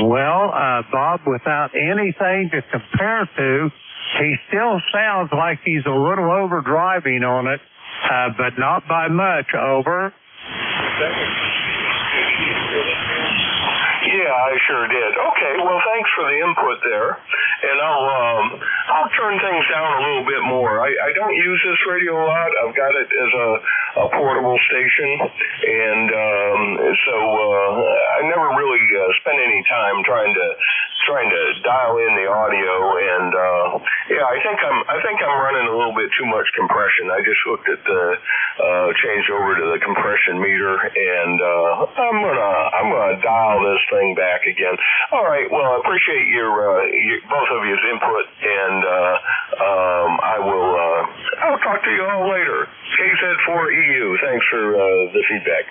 Well, Bob, without anything to compare to, he still sounds like he's a little over driving on it, but not by much. Over. Yeah, I sure did. Okay, well, thanks for the input there, and I'll turn things down a little bit more. I don't use this radio a lot. I've got it as a portable station, and so I never really spend any time trying to dial in the audio, and yeah, I think I'm running a little bit too much compression. I just looked at the changed over to the compression meter, and I'm gonna dial this thing back again. All right. Well, I appreciate your both of your input, and I'll talk to you all later. KZ4EU. Thanks for the feedback.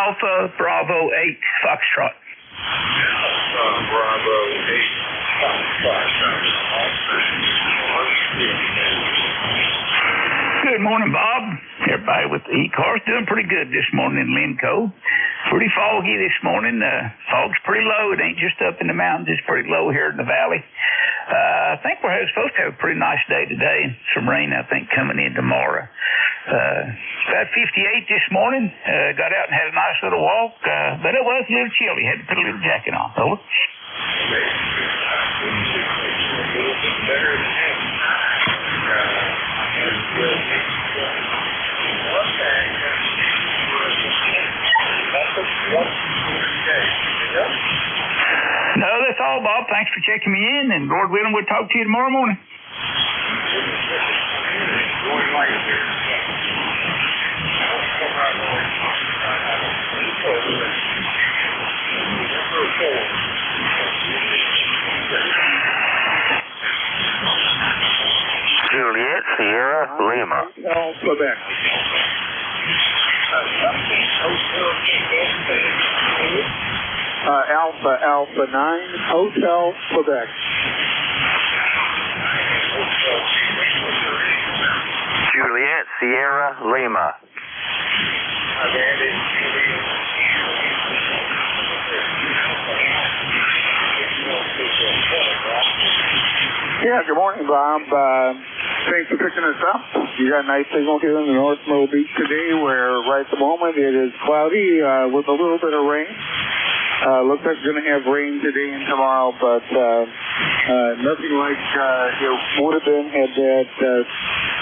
Alpha Bravo 8 Foxtrot. Bravo 8 Foxtrot. Good morning, Bob. Everybody with the ECARS doing pretty good this morning in Linco. Pretty foggy this morning. Fog's pretty low. It ain't just up in the mountains. It's pretty low here in the valley. I think we're supposed to have a pretty nice day today. Some rain, I think, coming in tomorrow. About 58 this morning. Got out and had a nice little walk, but it was a little chilly. Had to put a little jacket on. Over. No, that's all, Bob. Thanks for checking me in, and Lord willing, we'll talk to you tomorrow morning. Juliet, Sierra, Lima. Quebec. Alpha 9, Hotel, Quebec. Juliet, Sierra, Lima. Yeah, good morning, Bob. Thanks for picking us up. You got a nice signal here in the North Myrtle Beach today, where right at the moment it is cloudy with a little bit of rain. Looks like we're going to have rain today and tomorrow, but nothing like it would have been had that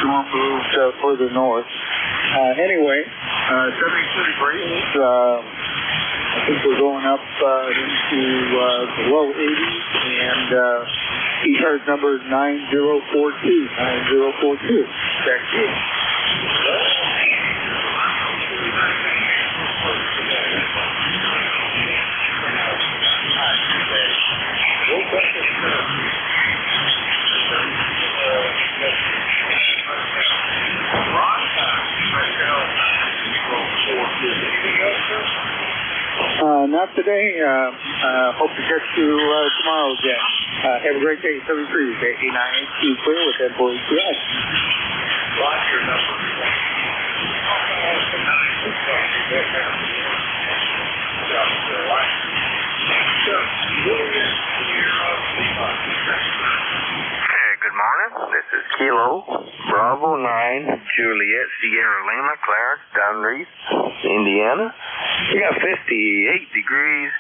storm moved further north. Anyway, 72 degrees. I think we're going up into the low 80s, and ECARS number is 9042. 9042. Back to you. Not today. Hope to catch you tomorrow again. Have a great day. 73 8982 clear with NJ2US. Hey, good morning. This is Kilo Bravo 9 Juliet Sierra Lima, Clarence, Dunreese, Indiana. We got 58 degrees.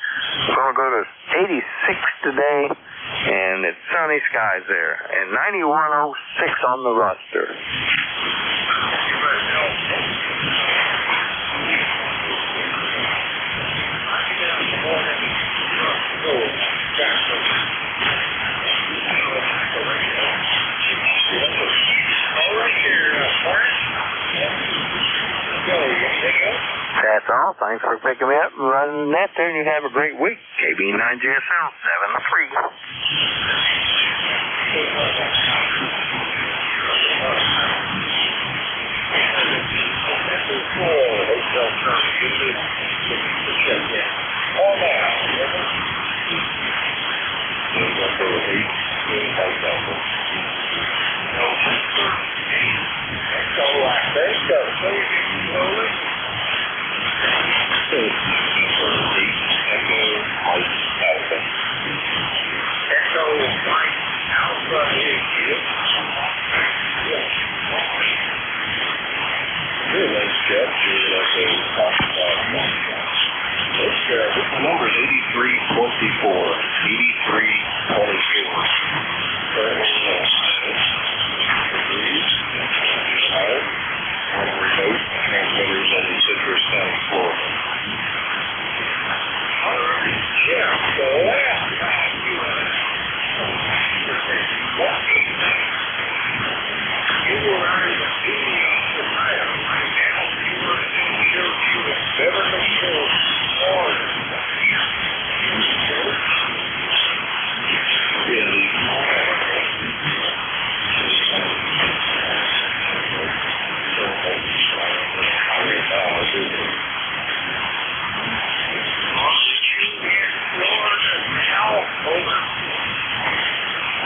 We're going to go to 86 today, and it's sunny skies there, and 9106 on the roster. That's all. Thanks for picking me up and running the net there, and you have a great week. KB9GSL 73. The number is 8324. 8324. Transmitters in Citrus County, Florida.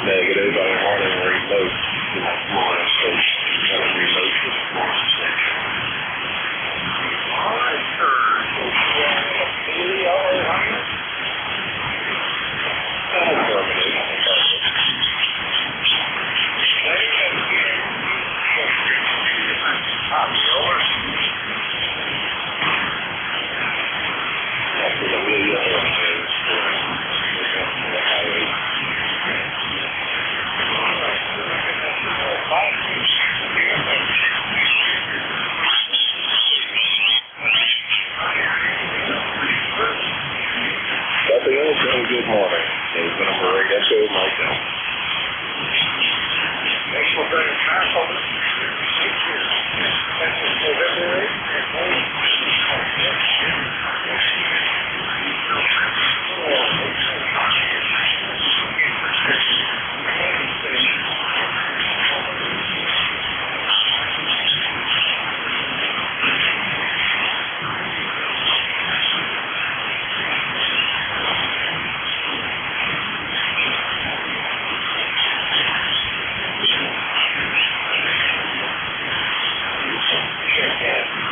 Negative, I want to remote to my Florida station. I'm going to remote to the Florida station. All right, sir. Good morning. It's the number right up to myself. Yeah.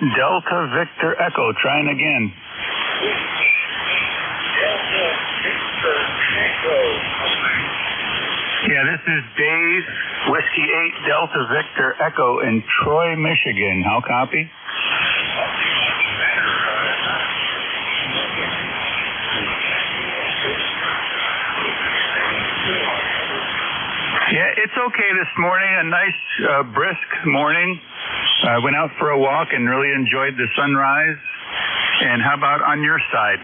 Delta Victor Echo. Trying again. Yeah, this is Dave, Whiskey 8 Delta Victor Echo in Troy, Michigan. How copy? Yeah, it's okay this morning. A nice, brisk morning. I went out for a walk and really enjoyed the sunrise. And how about on your side?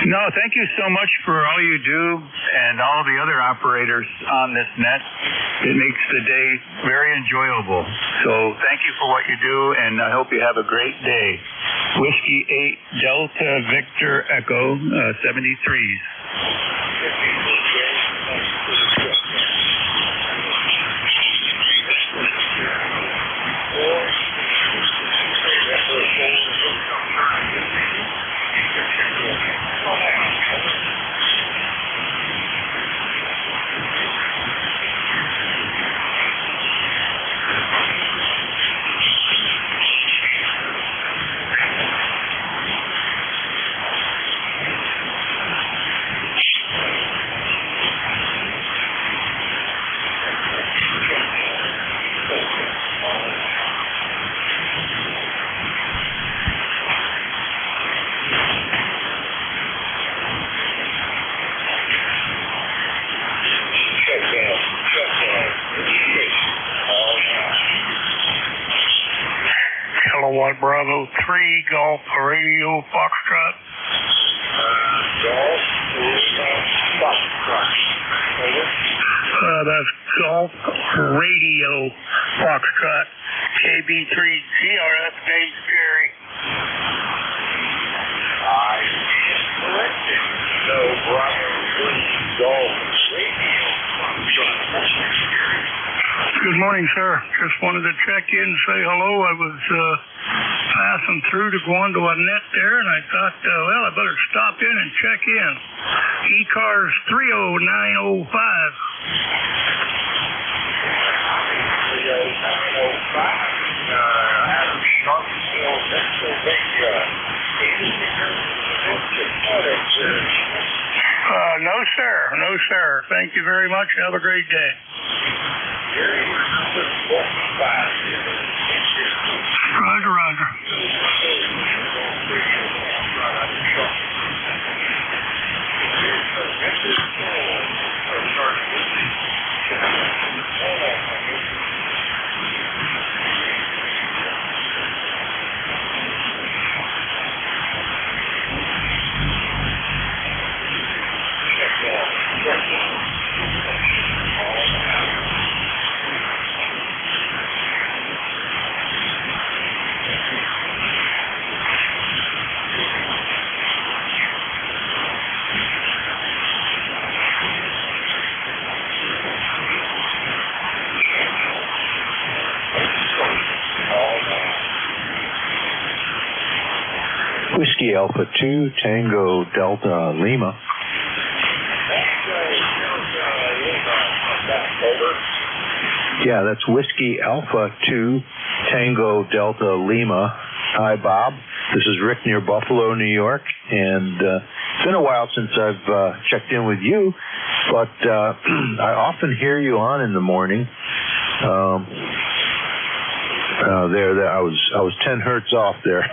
No, thank you so much for all you do and all the other operators on this net. It makes the day very enjoyable. So thank you for what you do, and I hope you have a great day. Whiskey 8 Delta Victor Echo 73s. Kilowatt Bravo 3 Golf Radio Foxtrot. Golf Foxtrot. That's Golf Radio Foxtrot. KB3 GRF Dave Jerry. I am corrected. No, Bravo 3 Golf Radio Foxtrot. Good morning, sir. Just wanted to check in and say hello. I was passing through to go onto a net there, and I thought, well, I better stop in and check in. ECARS 30905. 30905, No, sir. No, sir. Thank you very much. Have a great day. Roger, roger. Whiskey Alpha 2 Tango Delta Lima. Yeah, that's Whiskey Alpha 2 Tango Delta Lima. Hi, Bob. This is Rick near Buffalo, New York, and it's been a while since I've checked in with you, but I often hear you on in the morning. I was 10 hertz off there.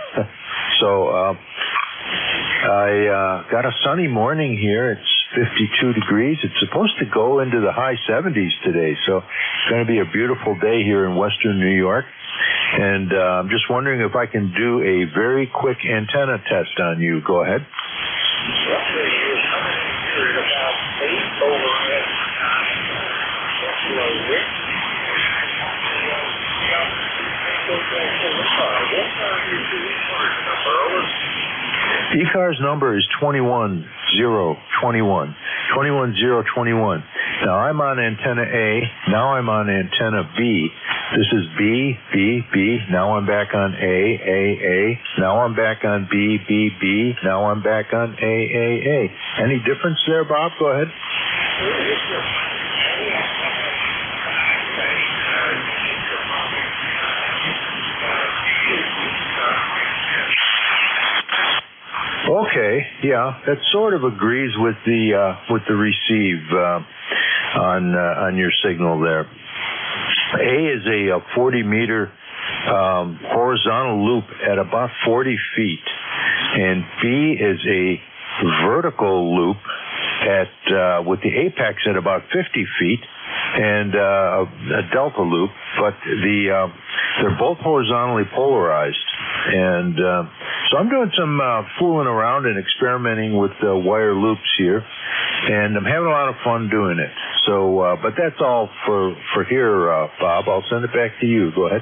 So I got a sunny morning here. It's 52 degrees. It's supposed to go into the high 70s today, so it's going to be a beautiful day here in western New York. And I'm just wondering if I can do a very quick antenna test on you. Go ahead. ECARS number is 21021. 21021. Now I'm on antenna A. Now I'm on antenna B. This is B, B, B. Now I'm back on A. Now I'm back on B, B, B. Now I'm back on A. Any difference there, Bob? Go ahead. Okay, yeah, that sort of agrees with the receive on your signal there. A is a 40-meter horizontal loop at about 40 feet, and B is a vertical loop at with the apex at about 50 feet, and a delta loop, but they're both horizontally polarized. And so I'm doing some fooling around and experimenting with wire loops here, and I'm having a lot of fun doing it. So, but that's all for here, Bob. I'll send it back to you. Go ahead.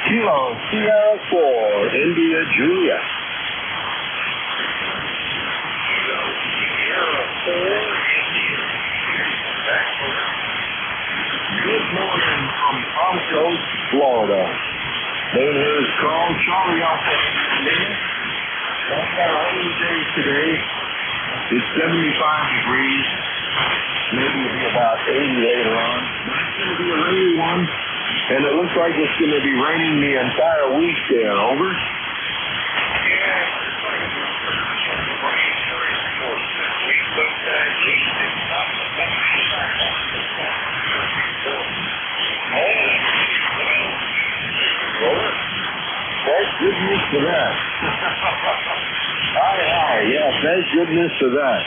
Kilo Sierra 4, India Juliet. Good morning from Palm Coast, Florida. Name here is Carl Charlie Alpha. That's our 100 days today. It's 75 degrees. Maybe it'll be about 80 later on. It's going to be a rainy one. And it looks like it's going to be raining the entire weekend. Over. Thank goodness for that. Aye, yeah, thank goodness for that.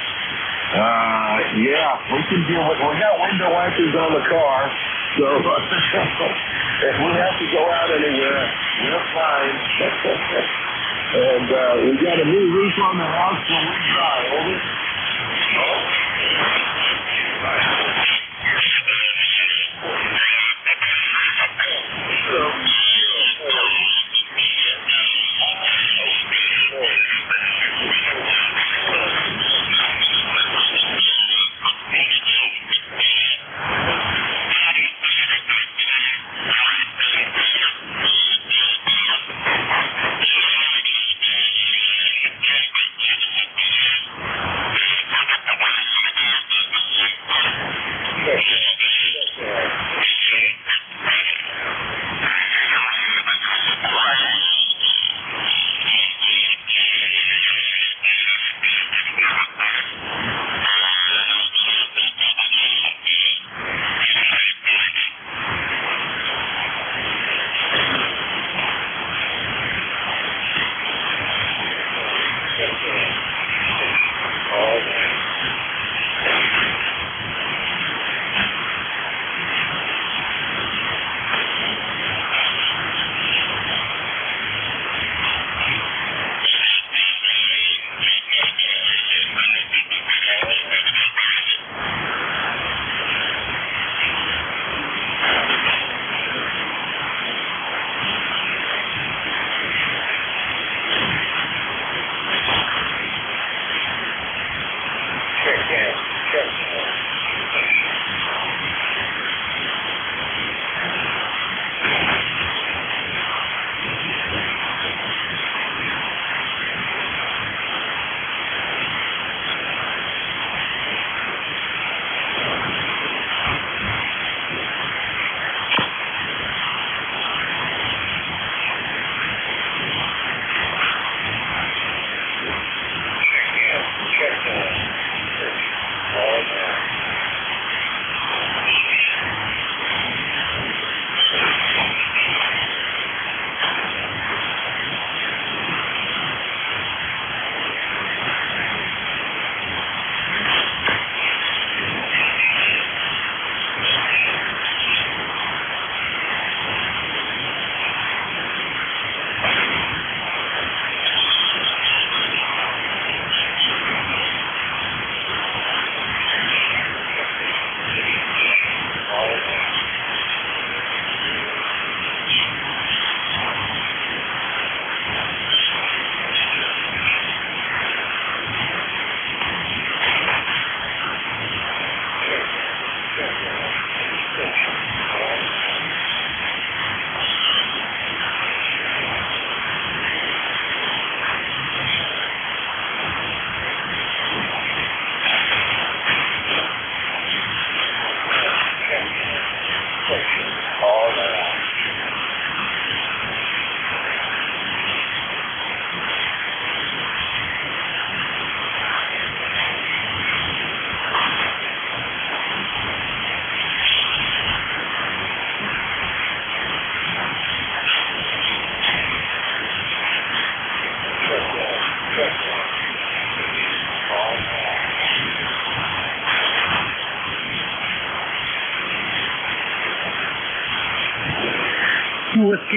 Yeah, we can deal with, we got window wipers on the car, so if we have to go out anywhere, we're fine. And we got a new roof on the house, so we're dry. Over.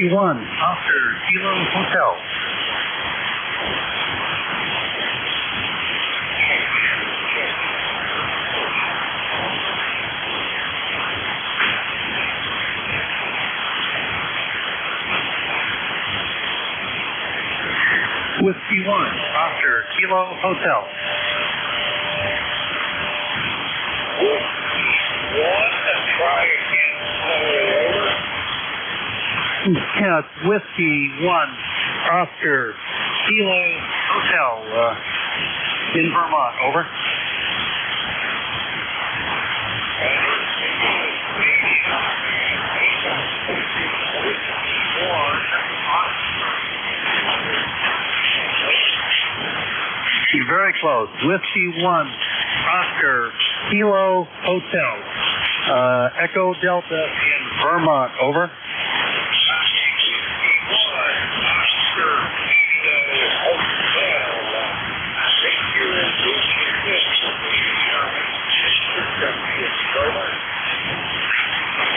Whiskey 1, Oscar, Kilo Hotel. Whiskey 1, Oscar, Kilo Hotel. Try again. Yeah, it's Whiskey 1, Oscar, Kilo Hotel, in Vermont, over. You're very close. Whiskey 1, Oscar, Kilo Hotel, Echo Delta in Vermont, over.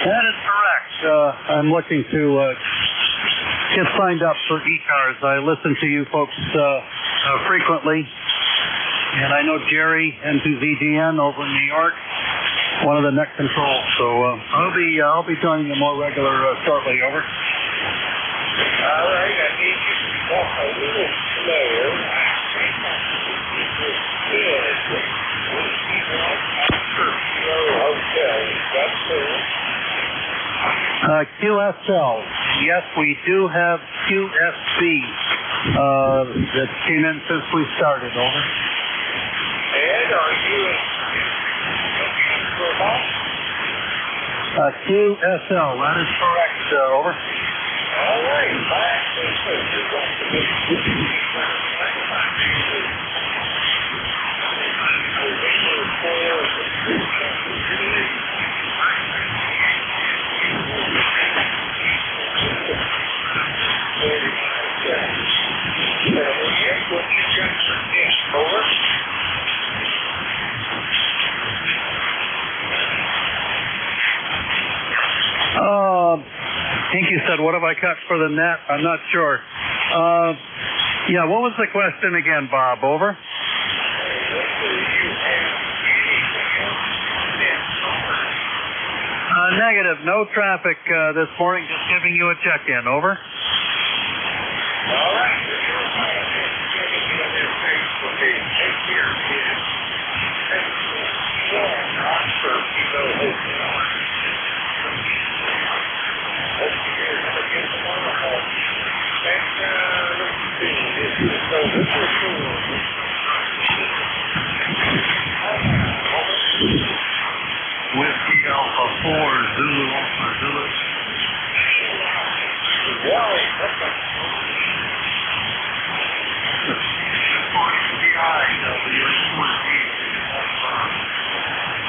That is correct. I'm looking to get signed up for ECARS. I listen to you folks frequently, and I know Jerry and to VGN over in New York, one of the net controls. So I'll be joining you more regular shortly. Over. All right, I need you to walk a little slower. QSL. Yes, we do have QSB that came in since we started. Over. Ed, are you looking for help? QSL. That is correct. Over. All right, back to I think you said, what have I cut for the net? I'm not sure. Yeah, what was the question again, Bob? Over. Negative. No traffic this morning. Just giving you a check-in. Over. All right. Whiskey Alpha 4, Zulu Alpha Zulu.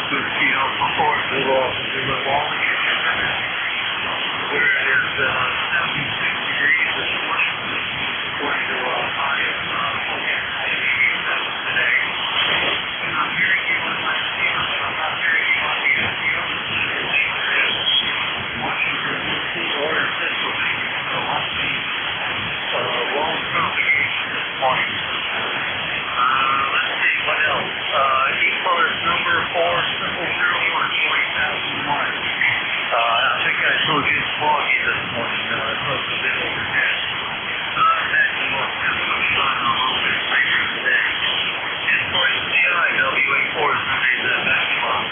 Whiskey Alpha 4, Zulu Alpha Zulu. Where it is 76 degrees this morning. Going to high of today. I'm hearing you on my speaker, but I'm not hearing you on the audio. Washington, D.C. order system. So I'll see long propagation this morning. Let's see, what else? ECARS number 40014,001. I think I told you it's foggy this morning. It was a bit overcast. Imagine we'll have some sun a little bit later today. And for the CI, WA4 is going to be the best one.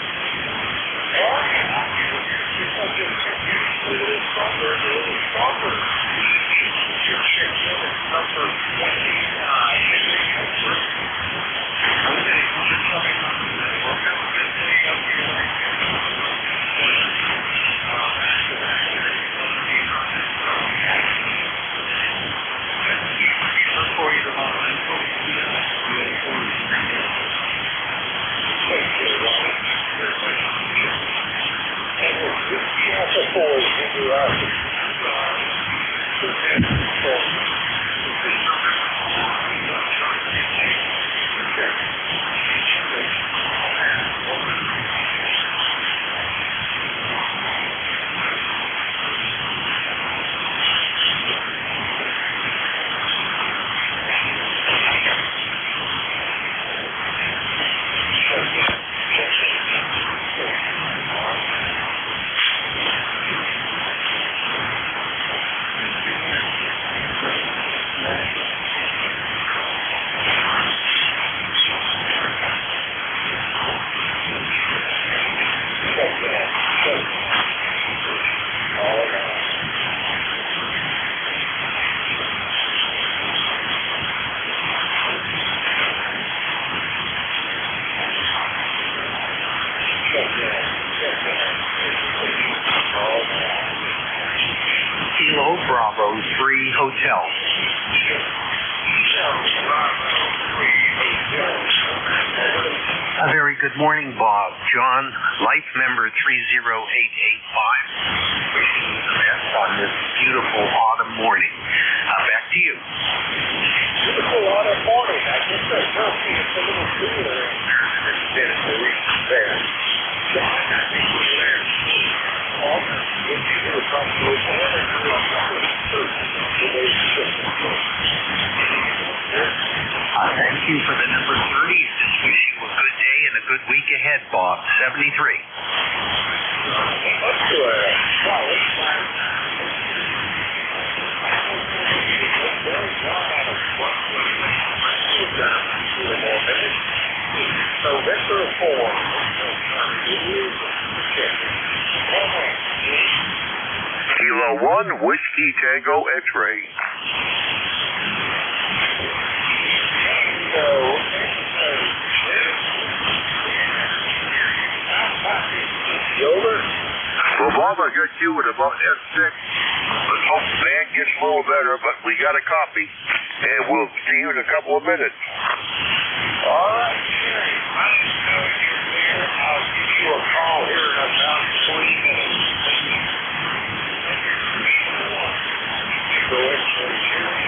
A very good morning, Bob. John, life member 30885. Wishing you the best on this beautiful autumn morning. Back to you. Beautiful autumn morning. I guess that coffee is a little cooler in there than it's been in the recent past. John, I think we're there. If you hear from you again, thank you for the number 30. Just wish you a good day and a good week ahead, Bob. 73. November 4. Kilo 1, Whiskey Tango X-Ray. Well, Bob, I got you at about F6. Let's hope the band gets a little better, but we got a copy, and we'll see you in a couple of minutes. All right, Jerry. I didn't know you're there. I'll give you a call here in about 20 minutes. Go X-ray, Jerry.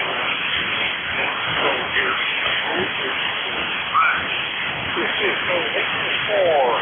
This is November 4.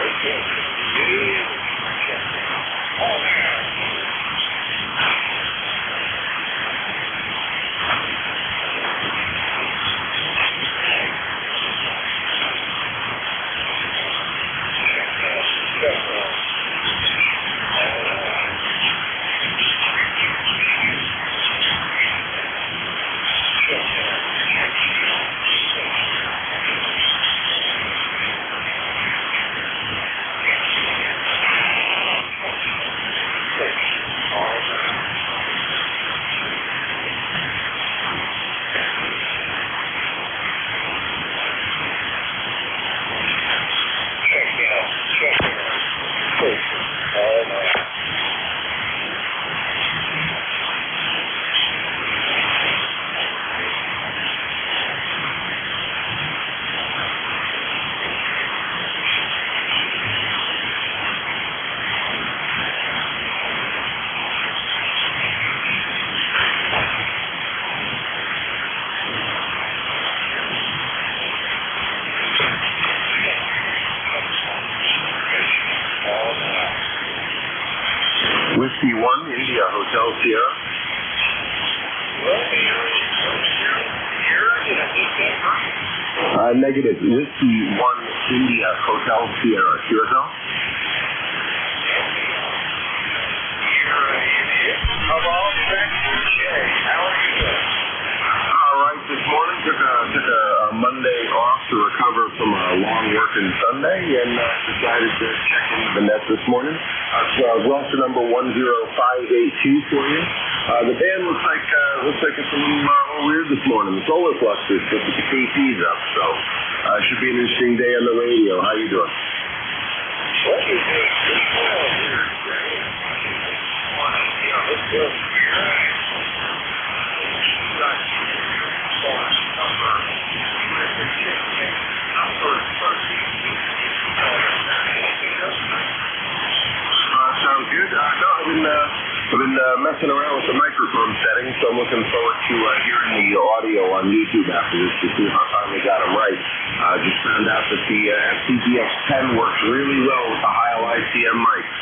Whiskey 1, India Hotel Sierra. Negative. Whiskey 1, India Hotel Sierra. QSL? Hello, how are you doing? All right, this morning took a Monday off to recover from a long working Sunday and decided to check into the net this morning. Welcher number 10582 for you. The band looks like it's a little weird this morning. The solar flux is with the KP's up, so should be an interesting day on the radio. How you doing? What are you doing? Pretty well here, Jerry. Let's go. Sounds good. No, I've been messing around with the microphone settings, so I'm looking forward to hearing the audio on YouTube after this to see if I finally got them right. Just found out that the FTPX10 works really well with the Heil ICM mics.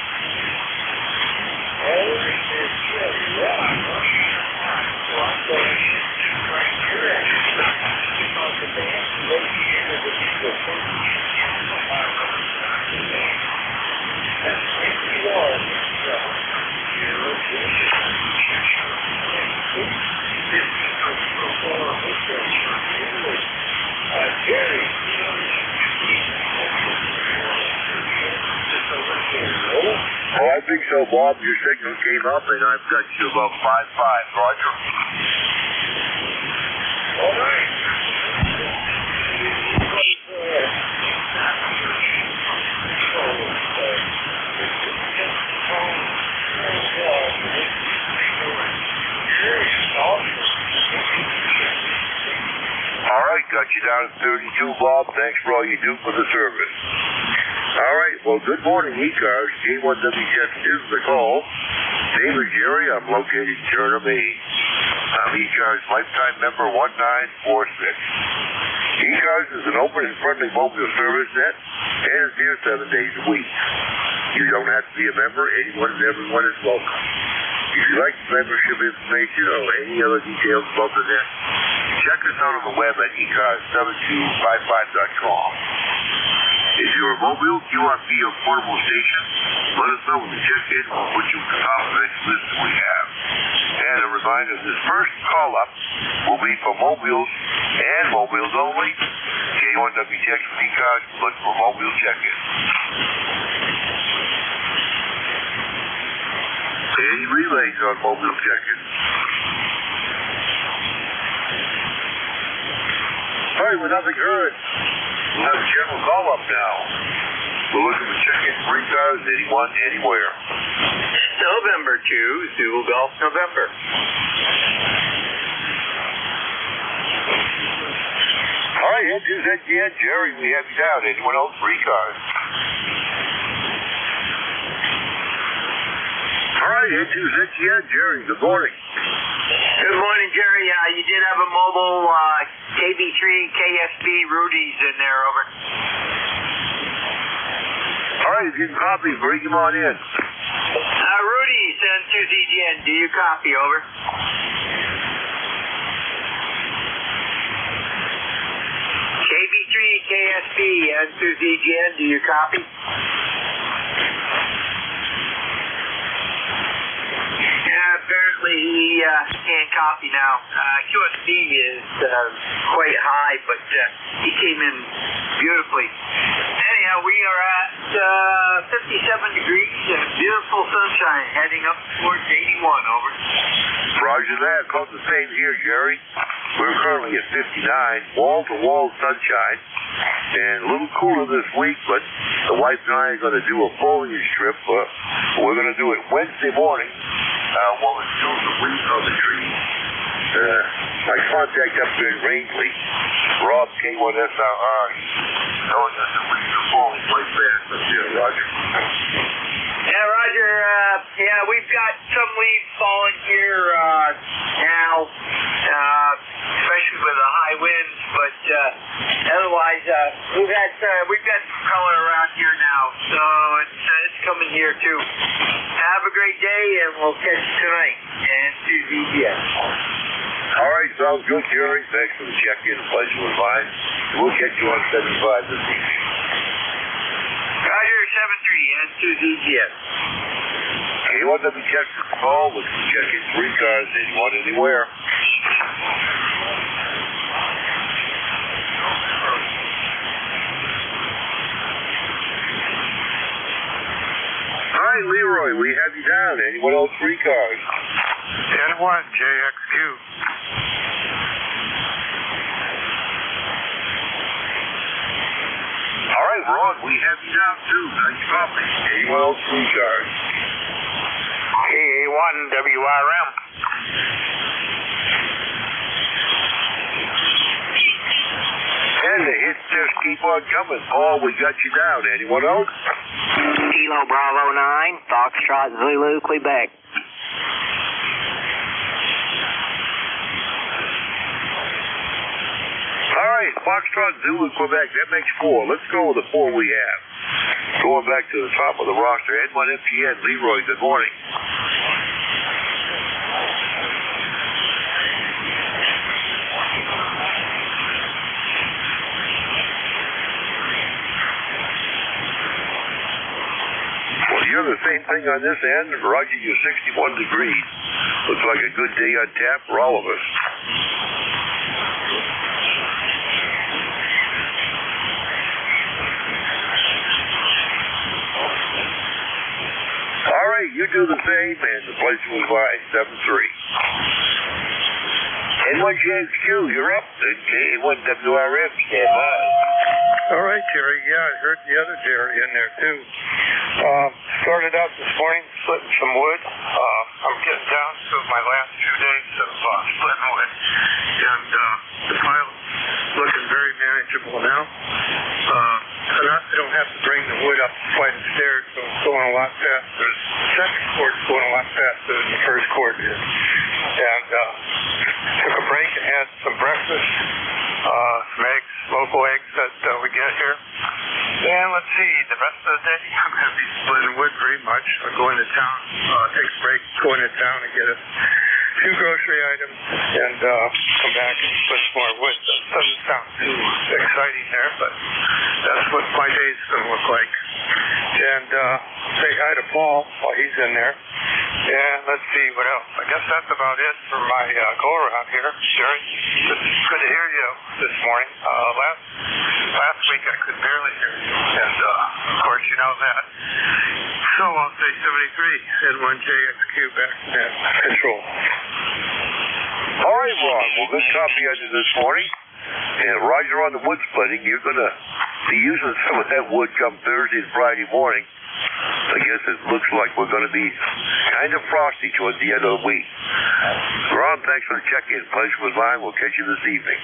Oh, I think so, Bob. Your signal came up, and I've got you about 5.5. Roger. All right. Awesome. Got you down at 32, Bob. Thanks for all you do for the service. All right, well, good morning, ECARS. J1WTX is the call. Name is Jerry. I'm located in Turner, Maine. I'm ECARS lifetime member 1946. ECARS is an open and friendly mobile service that is here 7 days a week. You don't have to be a member. Anyone and everyone is welcome. If you'd like membership information or any other details about the net, check us out on the web at ECARS7255.com. If you're a mobile QRP or portable station, let us know when you check in. We'll put you at the top of the next list that we have. And a reminder, this first call-up will be for mobiles and mobiles only. J1WTX with ECARS, look for mobile check-in. Any relays on mobile check-in? All right, with nothing heard, we'll have a general call-up now. We're looking for check-in for ECARS, anyone, anywhere. November 2, Zulu Golf, November. All right, NJ2US, Jerry, we have you down. Anyone else for ECARS? All right, NJ2US, Jerry, good morning. Good morning, Jerry. You did have a mobile KB3 KSB Rudy's in there, over. All right, if you can copy, bring him on in. Rudy's N2ZGN, do you copy, over? KB3 KSB N2ZGN, do you copy? Apparently he can't copy now. QSB is quite high, but he came in beautifully. Anyhow, we are at 57 degrees and beautiful sunshine, heading up towards 81, over. Roger that. Close the same here, Jerry. We're currently at 59, wall-to-wall sunshine, and a little cooler this week, but the wife and I are going to do a foliage trip. We're going to do it Wednesday morning while it's still some leaves on the trees. My contact up there in Rangeley, Rob K1SRR, telling us that leaves are falling quite fast up there, Roger. Yeah, Roger, we've got some leaves falling here now, especially with the high winds, but otherwise, we've got some color around here now, so it's coming here too. Have a great day, and we'll catch you tonight, and to ZGS. All right, sounds good, Jerry. Thanks for the check-in. Pleasure was mine. We'll catch you on 75 this evening. Roger, 7-3, and to ZGS. K1WTX is the call. Let's check in 3 cars, anyone, anywhere. All right, Leroy, we have you down. Anyone else 3 cars? N1 JXQ. All right, Ron, we have you down too. Nice copy. Anyone else 3 cars? KA1WRM. And the hits just keep on coming. Paul, we got you down. Anyone else? Kilo Bravo 9, Foxtrot Zulu, Quebec. All right, Foxtrot Zulu, Quebec. That makes 4. Let's go with the 4 we have. Going back to the top of the roster, N1FGN, Leroy, good morning. Well, you're the same thing on this end. Roger, you're 61 degrees. Looks like a good day on tap for all of us. All right, you do the same, and the place was mine, 7-3. N1JXQ, you're up. K1WRM, stand by. All right, Jerry. Yeah, I heard the other Jerry in there, too. Started out this morning splitting some wood. I'm getting down to my last 2 days of splitting wood, and the pile's looking very some breakfast, some eggs, local eggs that we get here. And let's see, the rest of the day I'm going to be splitting wood very much. I'll go into town, take a break, go into town and get a few grocery items, and come back and split some more wood. That doesn't sound too exciting there, but that's what my day's going to look like. And say hi to Paul while he's in there. And let's see what else. I guess that's about it for my go around here. Sherry, good to hear you this morning. Last week I could barely hear you, and of course you know that. So I'll say 73 and 1JXQ back in control. All right, Ron. Well, good copy of you this morning. And Roger on the wood splitting. You're going to be using some of that wood come Thursday and Friday morning. I guess it looks like we're going to be kind of frosty towards the end of the week. Ron, thanks for the check-in. Pleasure was mine. We'll catch you this evening.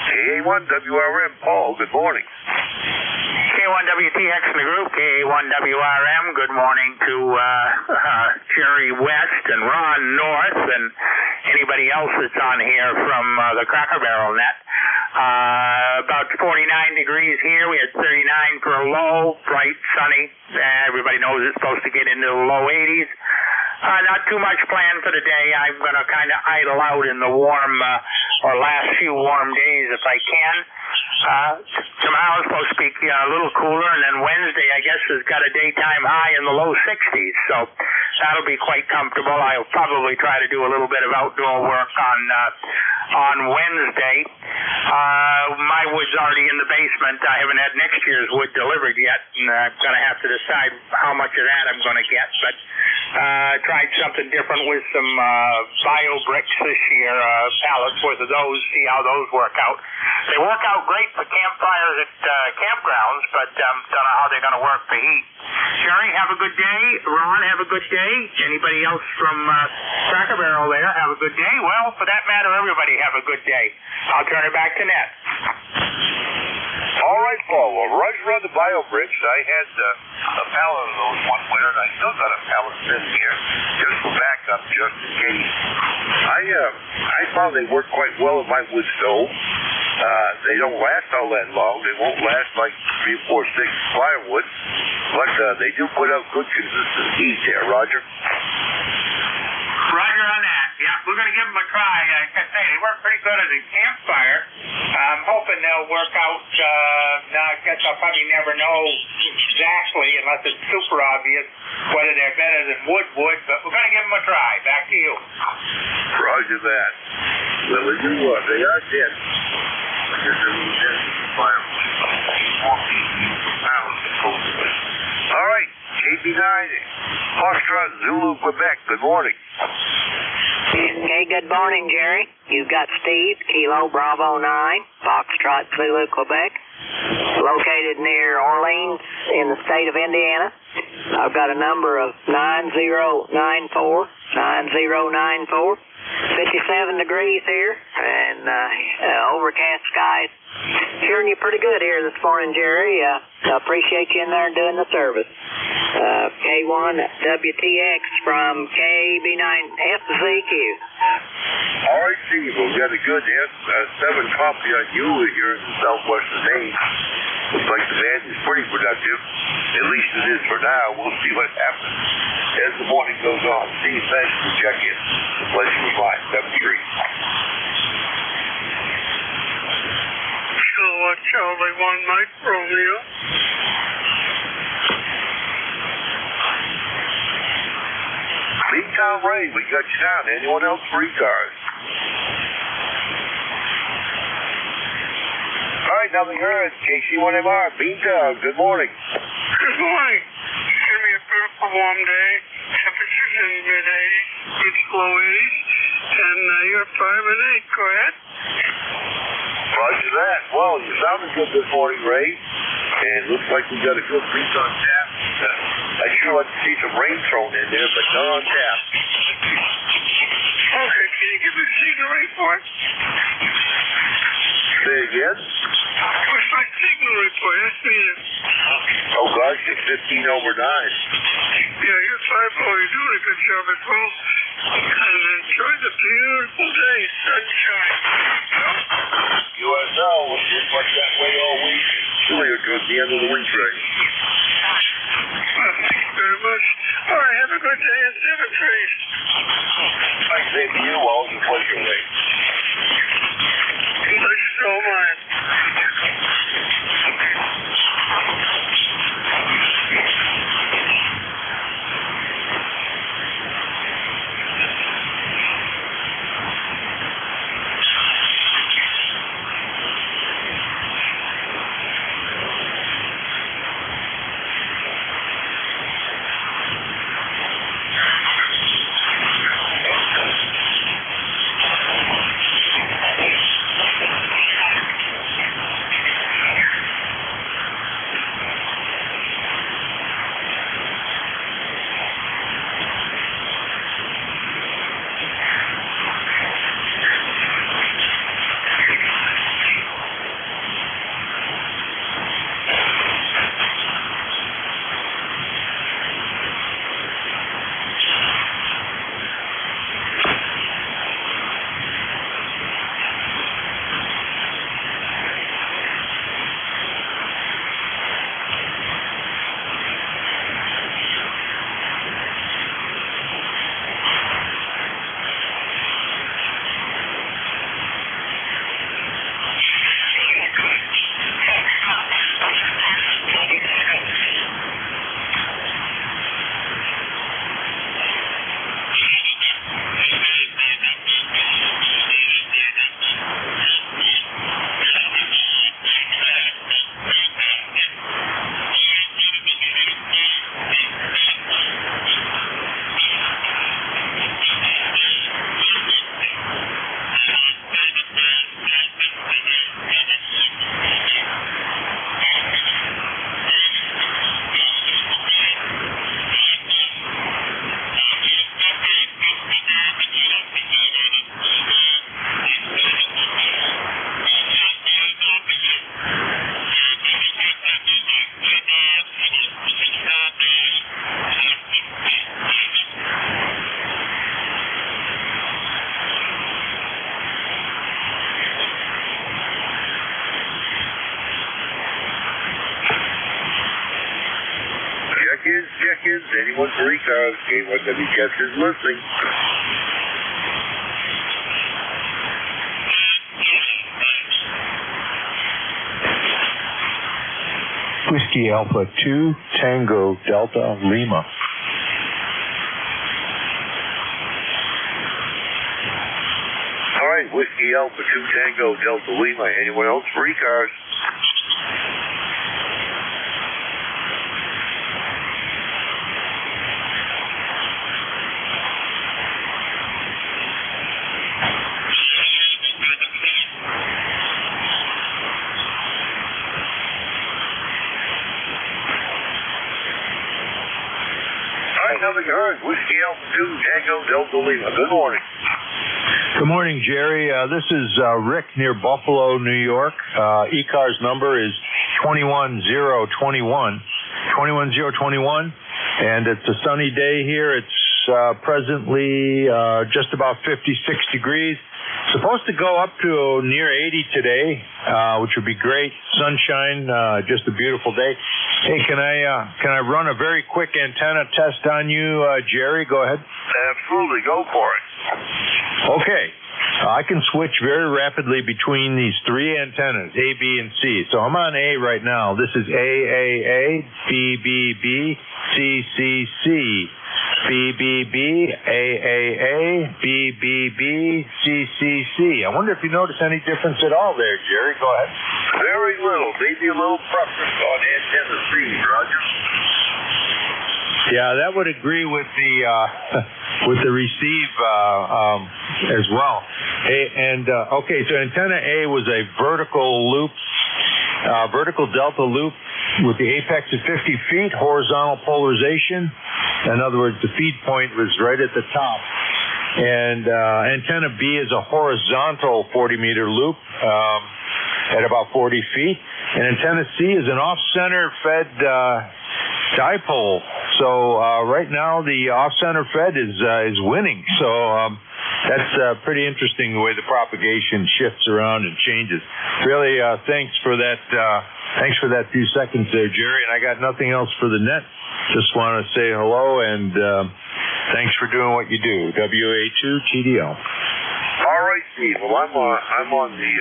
KA1WRM, Paul, good morning. K1WTX in the group, KA1WRM, good morning to Jerry West and Ron North and anybody else that's on here from the Cracker Barrel net. About 49 degrees here. We had 39 for a low, bright, sunny. Everybody knows it's supposed to get into the low 80s. Not too much planned for the day. I'm going to kind of idle out in the warm, or last few warm days if I can. Tomorrow is supposed to be a little cooler, and then Wednesday, I guess, has got a daytime high in the low 60s, so that'll be quite comfortable. I'll probably try to do a little bit of outdoor work on Wednesday. My wood's already in the basement. I haven't had next year's wood delivered yet, and I'm going to have to decide how much of that I'm going to get, but tried something different with some bio bricks this year, pallets worth of those, see how those work out. They work out great for campfires at campgrounds, but don't know how they're going to work for heat. Sherry, have a good day. Ron, have a good day. Anybody else from Cracker Barrel there, have a good day. Well, for that matter, everybody have a good day. I'll turn it back to Ned. All right, Paul. Well, Roger on the bio bricks. I had a pallet of those one winter, and I still got a pallet sitting here just for backup, just in case. I found they work quite well in my wood stove. They don't last all that long. They won't last like 3, 4, 6 firewood, but they do put out good consistent heat there, Roger. Roger on that. Yeah, we're going to give them a try. Like I say, they work pretty good as a campfire. I'm hoping they'll work out. Now, I guess I'll probably never know exactly, unless it's super obvious, whether they're better than wood, but we're going to give them a try. Back to you. Roger that. Well, they are dead. All right, KB9, Foxtrot, Zulu, Quebec. Good morning. Hey, good morning, Jerry. You've got Steve, Kilo Bravo 9, Foxtrot, Zulu, Quebec, located near Orleans in the state of Indiana. I've got a number of 9094, 57 degrees here, and overcast skies. Hearing you pretty good here this morning, Jerry. I appreciate you in there doing the service. K1WTX from KB9FZQ. All right, Steve. We've got a good S7 copy on you here in southwestern Maine. Looks like the band is pretty productive. At least it is for now. We'll see what happens as the morning goes on. Steve, thanks for checking in. The pleasure was mine. 73. Charlie 1 Mike Romeo. Big Tom Ray, we got you down. Anyone else for ECARS? All right, nothing heard. KC1MR, Beantown, good morning. Good morning. It's going to be a beautiful warm day. Temperatures in the mid-80s, low 80s, and you're 5 and 8. Go ahead. Roger that. Well, you sounded good this morning, Ray. And looks like we got a good breeze on tap. I sure like to see some rain thrown in there, but not on tap. Okay, can you give me a signal report? Say again? What's my signal report? That's me. Oh, gosh, it's 15 over 9. Yeah, you're 5-0. You're doing a good job as well. And enjoy the beautiful day, sunshine. way all week. Really towards the end of the week, right? Thank you very much. All right, have a good day and seven trace. Thanks, same to you. Always a pleasure, mate. Pleasure's all mine. Check-ins, anyone for ECARS, K1WS is listening. Whiskey Alpha 2, Tango Delta Lima. All right, Whiskey Alpha 2, Tango Delta Lima. Anyone else for ECARS? Nothing heard. Whiskey Alpha 2, Tango Delta Lima. Good morning. Good morning, Jerry. This is Rick near Buffalo, New York. ECARS number is 21021. 21021, and it's a sunny day here. It's presently just about 56 degrees. Supposed to go up to near 80 today, which would be great. Sunshine, just a beautiful day. Hey, can I run a very quick antenna test on you, Jerry? Go ahead. Absolutely, go for it. Okay. I can switch very rapidly between these three antennas, A, B, and C. So I'm on A right now. This is AAA, BBB, CCC. BBB, AAA, BBB, CCC. I wonder if you notice any difference at all there, Jerry. Go ahead. Very little. Maybe a little preference on antenna C, Roger. Yeah, that would agree with the receive as well. Okay, so antenna A was a vertical loop, vertical delta loop with the apex at 50 feet, horizontal polarization. In other words, the feed point was right at the top. And antenna B is a horizontal 40-meter loop at about 40 feet. And antenna C is an off-center fed dipole. So right now the off-center fed is winning. So That's pretty interesting the way the propagation shifts around and changes. Really, thanks for that. Thanks for that few seconds there, Jerry. And I got nothing else for the net. Just want to say hello and thanks for doing what you do. WA2TDL. All right, Steve. Well, I'm on the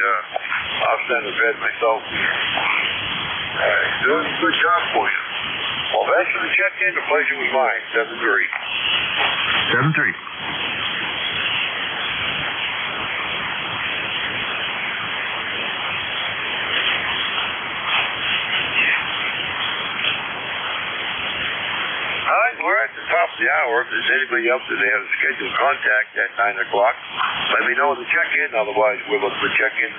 off-center bed myself. Doing a good job for you. Well, thanks for the check-in. The pleasure was mine. 7-3. 7-3. All right, we're at the top of the hour. If there's anybody else that they have a scheduled contact at 9 o'clock, let me know in the check-in. Otherwise, we're looking for check-in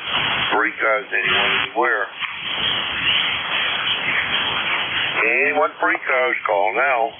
for ECARS anyone, anywhere. Anyone for ECARS, call now.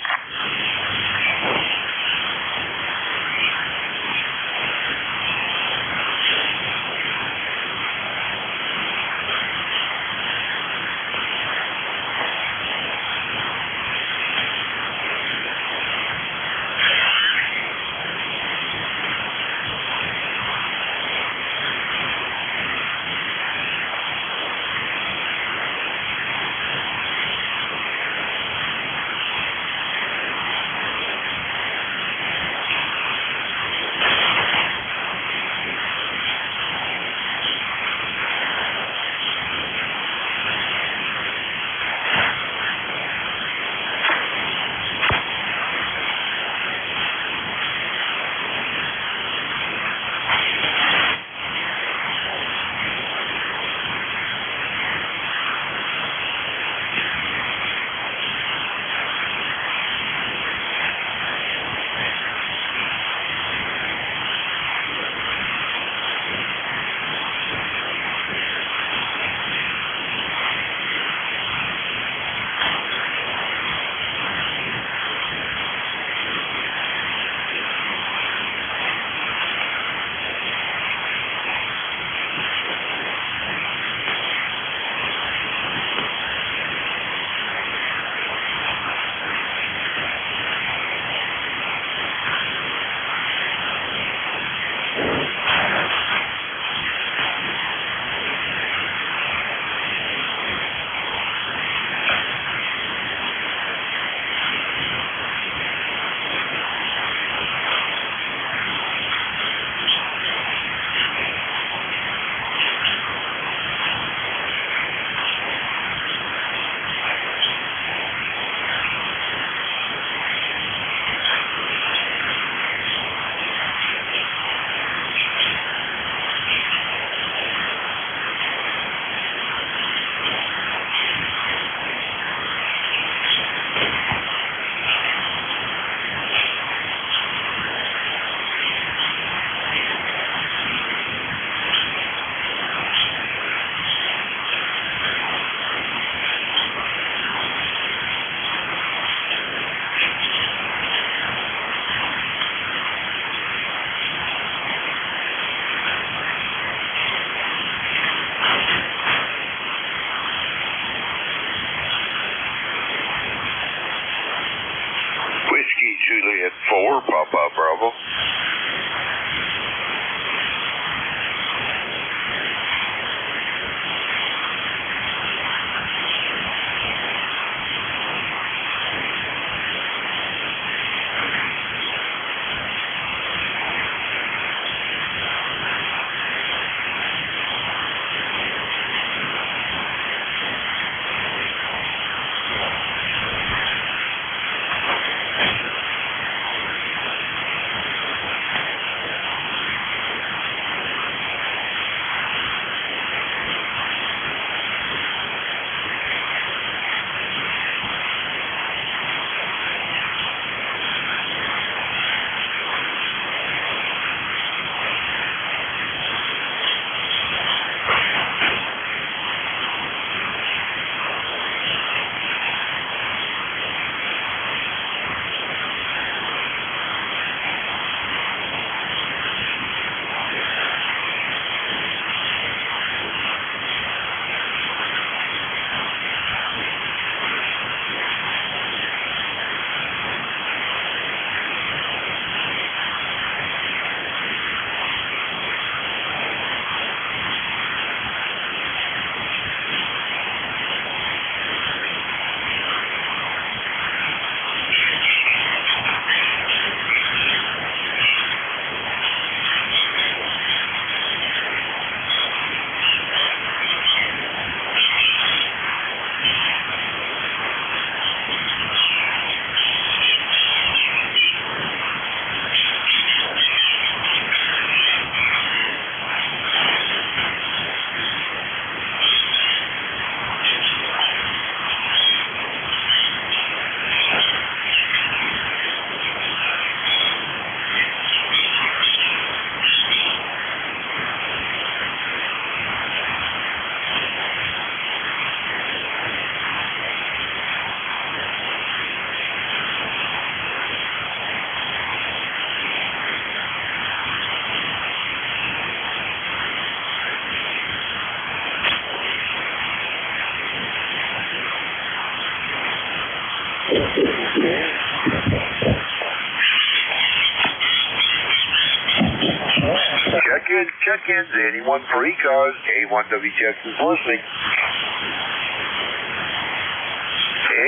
Check-ins, anyone for ECARS, K1WTX is listening.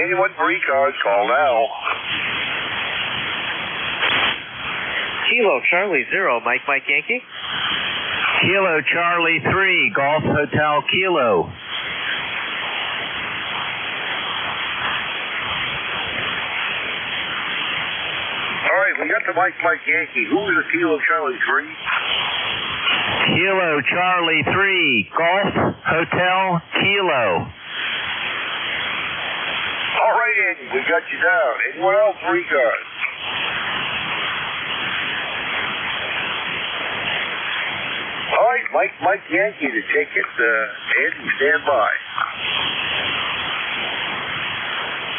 Anyone for ECARS, call now. Kilo Charlie 0, Mike Yankee. Kilo Charlie 3, Golf Hotel Kilo. All right, we got the Mike Yankee. Who was the Kilo Charlie 3? Kilo Charlie 3, Golf Hotel Kilo. All right, Andy, we got you down. Anyone else for ECARS? All right, Mike Yankee to take it. Andy, stand by.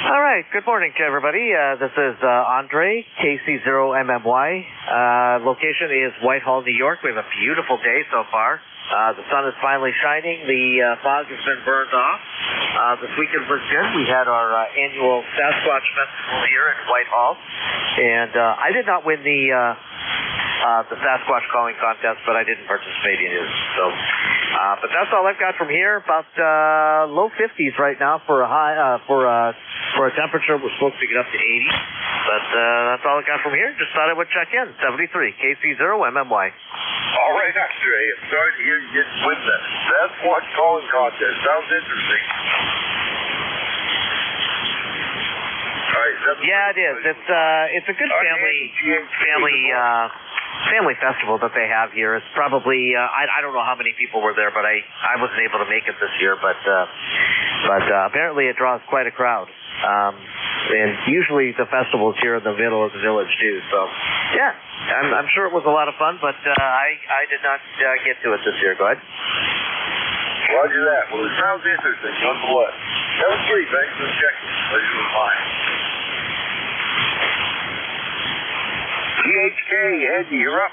All right, good morning to everybody. This is Andre, KC0MMY. Location is Whitehall, New York. We have a beautiful day so far. The sun is finally shining. The fog has been burned off. This weekend was good. We had our annual Sasquatch Festival here in Whitehall. And I did not win the Sasquatch calling contest, but I didn't participate in it. So, but that's all I've got from here. About low 50s right now for a high for a temperature. We're supposed to get up to 80. But that's all I got from here. Just thought I would check in. 73 KC0MMY. All right, Andre. I'm sorry to hear you didn't win the Sasquatch calling contest. Sounds interesting. All right. Yeah, it is. It's a good family festival that they have here. It's probably I don't know how many people were there, but I wasn't able to make it this year. But apparently it draws quite a crowd. And usually the festival's here in the middle of the village too. So yeah, I'm sure it was a lot of fun, but I did not get to it this year. Go ahead. Roger that. Well, it sounds interesting nonetheless. 7-3, thanks for checking. Pleasure was mine. GHK, Andy, you're up.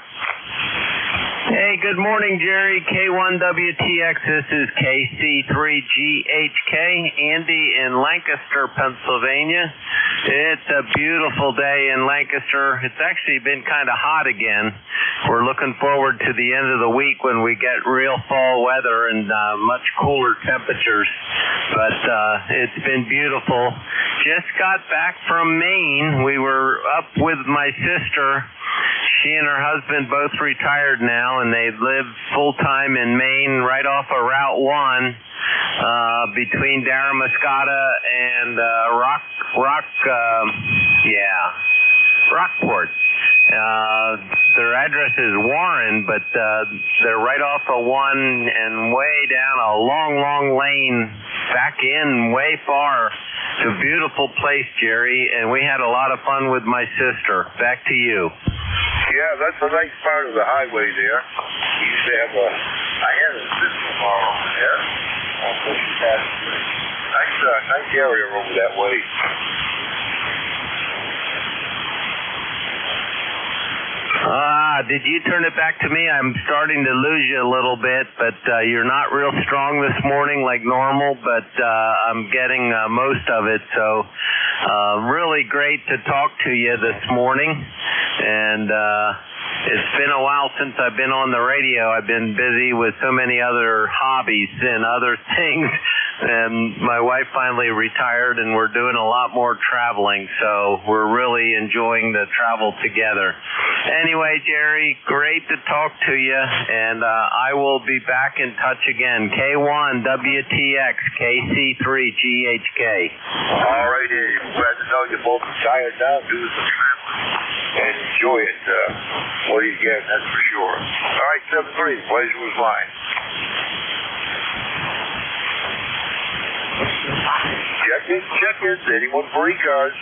Hey, good morning, Jerry. K1WTX. This is KC3GHK. Andy in Lancaster, Pennsylvania. It's a beautiful day in Lancaster. It's actually been kind of hot again. We're looking forward to the end of the week when we get real fall weather and much cooler temperatures. But it's been beautiful. Just got back from Maine. We were up with my sister. She and her husband both retired now, and they live full-time in Maine right off of Route 1 between Daramuscata and Rockport. Their address is Warren, but they're right off of 1 and way down a long lane back in way far. It's a beautiful place, Jerry, and we had a lot of fun with my sister. Back to you. Yeah, that's a nice part of the highway there. We used to have I had a sister over there. So she passed through. Nice area over that way. Did you turn it back to me? I'm starting to lose you a little bit, but you're not real strong this morning like normal, but I'm getting most of it. So really great to talk to you this morning. And it's been a while since I've been on the radio. I've been busy with so many other hobbies and other things. And my wife finally retired, and we're doing a lot more traveling, so we're really enjoying the travel together. Anyway, Jerry, great to talk to you, and I will be back in touch again. K1WTX, KC3GHK. All right, Eddie. I'm glad to know you both retired now, doing some traveling, and enjoy it. What do you get? That's for sure. All right, 7-3. Pleasure was mine. Check-ins. Anyone for ECARS?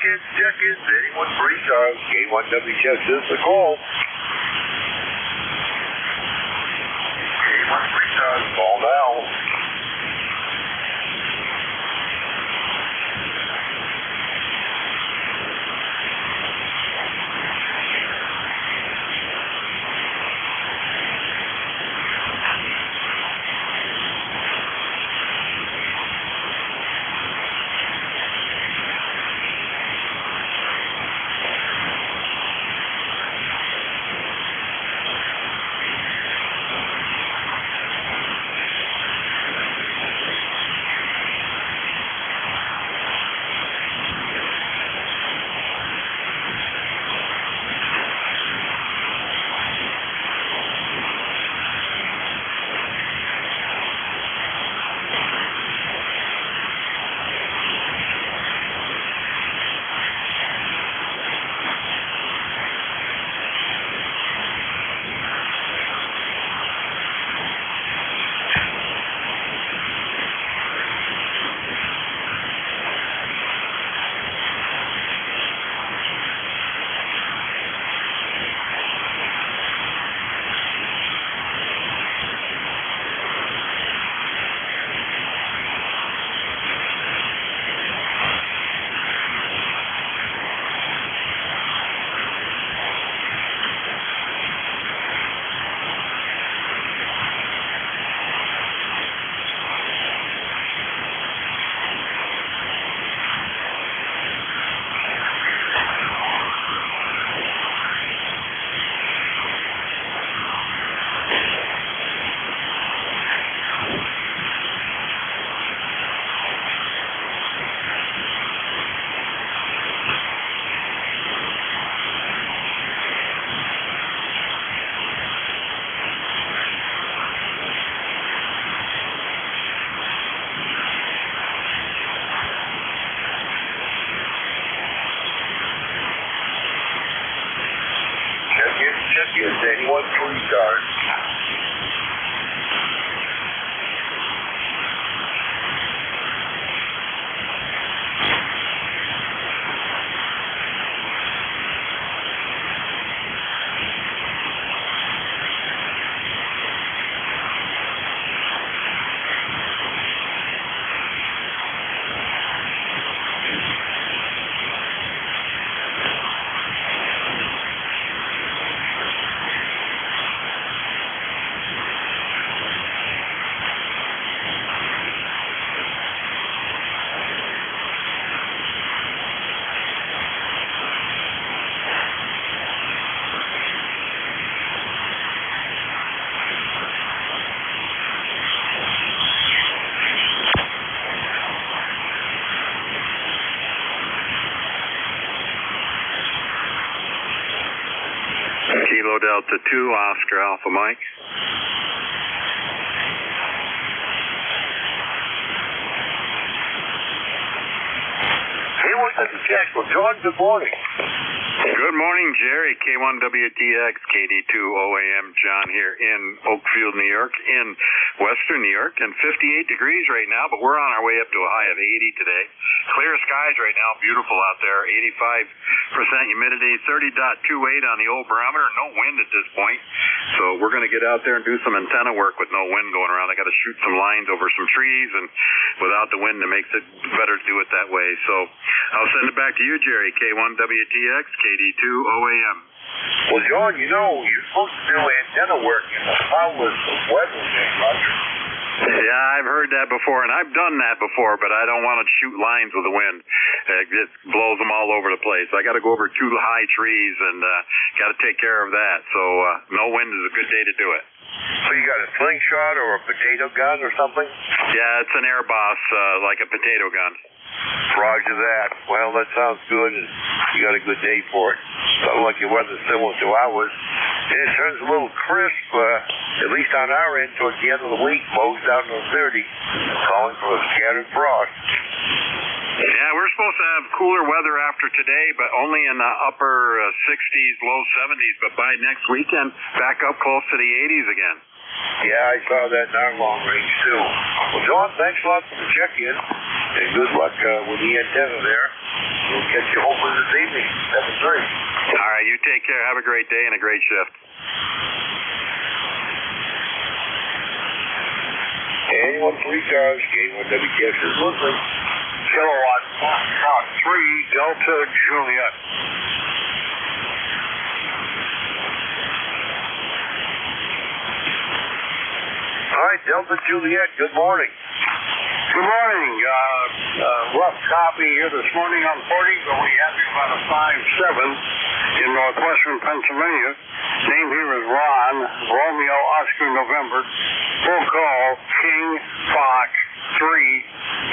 Check-ins. Anyone for ECARS, K1WTX, this is the call. K1 for ECARS, call now. Check-ins, anyone for ECARS. Kilo Delta 2, Oscar Alpha Mike. Hey, what's up, Jack? Well, John, good morning. Good morning, Jerry. K1WTX, KD2OAM, John here in Oakfield, New York, in western New York, and 58 degrees right now, but we're on our way up to a high of 80 today. Clear skies right now, beautiful out there, 85% humidity, 30.28 on the old barometer, no wind at this point. So we're going to get out there and do some antenna work with no wind going around. I got to shoot some lines over some trees, and without the wind, it makes it better to do it that way. So I'll send it back to you, Jerry, K1WTX, KD2OAM. Well, John, you know, you're supposed to do antenna work in the foulest of weather, Roger. Yeah, I've heard that before, and I've done that before, but I don't want to shoot lines with the wind. It blows them all over the place. I got to go over 2 high trees and got to take care of that. So no wind is a good day to do it. So you got a slingshot or a potato gun or something? Yeah, it's an air boss, like a potato gun. Roger that. Well, that sounds good, and you got a good day for it. Sounds like your weather's similar to ours. And it turns a little crisp, at least on our end, towards the end of the week, lows down to 30, calling for a scattered frost. Yeah, we're supposed to have cooler weather after today, but only in the upper 60s, low 70s. But by next weekend, back up close to the 80s again. Yeah, I saw that in our long range, too. Well, John, thanks a lot for the check-in, and good luck with the antenna there. We'll catch you hopefully this evening, 7:30. All right, you take care. Have a great day and a great shift. Anyone for ECARS, K1WTX is listening. Kilowatt, Foxtrot 3, Delta Juliet. All right, Delta Juliet, good morning. Good morning. Rough copy here this morning on 40, but we have you about a 5-7 in northwestern Pennsylvania. Name here is Ron, Romeo, Oscar, November. Full call, King, Fox, 3,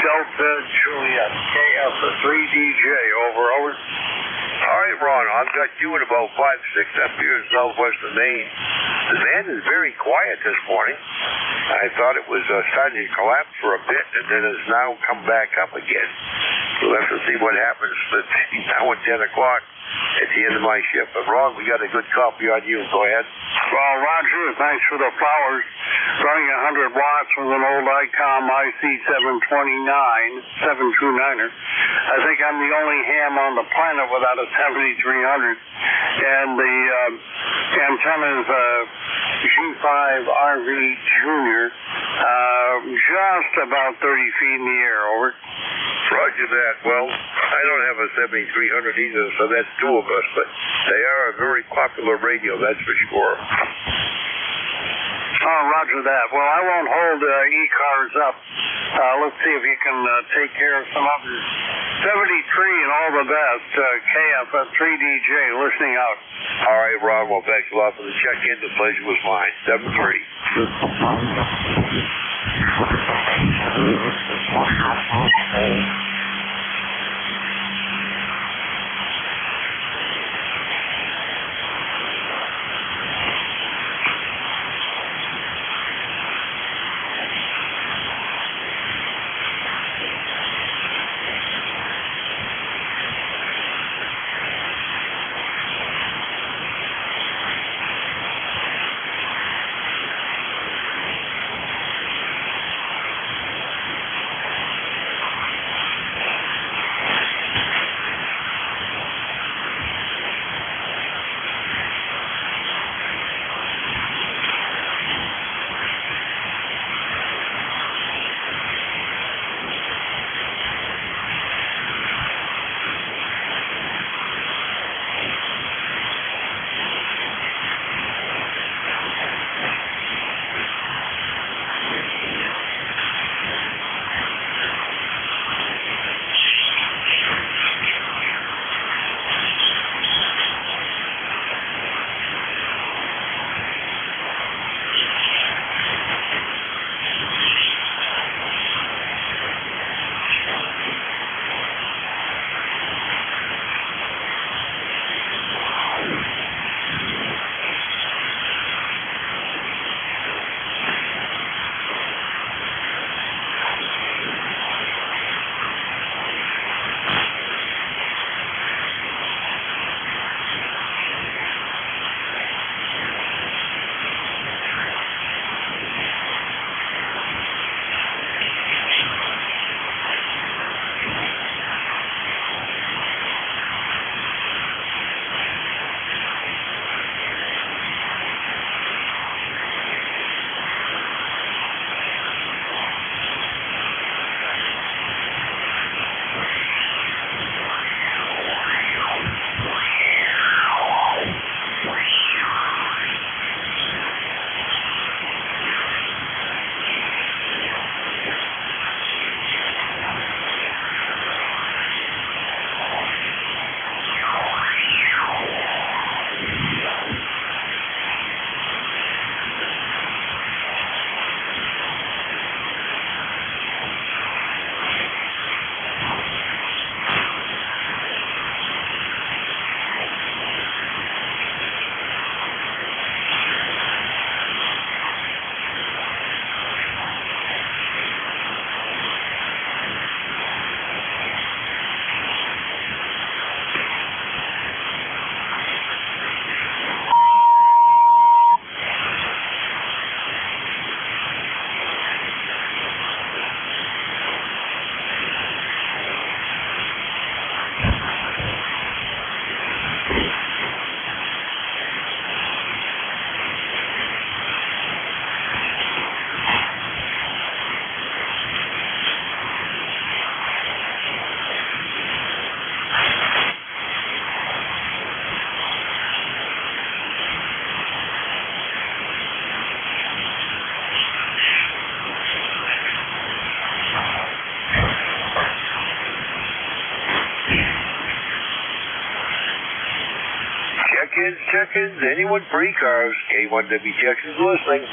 Delta, Juliet, KF 3DJ, over. All right, Ron, I've got you at about 5-6 up here in southwestern Maine. The van is very quiet this morning. I thought it was starting to collapse for a bit, and then it's now come back up again. We'll have to see what happens between now and 10 o'clock at the end of my shift. But, Ron, we got a good copy on you. Go ahead. Well, Roger, thanks for the flowers. Running 100 watts with an old ICOM IC729er. I think I'm the only ham on the planet without a 7300. And the antenna's G5RV Junior, just about 30 feet in the air, over. Roger that. Well, I don't have a 7300 either, so that's two of us, but they are a very popular radio, that's for sure. Oh, roger that. Well, I won't hold ECARS up. Let's see if you can take care of some others. 73 and all the best. KF 3DJ listening out. All right, Rob. Well, thanks a lot for the check-in. The pleasure was mine. 7-3. check-ins. Anyone for ECARS? K1WTX is listening.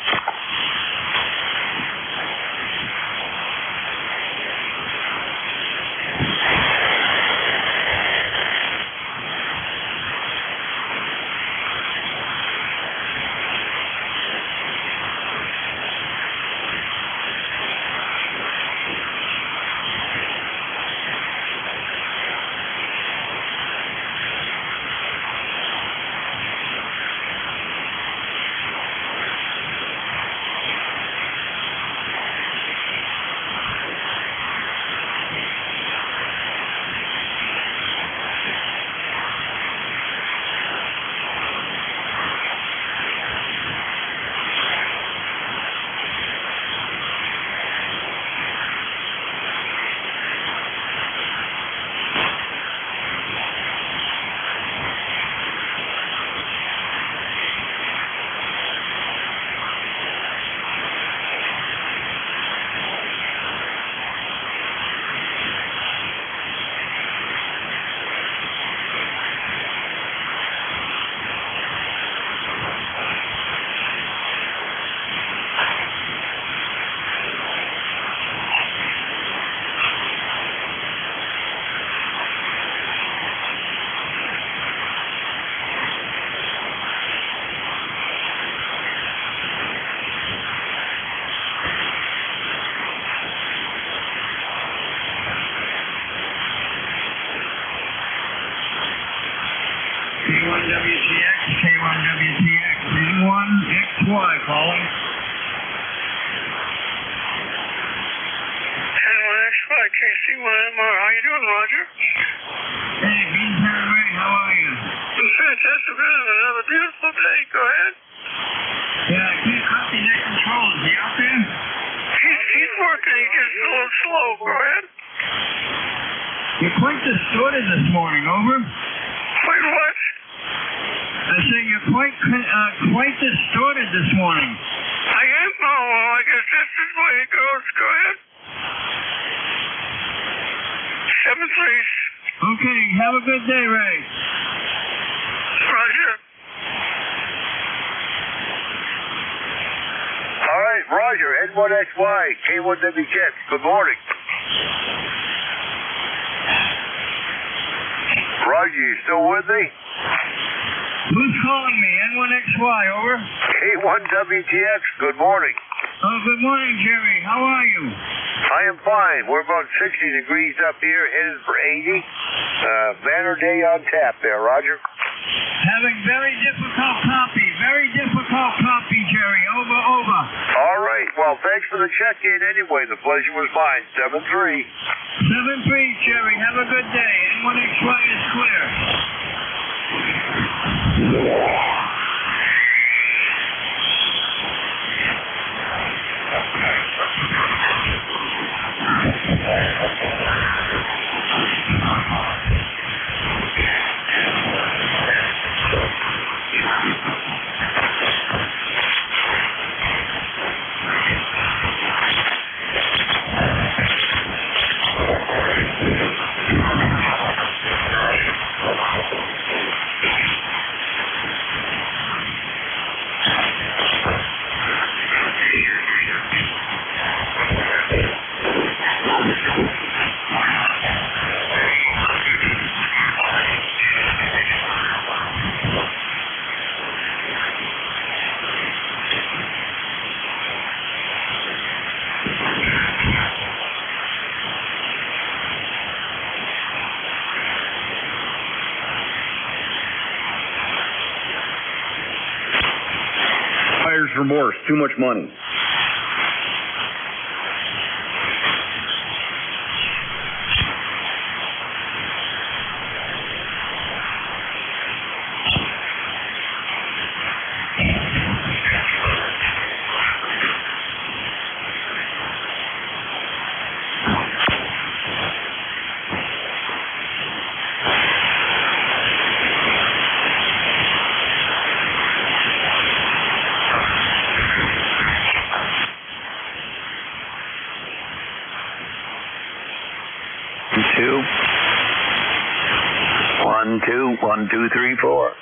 K1WTX, K1WTX, N1XY calling. N1XY, KC1MR, how you doing, Roger? Hey, Beansbury Ray, how are you? Fantastic, another beautiful day, go ahead. Yeah, I can't copy that control. Is he out there? He's working, he's just a little slow, go ahead. You're quite distorted this morning, over. Wait, what? I say you're quite distorted this morning. I am? Oh, well, I guess that's the way it goes. Go ahead. 7-3. Okay, have a good day, Ray. Roger. All right, Roger, N1XY, K1WTX, good morning. Roger, you still with me? Who's calling me? N1XY, over. K1WTX, good morning. Oh, good morning, Jerry. How are you? I am fine. We're about 60 degrees up here, headed for 80. Banner day on tap there, Roger. Having very difficult copy, Jerry. Over. All right. Well, thanks for the check-in anyway. The pleasure was mine. 7-3. 7-3, Jerry. Have a good day. N1XY is clear. Buyer's remorse, too much money. One, two, 1, 2, 3, 4.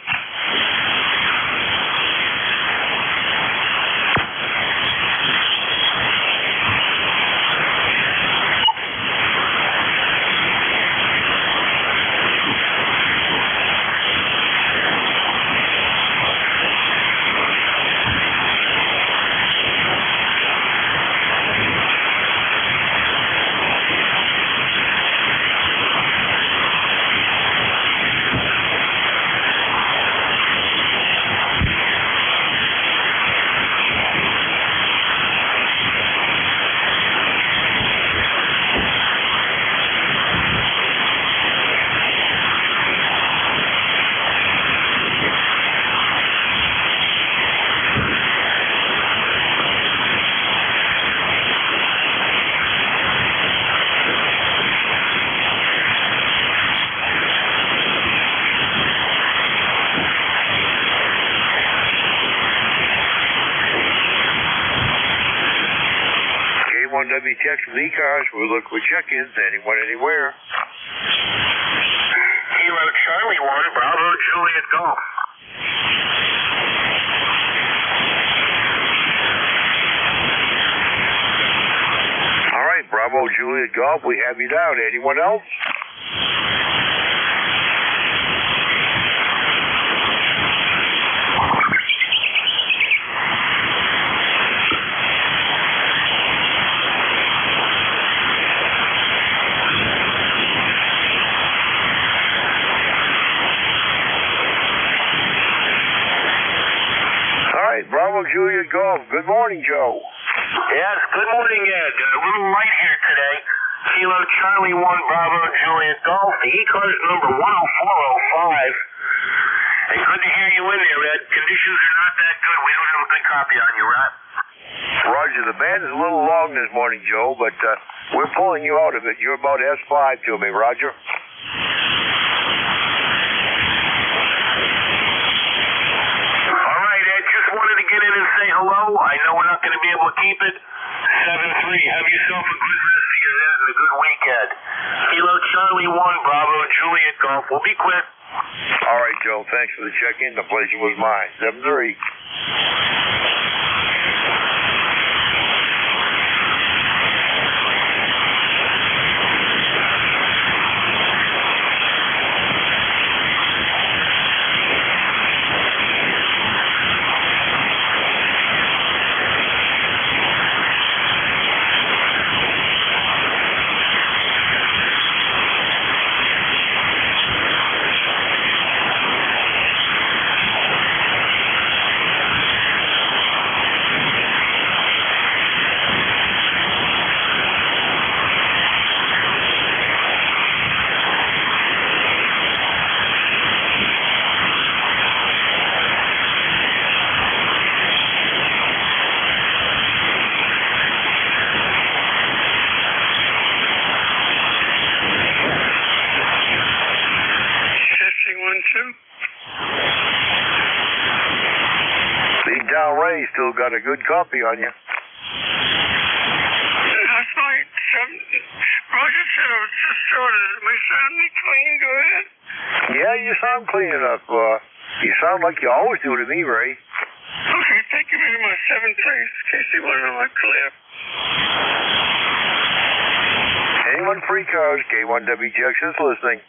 Tex with ECARS. We look for check-ins. Anyone, anywhere. Kilo Charlie 1, Bravo Juliet Golf. All right, Bravo Juliet Golf, we have you down. Anyone else? Bravo Juliet Golf. Good morning, Joe. Yes, good morning, Ed. A little light here today. Kilo Charlie 1, Bravo Juliet Golf. The ECARS number 10405. Hey, good to hear you in there, Ed. Conditions are not that good. We don't have a good copy on you, right? Roger, the band is a little long this morning, Joe, but we're pulling you out of it. You're about S5 to me, Roger. Get in and say hello. I know we're not going to be able to keep it. 7-3. Have yourself a good rest of your day and a good weekend. Kilo Charlie 1, Bravo Juliet Golf. We'll be quick. All right, Joe. Thanks for the check-in. The pleasure was mine. 7-3. Lead down Ray, still got a good copy on you. Last night, Roger said I was just started. Am I sounding clean? Go ahead. Yeah, you sound clean enough. You sound like you always do to me, Ray. Okay, thank you very much. 7-3. KC1, I'm clear. Anyone free cars, K1WTX is listening.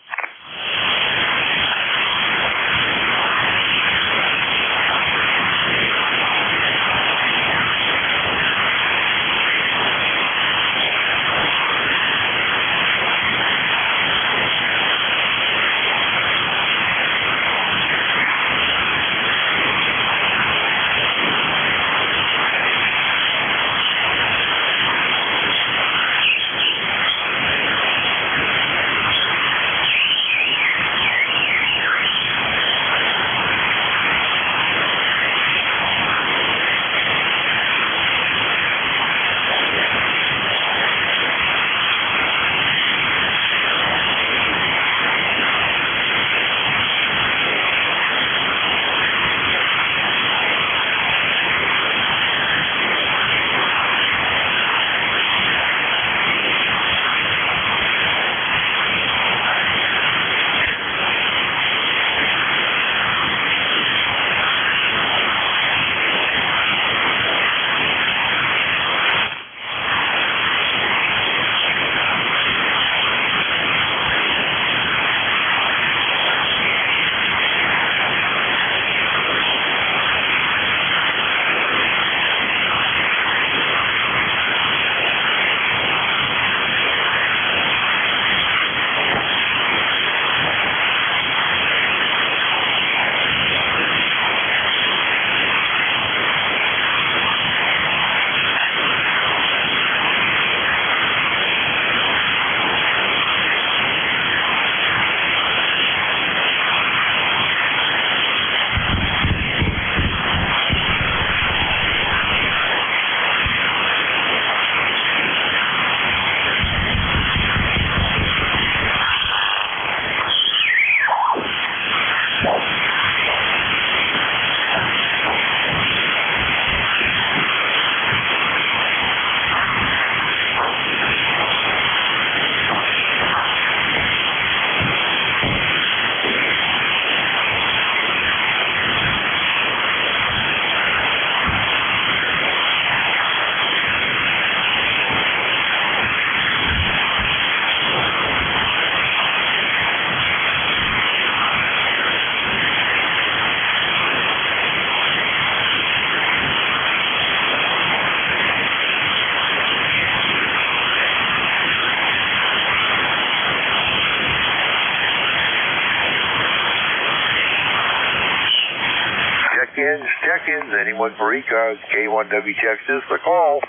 check-ins. Anyone for ECARS, K1W Texas, the call.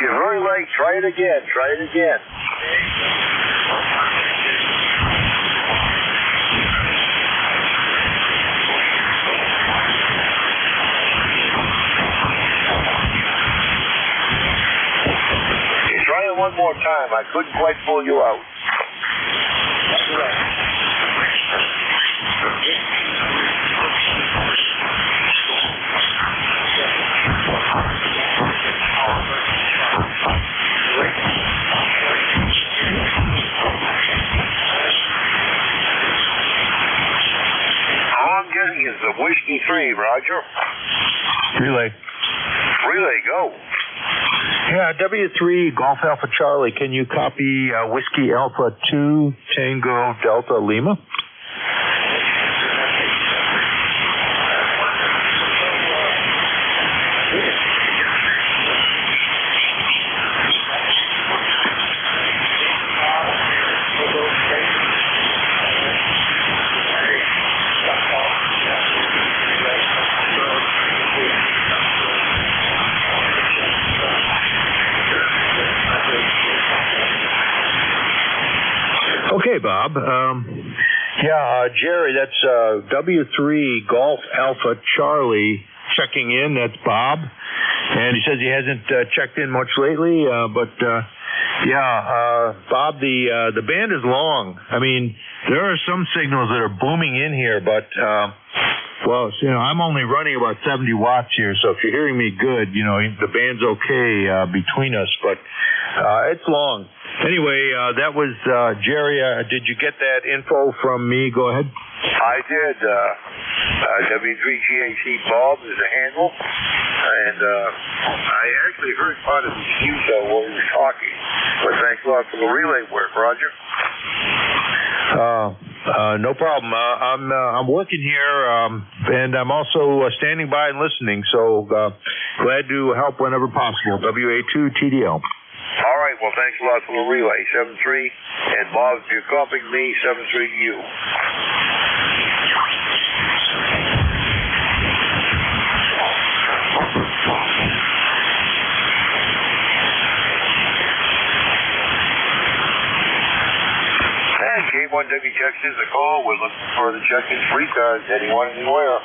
You're very late. Try it again. Try it again. Try it one more time. I couldn't quite pull you out. All I'm getting is the Whiskey 3, Roger. Relay. Relay, go. Yeah, W3 Golf Alpha Charlie, can you copy Whiskey Alpha 2 Tango Delta Lima? Okay, Bob. Jerry, that's W3 Golf Alpha Charlie checking in. That's Bob. And he says he hasn't checked in much lately, but Bob, the band is long. I mean, there are some signals that are booming in here, but I'm only running about 70 watts here, so if you're hearing me good, the band's okay between us, but it's long. Anyway, that was Jerry. Did you get that info from me? Go ahead. I did. W3GAC Bob is a handle, and I actually heard part of the excuse while we were talking, but thanks a lot for the relay work, Roger. No problem. I'm working here, and I'm also standing by and listening, so glad to help whenever possible. WA2TDL. All right, well, thanks a lot for the relay. 7-3, and Bob, if you're copying me, 7-3 to you. And K1W Texas, a call. We're looking for the check-in free cards. Anyone, anywhere.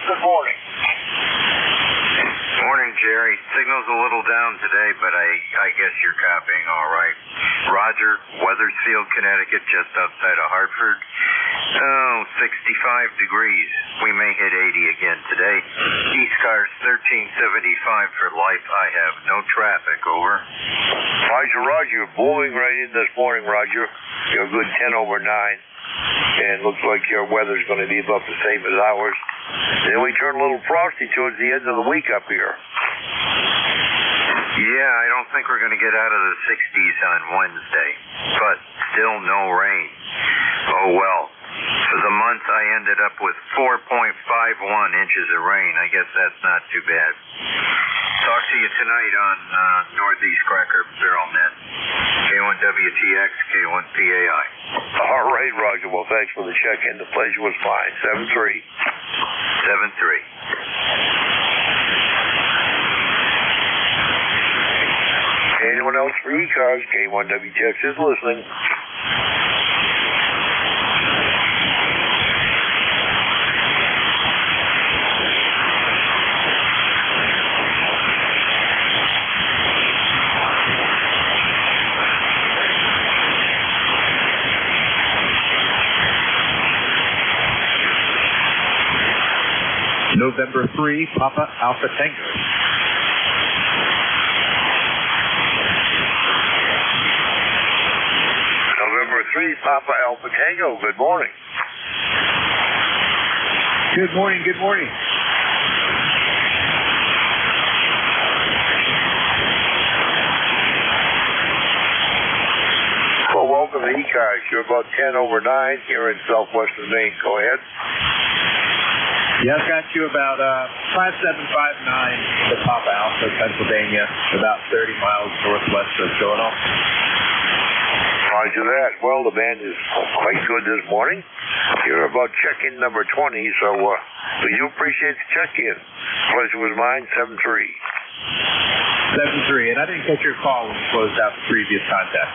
Good morning. Morning, Jerry. Signal's a little down today, but I guess you're copying all right. Roger, Wethersfield, Connecticut, just outside of Hartford. 65 degrees. We may hit 80 again today. ECARS 1375 for life. I have no traffic, over. Roger, you're blowing right in this morning, Roger. You're a good 10 over 9. And looks like your weather's going to be about the same as ours. Then we turn a little frosty towards the end of the week up here. Yeah, I don't think we're going to get out of the 60s on Wednesday, but still no rain. Oh well. For the month, I ended up with 4.51 inches of rain. I guess that's not too bad. Talk to you tonight on Northeast Cracker Barrel Net. K1WTX, K1PAI. All right, Roger. Well, thanks for the check-in. The pleasure was mine. 7-3. 7-3. Anyone else for ECARS? K1WTX is listening. November 3, Papa Alpha Tango. November 3, Papa Alpha Tango. Good morning. Good morning, good morning. Well, welcome to ECARS. You're about 10 over 9 here in southwestern Maine. Go ahead. Yeah, I've got you about 5759 to Papa Alpha, Pennsylvania, about 30 miles northwest of Philadelphia. Roger that. Well, the band is quite good this morning. You're about check-in number 20, so we do appreciate the check-in. Pleasure was mine, 7-3. 7-3, and I didn't catch your call when you closed out the previous contact.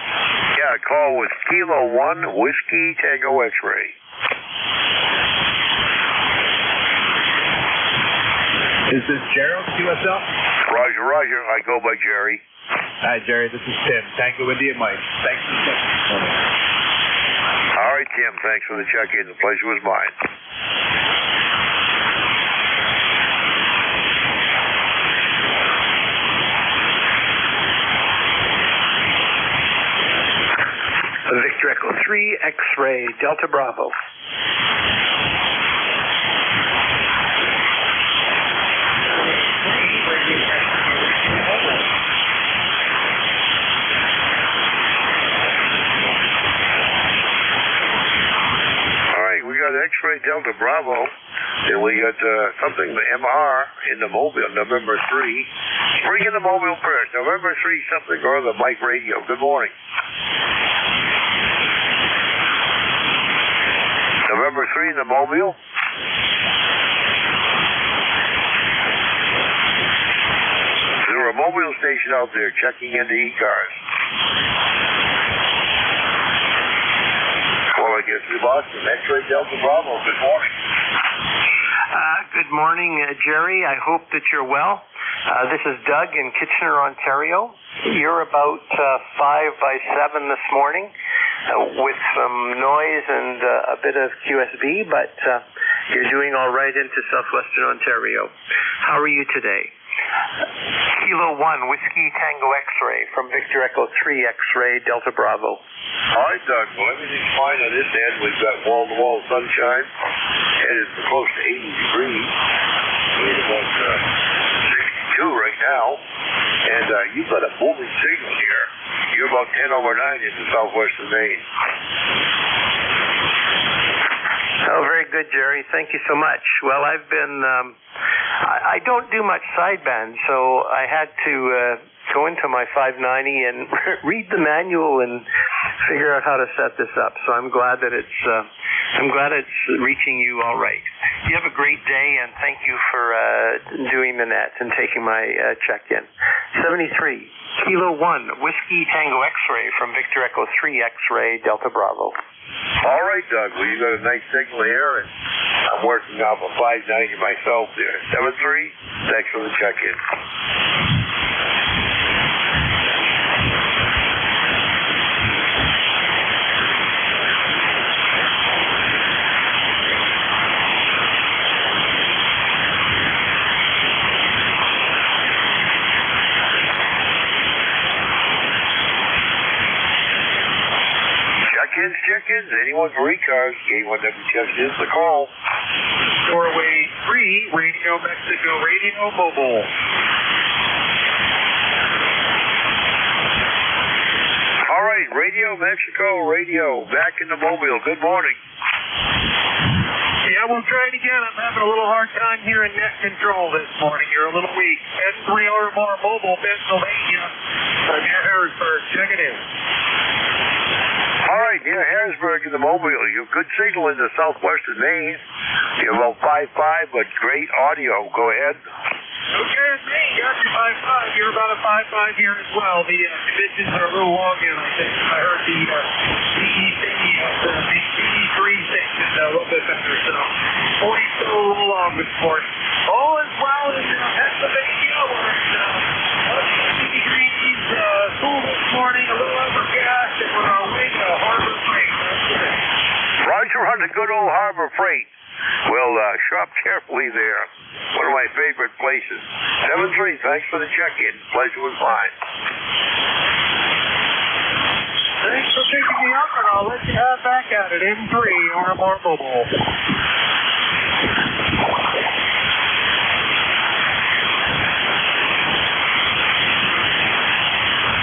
Yeah, the call was Kilo 1, Whiskey, Tango X-Ray. Is this Gerald, QSL? Roger. I go by Jerry. Hi, Jerry. This is Tim. Tango India Mike. Thanks for the check-in. All right, Tim. Thanks for the check-in. The pleasure was mine. Victor Echo 3, X-Ray, Delta Bravo. X-Ray Delta Bravo, and we got something, the MR in the Mobile, November 3. Bring in the Mobile first, November 3, something or the Mike Radio. Good morning. November 3 in the Mobile. Is there a mobile station out there checking into ECARS? Well, I guess we've lost the X-Ray Delta Bravo. Good morning. Good morning, Jerry. I hope that you're well. This is Doug in Kitchener, Ontario. You're about 5 by 7 this morning with some noise and a bit of QSB, but you're doing all right into southwestern Ontario. How are you today? Kilo 1, Whiskey Tango X-Ray from Victor Echo 3 X-Ray Delta Bravo. All right, Doug. Well, everything's fine on this end. We've got wall-to-wall sunshine. Headed for close to 80 degrees. We're about 62 right now. And you've got a booming signal here. You're about 10 over 9 into southwestern Maine. Oh, very good, Jerry. Thank you so much. Well, I've been, I don't do much sideband, so I had to go into my 590 and read the manual and figure out how to set this up. So I'm glad that it's reaching you all right. You have a great day, and thank you for doing the net and taking my check-in. 73, Kilo 1, Whiskey Tango X-ray from Victor Echo 3 X-ray Delta Bravo. All right, Doug. Well, you got a nice signal here, and I'm working off a 590 myself there. 73, thanks for the check-in. Check-ins, anyone for ECARS, K1WTX is the call. Doorway 3, Radio Mexico, Radio Mobile. All right, Radio Mexico, Radio, back in the mobile. Good morning. Yeah, we'll try it again. I'm having a little hard time here in net control this morning. You're a little weak. N3 or more mobile, Pennsylvania. Near Harrisburg. Check it in. All right, near Harrisburg in the mobile. You have good signal in the southwestern Maine. You're about 5.5, but great audio. Go ahead. Okay, it's me. Got you 5.5. You're about a 5.5 here as well. The conditions are a little long in, I think. I heard the BE3 thing is a little bit better, so 40 still a little long this morning. All is well in Pennsylvania. We're at 50 degrees, cool this morning, a little overcast, and we're on our way to Harbor Freight. Roger on the good old Harbor Freight. Well, shop carefully there. One of my favorite places. 73, thanks for the check-in. Pleasure was mine. Thanks for picking me up, and I'll let you have back at it. N3 or more mobile.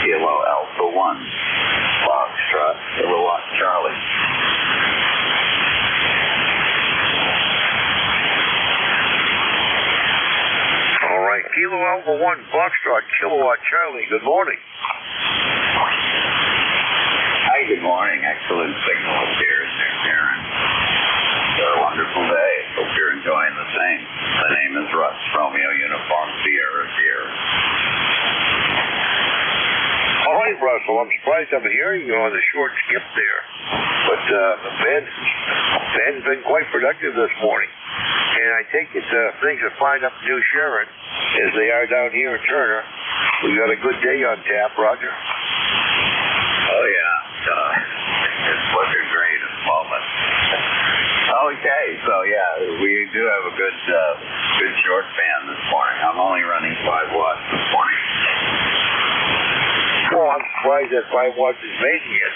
Kilo Alpha 1, Foxtrot, Kilowatt Charlie. All right, Kilo Alpha 1, Foxtrot, Kilowatt Charlie. Good morning. Hi, good morning. Excellent signal up here in New Sharon. It's a wonderful day. Hope you're enjoying the same. The name is Russ, Romeo Uniform Sierra Sierra. All right, Russell, I'm surprised I'm hearing you on the short skip there. But Ben's been quite productive this morning. And I take it things are fine up in New Sharon as they are down here in Turner. We got a good day on tap, Roger. Oh, yeah. It's looking great at the moment. Okay, so yeah, we do have a good short fan this morning. I'm only running 5 watts this morning. Well, I'm surprised that 5 watts is making it,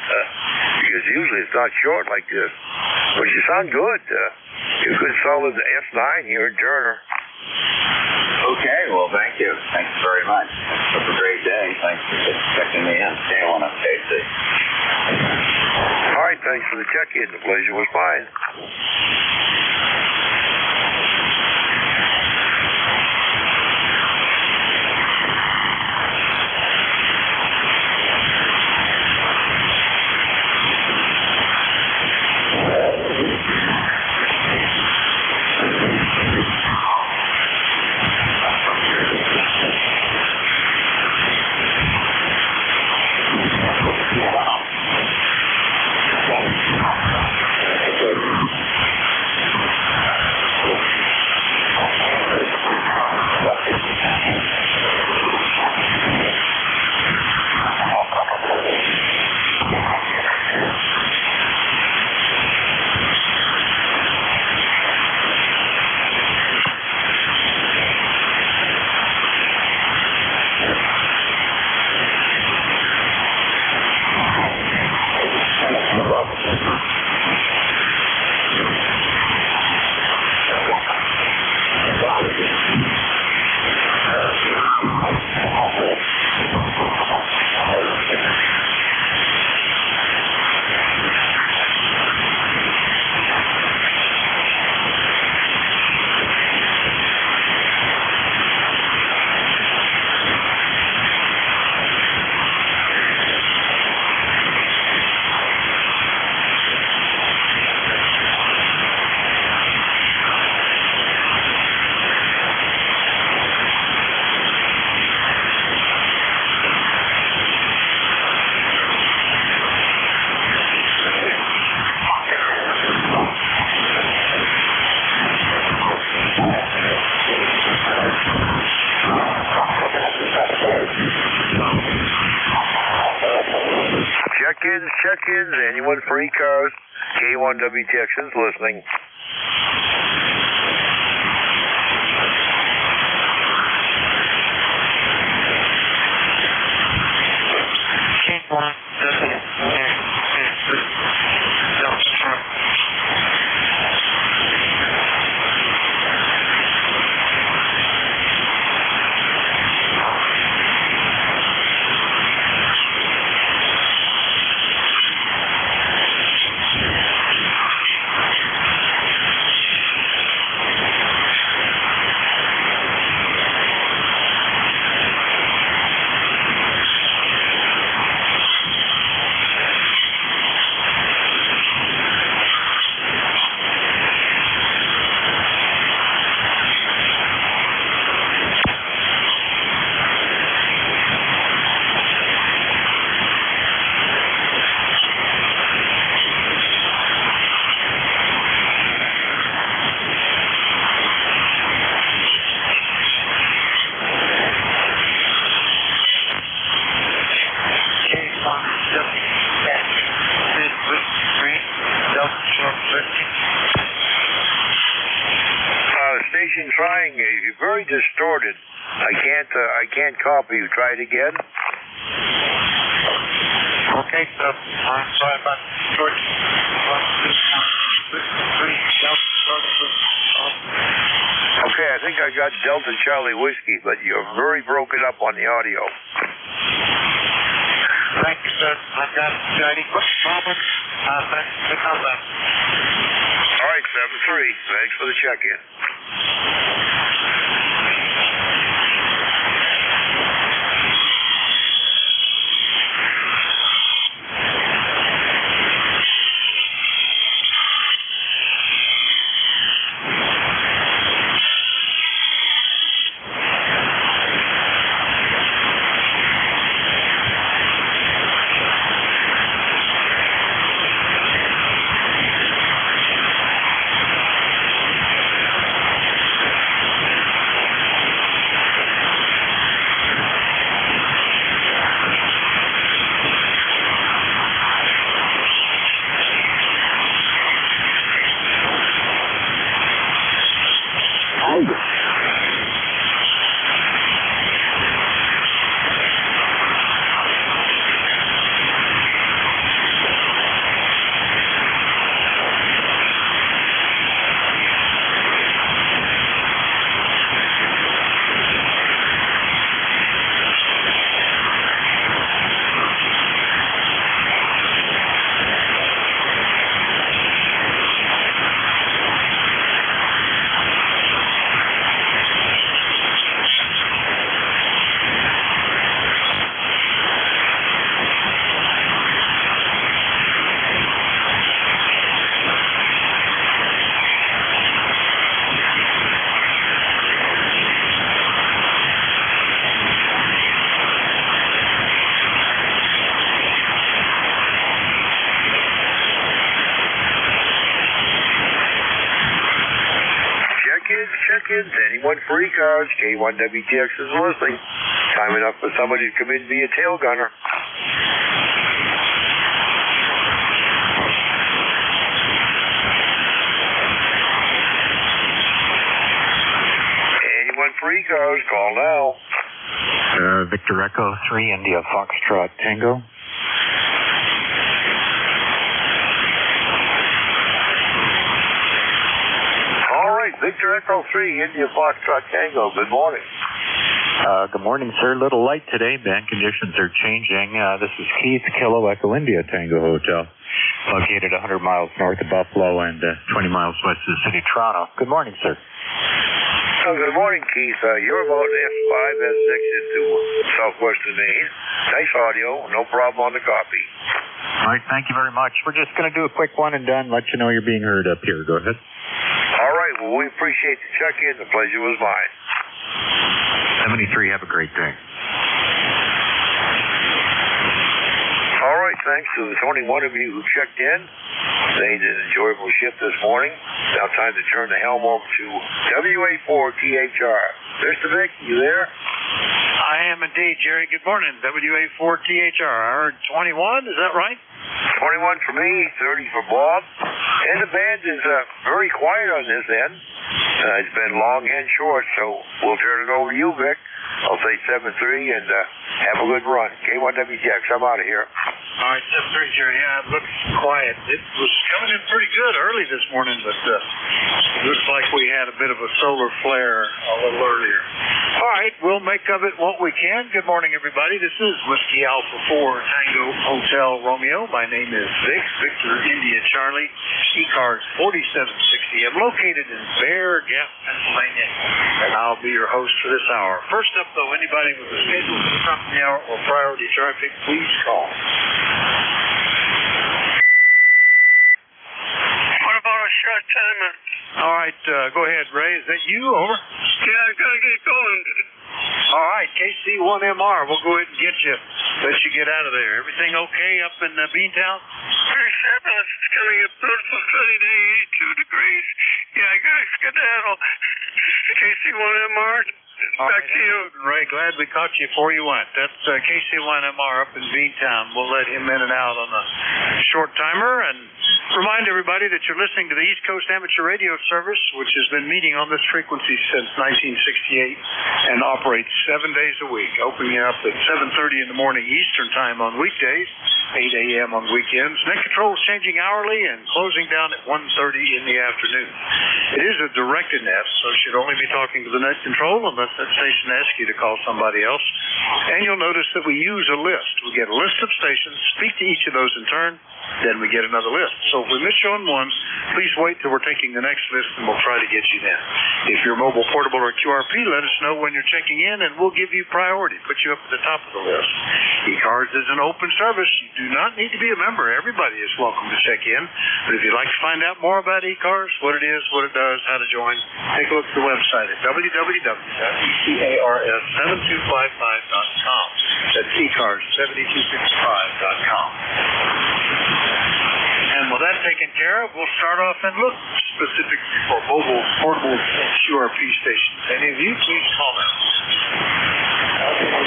because usually it's not short like this. But you sound good. You're a good solid S9 here in Turner. Okay, well, thank you. Thanks very much. Have a great day. Thanks for checking me in. K1 up KC. All right, thanks for the check-in. The pleasure was mine. Check-ins. Anyone for ECARS? K1WTX is listening. Station trying, you're very distorted. I can't copy you. Try it again. Okay, so I'm sorry about George. Okay, I think I got Delta Charlie Whiskey, but you're very broken up on the audio. Thank you, sir. I've got any problems. Thanks for the contact. All right, 7-3. Thanks for the check-in. Check-ins. Anyone for ECARS? K1WTX is listening. Time enough for somebody to come in via tail gunner. Anyone for ECARS? Call now. Victor Echo 3, India Foxtrot Tango. Victor Echo 3, India Foxtrot Tango. Good morning. Good morning, sir. A little light today. Band conditions are changing. This is Keith, Kilo Echo India Tango Hotel, located 100 miles north of Buffalo and 20 miles west of the city of Toronto. Good morning, sir. Good morning, Keith. You're about F5, S6 into southwestern Maine. Nice audio. No problem on the copy. All right. Thank you very much. We're just going to do a quick one and done. Let you know you're being heard up here. Go ahead. All right. Well, we appreciate the check-in. The pleasure was mine. 73. Have a great day. All right. Thanks to the 21 of you who checked in. They did an enjoyable shift this morning. Now time to turn the helm over to WA4THR. Mr. Vic, you there? I am indeed, Jerry. Good morning. WA4THR. I heard 21. Is that right? 21 for me, 30 for Bob. And the band is very quiet on this end. It's been long and short, so we'll turn it over to you, Vic. I'll say 7-3 and have a good run. K1WTX, I'm out of here. All right, 7-3, Jerry. Yeah, it looks quiet. It was coming in pretty good early this morning, but it looks like we had a bit of a solar flare a little earlier. All right, we'll make of it what we can. Good morning, everybody. This is Whiskey Alpha 4 Tango Hotel Romeo. My name is Vic, Victor India Charlie, ECARS 4760. I'm located in Bear Gap, Pennsylvania, and I'll be your host for this hour. First up, though, anybody with a schedule for the top of the hour or priority traffic, please call. What about a short timer? All right, go ahead, Ray. Is that you? Over. Yeah, I gotta get going. All right, KC1MR. We'll go ahead and get you. Let you get out of there. Everything okay up in Beantown? Very fabulous. It's gonna be a beautiful sunny day, 82 degrees. Yeah, I gotta skedaddle. KC1MR. Back to you. Ray, glad we caught you before you went. That's KC1MR up in Beantown. We'll let him in and out on a short timer and remind everybody that you're listening to the East Coast Amateur Radio Service, which has been meeting on this frequency since 1968 and operates 7 days a week, opening up at 7:30 in the morning Eastern Time on weekdays, 8 a.m. on weekends. Net control is changing hourly and closing down at 1:30 in the afternoon. It is a directed net, so you should only be talking to the net control unless that station asks you to call somebody else. And you'll notice that we use a list. We get a list of stations, speak to each of those in turn, then we get another list. So if we miss you on one, please wait till we're taking the next list and we'll try to get you then. If you're mobile, portable, or QRP, let us know when you're checking in and we'll give you priority, put you up at the top of the list. ECARS is an open service. You do not need to be a member. Everybody is welcome to check in. But if you'd like to find out more about ECARS, what it is, what it does, how to join, take a look at the website at www.ECARS7255.com. That's ECARS7255.com. And with that taken care of, we'll start off and look specifically for mobile, portable, QRP stations. Any of you, please comment.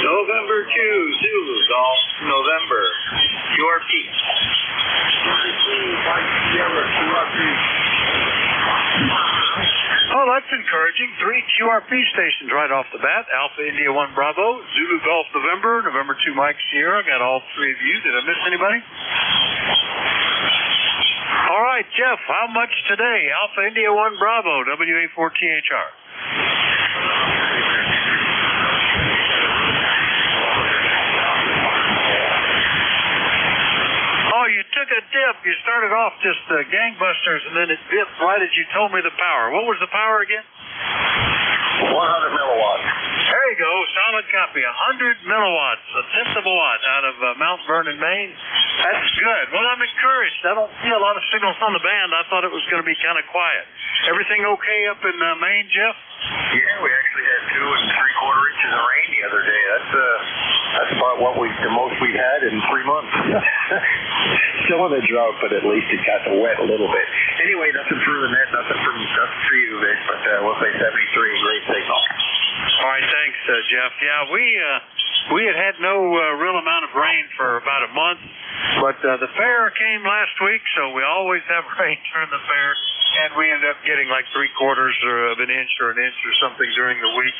November 2, Zulu, Golf, November, QRP. Oh, that's encouraging. 3 QRP stations right off the bat. Alpha India 1 Bravo, Zulu Golf November, November 2 Mike Sierra. Got all 3 of you. Did I miss anybody? All right, Jeff, how much today? Alpha India 1 Bravo, WA4THR. Oh, you took a dip. You started off just gangbusters, and then it dipped right as you told me the power. What was the power again? 100 milliwatts. There you go. Solid copy. 100 milliwatts, a tenth of a watt out of Mount Vernon, Maine. That's good. Well, I'm encouraged. I don't see a lot of signals on the band. I thought it was going to be kind of quiet. Everything okay up in Maine, Jeff? Yeah, we actually had 2 3/4 inches of rain the other day. That's about the most we've had in 3 months. Still in a drought, but at least it got wet a little bit. Anyway, nothing for the net, nothing for you, Vic, but we'll say 73, great signal. All right, thanks, Jeff. Yeah, we had no real amount of rain for about a month, but the fair came last week, so we always have rain during the fair, and we ended up getting like 3/4 of an inch or an inch or something during the week.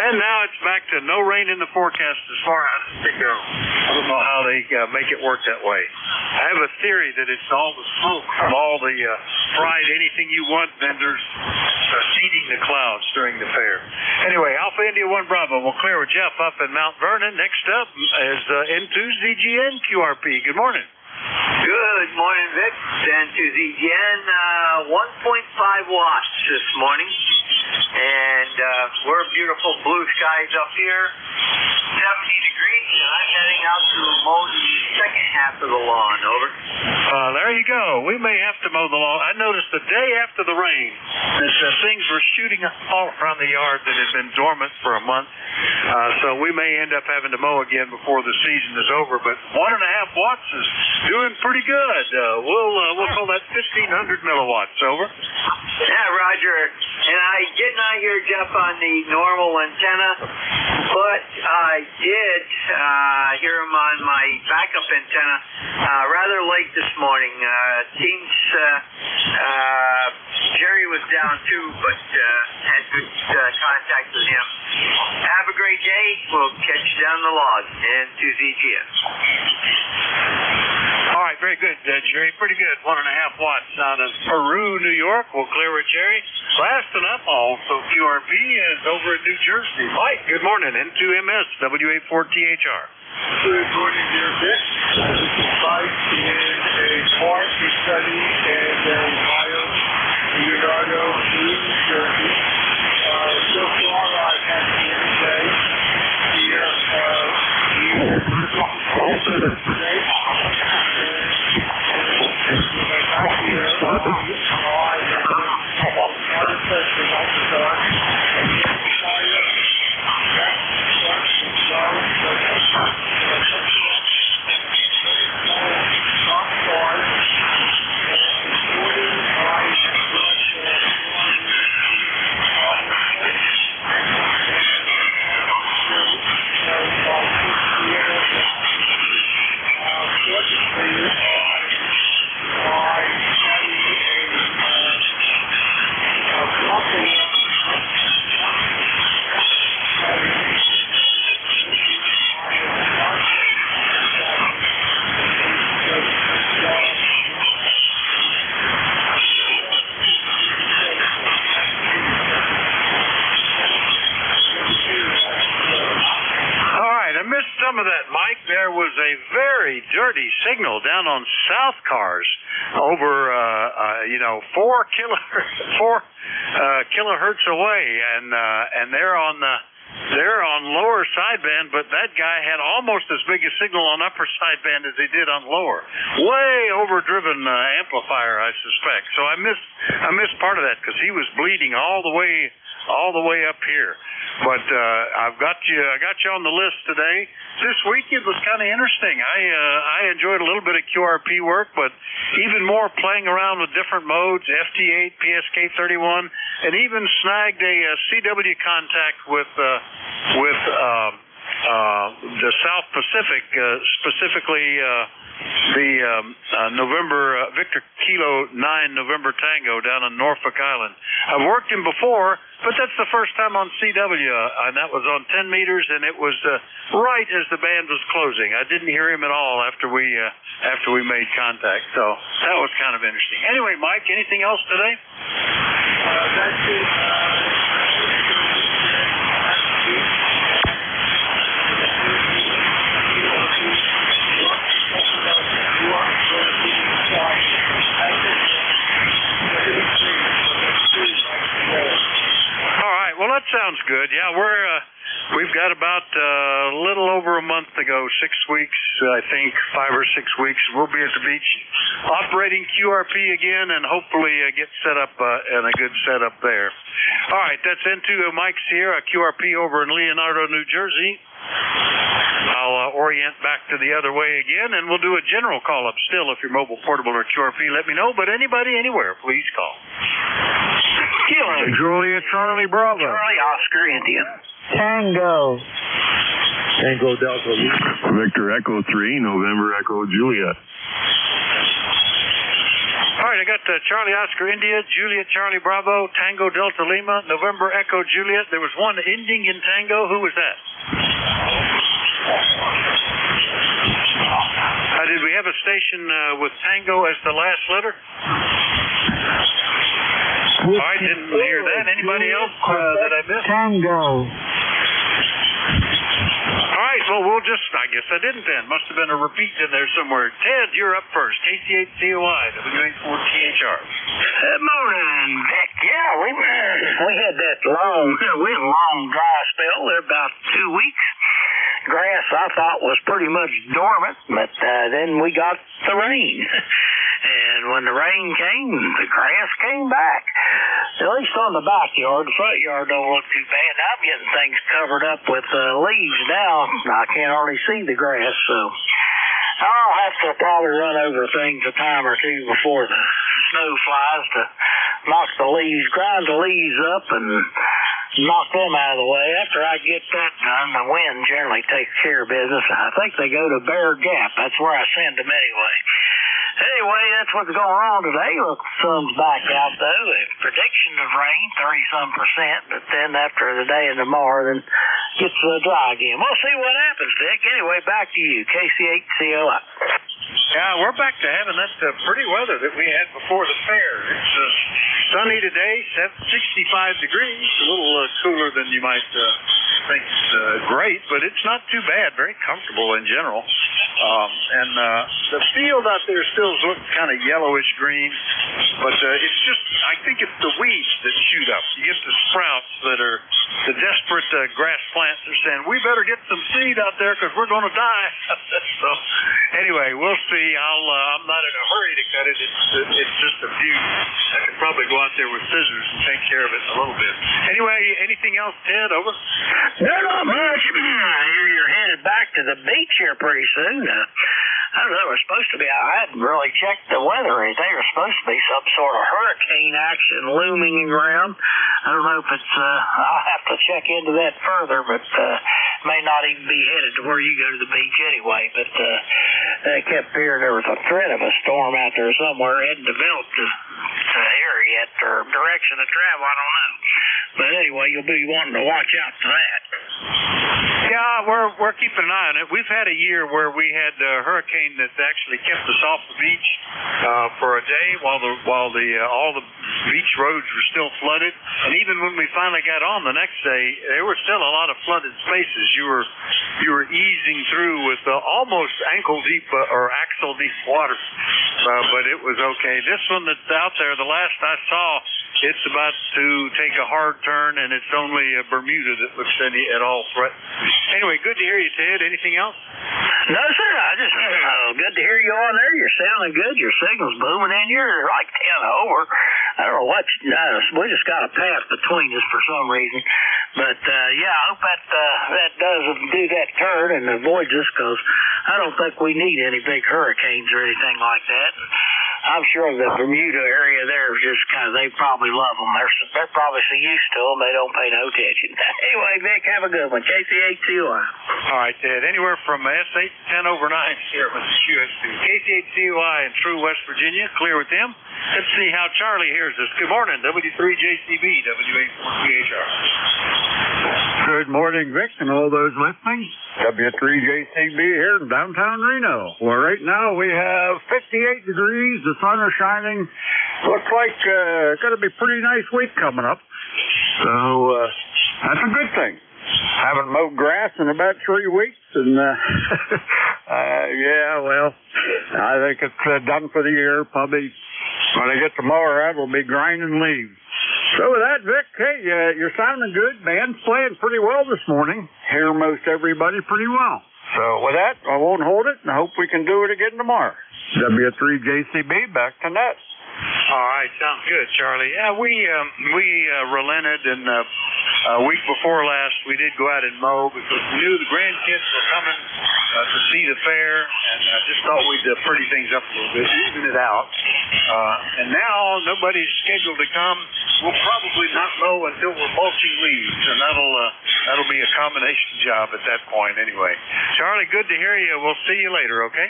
And now it's back to no rain in the forecast as far as they go. I don't know how they make it work that way. I have a theory that it's all the smoke from all the fried anything you want vendors seeding the clouds during the fair. Anyway, Alpha India 1 Bravo. We'll clear with Jeff up in Mount Vernon. Next up is N2ZGN QRP. Good morning. Good morning, Vic. N2ZGN, 1.5 watts this morning. And we're beautiful blue skies up here. 70 degrees, and I'm heading out to mow the second half of the lawn. Over. There you go. We may have to mow the lawn. I noticed the day after the rain that things were shooting all around the yard that had been dormant for a month. So we may end up having to mow again before the season is over. But 1.5 watts is doing pretty good. We'll call that 1,500 milliwatts. Over. Yeah, Roger. And I did not hear Jeff on the normal antenna, but I did hear him on my backup antenna rather late this morning. Seems Jerry was down too, but had good contact with him. Have a great day. We'll catch you down the log and to ZGS. All right, very good, Jerry. Pretty good. 1.5 watts out of Peru, New York. We'll clear with Jerry. Last and up, also QRP is over in New Jersey. Mike, good morning. N2MS, W84THR. Good morning, dear Vic. This is Mike in a pharmacy study in Ohio, Leonardo, New Jersey. So far, I've had the day here. Today. Some of that, Mike. There was a very dirty signal down on South Cars over, 4 kilohertz away, and they're on lower sideband, but that guy had almost as big a signal on upper sideband as he did on lower. Way overdriven amplifier, I suspect. So I missed part of that because he was bleeding all the way up here. But I got you on the list today. This week it was kind of interesting. I enjoyed a little bit of QRP work, but even more playing around with different modes, FT8, PSK31, and even snagged a CW contact with the South Pacific, specifically the November Victor Kilo 9 November Tango down in Norfolk Island. I've worked him before, but that's the first time on CW, and that was on 10 meters, and it was right as the band was closing. I didn't hear him at all after we made contact, so that was kind of interesting. Anyway, Mike, anything else today? That's it. All right, well, that sounds good. Yeah, we've got about a little over a month to go, 6 weeks, I think, 5 or 6 weeks. We'll be at the beach operating QRP again and hopefully get set up in a good setup there. All right, that's into Mike Sierra, QRP over in Leonardo, New Jersey. I'll orient back to the other way again, and we'll do a general call-up still. If you're mobile, portable, or QRP, let me know. But anybody, anywhere, please call. Julia, Charlie, Bravo. Charlie, Oscar, India. Tango. Tango Delta Lima. Victor Echo 3, November Echo Juliet. All right, I got Charlie Oscar India, Juliet Charlie Bravo, Tango Delta Lima, November Echo Juliet. There was one ending in Tango. Who was that? Did we have a station with Tango as the last letter? All right, didn't hear that. Anybody else that I missed? Tango. All right, well, I guess I didn't then. Must have been a repeat in there somewhere. Ted, you're up first. KC8COI, W84THR. Good morning, Vic. Yeah, we had that long dry spell there about 2 weeks. Grass I thought was pretty much dormant, but then we got the rain. And when the rain came, the grass came back. At least on the backyard. The front yard don't look too bad. I'm getting things covered up with leaves now. I can't hardly see the grass, so I'll have to probably run over things a time or two before the snow flies to knock the leaves, grind the leaves up, and knock them out of the way. After I get that done, the wind generally takes care of business. I think they go to Bear Gap. That's where I send them anyway. Anyway, that's what's going on today. Look, the sun's back out, though. A prediction of rain, 30-some%, but then after the day and tomorrow, then gets dry again. We'll see what happens, Vic. Anyway, back to you, KC8COI. Yeah, we're back to having that pretty weather that we had before the fair. It's sunny today, 65 degrees, a little cooler than you might think is great, but it's not too bad, very comfortable in general. And the field out there still looks kind of yellowish green, but it's just, I think it's the weeds that shoot up. You get the sprouts that are the desperate grass plants are saying, we better get some seed out there because we're going to die. So anyway, we'll see. I'm not in a hurry to cut it. It's just a few. I could probably go out there with scissors and take care of it in a little bit. Anyway, anything else, Ted? Over. No, not much. You're headed back to the beach here pretty soon. I don't know, it was supposed to be, I hadn't really checked the weather or anything. There's supposed to be some sort of hurricane action looming around. I don't know if it's, I'll have to check into that further, but may not even be headed to where you go to the beach anyway. But I kept hearing there was a threat of a storm out there somewhere. It hadn't developed to area yet or direction of travel, I don't know. But anyway, you'll be wanting to watch out for that. Yeah, we're keeping an eye on it. We've had a year where we had a hurricane that actually kept us off the beach for a day while all the beach roads were still flooded. And even when we finally got on the next day, there were still a lot of flooded spaces. You were easing through with almost ankle deep or axle deep water, but it was okay. This one that's out there, the last I saw, it's about to take a hard turn, and it's only Bermuda that looks at all threatened. Anyway, good to hear you, Ted. Anything else? No, sir. I just good to hear you on there. You're sounding good. Your signal's booming in. You're like 10 over. I don't know what. We just got a path between us for some reason. But yeah, I hope that does do that turn and avoids us, because I don't think we need any big hurricanes or anything like that. I'm sure the Bermuda area there is just kind of, they probably love them. They're probably so used to them, they don't pay no attention. Anyway, Vic, have a good one. KC8COI. All right, Ted. Anywhere from S8 to 10 over 9 here with the QS2. KC8COI in True, West Virginia. Clear with them. Let's see how Charlie hears us. Good morning, W3JCB, W8CHR. Good morning, Vic, and all those listening. W3JCB here in downtown Reno, where right now we have 58 degrees, the sun is shining. Looks like it's going to be a pretty nice week coming up. So that's a good thing. Haven't mowed grass in about 3 weeks, and yeah, well, I think it's done for the year. Probably when I get to mow around, we'll be grinding leaves. So with that, Vic, hey, you're sounding good. Band's playing pretty well this morning. Hear most everybody pretty well. So with that, I won't hold it, and I hope we can do it again tomorrow. W3JCB, back to net. All right, sounds good, Charlie. Yeah, we relented, and a week before last, we did go out and mow because we knew the grandkids were coming to see the fair, and I just thought we'd pretty things up a little bit, even it out. And now nobody's scheduled to come. We'll probably not mow until we're mulching leaves, and that'll be a combination job at that point anyway. Charlie, good to hear you. We'll see you later, okay?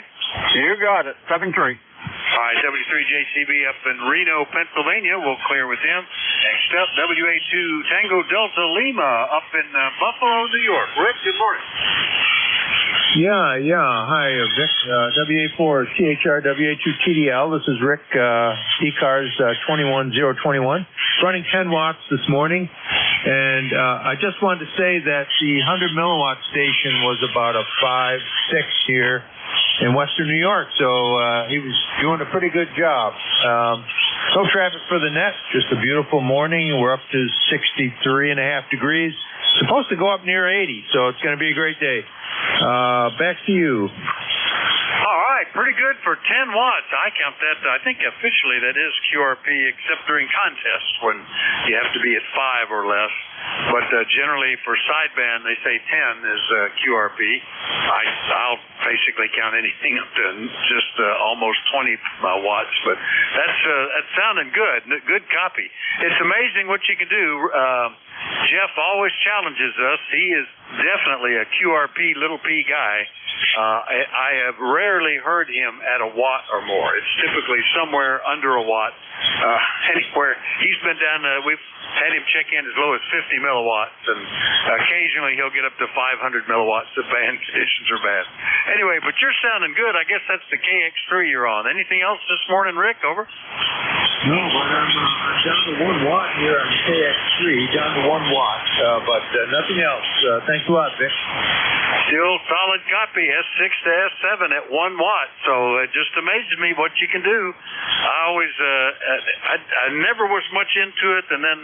You got it. 7-3. All right, W3JCB up in Reno, Pennsylvania. We'll clear with them. Next up, WA2 Tango Delta Lima up in Buffalo, New York. Rick, good morning. Yeah. Hi, Vic. WA4 THR, WA2 TDL. This is Rick, ECARS 21021. Running 10 watts this morning. And I just wanted to say that the 100 milliwatt station was about a 5.6 here in Western New York. So he was doing a pretty good job. No traffic for the net. Just a beautiful morning. We're up to 63.5 degrees. Supposed to go up near 80, so it's going to be a great day. Back to you. All right, pretty good for 10 watts. I count that. I think officially that is QRP, except during contests when you have to be at 5 or less. But generally for sideband, they say 10 is QRP. I'll basically count anything up to just almost 20 watts. But that's sounding good. Good copy. It's amazing what you can do. Jeff always challenges us. He is definitely a QRP little p guy. I have rarely heard him at a watt or more. It's typically somewhere under a watt. Anywhere he's been down, we've had him check in as low as 50 milliwatts, and occasionally he'll get up to 500 milliwatts if band conditions are bad. Anyway, but you're sounding good. I guess that's the KX3 you're on. Anything else this morning, Rick? Over. No, but I'm down to 1 watt here on KX3, down to 1 watt, but nothing else. Thanks a lot, Vic. Still solid copy, S6 to S7 at 1 watt. So it just amazes me what you can do. I always, I never was much into it, and then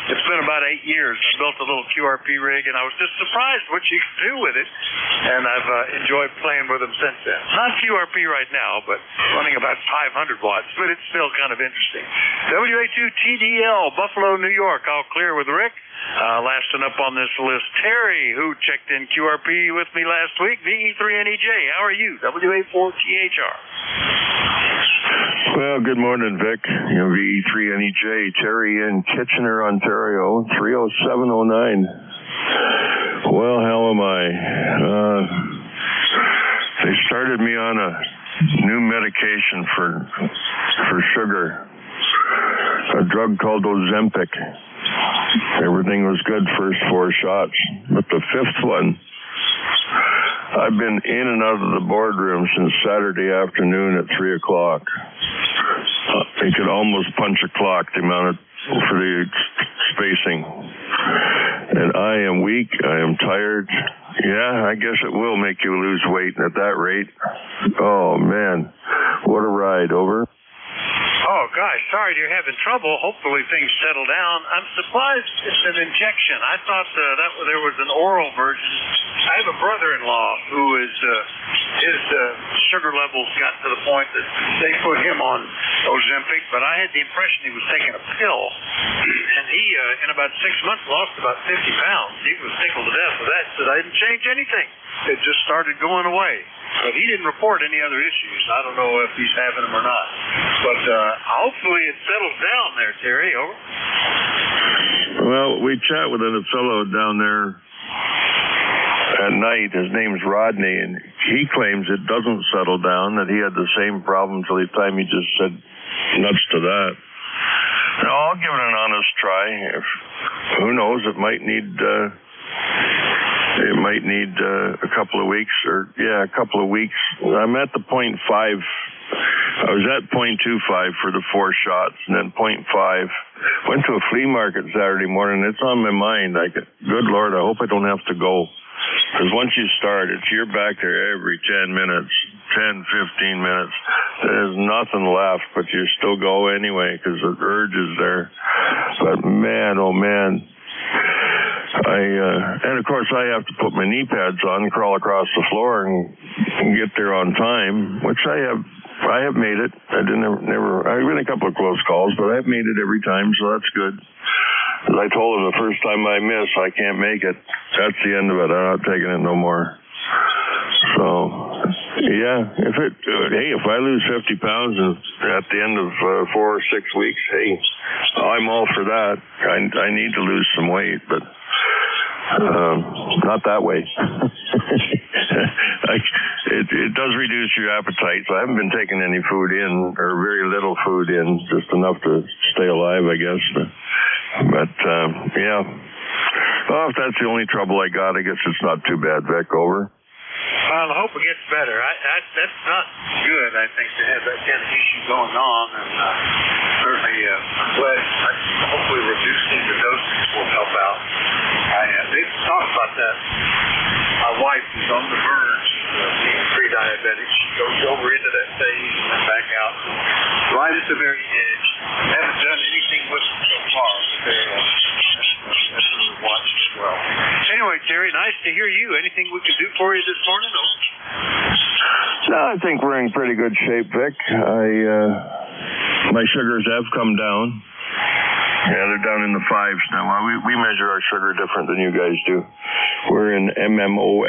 it's been about 8 years. I built a little QRP rig, and I was just surprised what you could do with it. And I've enjoyed playing with them since then. Not QRP right now, but running about 500 watts, but it's still kind of interesting. WA2TDL, Buffalo, New York. All clear with Rick. Lasting up on this list, Terry, who checked in QRP with me last week, VE3NEJ. How are you? WA4THR. Well, good morning, Vic. VE3NEJ, Terry in Kitchener, Ontario, 30709. Well, how am I? They started me on a new medication for sugar, a drug called Ozempic. Everything was good first 4 shots, but the 5th one, I've been in and out of the boardroom since Saturday afternoon at 3 o'clock. You could almost punch a clock, the amount of, for the spacing. And I am weak, I am tired. Yeah, I guess it will make you lose weight at that rate. Oh man, what a ride. Over. Oh, gosh, sorry you're having trouble. Hopefully things settle down. I'm surprised it's an injection. I thought there was an oral version. I have a brother-in-law who is, his sugar levels got to the point that they put him on Ozempic, but I had the impression he was taking a pill. And he, in about 6 months, lost about 50 pounds. He was tickled to death with that. Said, I didn't change anything. It just started going away. But he didn't report any other issues. I don't know if he's having them or not. But hopefully it settles down there, Terry. Over. Well, we chat with a fellow down there at night. His name's Rodney, and he claims it doesn't settle down, that he had the same problem till the time he just said nuts to that. No, I'll give it an honest try. Who knows, it might need... a couple of weeks, a couple of weeks. I'm at the 0.5. I was at 0.25 for the 4 shots, and then 0.5. Went to a flea market Saturday morning. It's on my mind. Good Lord, I hope I don't have to go. Because once you start, you're back there every 10 minutes, 10, 15 minutes. There's nothing left, but you still go anyway because the urge is there. But man, oh man. And of course I have to put my knee pads on, crawl across the floor and get there on time, which I have made it. I've been a couple of close calls, but I've made it every time, so that's good. As I told him the first time I miss, I can't make it. That's the end of it. I'm not taking it no more. So, yeah, if I lose 50 pounds at the end of 4 or 6 weeks, hey, I'm all for that. I need to lose some weight, but not that way. It does reduce your appetite. So I haven't been taking any food in, or very little food in, just enough to stay alive, I guess. But yeah. Well, if that's the only trouble I got, I guess it's not too bad. Vic, over. Well, I hope it gets better. That's not good, I think, to have that kind of issue going on. And certainly, I'm glad. Hopefully, reducing the dosage will help out. They've talked about that. My wife is on the verge of being pre-diabetic. She goes over into that phase and then back out. Right at the very edge. Haven't done anything with it so far, but that's what we're watching as well. Anyway, Terry, nice to hear you. Anything we can do for you this morning? No, I think we're in pretty good shape, Vic. My sugars have come down. Yeah, they're down in the 5s now. We measure our sugar different than you guys do. We're in mmol,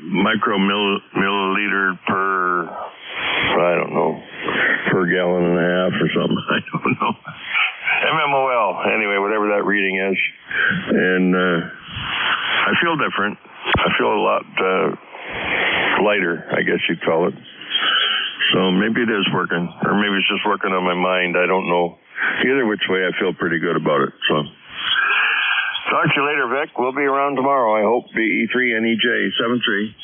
micromilliliter per, I don't know, per gallon and a half or something. I don't know. MMOL, anyway, whatever that reading is. And I feel different. I feel a lot lighter, I guess you'd call it. So maybe it is working, or maybe it's just working on my mind. I don't know. Either which way, I feel pretty good about it. So talk to you later, Vic. We'll be around tomorrow, I hope. BE3 NEJ 73.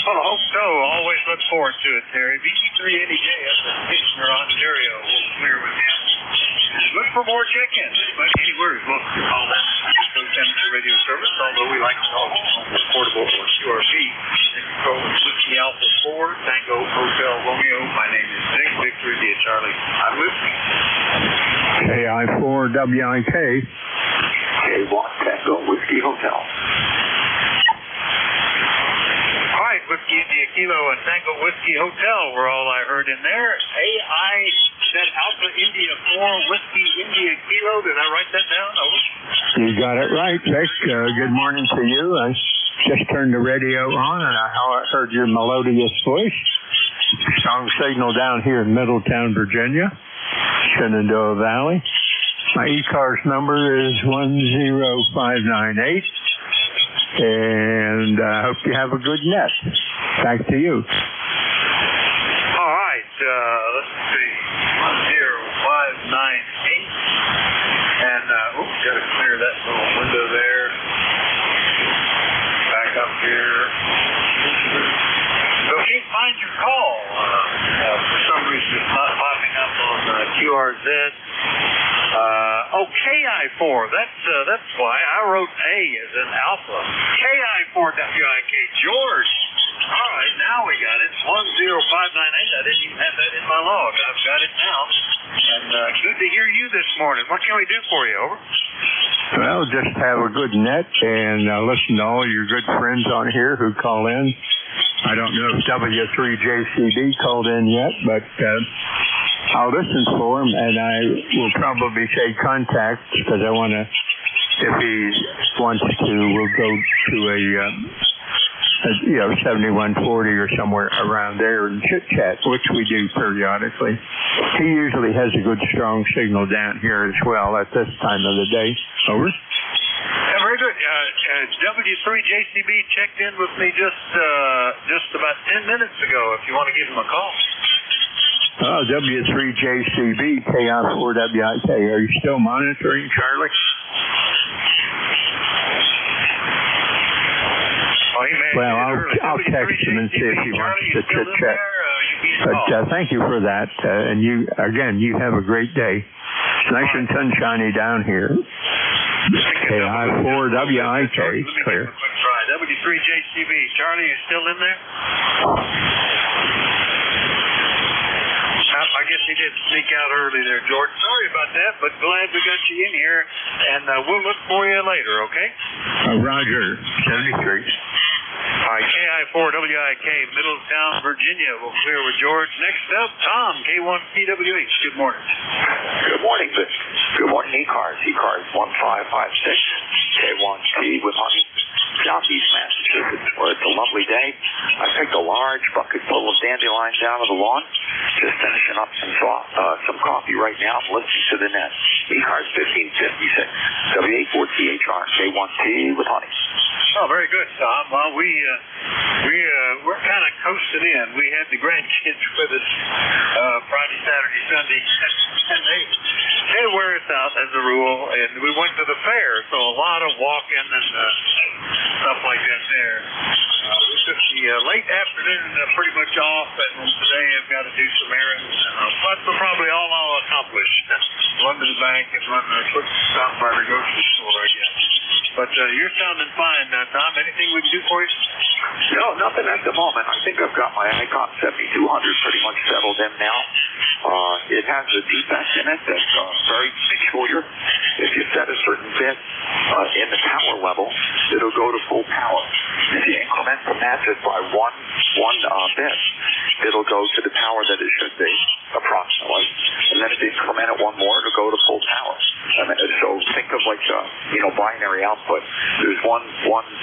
Well, I hope so. Always look forward to it, Terry. BE3 NEJ up in Kitchener, Ontario. We'll clear with him. Look for more check-ins. Anywhere is welcome to call that radio service, although we like to call it portable or QRP. Control is Whiskey Alpha 4, Tango Hotel Romeo. My name is Nick, Victor, India Charlie. I'm Whiskey. KI4WIK. K1 Tango Whiskey Hotel. All right, Whiskey India Kilo and Tango Whiskey Hotel were all I heard in there. AI said Alpha India 4 Whiskey India Kilo. Did I write that down? You got it right, Vic. Good morning to you. I just turned the radio on and I heard your melodious voice. Strong signal down here in Middletown, Virginia, Shenandoah Valley. My ECARS number is 10598. And I hope you have a good net. Back to you. All right. Let's see. 10598. And, got to clear that little window there. Back up here. So can't find your call. For some reason it's not popping up on QRZ. KI4. That's why I wrote A as in Alpha. KI4WIK. George. All right, now we got it. 10598. I didn't even have that in my log. I've got it now. And good to hear you this morning. What can we do for you? Over. Well, just have a good net and listen to all your good friends on here who call in. I don't know if W3JCB called in yet, but I'll listen for him, and I will probably say contact because I want to, if he wants to, we'll go to a 7140 or somewhere around there and chit-chat, which we do periodically. He usually has a good, strong signal down here as well at this time of the day. Over. Yeah, very good. W3JCB checked in with me just about 10 minutes ago, if you want to give him a call. W3JCB, KI4WIK. Are you still monitoring, Charlie? Well, I'll text him and see if he wants to chit-chat. But thank you for that. And you have a great day. It's nice and sunshiny down here. KI4WIK, clear. W3JCB. Charlie, you still in there? I guess he did sneak out early there, George. Sorry about that, but glad we got you in here, and we'll look for you later, okay? Roger, 73. All right, KI4WIK, Middletown, Virginia. We'll clear with George. Next up, Tom, K1PWH. Good morning. Good morning, Vic. Good morning, ECARS. ECARS 1556, K1T with honey. Southeast Massachusetts, where it's a lovely day. I picked a large bucket full of dandelions out of the lawn. Just finishing up some coffee right now. I'm listening to the net. ECARS 1556, W84THR, K1T with honey. Oh, very good, Tom. Well, we're kind of coasting in. We had the grandkids with us Friday, Saturday, Sunday, and they wear us out as a rule. And we went to the fair, so a lot of walking and stuff like that there. We took the late afternoon pretty much off, and today I've got to do some errands. But we're probably all I'll accomplish. Run to the bank and run a quick stop by the grocery store, I guess. But you're sounding fine now, Tom. Anything we can do for you? No, nothing at the moment. I think I've got my ICOM 7200 pretty much settled in now. It has a defect in it that's very peculiar. If you set a certain bit in the power level, it'll go to full power. If you increment from that just by one bit, it'll go to the power that it should be, approximately. And then if you increment it one more, it'll go to full power. So think of like binary output. There's one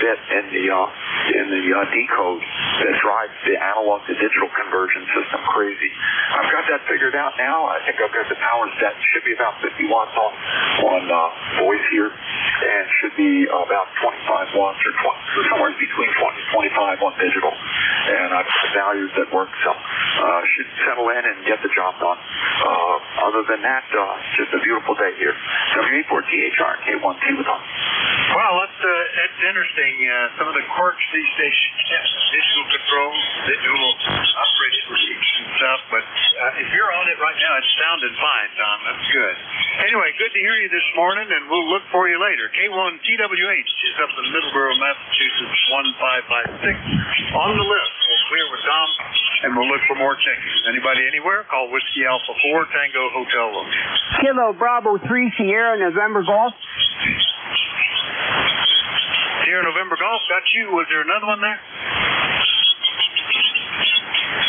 bit in the decode that drives the analog to digital conversion system crazy. I've got that figured out now. I think I've got the power set. Should be about 50 watts on voice here, and should be about 25 watts or somewhere between 20 and 25 on digital. And I've got values that work, so should settle in and get the job done. Other than that, just a beautiful day here. W84THR K1T with us. Well, that's interesting. Some of the quirks these stations have, digital controls, digital operating routines and stuff. But if you're on it right now, it's sounding fine, Tom. That's good. Anyway, good to hear you this morning, and we'll look for you later. K1TWH is up in Middleborough, Massachusetts, 1556. On the list, we'll clear with Tom, and we'll look for more check-ins. Anybody anywhere? Call Whiskey Alpha 4 Tango Hotel Room. Kilo Bravo 3 Sierra November Golf. Sierra November Golf, got you. Was there another one there?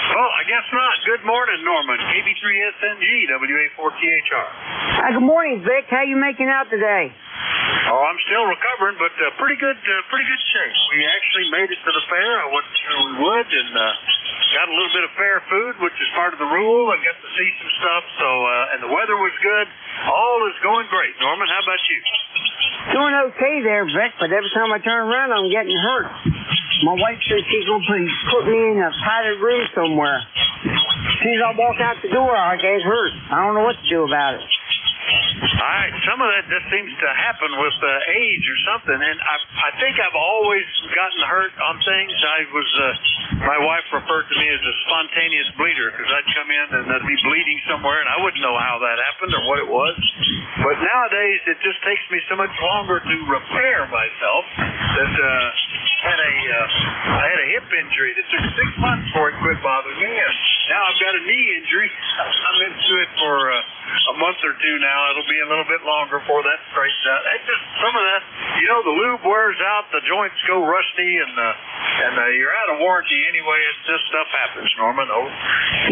Oh, I guess not. Good morning, Norman. KB3SNG, WA4THR. Good morning, Vic. How you making out today? Oh, I'm still recovering, but pretty good shape. We actually made it to the fair. I wasn't sure we would, and got a little bit of fair food, which is part of the rule, and got to see some stuff. So, and the weather was good. All is going great. Norman, how about you? Doing okay there, Vic, but every time I turn around, I'm getting hurt. My wife says she's going to put me in a padded room somewhere. As soon as I walk out the door, I get hurt. I don't know what to do about it. All right, some of that just seems to happen with age or something, and I think I've always gotten hurt on things. My wife referred to me as a spontaneous bleeder because I'd come in and I'd be bleeding somewhere, and I wouldn't know how that happened or what it was. But nowadays, it just takes me so much longer to repair myself that I had a hip injury that took 6 months before it quit bothering me, and now I've got a knee injury. I'm into it for a month or two now. It'll be a little bit longer before that straightens out. It's just some of that, the lube wears out, the joints go rusty, and you're out of warranty anyway. It's just stuff happens, Norman. Oh.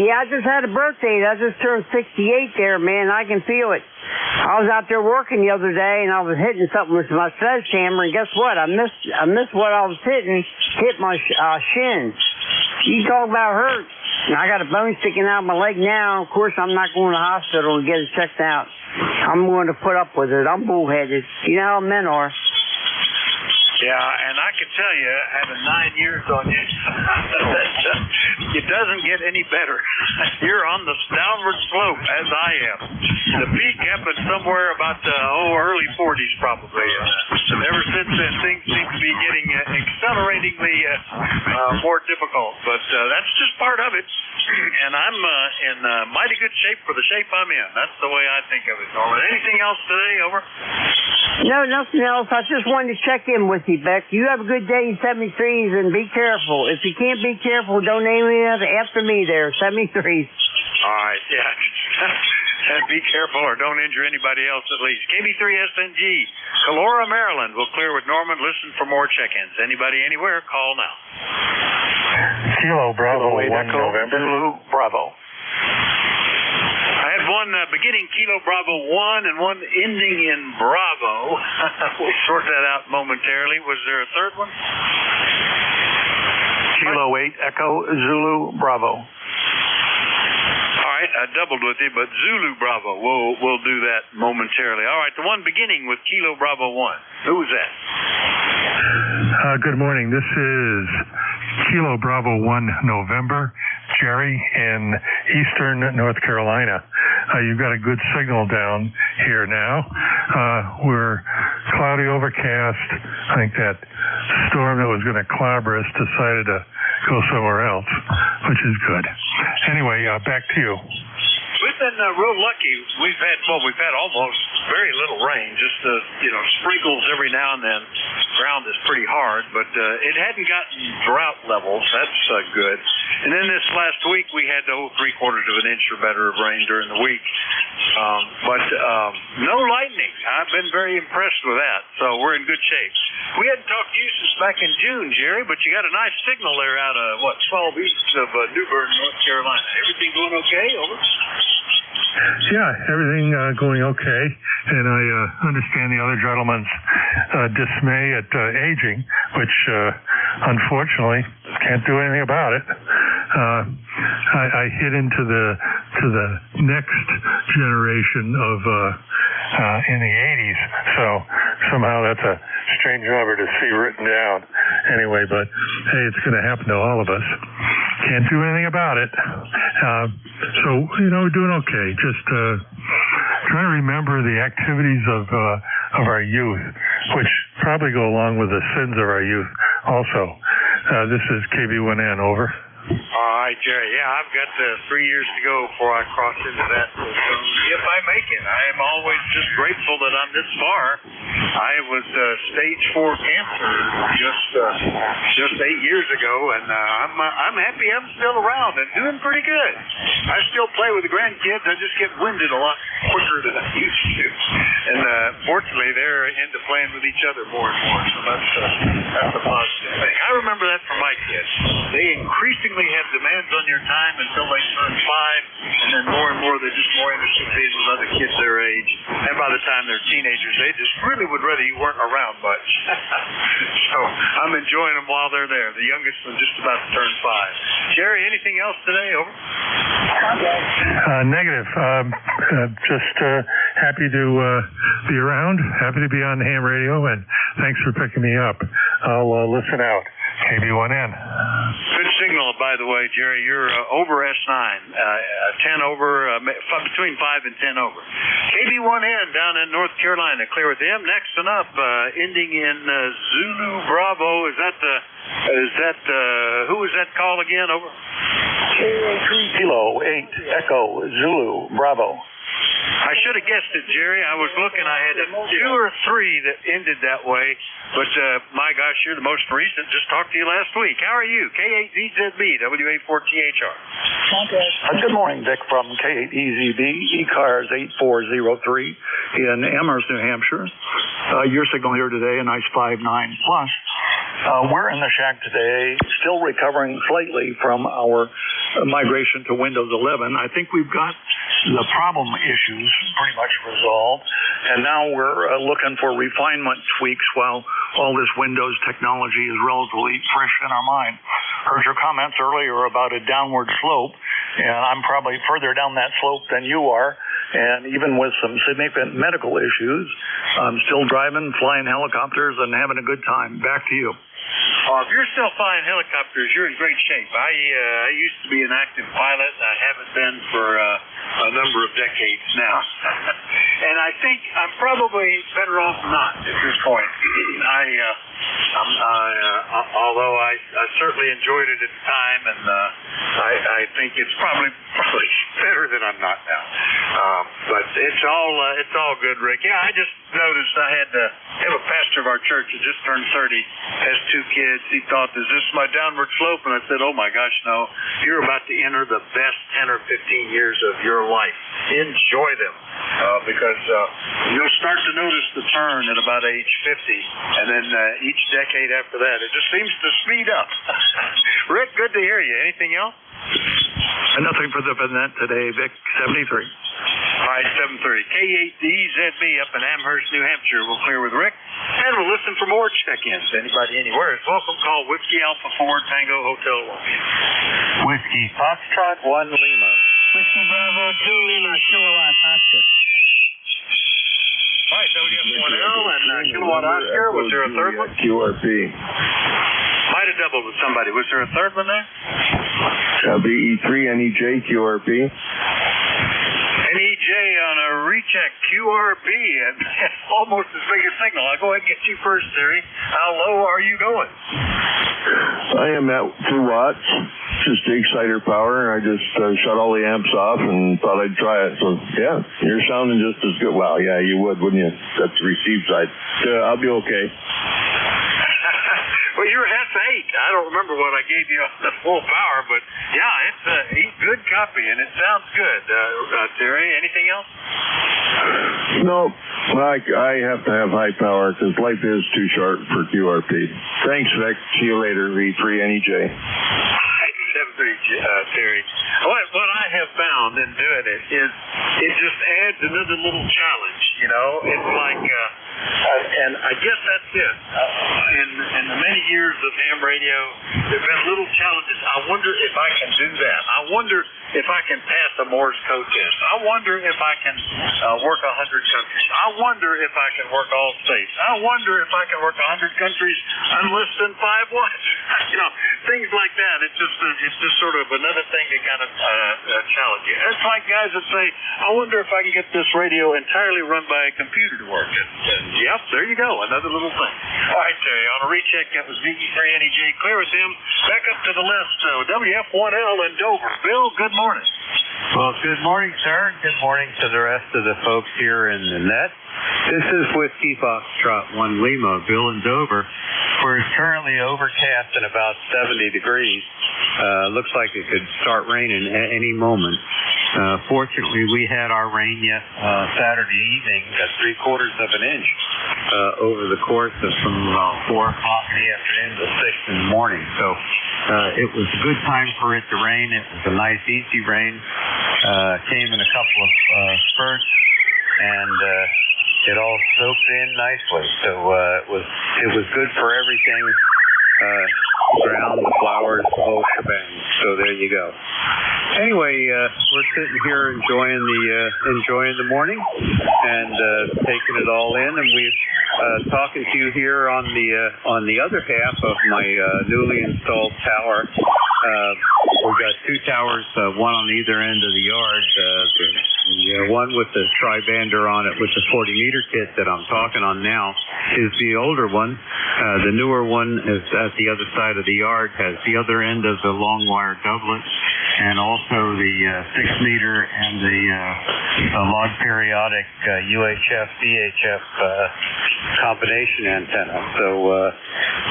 Yeah, I just had a birthday. I just turned 68 there, man. I can feel it. I was out there working the other day, and I was hitting something with my sledgehammer, and guess what? I missed what I was hitting. Hit my shin. You talk about hurt. I got a bone sticking out of my leg now. Of course, I'm not going to the hospital to get it checked out. I'm going to put up with it. I'm bullheaded. You know how men are. Yeah, and I can tell you, having 9 years on you, it doesn't get any better. You're on the downward slope, as I am. The peak happened somewhere about early 40s, probably. And ever since then, things seem to be getting acceleratingly more difficult. But that's just part of it. And I'm in mighty good shape for the shape I'm in. That's the way I think of it, Norman. Anything else today? Over? No, nothing else. I just wanted to check in with you, Beck. You have a good day in 73s and be careful. If you can't be careful, don't name me after me there, 73s. All right, yeah. And be careful or don't injure anybody else at least. KB3SNG, Calora, Maryland. We'll clear with Norman. Listen for more check-ins. Anybody anywhere, call now. Kilo Bravo 1 Echo, November. Zulu Bravo. I had one beginning Kilo Bravo 1 and one ending in Bravo. We'll sort that out momentarily. Was there a third one? Kilo 8 Echo Zulu Bravo. All right, I doubled with you, but Zulu Bravo. We'll do that momentarily. All right, the one beginning with Kilo Bravo 1. Who's that? Good morning. This is Kilo Bravo 1 November. Jerry in eastern North Carolina. You've got a good signal down here now. We're cloudy, overcast. I think that storm that was going to clobber us decided to go somewhere else, which is good. Anyway, back to you. We've been real lucky. We've had almost very little rain, just sprinkles every now and then. Ground is pretty hard, but it hadn't gotten drought levels. That's good. And then this last week we had 3/4 of an inch or better of rain during the week, but no lightning. I've been very impressed with that. So we're in good shape. We hadn't talked to you since back in June, Jerry, but you got a nice signal there out of 12 east of New Bern, North Carolina. Everything going okay? Over. Yeah, everything going okay, and I understand the other gentleman's dismay at aging, which unfortunately can't do anything about it. I hit into the next generation of in the 80s, so somehow that's a strange number to see written down. Anyway, but hey, it's going to happen to all of us. Can't do anything about it. So, we're doing okay. Just trying to remember the activities of our youth, which probably go along with the sins of our youth also. This is KB1N, over. All right, Jerry. Yeah, I've got 3 years to go before I cross into that zone. If I make it, I am always just grateful that I'm this far. I was stage 4 cancer just 8 years ago, and I'm happy I'm still around and doing pretty good. I still play with the grandkids. I just get winded a lot quicker than I used to, and fortunately they're into playing with each other more and more. So that's a positive thing. I remember that from my kids. They increasingly have demands on your time until they turn 5, and then more and more they're just more interested in being with other kids their age. And by the time they're teenagers, they just really would rather you weren't around much. So I'm enjoying them while they're there. The youngest one's just about to turn 5. Jerry, anything else today? Over. Negative. Just happy to be around. Happy to be on ham radio, and thanks for picking me up. I'll listen out. KB1N. Good signal, by the way, Jerry. You're over S9, 10 over, between 5 and 10 over. KB1N down in North Carolina. Clear with them. Next one up, ending in Zulu Bravo. Who was that call again? Over. Kilo 8 Echo Zulu Bravo. I should have guessed it, Jerry. I was looking. I had 2 or 3 that ended that way. But, my gosh, you're the most recent. Just talked to you last week. How are you? K8ZZB, WA4THR. Good morning, Dick, from K8EZB, ECARS 8403 in Amherst, New Hampshire. Your signal here today, a nice 5.9 plus. We're in the shack today, still recovering slightly from our migration to Windows 11. I think we've got the problem issues pretty much resolved, and now we're looking for refinement tweaks while all this Windows technology is relatively fresh in our mind. Heard your comments earlier about a downward slope, and I'm probably further down that slope than you are, and even with some significant medical issues, I'm still driving, flying helicopters, and having a good time. Back to you. If you're still flying helicopters, you're in great shape. I used to be an active pilot. I haven't been for a number of decades now. And I think I'm probably better off not at this point. Although I certainly enjoyed it at the time, and I think it's probably better that I'm not now. But it's all good, Rick. Yeah, I just noticed I had a pastor of our church that just turned 30, has 2 kids. He thought, is this my downward slope? And I said, oh my gosh, no. You're about to enter the best 10 or 15 years of your life. Enjoy them. Because you'll start to notice the turn at about age 50, and then each decade after that, it just seems to speed up. Rick, good to hear you. Anything else? Nothing for the event today, Vic. 73. All right, 73. K8DZB up in Amherst, New Hampshire. We'll clear with Rick, and we'll listen for more check-ins. Anybody anywhere is welcome. Call Whiskey Alpha 4 Tango Hotel Lobby. Whiskey Foxtrot 1 Lima. Whiskey Bravo 2 Lima, Kilowatt Oscar. All right, WF1L and Kilowatt Oscar. Was there a third one? QRP. Might have doubled with somebody. Was there a third one there? BE3 NEJ QRP. NEJ on a recheck QRP, and almost as big a signal. I'll go ahead and get you first, Terry. How low are you going? I am at 2 watts, just the exciter power. I just shut all the amps off and thought I'd try it. So, yeah, you're sounding just as good. Well, yeah, you would, wouldn't you? That's the receive side. I'll be okay. Well, you're S8. I don't remember what I gave you on the full power, but yeah, it's a good copy, and it sounds good. Terry, anything else? No, I have to have high power because life is too short for QRP. Thanks, Vic. See you later, V3 NEJ. 73, Terry. What I have found in doing it is it just adds another little challenge, you know. It's like, and I guess that's it. In the many years of ham radio, there have been little challenges. I wonder if I can do that. I wonder if I can pass a Morse code test. I wonder if I can work 100 countries. I wonder if I can work all states. I wonder if I can work 100 countries on less than 5 watts. You know, things like that. It's just sort of another thing that kind of challenge you. It's like guys that say, I wonder if I can get this radio entirely run by a computer to work. And yep, there you go, another little thing. All right, Terry, on a recheck, that was VE3NEJ. Clear with them. Back up to the list, WF1L in Dover. Bill, good morning. Well, good morning, sir. Good morning to the rest of the folks here in the net. This is Whiskey Foxtrot 1 Lima, Bill in Dover, where it's currently overcast and about 70 degrees. Looks like it could start raining at any moment. Fortunately, we had our rain Saturday evening at 3/4 of an inch over the course of from about 4 o'clock in the afternoon to 6 in the morning. So it was a good time for it to rain. It was a nice, easy rain. Came in a couple of spurts, and it all soaked in nicely. So it was good for everything. Ground, the flowers, the whole shebang. So there you go. Anyway, we're sitting here enjoying the morning and taking it all in, and we're talking to you here on the other half of my newly installed tower. We've got 2 towers, one on either end of the yard. One with the tri-bander on it with the 40-meter kit that I'm talking on now is the older one. The newer one is at the other side of the yard, has the other end of the long wire doublet, and also the 6-meter and the log periodic UHF VHF combination antenna. So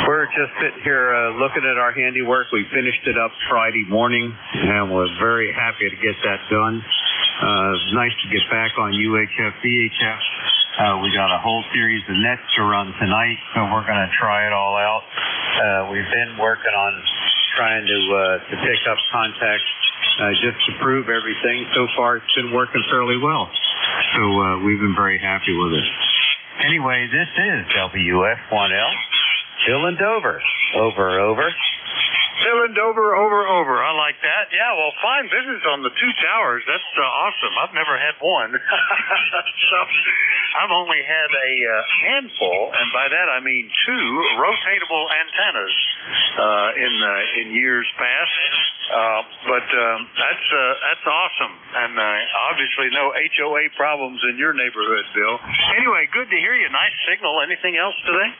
we're just sitting here looking at our handiwork. We finished it up Friday morning, and we're very happy to get that done. It's nice to get back on UHF VHF. We got a whole series of nets to run tonight, so we're going to try it all out. We've been working on trying to pick up contacts just to prove everything. So far, it's been working fairly well. So we've been very happy with it. Anyway, this is WF1L. Bill in Dover. Over. Bill in Dover, over. I like that. Yeah, well, fine visits on the 2 towers. That's awesome. I've never had one. So I've only had a handful, and by that I mean 2 rotatable antennas in years past. But that's awesome, and obviously no HOA problems in your neighborhood, Bill. Anyway, good to hear you. Nice signal. Anything else today?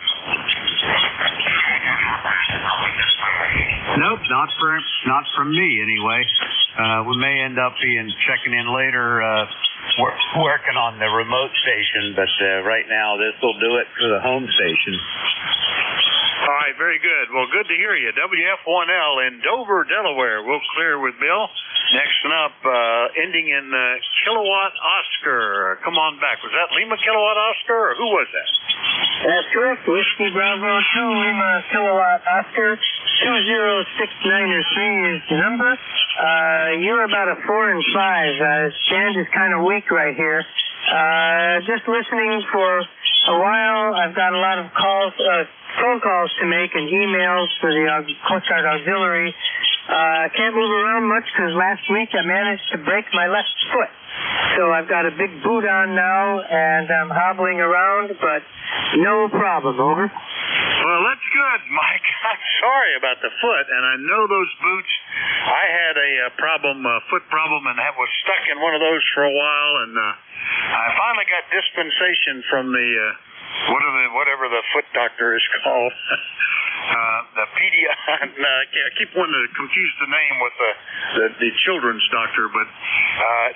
Nope, not from me anyway. We may end up checking in later, working on the remote station, but right now this will do it for the home station. All right, very good. Well, good to hear you. WF1L in Dover, Delaware. We'll clear with Bill. Next up, ending in Kilowatt Oscar. Come on back. Was that Lima Kilowatt Oscar, or who was that? That's correct. Whiskey Bravo 2 Lima Kilowatt Oscar. 206903 is the number. You're about a 4 and 5. Stand is kind of weak right here. Just listening for a while. I've got a lot of phone calls to make and emails for the Coast Guard Auxiliary. I can't move around much because last week I managed to break my left foot. So I've got a big boot on now, and I'm hobbling around, but no problem. Over. Well, that's good, Mike. I'm sorry about the foot, and I know those boots. I had a foot problem, and was stuck in one of those for a while, and I finally got dispensation from the whatever the foot doctor is called. The I keep wanting to confuse the name with the children's doctor, but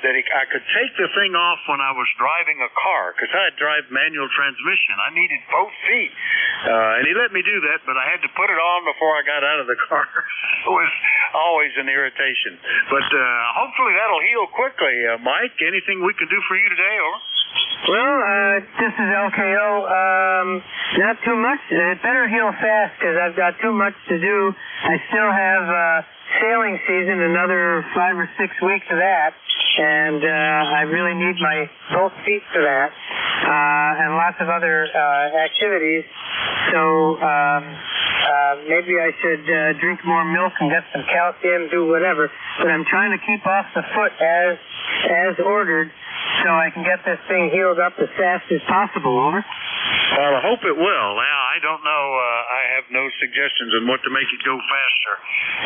that I could take the thing off when I was driving a car, because I drive manual transmission. I needed both feet, and he let me do that, but I had to put it on before I got out of the car. It was always an irritation, but hopefully that'll heal quickly. Mike, anything we can do for you today, over? Well, this is LKO. Not too much. It better heal fast because I've got too much to do. I still have sailing season, another 5 or 6 weeks of that. and I really need my both feet for that, and lots of other activities. So maybe I should drink more milk and get some calcium, do whatever. But I'm trying to keep off the foot as ordered, so I can get this thing healed up as fast as possible. Over. Well, I hope it will. Now, I don't know. I have no suggestions on what to make it go faster.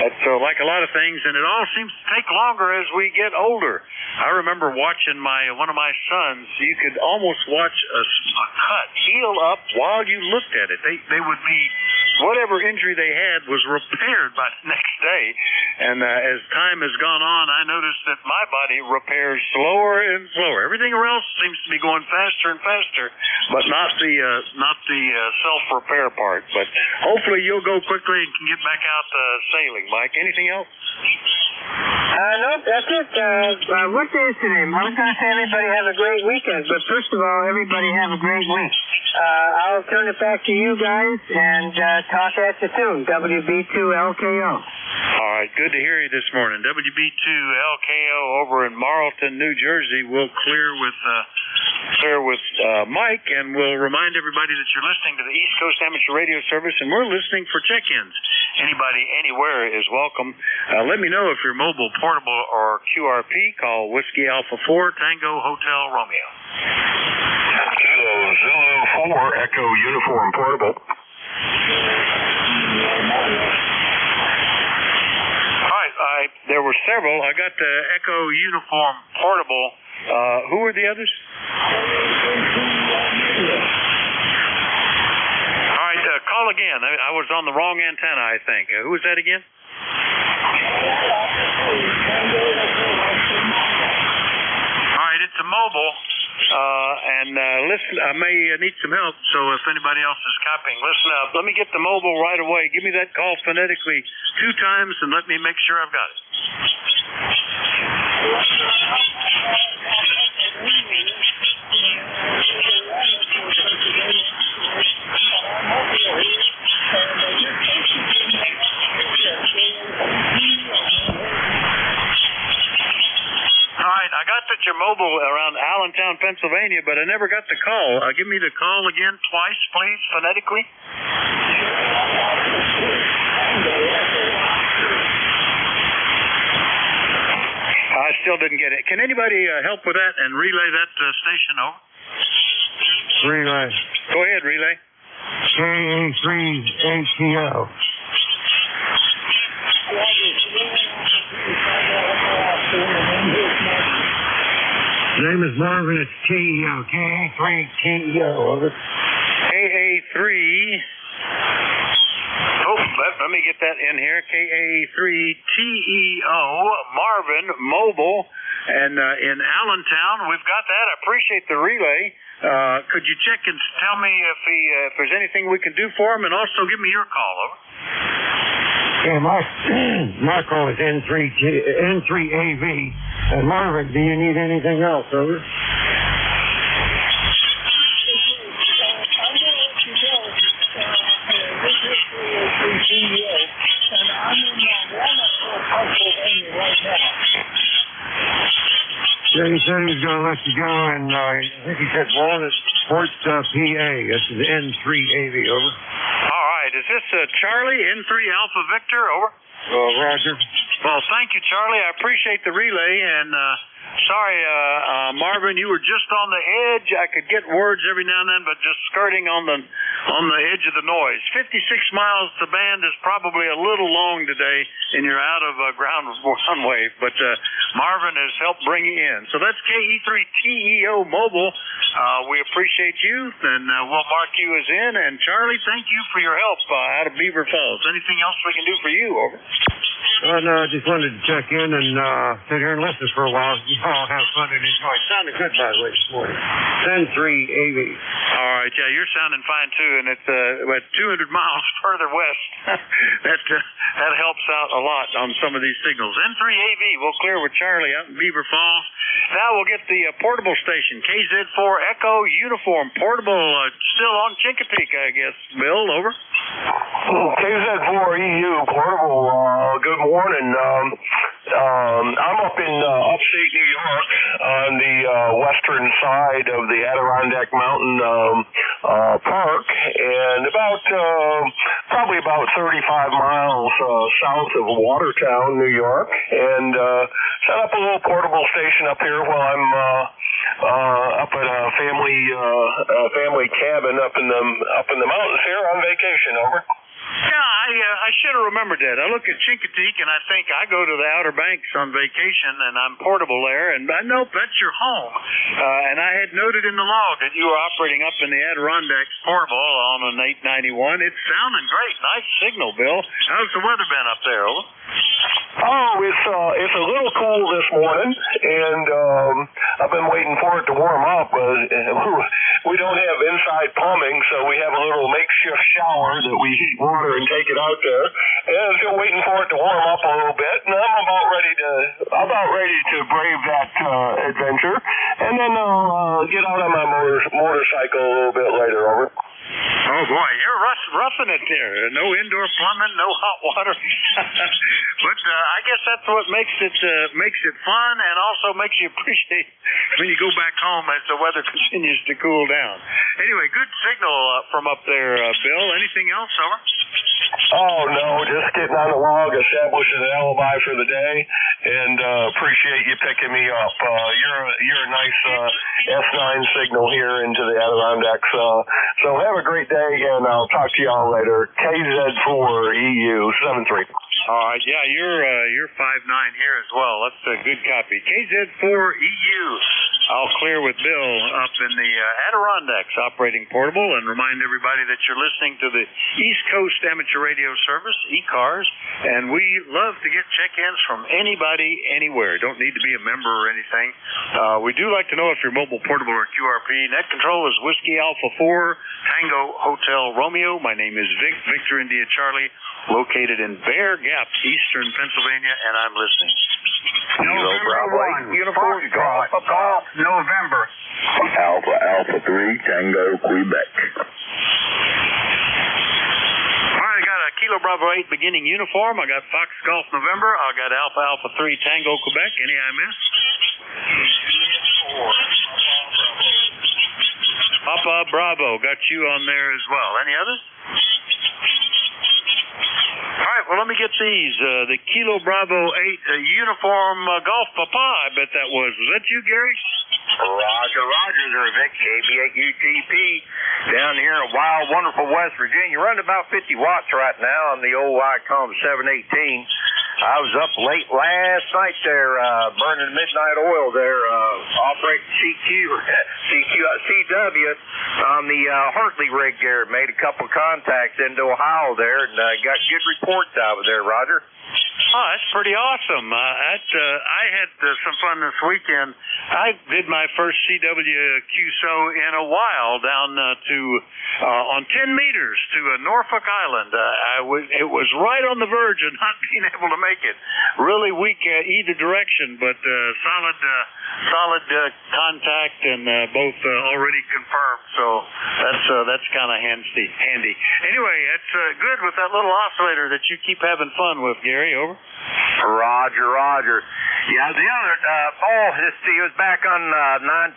It's like a lot of things, and it all seems to take longer as we get older. I remember watching one of my sons. You could almost watch a cut heal up while you looked at it. They would be, whatever injury they had was repaired by the next day. And as time has gone on, I noticed that my body repairs slower and slower. Everything else seems to be going faster and faster, but not the self-repair part. But hopefully you'll go quickly and can get back out sailing, Mike. Anything else? No, that's it. What day is today? I was going to say everybody have a great weekend, but first of all, everybody have a great week. I'll turn it back to you guys and talk at you soon. WB2LKO. All right, good to hear you this morning. WB2LKO over in Marlton, New Jersey. We'll clear with Mike, and we'll remind everybody that you're listening to the East Coast Amateur Radio Service, and we're listening for check-ins. Anybody, anywhere is welcome. Let me know if you're mobile, portable, or QRP. Call Whiskey Alpha 4 Tango Hotel Romeo. Kilo Zulu 4 Echo Uniform Portable. There were several. I got the Echo Uniform Portable. Who were the others? All right, call again. I was on the wrong antenna, I think. Who was that again? All right, it's a mobile. Listen, I may need some help, so if anybody else is copying, listen up. Let me get the mobile right away. Give me that call phonetically 2 times and let me make sure I've got it. I got that you're mobile around Allentown, Pennsylvania, but I never got the call. Give me the call again twice, please, phonetically. I still didn't get it. Can anybody help with that and relay that station over? Relay. Go ahead, relay. KA3ATO. Name is Marvin. It's TEO. KA3TEO. Over. KA3. Oh, let me get that in here. KA3TEO. Marvin Mobile. And in Allentown, we've got that. I appreciate the relay. Could you check and tell me if there's anything we can do for him, and also give me your call, over. Yeah, my call is N3AV. And Marvin, do you need anything else, over? Yeah, he said he was going to let you go, and I think he said Walnut Sports PA. This is N3AV, over. All right. Is this Charlie, N3 Alpha Victor, over? Roger. Well, thank you, Charlie. I appreciate the relay, and sorry, Marvin, you were just on the edge. I could get words every now and then, but just skirting on the edge of the noise. 56 miles to band is probably a little long today, and you're out of ground runway, but Marvin has helped bring you in. So that's KE3TEO Mobile. We appreciate you, and we'll mark you as in. And Charlie, thank you for your help out of Beaver Falls. Anything else we can do for you, over? No, I just wanted to check in and sit here and listen for a while. You all have fun and enjoy. It sounded good, by the way, this morning. 10-3-AV. All right, yeah, you're sounding fine, too, and it's about 200 miles further west. that helps out a lot on some of these signals. N3AV, we'll clear with Charlie out in Beaver Falls. Now we'll get the portable station, KZ4 Echo Uniform Portable, still on Chincoteague, I guess. Bill, over. KZ4EU portable. Good morning. I'm up in upstate New York on the western side of the Adirondack Mountain Park, and probably about 35 miles south of Watertown, New York, and set up a little portable station up here while I'm up at a family cabin up in the mountains here on vacation. Over. Yeah, I should have remembered that. I look at Chincoteague and I think I go to the Outer Banks on vacation and I'm portable there, and I know that's your home. And I had noted in the log that you were operating up in the Adirondacks portable on an 891. It's sounding great. Nice signal, Bill. How's the weather been up there, over? Oh, it's a little cool this morning, and I've been waiting for it to warm up. We don't have inside plumbing, so we have a little makeshift shower that we heat water and take it out there. And I'm still waiting for it to warm up a little bit, and I'm about ready to brave that adventure, and then I'll get out on my motorcycle a little bit later. Over. Oh boy, you're roughing it there. No indoor plumbing, no hot water. But I guess that's what makes it fun, and also makes you appreciate when you go back home as the weather continues to cool down. Anyway, good signal from up there, Bill. Anything else, over? Oh no, just getting on the log, establishing an alibi for the day, and appreciate you picking me up. You're a nice S9 signal here into the Adirondacks. So have a great day, and I'll talk to y'all later. KZ4EU 73. All right, yeah, you're 5'9" here as well. That's a good copy. KZ4EU. I'll clear with Bill up in the Adirondacks operating portable, and remind everybody that you're listening to the East Coast Amateur Radio Service, ECARS, and we love to get check-ins from anybody, anywhere. Don't need to be a member or anything. We do like to know if you're mobile, portable, or QRP. Net control is Whiskey Alpha 4, Tango Hotel Romeo. My name is Vic, Victor India Charlie, located in Bear Gap, Eastern Pennsylvania, and I'm listening. November 1, Uniform Golf, November. Alpha 3, Tango, Quebec. All right, I got a Kilo Bravo 8 beginning uniform. I got Fox Golf November. I got Alpha 3, Tango, Quebec. Any I missed? Papa Bravo, got you on there as well. Any others? All right, well, let me get these. The Kilo Bravo 8 uniform golf papa, I bet that was. Was that you, Gary? Roger, there, Vic, KB8UTP, down here in wild, wonderful West Virginia. Running about 50 watts right now on the old ICOM 718. I was up late last night there, burning midnight oil there, operating CW on the Hartley rig there. Made a couple of contacts into Ohio there, and got good reports out of there, Roger. Oh, that's pretty awesome. I had some fun this weekend. I did my first CWQSO in a while down on 10 meters to Norfolk Island. It was right on the verge of not being able to make it. Really weak either direction, but solid contact, and both already confirmed. So that's kind of handy. Anyway, it's good with that little oscillator that you keep having fun with, Gary. Over. Roger. Yeah, the other, it was back on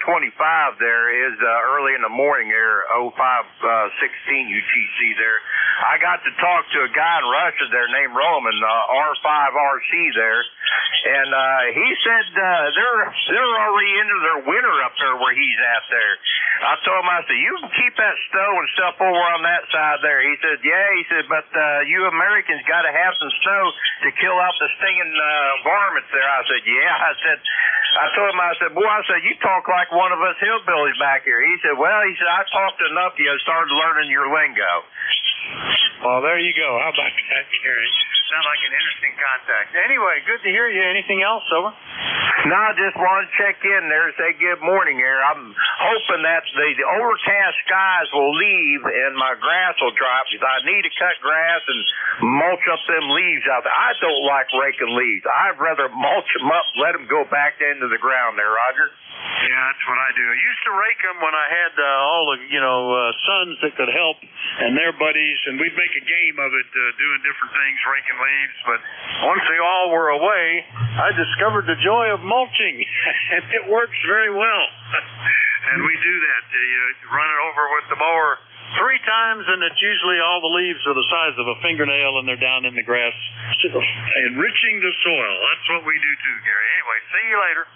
925 there, is early in the morning there, 0516 UTC there. I got to talk to a guy in Russia there named Roman, R5RC there, and he said they're already into their winter up there where he's at there. I told him, I said, you can keep that snow and stuff over on that side there. He said, yeah, but you Americans got to have some snow to kill out the stinging varmints there. I said, yeah. I told him, I said, boy, you talk like one of us hillbillies back here. He said, I talked enough to you, started learning your lingo. Well, there you go. How about that, Gary? sound like an interesting contact. Anyway, good to hear you. Anything else, over? No, I just wanted to check in there and say good morning here. I'm hoping that the overcast skies will leave and my grass will dry because I need to cut grass and mulch up them leaves out there. I don't like raking leaves. I'd rather mulch them up, let them go back into the ground there, Roger. Yeah, that's what I do. I used to rake them when I had all the, sons that could help and their buddies, and we'd make a game of it, doing different things, raking leaves. But once they all were away, I discovered the joy of mulching, and it works very well. And we do that. You run it over with the mower 3 times, and it's usually all the leaves are the size of a fingernail, and they're down in the grass, enriching the soil. That's what we do too, Gary. Anyway, see you later.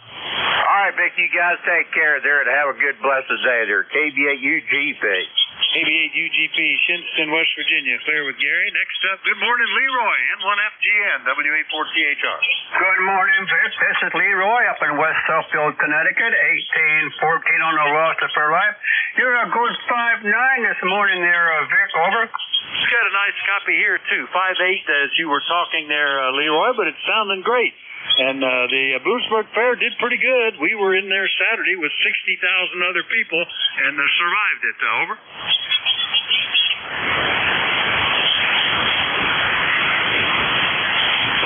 All right, Vic, you guys take care there and have a good, blessed day there. KB8UGP. KB8UGP, Shinston, West Virginia. Clear with Gary. Next up, good morning, Leroy, N1FGN, W84THR. Good morning, Vic. This is Leroy up in West Southfield, Connecticut, 1814 on the roster for life. You're a good 5'9" this morning there, Vic, over. Got a nice copy here, too. 5'8", as you were talking there, Leroy, but it's sounding great. And the Bloomsburg Fair did pretty good. We were in there Saturday with 60,000 other people and survived it. Over.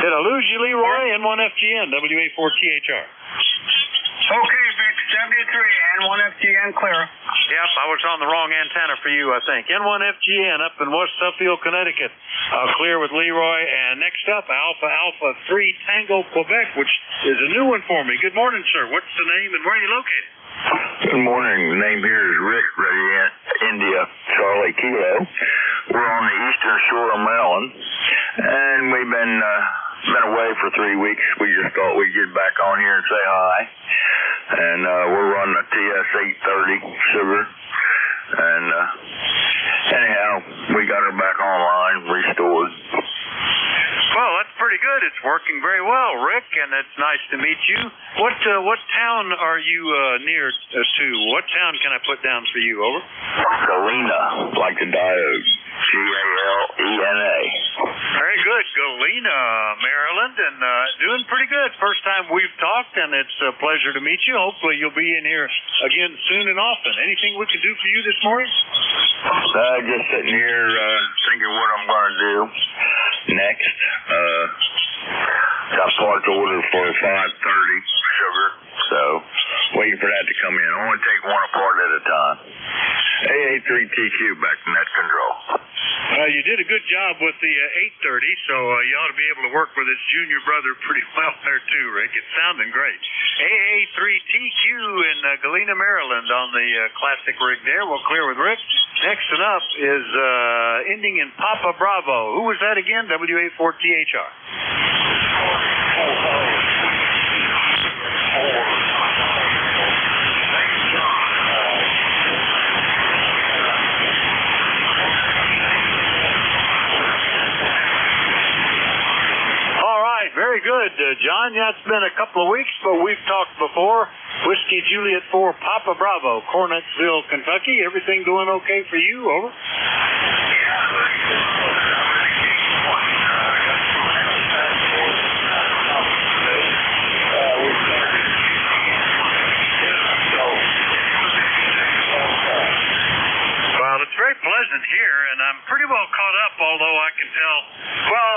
Did I lose you, Leroy? N1FGN, W84THR. Okay, Vic, 73, N1FGN clear. Yep, I was on the wrong antenna for you, I think. N1FGN up in West Suffield, Connecticut. Clear with Leroy. And next up, Alpha 3 Tango, Quebec, which is a new one for me. Good morning, sir. What's the name and where are you located? Good morning. The name here is Rick, Resident India, Charlie Kilo. We're on the eastern shore of Maryland, and we've been away for 3 weeks. We just thought we'd get back on here and say hi. And we're running a TS830 sugar. And anyhow, we got her back online, restored. Well, that's pretty good. It's working very well, Rick, and it's nice to meet you. What town are you near to? What town can I put down for you? Over. Galena, like the diode. Galena. Very good. Galena, Maryland, and doing pretty good. First time we've talked, and it's a pleasure to meet you. Hopefully you'll be in here again soon and often. Anything we can do for you this morning? Just sitting here thinking what I'm going to do next. Got parts ordered for 530 sugar, so waiting for that to come in. I want to take one apart at a time. AA3TQ back to net control. You did a good job with the 830, so you ought to be able to work with his junior brother pretty well there too, Rick. It's sounding great. AA3TQ in Galena, Maryland on the classic rig there. We'll clear with Rick. Next one up is ending in Papa Bravo. Who was that again? W84THR. Very good, John. Yeah, it's been a couple of weeks, but we've talked before. Whiskey Juliet 4 Papa Bravo, Cornettsville, Kentucky. Everything going okay for you? Over. Well, it's very pleasant here, and I'm pretty well caught up, although I can tell. Well,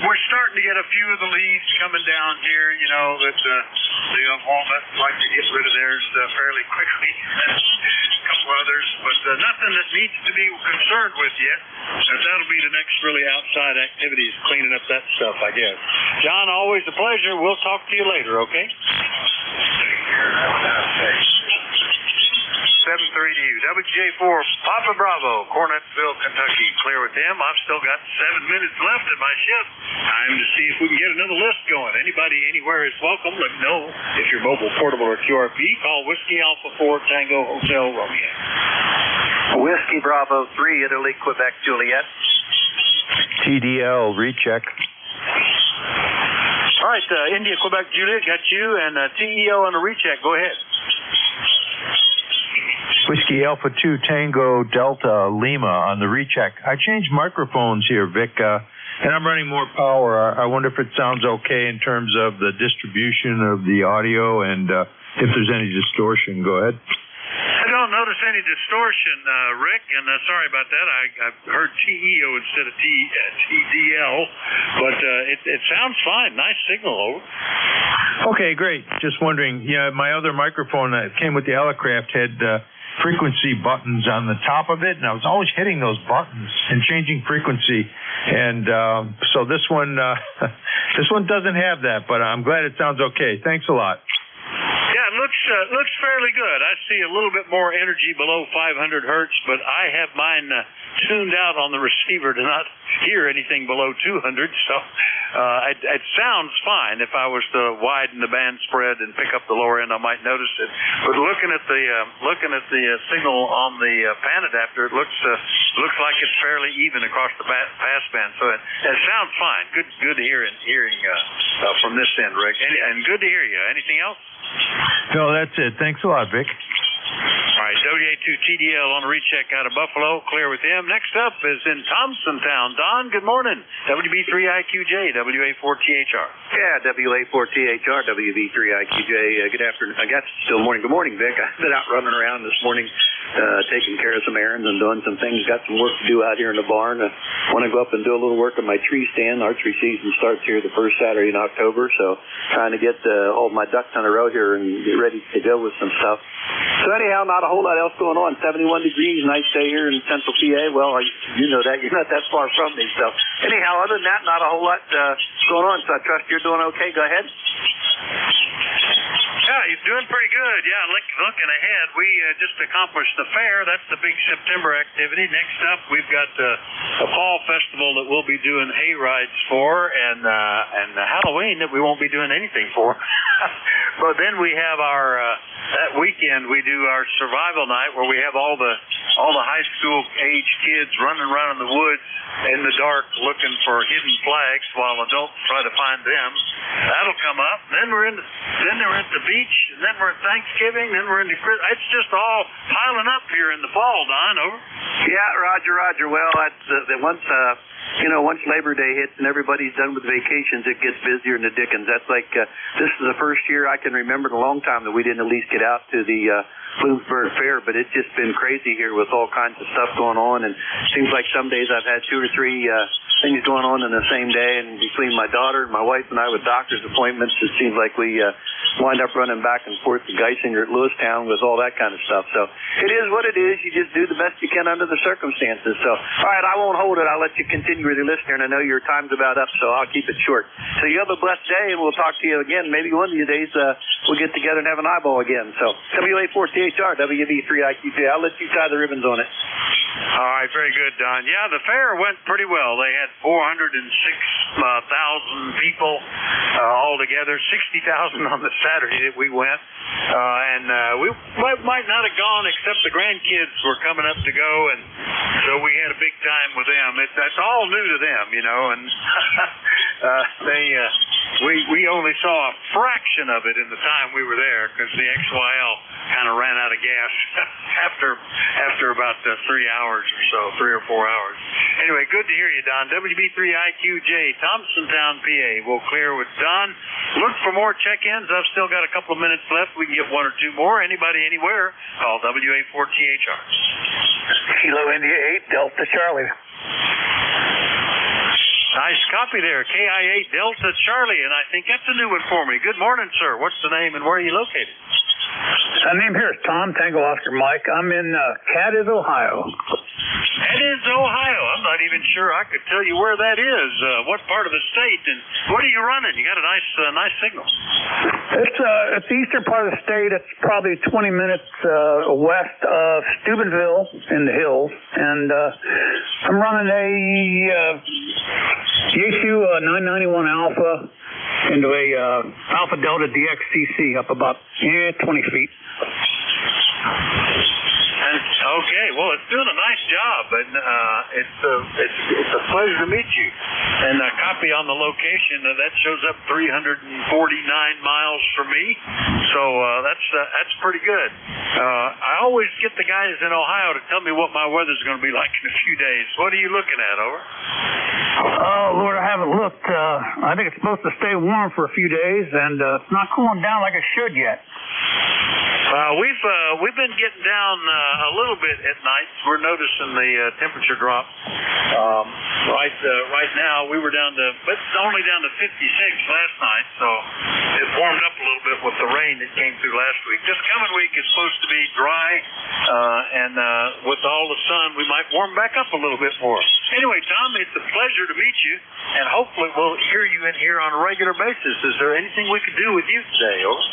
we're starting to get a few of the leads coming down here, that the walnuts like to get rid of theirs fairly quickly. A couple others, but nothing that needs to be concerned with yet. That'll be the next really outside activities, cleaning up that stuff, I guess. John, always a pleasure. We'll talk to you later, okay? 7-3 to you. WJ4 Papa Bravo, Cornettsville, Kentucky. Clear with him. I've still got 7 minutes left in my shift. Time to see if we can get another list going. Anybody anywhere is welcome. Let me know if you're mobile, portable, or QRP. Call Whiskey Alpha 4 Tango Hotel Romeo. Whiskey Bravo 3 Italy, Quebec, Juliet. TDL, recheck. All right, India, Quebec, Juliet, got you, and TEO on the recheck. Go ahead. Whiskey Alpha 2 Tango Delta Lima on the recheck. I changed microphones here, Vic. And I'm running more power. I wonder if it sounds okay in terms of the distribution of the audio and if there's any distortion. Go ahead. I don't notice any distortion, Rick, and sorry about that. I heard TEO instead of TDL, but it sounds fine. Nice signal, over. Okay, great. Just wondering, my other microphone that came with the Elecraft had frequency buttons on the top of it, and I was always hitting those buttons and changing frequency. And so this one doesn't have that, but I'm glad it sounds okay. Thanks a lot. Yeah, it looks fairly good. I see a little bit more energy below 500 hertz, but I have mine tuned out on the receiver to not hear anything below 200. So it sounds fine. If I was to widen the band spread and pick up the lower end, I might notice it. But looking at the signal on the pan adapter, it looks like it's fairly even across the pass band. So it sounds fine. Good hearing from this end, Rick, and good to hear you. Anything else? No, that's it. Thanks a lot, Vic. All right, WA2TDL on a recheck out of Buffalo. Clear with him. Next up is in Thompsontown. Don, good morning. WB3IQJ, WA4THR. Yeah, WA4THR, WB3IQJ. Good afternoon. I guess still morning. Good morning, Vic. I've been out running around this morning, taking care of some errands and doing some things. Got some work to do out here in the barn. I want to go up and do a little work on my tree stand. Archery season starts here the first Saturday in October, so trying to get all my ducks on a row here and get ready to go with some stuff. So anyhow, not a whole lot else going on. 71 degrees, nice day here in central PA. Well, you know that. You're not that far from me. So anyhow, other than that, not a whole lot going on. So I trust you're doing okay. Go ahead. Yeah, he's doing pretty good. Yeah, looking ahead, we just accomplished the fair. That's the big September activity. Next up, we've got a fall festival that we'll be doing hay rides for, and Halloween that we won't be doing anything for. But then we have our that weekend we do our survival night where we have all the high school age kids running around in the woods in the dark looking for hidden flags while adults try to find them. That'll come up. Then we're at the beach, and then we're at Thanksgiving, then we're into Christmas. It's just all piling up here in the fall, Don. Over. Yeah, Roger. Well, once Labor Day hits and everybody's done with vacations, it gets busier than the dickens. That's like this is the first year I can remember in a long time that we didn't at least get out to the Bloomsburg Fair, but it's just been crazy here with all kinds of stuff going on, and it seems like some days I've had 2 or 3 things going on in the same day, and between my daughter and my wife and I with doctor's appointments, it seems like we wind up running back and forth to Geisinger at Lewistown with all that kind of stuff. So it is what it is. You just do the best you can under the circumstances. So, all right, I won't hold it. I'll let you continue with your listener, and I know your time's about up, so I'll keep it short. So you have a blessed day, and we'll talk to you again. Maybe one of these days we'll get together and have an eyeball again. So WA4THR, WB3IQJ. I'll let you tie the ribbons on it. All right, very good, Don. Yeah, the fair went pretty well. They had 406,000 people all together, 60,000 on the Saturday that we went. And we might not have gone except the grandkids were coming up to go, and so we had a big time with them. That's all new to them, and we only saw a fraction of it in the time we were there because the XYL kind of ran out of gas after about 3 hours or so, 3 or 4 hours. Anyway, good to hear you, Don. WB3IQJ, Thompsontown, PA. We'll clear with Don. Look for more check-ins. I've still got a couple of minutes left. We can get 1 or 2 more. Anybody, anywhere, call WA4THR. Kilo India 8, Delta Charlie. Nice copy there, KI8 Delta Charlie, and I think that's a new one for me. Good morning, sir. What's the name and where are you located? My name here is Tom, Tango Oscar Mike. I'm in Cadiz, Ohio. Cadiz, Ohio. I'm not even sure I could tell you where that is. What part of the state, and what are you running? You got a nice signal. It's the eastern part of the state. It's probably 20 minutes west of Steubenville in the hills, and I'm running a Yaesu 991 Alpha into a Alpha Delta DXCC up about 20 feet. Okay, well, it's doing a nice job, and it's a pleasure to meet you. And a copy on the location that shows up 349 miles from me, so that's pretty good. I always get the guys in Ohio to tell me what my weather's going to be like in a few days. What are you looking at, over? Oh, Lord, I haven't looked. I think it's supposed to stay warm for a few days, and it's not cooling down like it should yet. We've been getting down a little bit at night. We're noticing the temperature drop. Right now we were down to, but only down to 56 last night, so it warmed up a little bit with the rain that came through last week. This coming week is supposed to be dry, and with all the sun, we might warm back up a little bit more. Anyway, Tom, it's a pleasure to meet you, and hopefully we'll hear you in here on a regular basis. Is there anything we could do with you today, over?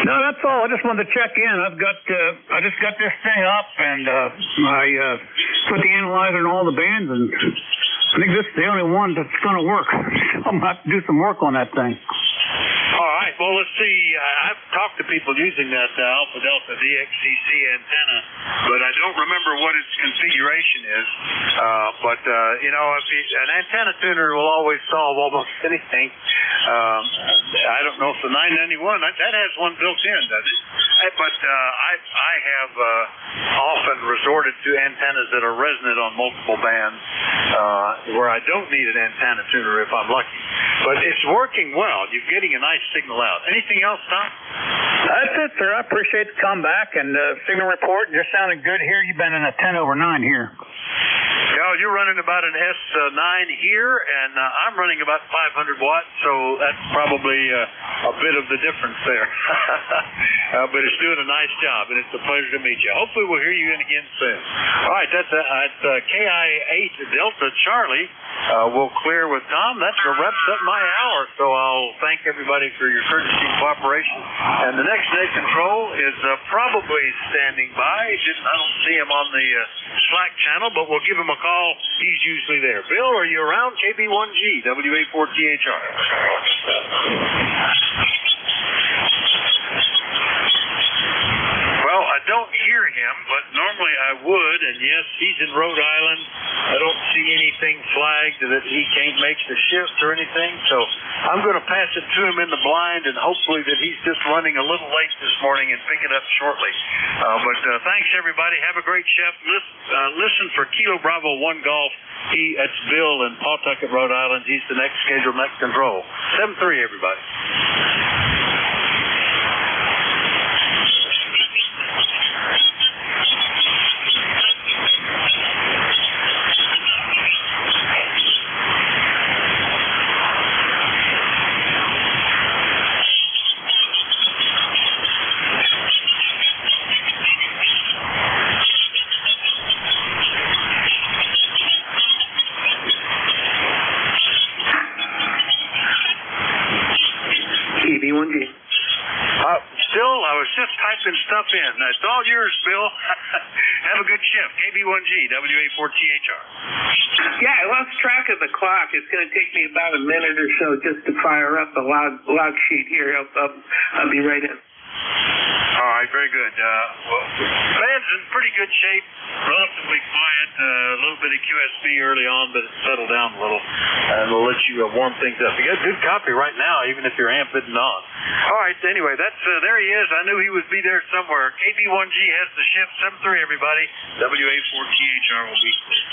No, that's all. I just wanted to check in. I just got this thing up, and I put the analyzer in all the bands, and I think this is the only one that's going to work. I'm going to have to do some work on that thing. All right. Well, let's see. I've talked to people using that Alpha Delta DXCC antenna, but I don't remember what its configuration is. But an antenna tuner will always solve almost anything. I don't know if the 991, that has one built in, does it? But I have often resorted to antennas that are resonant on multiple bands, where I don't need an antenna tuner if I'm lucky. But it's working well. You're getting a nice signal out. Anything else, Tom? That's it, sir. I appreciate the comeback and the signal report. You're sounding good here. You've been in a 10/9 here. Yeah, you're running about an S9 here, and I'm running about 500 watts, so that's probably a bit of the difference there. But it's doing a nice job, and it's a pleasure to meet you. Hopefully we'll hear you in again soon. All right, that's KI8 Delta Charlie. We'll clear with Tom. That wraps up my hour, so I'll thank everybody for your courtesy and cooperation. And the next net control is probably standing by. I don't see him on the Slack channel, but we'll give him a call. He's usually there. Bill, are you around? KB1G, WA4THR. Well, I don't hear him, but normally I would, and yes, he's in Rhode Island. I don't see anything flagged that he can't make the shift or anything, so I'm going to pass it to him in the blind, and hopefully that he's just running a little late this morning and pick it up shortly. But thanks, everybody. Have a great shift. Listen for Kilo Bravo 1 Golf. That's Bill in Pawtucket, Rhode Island. He's the next scheduled net control. 7-3, everybody. I was just typing stuff in. It's all yours, Bill. Have a good shift. KB1G, WA4THR. Yeah, I lost track of the clock. It's going to take me about a minute or so just to fire up the log sheet here. I'll be right in. All right, very good. Band's in pretty good shape, relatively quiet, a little bit of QSB early on, but it's settled down a little, and we'll let you warm things up. You got good copy right now, even if your amp isn't on. All right, anyway, that's there he is. I knew he would be there somewhere. KB1G has the shift. 7-3, everybody. WA4THR will be clear.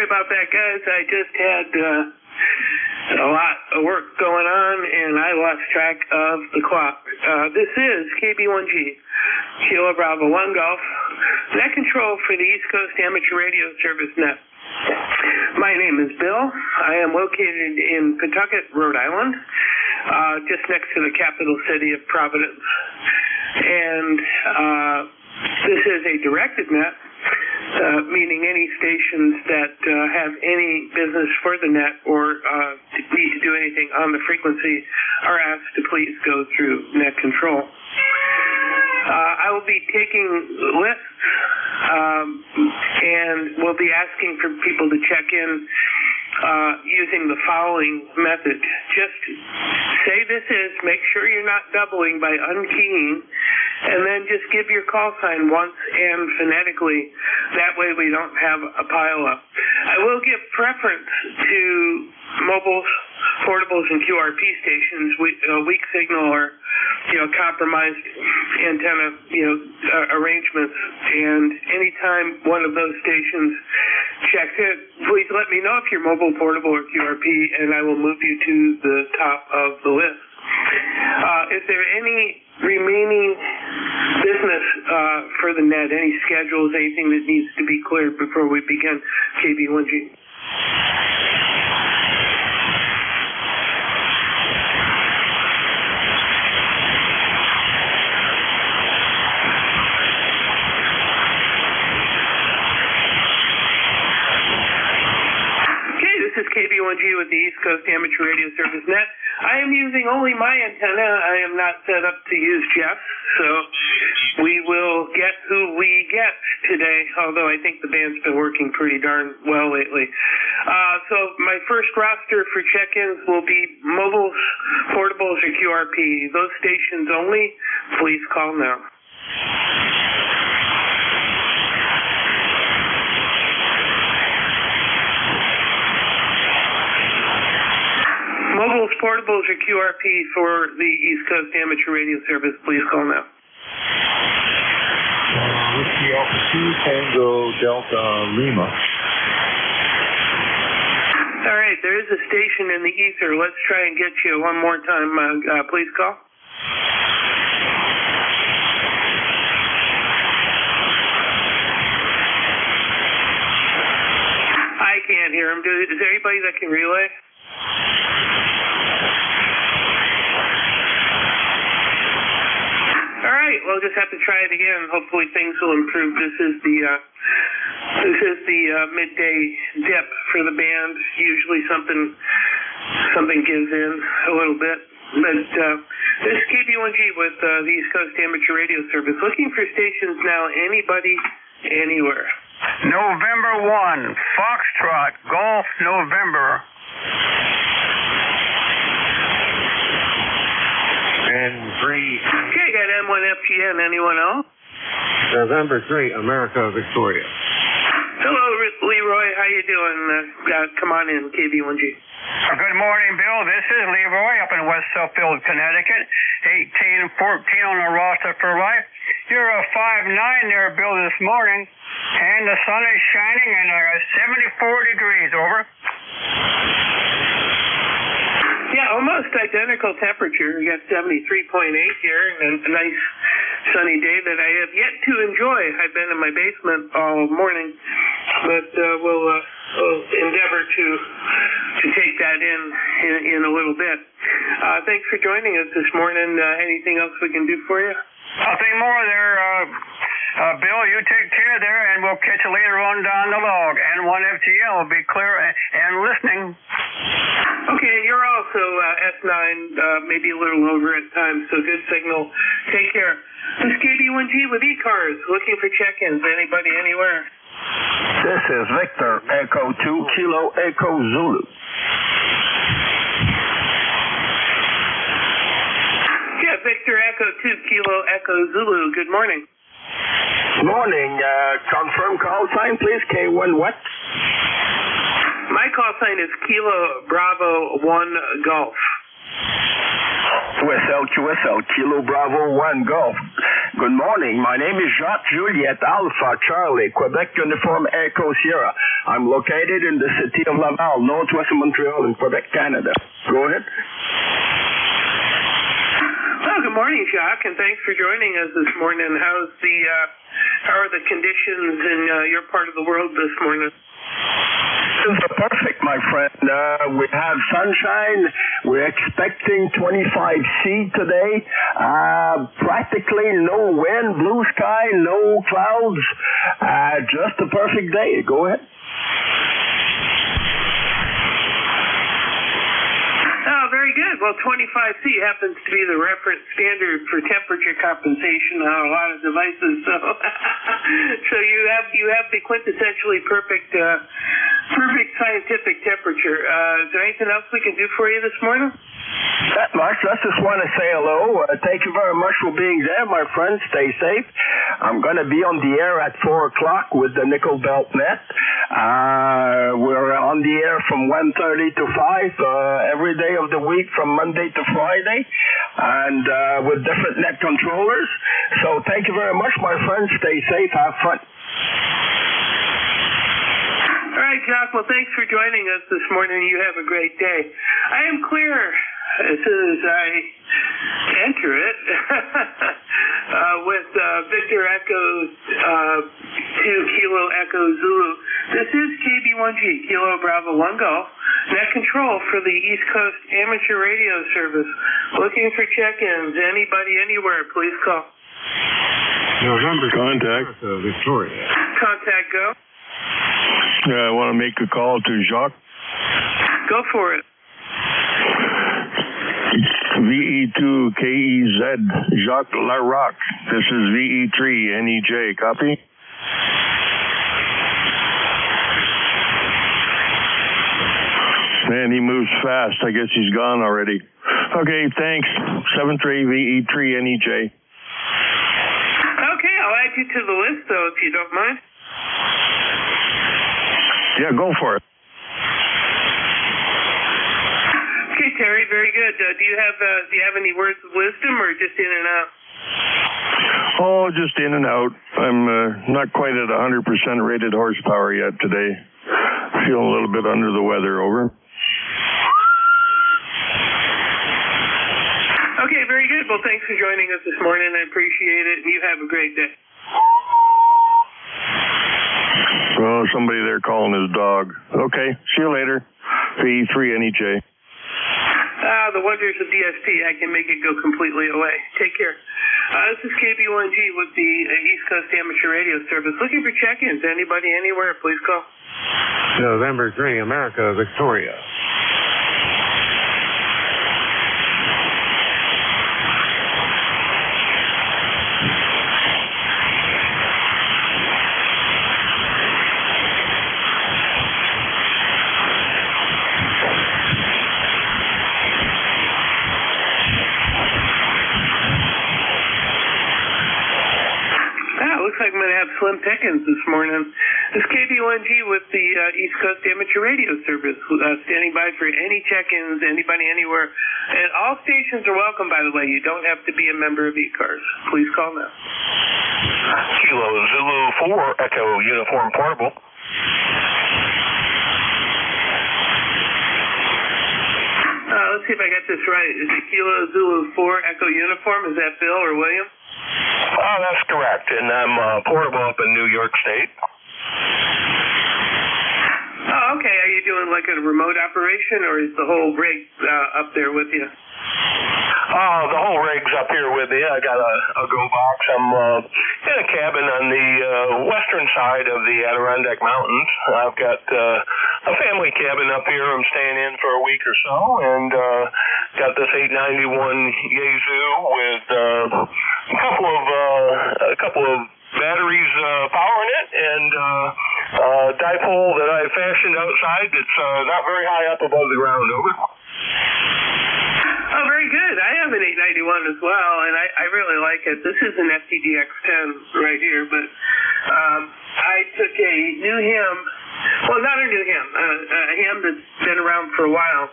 About that, guys. I just had a lot of work going on, and I lost track of the clock. This is KB1G, Kilo Bravo 1 Golf, net control for the East Coast Amateur Radio Service net. My name is Bill. I am located in Pawtucket, Rhode Island, just next to the capital city of Providence. And this is a directed net meaning any stations that have any business for the net or need to do anything on the frequency are asked to please go through net control. I will be taking lists and will be asking for people to check in using the following method. Just say this is, make sure you're not doubling by unkeying, and then just give your call sign once and phonetically. That way we don't have a pileup. I will give preference to mobiles, portables, and QRP stations, weak signal or compromised antenna arrangements. And anytime one of those stations checks in, please let me know if you're mobile, portable, or QRP, and I will move you to the top of the list. Is there any remaining business for the net, any schedules, anything that needs to be cleared before we begin KB1G? This is KB1G with the East Coast Amateur Radio Service Net. I am using only my antenna. I am not set up to use Jeff's, so we will get who we get today, although I think the band's been working pretty darn well lately. So my first roster for check-ins will be mobiles, portables, or QRP. Those stations only. Please call now. Mobiles, portables, or QRP for the East Coast Amateur Radio Service, please call now. Whiskey Alpha 2, Tango Delta Lima. All right, there is a station in the ether. Let's try and get you one more time. Please call. I can't hear him. Is there anybody that can relay? All right, we'll just have to try it again. Hopefully things will improve. This is the midday dip for the band. Usually something gives in a little bit. But this is KB1G with the East Coast Amateur Radio Service. Looking for stations now. Anybody, anywhere. November 1, Foxtrot, Golf, November. And 3. Okay, got M1FGN. Anyone else? November 3, America, Victoria. Hello, Leroy. How you doing? Come on in, KB1G. Good morning, Bill. This is Leroy up in West Suffield, Connecticut. 1814 on the roster for life. You're a 5'9" there, Bill, this morning. And the sun is shining and 74 degrees, over. Yeah, almost identical temperature. We got 73.8 here and a nice sunny day that I have yet to enjoy. I've been in my basement all morning, but we'll endeavor to take that in a little bit. Thanks for joining us this morning. Anything else we can do for you? Nothing more there, Bill. You take care there, and we'll catch you later on down the log. N1FTL will be clear and listening. Okay, you're also S9, maybe a little over at times, so good signal. Take care. This is KB1G with ECARS, looking for check-ins. Anybody, anywhere? This is Victor, Echo 2, Kilo, Echo Zulu. Yeah, Victor, Echo 2, Kilo, Echo Zulu. Good morning. Morning. Confirm call sign, please. K1 what? My call sign is Kilo Bravo 1 Golf. QSL, Kilo Bravo 1 Golf. Good morning. My name is Jacques Juliet Alpha Charlie, Quebec Uniform Echo Sierra. I'm located in the city of Laval, northwest of Montreal in Quebec, Canada. Go ahead. Well, good morning, Jacques, and thanks for joining us this morning. How are the conditions in your part of the world this morning? is perfect, my friend. We have sunshine. We're expecting 25C today. Practically no wind, blue sky, no clouds. Just a perfect day. Go ahead. Oh, very good. Well, 25C happens to be the reference standard for temperature compensation on a lot of devices. So, so you have the quintessentially perfect scientific temperature. Is there anything else we can do for you this morning? Not much. I just want to say hello. Thank you very much for being there, my friend. Stay safe. I'm going to be on the air at 4 o'clock with the Nickel Belt Net. We're on the air from 1:30 to 5 every day of the week from Monday to Friday, and with different net controllers. So thank you very much, my friend. Stay safe. Have fun. All right, Jacques. Well, thanks for joining us this morning. You have a great day. I am clear as soon as I enter it with Victor Echo 2 Kilo Echo Zulu. This is KB1G, Kilo Bravo 1 Golf, net control for the East Coast Amateur Radio Service. Looking for check-ins. Anybody, anywhere, please call. November contact Victoria. Contact, go. I want to make a call to Jacques. Go for it. VE2KEZ, Jacques Larocque. This is VE3 NEJ. Copy? Man, he moves fast. I guess he's gone already. Okay, thanks. 73 VE3 NEJ. Okay, I'll add you to the list, though, if you don't mind. Yeah, go for it. Okay, Terry, very good. Do you have any words of wisdom, or just in and out? Oh, just in and out. I'm not quite at 100% rated horsepower yet today. Feeling a little bit under the weather. Over. Okay, very good. Well, thanks for joining us this morning. I appreciate it, and you have a great day. Oh, somebody there calling his dog. Okay, see you later. VE3 NEJ. The wonders of DSP. I can make it go completely away. Take care. This is KB1G with the East Coast Amateur Radio Service. Looking for check-ins. Anybody, anywhere, please call. November 3, America, Victoria. Looks like I'm going to have slim pickings this morning. This is KB1G with the East Coast Amateur Radio Service, standing by for any check-ins, anybody, anywhere. And all stations are welcome, by the way. You don't have to be a member of ECARS. Please call now. Kilo Zulu 4, Echo Uniform Portable. Let's see if I got this right. Is it Kilo Zulu 4 Echo Uniform? Is that Bill or William? Oh, that's correct. And I'm portable up in New York State. Oh, okay. Are you doing like a remote operation, or is the whole rig up there with you? Oh, the whole rig's up here with me. I got a go box. I'm in a cabin on the western side of the Adirondack Mountains. I've got a family cabin up here I'm staying in for a week or so, and got this 891 Yaesu with a couple of batteries powering it, and dipole that I fashioned outside that's not very high up above the ground. Over. Oh, very good. I have an 891 as well, and I really like it. This is an FTDX10 right here, but I took a new ham. Well, not a new ham, a ham that's been around for a while,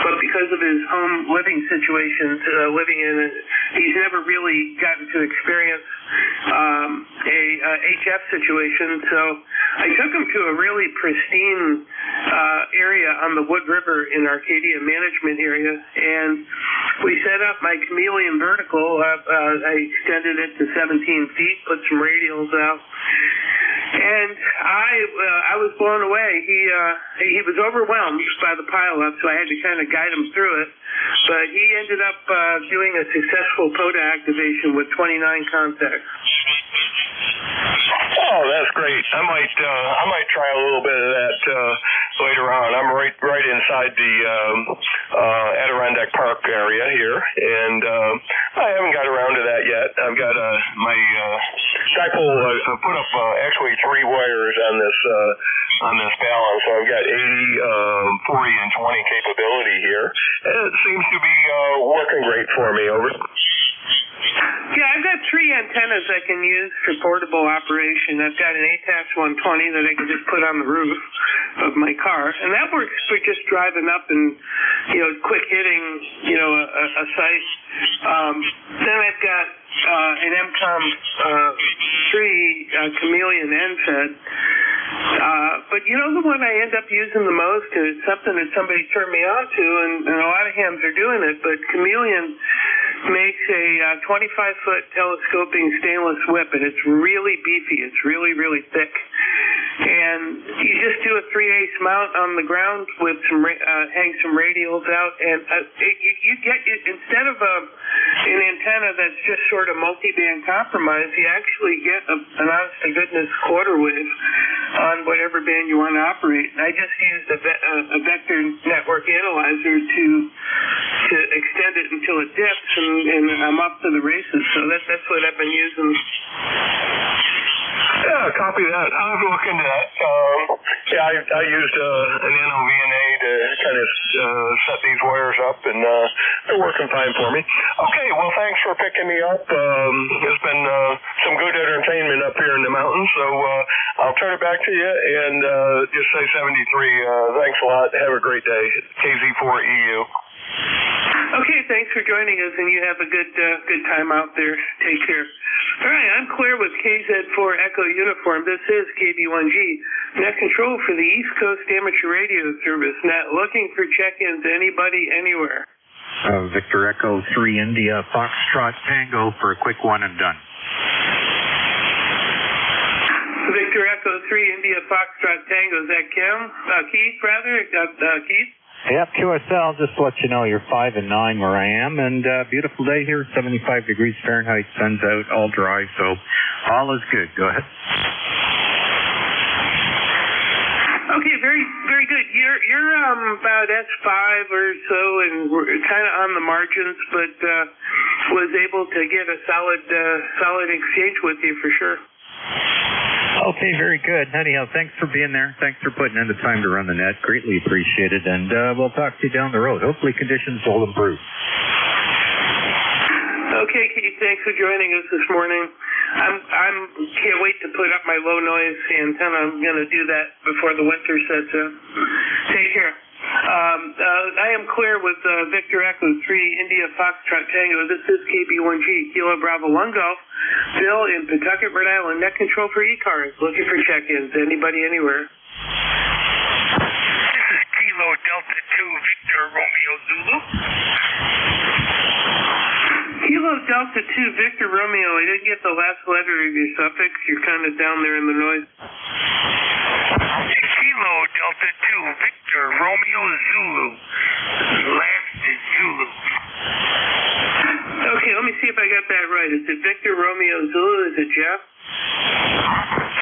but because of his home living situation, living in it, he's never really gotten to experience a HF situation. So I took him to a really pristine area on the Wood River in Arcadia Management area, and we set up my Chameleon vertical. I extended it to 17 feet, put some radials out. And I was blown away. He was overwhelmed by the pileup, so I had to kind of guide him through it. But he ended up doing a successful POTA activation with 29 contacts. Oh, that's great. I might try a little bit of that later on. I'm right inside the Adirondack Park area here, and I haven't got around to that yet. I've got my dipole. I put up actually 3 wires on this balance. So I've got 80, 40, and 20 capability here. And it seems to be working great for me. Over. Yeah, I've got 3 antennas I can use for portable operation. I've got an ATAX 120 that I can just put on the roof of my car, and that works for just driving up and, quick hitting, a site. Then I've got an MCOM 3 Chameleon NFED. But the one I end up using the most is something that somebody turned me on to, and a lot of hams are doing it, but Chameleon makes a 25-foot telescoping stainless whip, and it's really beefy. It's really, really thick. And you just do a 3/8 mount on the ground with hang some radials out, and you get, instead of an antenna that's just sort of multi-band compromised, you actually get an honest-to-goodness quarter wave on whatever band you want to operate. And I just used a vector network analyzer to extend it until it dips, and I'm up to the races. So that's what I've been using. Yeah, copy that. I'll have to look into that. I used an NOVNA to kind of set these wires up, and they're working fine for me. Okay, well, thanks for picking me up. It's been some good entertainment up here in the mountains, so I'll turn it back to you and just say 73. Thanks a lot. Have a great day. KZ4EU. Okay, thanks for joining us, and you have a good time out there. Take care. All right, I'm Claire with KZ4 Echo Uniform. This is KB1G, net control for the East Coast Amateur Radio Service. Net looking for check-ins. Anybody, anywhere. Victor Echo 3 India Foxtrot Tango for a quick one and done. Victor Echo 3 India Foxtrot Tango. Is that Kim? Keith, rather? Keith? Yep, QSL, just to let you know, you're 5 and 9 where I am, and beautiful day here, 75 degrees Fahrenheit, sun's out, all dry, so all is good. Go ahead. Okay, very, very good. You're about S5 or so, and we're kind of on the margins, but was able to get a solid exchange with you for sure. Okay, very good. Anyhow, thanks for being there. Thanks for putting in the time to run the net. Greatly appreciated, and we'll talk to you down the road. Hopefully conditions will improve. Okay, Keith, thanks for joining us this morning. Can't wait to put up my low noise antenna. I'm going to do that before the winter sets in. Take care. I am clear with Victor Echo 3 India Foxtrot Tango. This is KB1G, Kilo Bravo 1 Golf. Bill in Pawtucket, Rhode Island, net control for ECARS. Looking for check-ins. Anybody, anywhere. This is Kilo Delta 2 Victor Romeo Zulu. Kilo Delta 2 Victor Romeo. I didn't get the last letter of your suffix. You're kind of down there in the noise. Kilo Delta 2 Victor Romeo Zulu. Last is Zulu. Okay, let me see if I got that right. Is it Victor Romeo Zulu? Is it Jeff?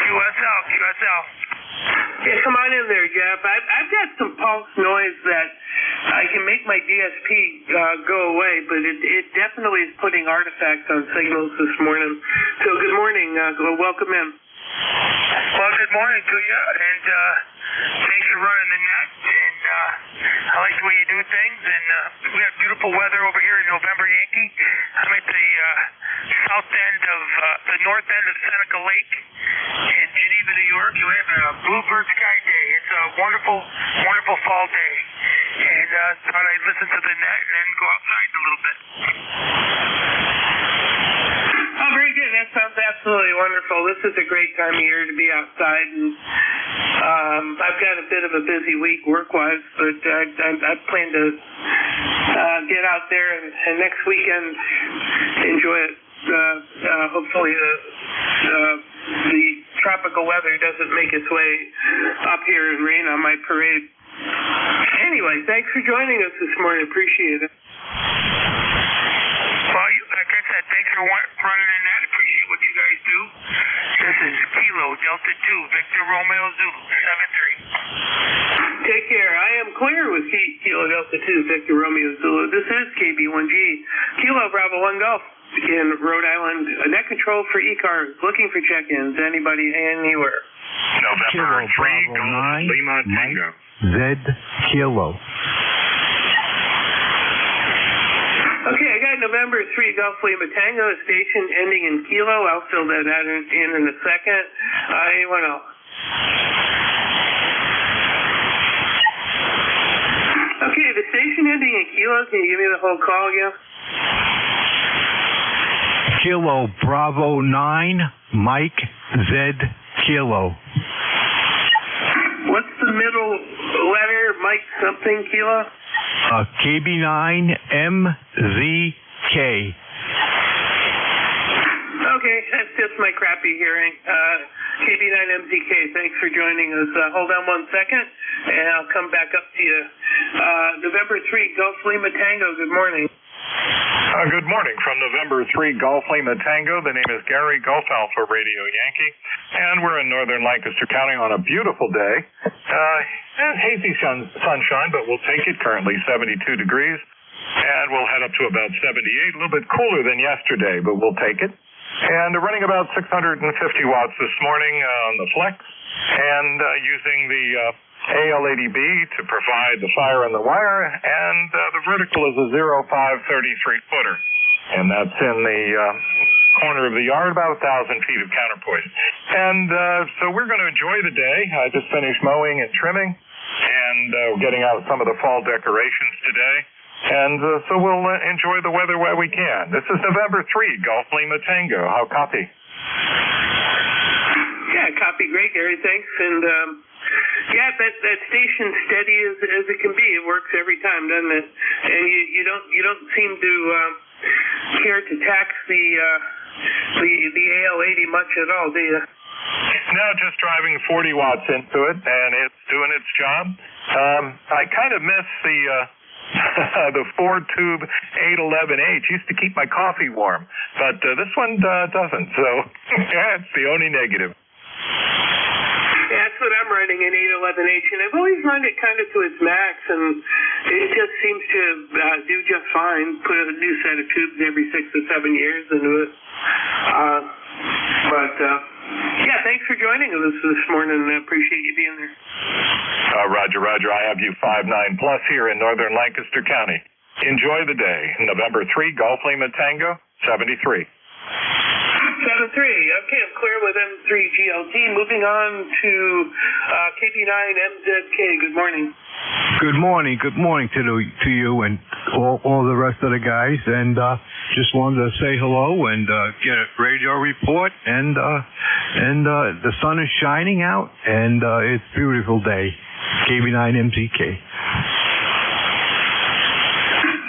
QSL. Yeah, come on in there, Jeff. I've got some pulse noise that I can make my DSP go away, but it definitely is putting artifacts on signals this morning. So good morning. Welcome in. Well, good morning to you, and thanks for running the net, and I like the way you do things, and we have beautiful weather over here in November Yankee. I'm at the south end of, the north end of Seneca Lake in Geneva, New York. You have a bluebird sky day. It's a wonderful, wonderful fall day, and thought I'd listen to the net and then go outside a little bit. Oh, very good. That sounds absolutely wonderful. This is a great time of year to be outside, and I've got a bit of a busy week work-wise, but I plan to get out there and next weekend enjoy it. Hopefully the tropical weather doesn't make its way up here and rain on my parade. Anyway, thanks for joining us this morning. Appreciate it. Well, like I said, thanks for running in that. Appreciate what you guys do. This is Kilo Delta 2, Victor Romeo Zulu, 7-3. Take care. I am clear with Kilo Delta 2, Victor Romeo Zulu. This is KB1G, Kilo Bravo 1 Golf in Rhode Island. Net control for ECARS. Looking for check-ins. Anybody, anywhere. November 3, Golf Lima Tango. Z Kilo. Okay, I got November 3 Golf Lima Tango station ending in Kilo. I'll fill that out in a second. Anyone else? Okay, the station ending in Kilo. Can you give me the whole call again? Kilo Bravo 9 Mike Z Kilo. What's the middle letter? Mike something Kilo? KB9MZK. Okay, that's just my crappy hearing. KB9MZK, thanks for joining us. Hold on 1 second, and I'll come back up to you. November 3, Golf Lima Tango, good morning. Good morning from November 3 Golf Lima Tango. The name is Gary, Golf Alpha Radio Yankee, and we're in northern Lancaster County on a beautiful day. Hazy sunshine, but we'll take it. Currently 72 degrees, and we'll head up to about 78, a little bit cooler than yesterday, but we'll take it. And running about 650 watts this morning on the flex, and using the AL80B to provide the fire and the wire, and the vertical is a 05 33-footer, and that's in the corner of the yard, about 1,000 feet of counterpoise. And so we're going to enjoy the day. I just finished mowing and trimming, and getting out some of the fall decorations today. And so we'll enjoy the weather while we can. This is November 3, Golf Lima Tango. How copy? Yeah, copy. Great, Gary. Thanks. And yeah, that station's steady as it can be. It works every time, doesn't it? And you don't seem to care to tax the AL80 much at all, do you? No, just driving 40 watts into it, and it's doing its job. I kind of miss the 4-tube 811H. Used to keep my coffee warm, but this one doesn't, so it's the only negative. Yeah, that's what I'm running, an 811H, and I've always run it kind of to its max, and it just seems to do just fine. Put a new set of tubes every 6 to 7 years into it. Yeah, thanks for joining us this morning. I appreciate you being there. Roger. I have you 5-9 plus here in northern Lancaster County. Enjoy the day. November 3, Golf Lima Tango, 73. 7-3. Okay, I'm clear with M3 GLT. Moving on to KB9MZK. Good morning. Good morning. Good morning to you and all the rest of the guys. And just wanted to say hello and get a radio report. And the sun is shining out, and it's a beautiful day. KB9MZK.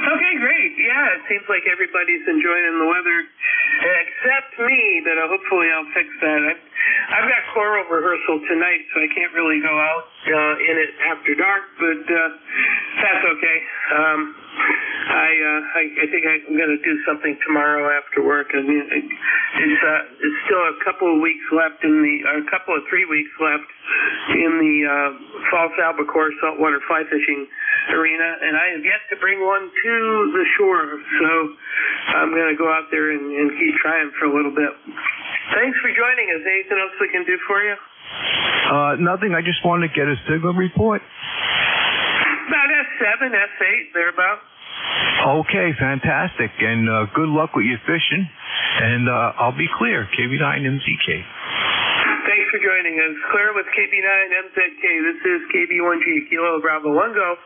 Okay, great. Yeah, it seems like everybody's enjoying the weather, except me, but hopefully I'll fix that. I've got choral rehearsal tonight, so I can't really go out in it after dark, but that's okay. I think I'm going to do something tomorrow after work. I mean, it's still a couple of weeks left a couple of 3 weeks left in the False Albacore saltwater fly fishing arena, and I have yet to bring one to the shore, so I'm going to go out there and keep trying for a little bit. Thanks for joining us. Anything else we can do for you? Nothing. I just wanted to get a signal report. About S7, S8, thereabouts. Okay, fantastic. And good luck with your fishing. And I'll be clear. KB9MZK. Thanks for joining us. Clear with KB9MZK. This is KB1G, Kilo Bravo 1 Golf.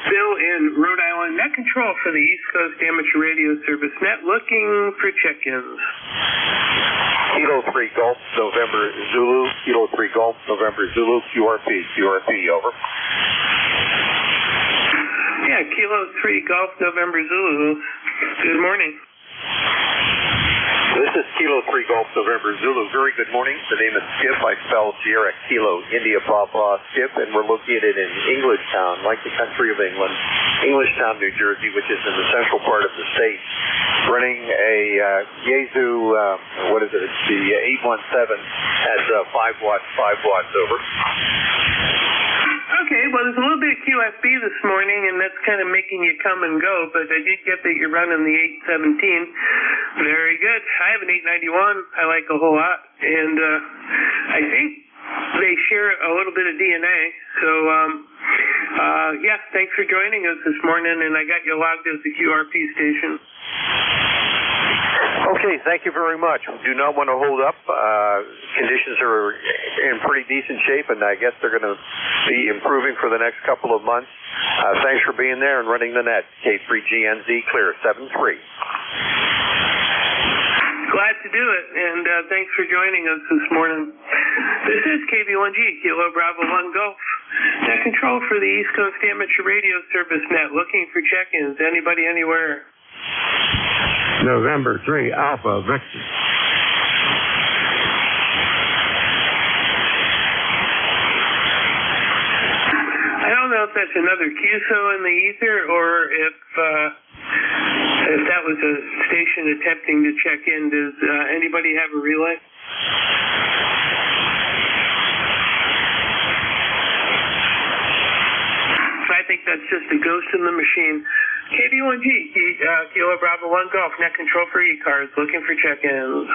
Bill in Rhode Island. Net control for the East Coast Amateur Radio Service Net. Looking for check-ins. Kilo 3 Golf, November Zulu. Kilo 3 Golf, November Zulu. QRP, over. Yeah, Kilo 3 Golf, November Zulu. Good morning. This is Kilo 3 Golf November Zulu. Very good morning. The name is Skip. I spell Sierra Kilo India Papa Skip, and we're located in Englishtown, like the country of England, Englishtown, New Jersey, which is in the central part of the state. Running a Yaesu, what is it? It's the 817 at 5 watts over. Okay, well, there's a little bit of QFB this morning, and that's kind of making you come and go, but I did get that you're running the 817. Very good. I have an 891 I like a whole lot, and I think they share a little bit of DNA. So, yeah, thanks for joining us this morning, and I got you logged as the QRP station. Okay, thank you very much. We do not want to hold up. Conditions are in pretty decent shape, and I guess they're going to be improving for the next couple of months. Thanks for being there and running the net. K3GNZ clear, 7-3. Glad to do it, and thanks for joining us this morning. This is KV1G, Kilo Bravo 1 Golf. Net control for the East Coast Amateur Radio Service Net. Looking for check-ins. Anybody, anywhere? November 3 Alpha Victor. I don't know if that's another QSO in the ether or if that was a station attempting to check in. Does anybody have a relay? I think that's just a ghost in the machine. KV1G, Kilo Bravo 1 Golf, net control for ECARS, looking for check-ins.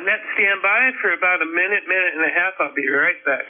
Net standby for about a minute and a half. I'll be right back.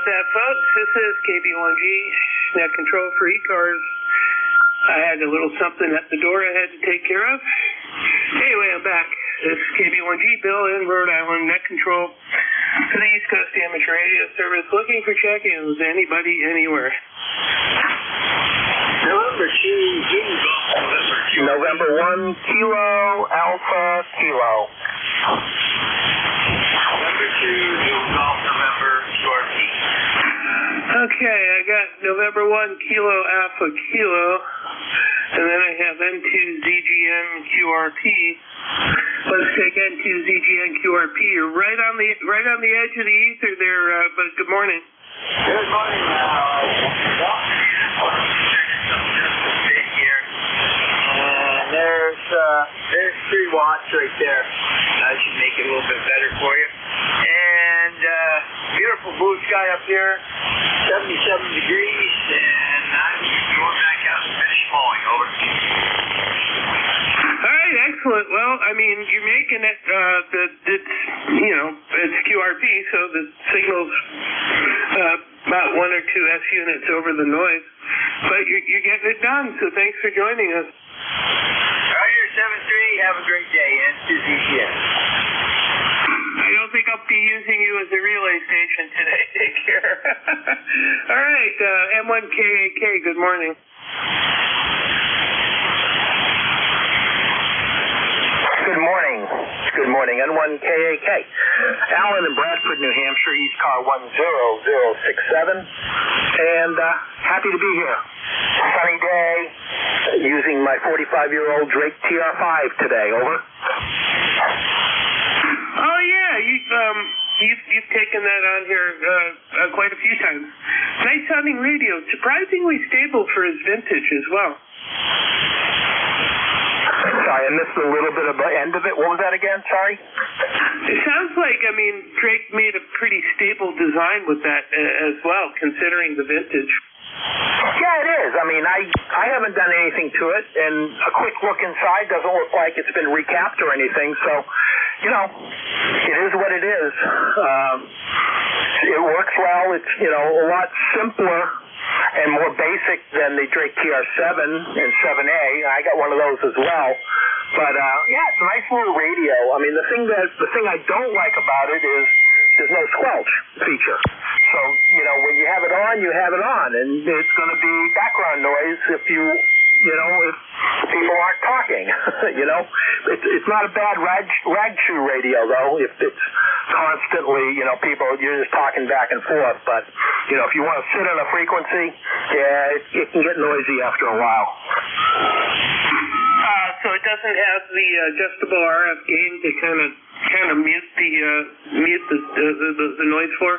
that, folks? This is KB1G, net control for ECARS. I had a little something at the door I had to take care of. Anyway, I'm back. This is KB1G, Bill in Rhode Island, net control for the East Coast Amateur Radio Service, looking for check-ins. Anybody, anywhere. November 1, Kilo, Alpha, Kilo. November 2, New Golf, November, QRT. Okay, I got November 1, Kilo, Alpha, Kilo, and then I have N2, ZGN, QRT. Let's take N2, ZGN, QRP. You're right on the edge of the ether there, but good morning. Good morning. There's 3 watts right there. That should make it a little bit better for you. And beautiful blue sky up here, 77 degrees, and I'm going back out and finish mowing. Over. All right, excellent. Well, I mean, you're making it. It's QRP, so the signal's about 1 or 2 S units over the noise. But you're getting it done. So thanks for joining us. Roger, 7-3. Have a great day. N2ZGN. I don't think I'll be using you as a relay station today. Take care. All right, M1KAK. Good morning. Good morning. Good morning. N1KAK. Alan in Bradford, New Hampshire, East Car 10067. And happy to be here. Sunny day. Using my 45-year-old Drake TR5 today. Over. Oh yeah, you've taken that on here quite a few times. Nice sounding radio. Surprisingly stable for his vintage as well. Sorry, I missed a little bit of the end of it. What was that again? Sorry? It sounds like, Drake made a pretty stable design with that as well, considering the vintage. Yeah, it is. I haven't done anything to it, and a quick look inside doesn't look like it's been recapped or anything, so, it is what it is. It works well. It's, a lot simpler and more basic than the Drake TR7 and 7A. I got one of those as well. But, it's a nice little radio. The thing I don't like about it is there's no squelch feature. So, when you have it on, you have it on. And it's going to be background noise if if people aren't talking. It's not a bad rag chew radio, though, if it's constantly, people, you're just talking back and forth. But, if you want to sit on a frequency, it can get noisy after a while. So it doesn't have the adjustable RF gain to kind of mute the noise for?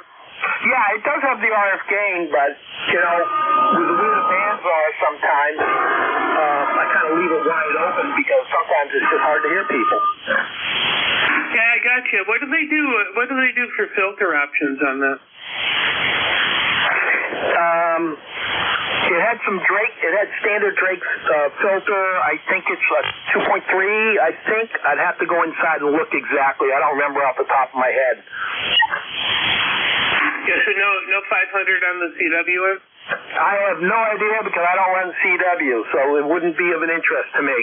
Yeah, it does have the RF gain, but, with the way the bands are sometimes, I kind of leave it wide open because sometimes it's just hard to hear people. Yeah, I got you. What do they do for filter options on that? It had some Drake. It had standard Drake's filter. I think it's a 2.3. I think I'd have to go inside and look exactly. I don't remember off the top of my head. Yeah, so no 500 on the CWM? I have no idea because I don't run CW, so it wouldn't be of an interest to me.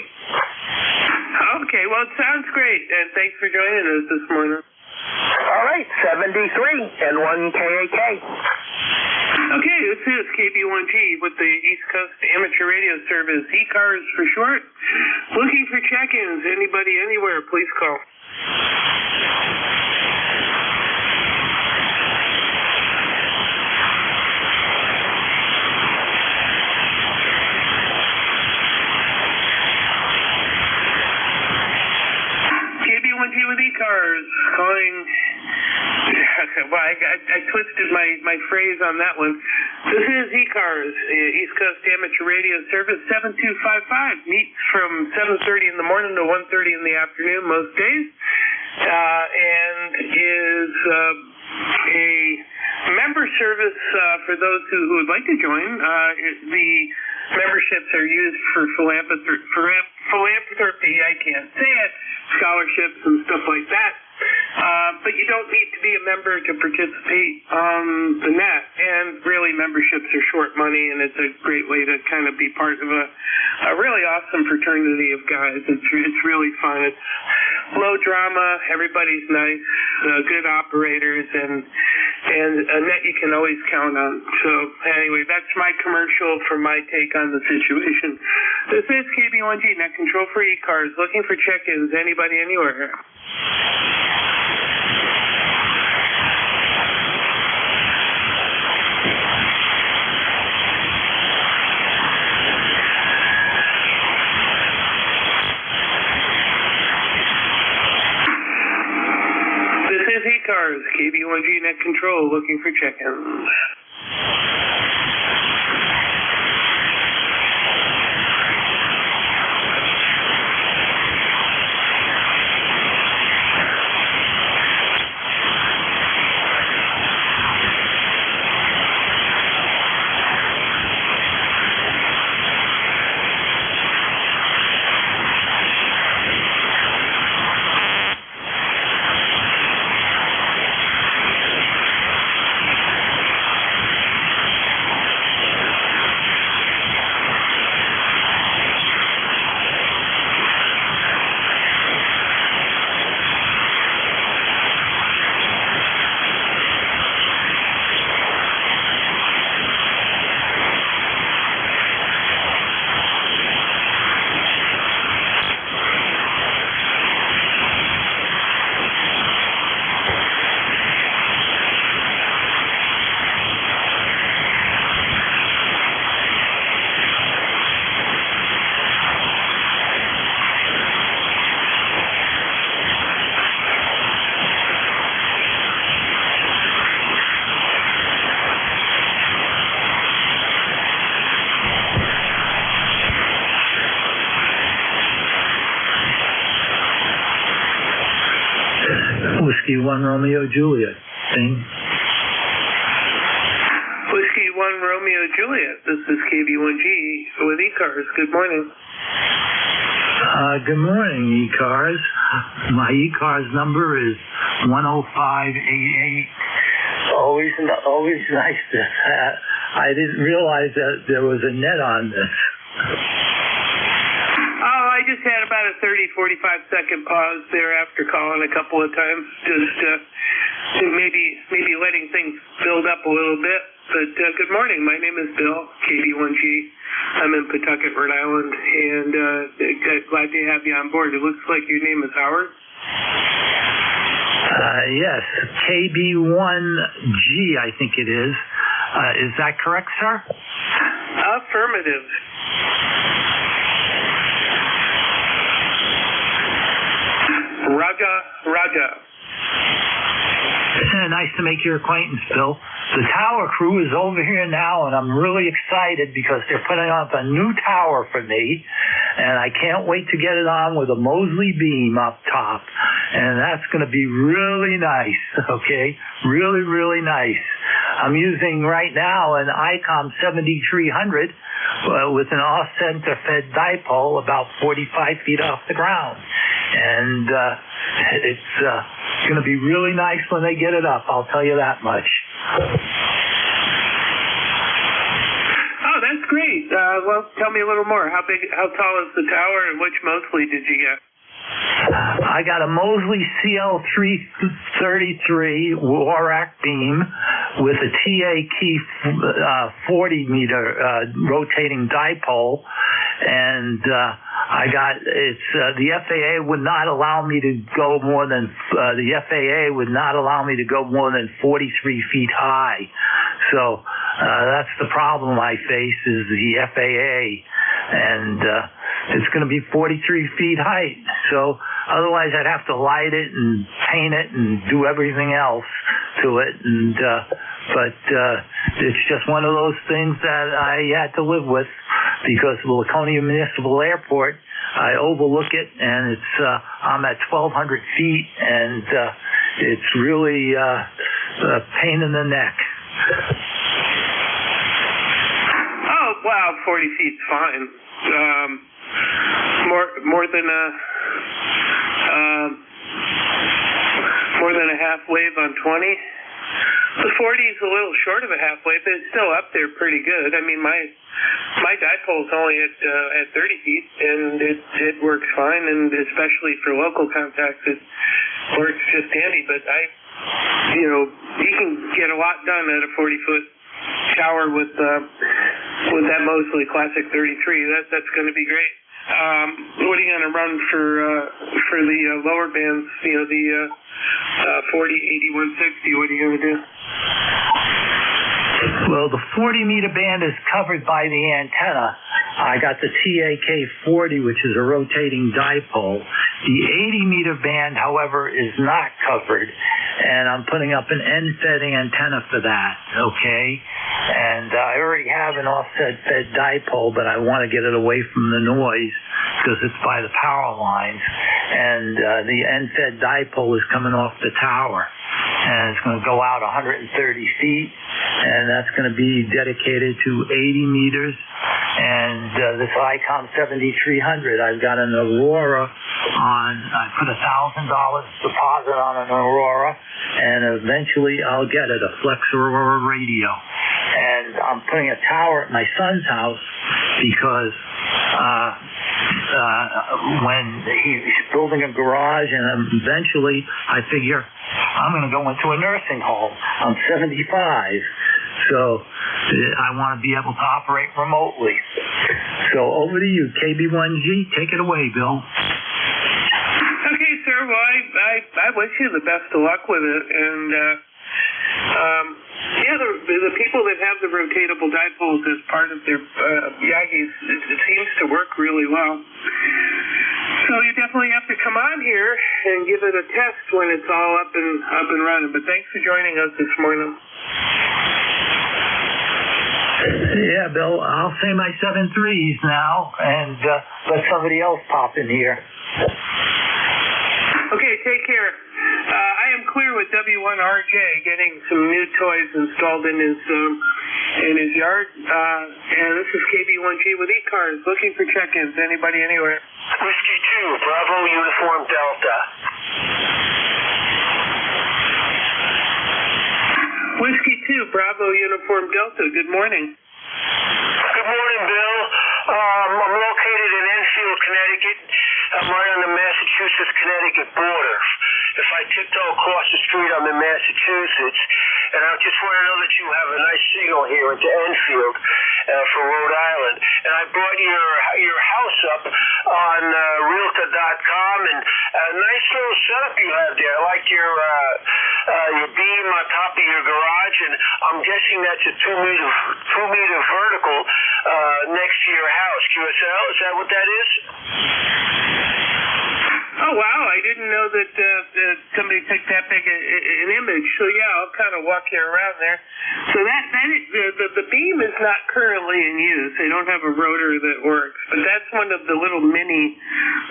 Okay, well, it sounds great, and thanks for joining us this morning. All right, 73 N1KAK. Okay, this is KB1G with the East Coast Amateur Radio Service, ECARS for short. Looking for check-ins. Anybody, anywhere, please call. KB1G with ECARS, calling. Well, I twisted my phrase on that one. This is ECARS, East Coast Amateur Radio Service, 7255. Meets from 7:30 in the morning to 1:30 in the afternoon most days, and is a member service for those who would like to join. The memberships are used for philanthropy. I can't say it. Scholarships and stuff like that. But you don't need to be a member to participate on the net. And really, memberships are short money, and it's a great way to kind of be part of a really awesome fraternity of guys. It's really fun. It's low drama. Everybody's nice. Good operators, and a net you can always count on. So anyway, that's my commercial for my take on the situation. This is KB1G, Net Control for ECARS, looking for check-ins. Anybody, anywhere? ECARS, KB1G Net Control, looking for check-ins. Whiskey 1 Romeo Juliet. Thing. Whiskey 1 Romeo Juliet. This is KB1G with ECARS. Good morning. Good morning, ECARS. My ECARS number is 10588. Always nice to have. I didn't realize that there was a net on this. I just had about a 30-45-second pause there after calling a couple of times, just maybe letting things build up a little bit. But good morning. My name is Bill, KB1G. I'm in Pawtucket, Rhode Island, and glad to have you on board. It looks like your name is Howard. Yes, KB1G, I think it is. Is that correct, sir? Affirmative. Raja. Nice to make your acquaintance, Bill. The tower crew is over here now, and I'm really excited because they're putting up a new tower for me, and I can't wait to get it on with a Mosley beam up top, and that's going to be really nice, okay? Really, really nice. I'm using right now an ICOM 7300 with an off-center fed dipole about 45 feet off the ground. And it's going to be really nice when they get it up, I'll tell you that much. Oh, that's great. Well, tell me a little more. How tall is the tower, and which Mosley did you get? I got a Mosley CL333 Warak beam with a TA key 40 meter rotating dipole, and I got the FAA would not allow me to go more than 43 feet high. So that's the problem I face is the FAA, and it's going to be 43 feet height. So otherwise I'd have to light it and paint it and do everything else to it. And but it's just one of those things that I had to live with because of the Laconia Municipal Airport. I overlook it, and it's I'm at 1,200 feet, and it's really a pain in the neck. Oh, wow, 40 feet's fine. More more than a half wave on 20. The 40 is a little short of a half wave, but it's still up there pretty good. I mean, my dipole's only at 30 feet, and it works fine, and especially for local contacts, it works just dandy. But you can get a lot done at a 40-foot tower with that Mosley Classic 33. That's going to be great. What are you going to run for the lower bands? The 40, 80, 160. What are you going to do? Well, the 40-meter band is covered by the antenna. I got the TAK-40, which is a rotating dipole. The 80-meter band, however, is not covered, and I'm putting up an end-fed antenna for that, okay? And I already have an offset-fed dipole, but I want to get it away from the noise because it's by the power lines. And the end-fed dipole is coming off the tower, and it's going to go out 130 feet, and that's going to be dedicated to 80 meters. And this ICOM 7300, I've got an Aurora on. I put $1,000 deposit on an Aurora, and eventually I'll get it, a Flex Aurora radio. And I'm putting a tower at my son's house because when he's building a garage, and eventually I figure I'm going to go into a nursing home. I'm 75, so I want to be able to operate remotely. So over to you, KB1G. Take it away, Bill. Okay, sir. Well, I wish you the best of luck with it, and the people that have the rotatable dipoles as part of their Yagis, it seems to work really well. So you definitely have to come on here and give it a test when it's all up and running. But thanks for joining us this morning. Yeah, Bill, I'll say my 7 threes now and let somebody else pop in here. Okay, take care. I am clear with W1RJ getting some new toys installed in his yard. And this is KB1G with ECARS looking for check-ins. Anybody anywhere? Whiskey 2, Bravo Uniform Delta. Whiskey 2, Bravo Uniform Delta. Good morning. Good morning, Bill. I'm located in Enfield, Connecticut. I'm right on the Massachusetts-Connecticut border. If I tiptoe across the street, I'm in Massachusetts. And I just want to know that you have a nice signal here into Enfield for Rhode Island. And I brought your house up on Realtor.com, and a nice little setup you have there. I like your beam on top of your garage, and I'm guessing that's a 2-meter vertical next to your house. QSL, is that what that is? Oh, wow. I didn't know that somebody took that big an image. So, yeah, I'll kind of walk you around there. So the beam is not currently in use. They don't have a rotor that works. But that's one of the little mini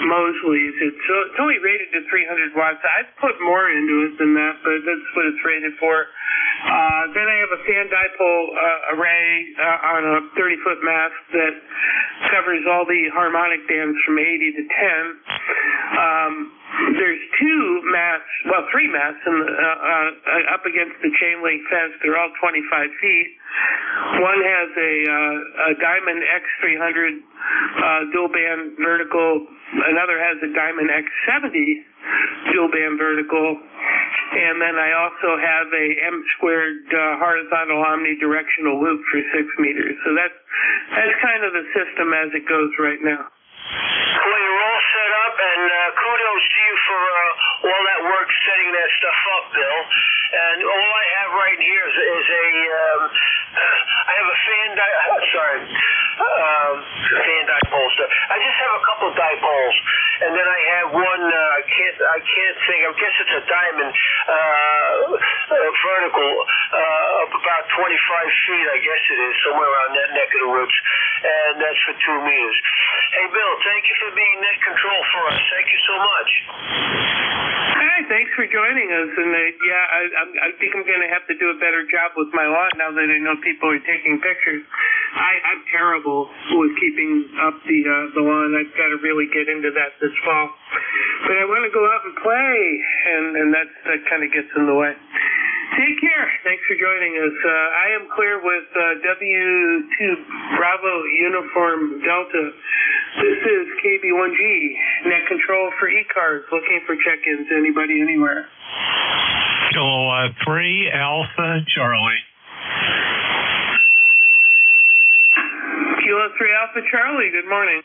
Mosleys. It's only rated to 300 watts. I've put more into it than that, but that's what it's rated for. Then I have a fan dipole array on a 30-foot mast that covers all the harmonic bands from 80 to 10. There's 3 masts up against the chain link fence. They're all 25 feet. One has a Diamond X300 dual band vertical. Another has a Diamond X70 dual band vertical. And then I also have a M-squared horizontal omnidirectional loop for 6 meters. So that's kind of the system as it goes right now. Well, you're all set up, and kudos to you for all that work setting that stuff up, Bill. And all I have right here is I have a fan dipole stuff. I just have a couple of dipoles, and then I have one. I can't think. I guess it's a diamond vertical up about 25 feet. I guess it is somewhere around that neck of the woods, and that's for 2 meters. Hey, Bill, thank you for being net control for us. Thank you so much. Hey, thanks for joining us. And I think I'm going to have to do a better job with my lawn now that I know people are taking pictures. I'm terrible with keeping up the lawn. I've got to really get into that this fall. But I want to go out and play, and that kind of gets in the way. Take care. Thanks for joining us. I am clear with W2 Bravo Uniform Delta. This is KB1G, net control for ECARS, looking for check-ins. Anybody, anywhere? Kilo 3 Alpha Charlie. Kilo 3 Alpha Charlie, good morning.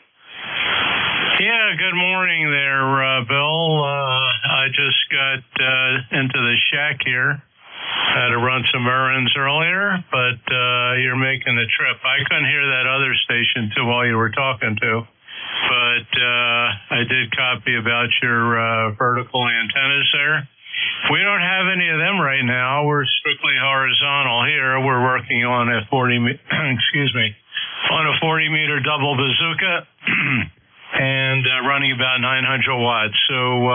Yeah, good morning there, Bill. I just got into the shack here. Had to run some errands earlier, but you're making the trip. I couldn't hear that other station too while you were talking to, but I did copy about your vertical antennas there. We don't have any of them right now. We're strictly horizontal here. We're working on a 40 meter double bazooka and running about 900 watts. So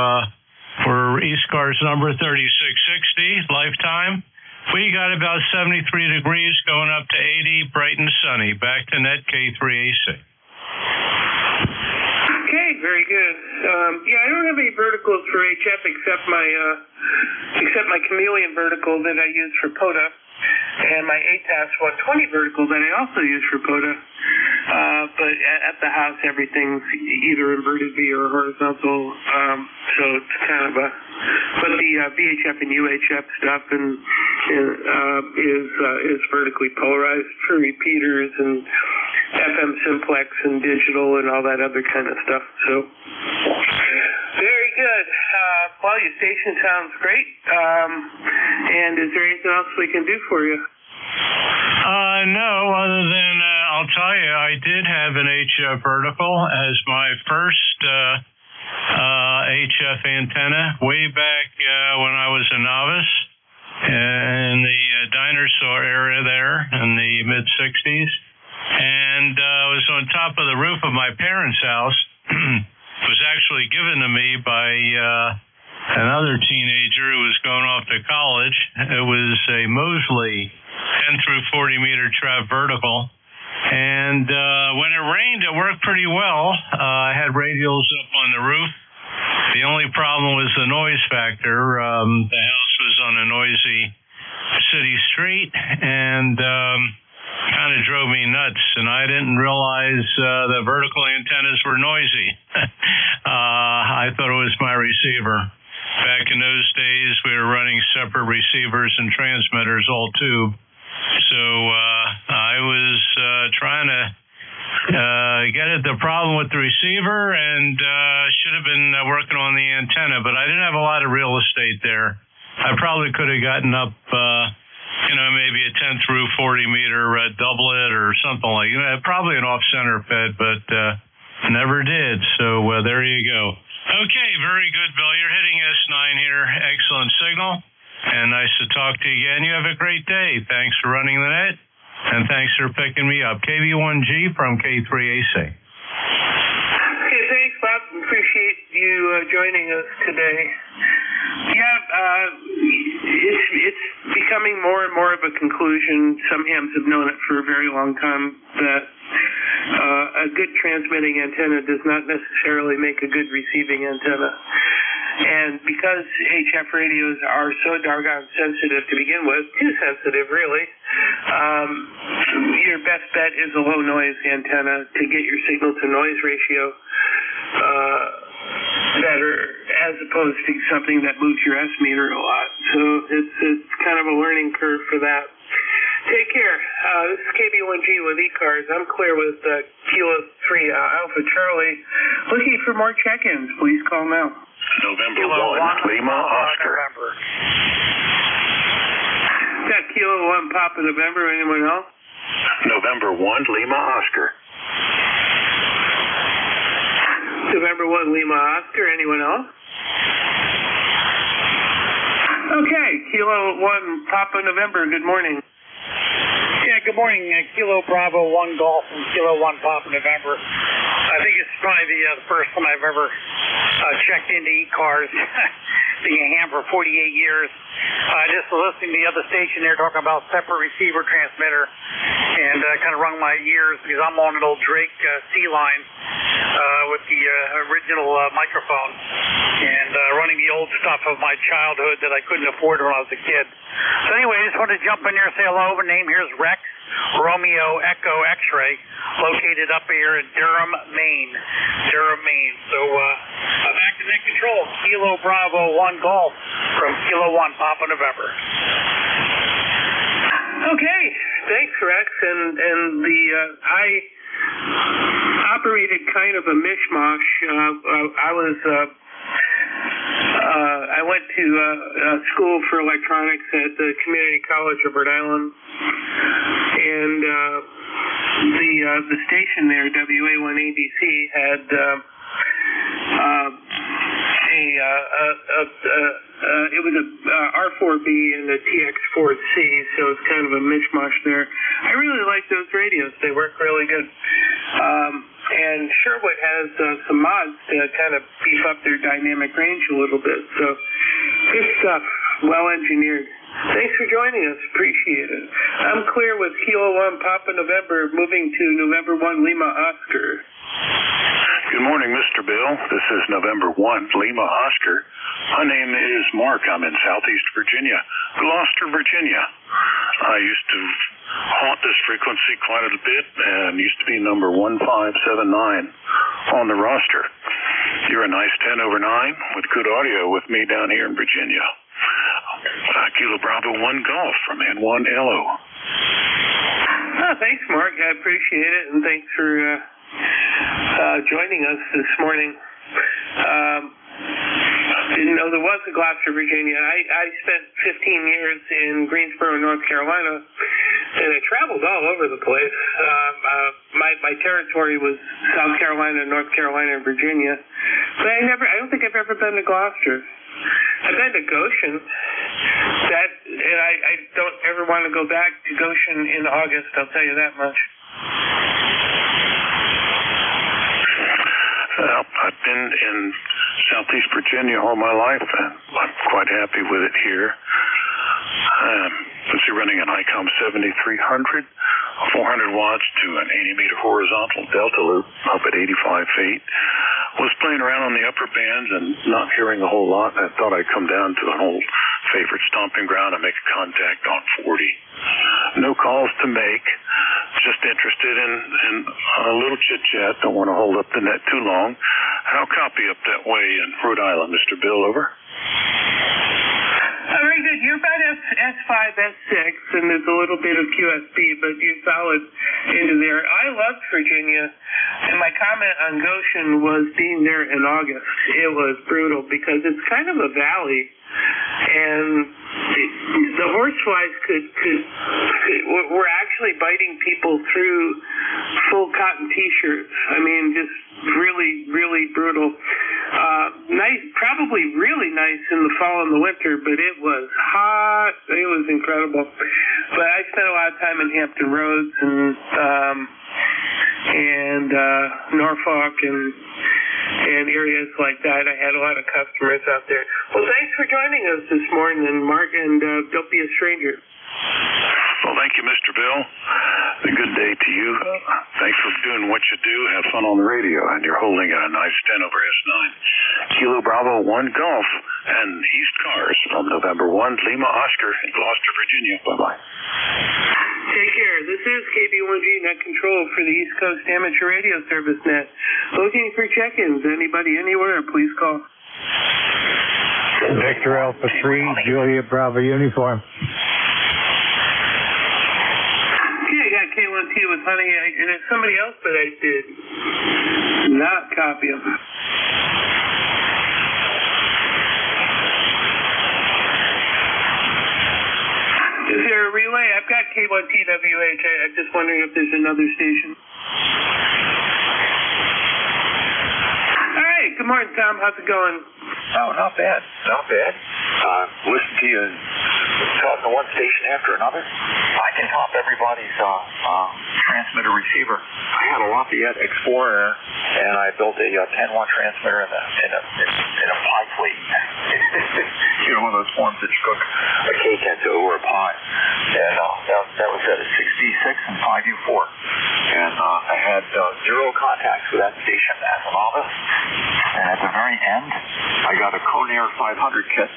for ECARS number 3660 lifetime, we got about 73 degrees going up to 80, bright and sunny. Back to net K3AC. Okay, very good. I don't have any verticals for HF except my chameleon vertical that I use for POTA, and my ATAS 120 vertical that I also use for POTA. But at the house, everything's either inverted V or horizontal, so it's kind of a. But the VHF and UHF stuff is vertically polarized for repeaters and FM simplex and digital and all that other kind of stuff. So very good. Well, your station sounds great. And is there anything else we can do for you? No, other than I'll tell you, I did have an HF vertical as my first HF antenna way back when I was a novice in the dinosaur area there in the mid-'60s. And it was on top of the roof of my parents' house. It was actually given to me by another teenager who was going off to college. It was a Mosley 10 through 40 meter trap vertical. And when it rained, it worked pretty well. I had radials up on the roof. The only problem was the noise factor. The house was on a noisy city street, and kind of drove me nuts. And I didn't realize the vertical antennas were noisy. I thought it was my receiver. Back in those days, we were running separate receivers and transmitters, all tube. So I was trying to get at the problem with the receiver, and should have been working on the antenna, but I didn't have a lot of real estate there. I probably could have gotten up, maybe a 10 through 40 meter doublet or something like that. Probably an off-center fed, but never did. So there you go. Okay, very good, Bill. You're hitting S9 here. Excellent signal. And nice to talk to you again. You have a great day. Thanks for running the net. And thanks for picking me up. KB1G from K3AC. Okay, thanks, Bob. Appreciate you joining us today. It's becoming more and more of a conclusion. Some hams have known it for a very long time that a good transmitting antenna does not necessarily make a good receiving antenna. And because HF radios are so doggone sensitive to begin with, too sensitive really, your best bet is a low noise antenna to get your signal to noise ratio better, as opposed to something that moves your S meter a lot. So it's kind of a learning curve for that. Take care. This is KB1G with ECARS. I'm clear with Kilo 3 Alpha Charlie. Looking for more check-ins. Please call now. November 1, Lima, Oscar. Got Kilo 1 Papa November. Anyone else? November 1, Lima, Oscar. November 1 Lima Oscar. Anyone else? Okay, Kilo 1 Papa November. Good morning. Yeah, good morning. Kilo Bravo 1 Golf and Kilo 1 Papa November. I think it's probably the first time I've ever checked into ECARS, being a ham for 48 years. Just listening to the other station there talking about separate receiver transmitter, and kind of rung my ears because I'm on an old Drake C line with the original microphone, and running selling the old stuff of my childhood that I couldn't afford when I was a kid. So anyway, I just wanted to jump in here and say hello. My name here is Rex Romeo Echo X-Ray, located up here in Durham, Maine. So back to net control, Kilo Bravo 1 Golf from Kilo 1 Papa November. Okay, thanks, Rex. And I operated kind of a mishmash. I went to school for electronics at the Community College of Rhode Island, and the station there, WA1ABC, had it was a R4B and a TX4C, so it's kind of a mishmash there. I really like those radios. They work really good. And Sherwood has some mods to kind of beef up their dynamic range a little bit. So good stuff. Well engineered. Thanks for joining us. Appreciate it. I'm clear with Kilo 1 Papa November, moving to November 1 Lima Oscar. Good morning, Mr. Bill. This is November 1 Lima Oscar. My name is Mark. I'm in Southeast Virginia, Gloucester, Virginia. I used to haunt this frequency quite a bit and used to be number 1579 on the roster. You're a nice 10 over 9 with good audio with me down here in Virginia. Kilo Bravo 1 Golf from N1LO. Thanks, Mark. I appreciate it, and thanks for joining us this morning. Didn't know there was a Gloucester, Virginia. I spent 15 years in Greensboro, North Carolina, and I traveled all over the place. My territory was South Carolina, North Carolina, and Virginia. But I don't think I've ever been to Gloucester. I've been to Goshen. And I don't ever want to go back to Goshen in August, I'll tell you that much. Well, I've been in Southeast Virginia all my life, and I'm quite happy with it here. Let's see, running an ICOM 7300, 400 watts to an 80-meter horizontal delta loop up at 85 feet. Was playing around on the upper bands and not hearing a whole lot. I thought I'd come down to an old favorite stomping ground and make a contact on 40. No calls to make. Just interested in a little chit-chat. Don't want to hold up the net too long. How copy up that way in Rhode Island, Mr. Bill? Over. Very good. You're about S5, S6, and there's a little bit of QSB, but you're solid into there. I loved Virginia, and my comment on Goshen was being there in August. It was brutal because it's kind of a valley, and the horseflies were actually biting people through full cotton T-shirts. I mean, just really, really brutal. Nice, probably really nice in the fall and the winter, but it was hot. It was incredible. But I spent a lot of time in Hampton Roads and Norfolk and areas like that. I had a lot of customers out there. Well, thanks for joining us this morning, Mark, and don't be a stranger. Well, thank you, Mr. Bill. A good day to you. Thanks for doing what you do. Have fun on the radio, and you're holding a nice 10 over S9. Kilo Bravo 1 Golf and ECARS from November 1 Lima Oscar in Gloucester, Virginia. Bye-bye. Take care. This is KB1G Net Control for the East Coast Amateur Radio Service Net. Looking for check-ins. Anybody anywhere, please call. Victor Alpha 3, Juliet Bravo Uniform. K1T with Honey, and it's somebody else that I did not copy them. Is there a relay? I've got K1TWH. I'm just wondering if there's another station. All right. Good morning, Tom. How's it going? Oh, not bad. Not bad. Listen to you talking to one station after another. I can top everybody's transmitter receiver. I had a Lafayette Explorer, and I built a 10-watt transmitter in a pipe weight. One of those forms that you cook a cake into or a pie. And that was at a 66 and 5U4. And I had zero contacts with that station as a novice. And at the very end, I got a Conair 500 kit,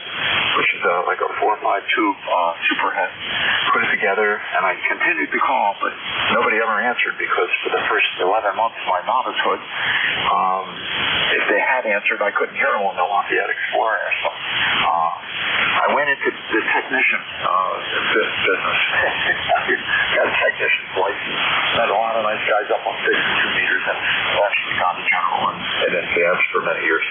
which is like a 4 or 5 tube superhead. Put it together, and I continued to call, but nobody ever answered because for the first 11 months of my novicehood, if they had answered, I couldn't hear them on the Lafayette Explorer. So I went into the technician business. Got a technician's license. Met a lot of nice guys up on 62 meters, and actually got the general and NJ2US for many years.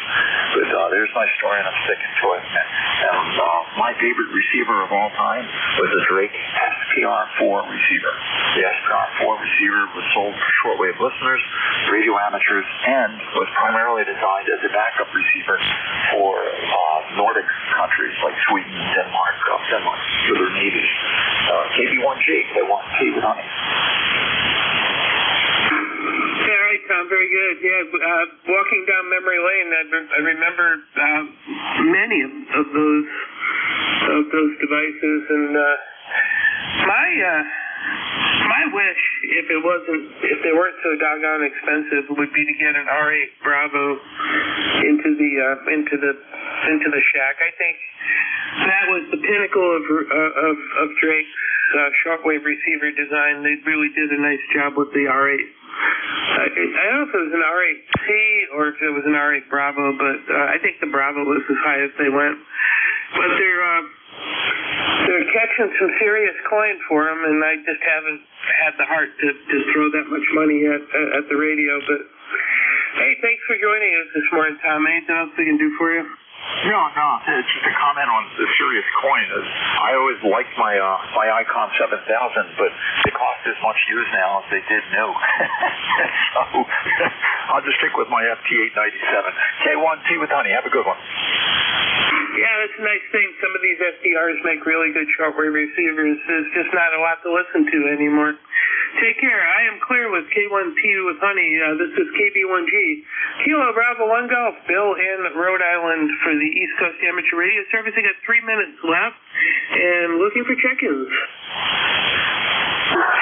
But there's my story, and I'm sticking to it. And my favorite receiver of all time was the Drake SPR4 receiver. The SPR4 receiver was sold for shortwave listeners, radio amateurs, and was primarily designed as a backup receiver for Nordic countries like Sweden, Denmark, for their navies. KB1G, they want tea with honey. Yeah, right, Tom. Very good. Yeah, walking down memory lane, I remember many of those devices, and my wish, if they weren't so doggone expensive, would be to get an R8 Bravo into the shack. I think that was the pinnacle of Drake's shortwave receiver design. They really did a nice job with the R8. I don't know if it was an R8C or if it was an R8 Bravo, but I think the Bravo was as high as they went. But they're catching some serious coin for them, and I just haven't had the heart to throw that much money at the radio. But hey, thanks for joining us this morning, Tom. Anything else we can do for you? No. It's just a comment on the serious coin. I always liked my Icon 7000, but they cost as much used now as they did new. So I'll just stick with my FT897. K1T with honey. Have a good one. Yeah, that's a nice thing. Some of these SDRs make really good shortwave receivers. There's just not a lot to listen to anymore. Take care. I am clear with K1T with honey. This is KB1G. Kilo Bravo 1 Golf. Bill in Rhode Island for the East Coast Amateur Radio Service. I got 3 minutes left and looking for check-ins.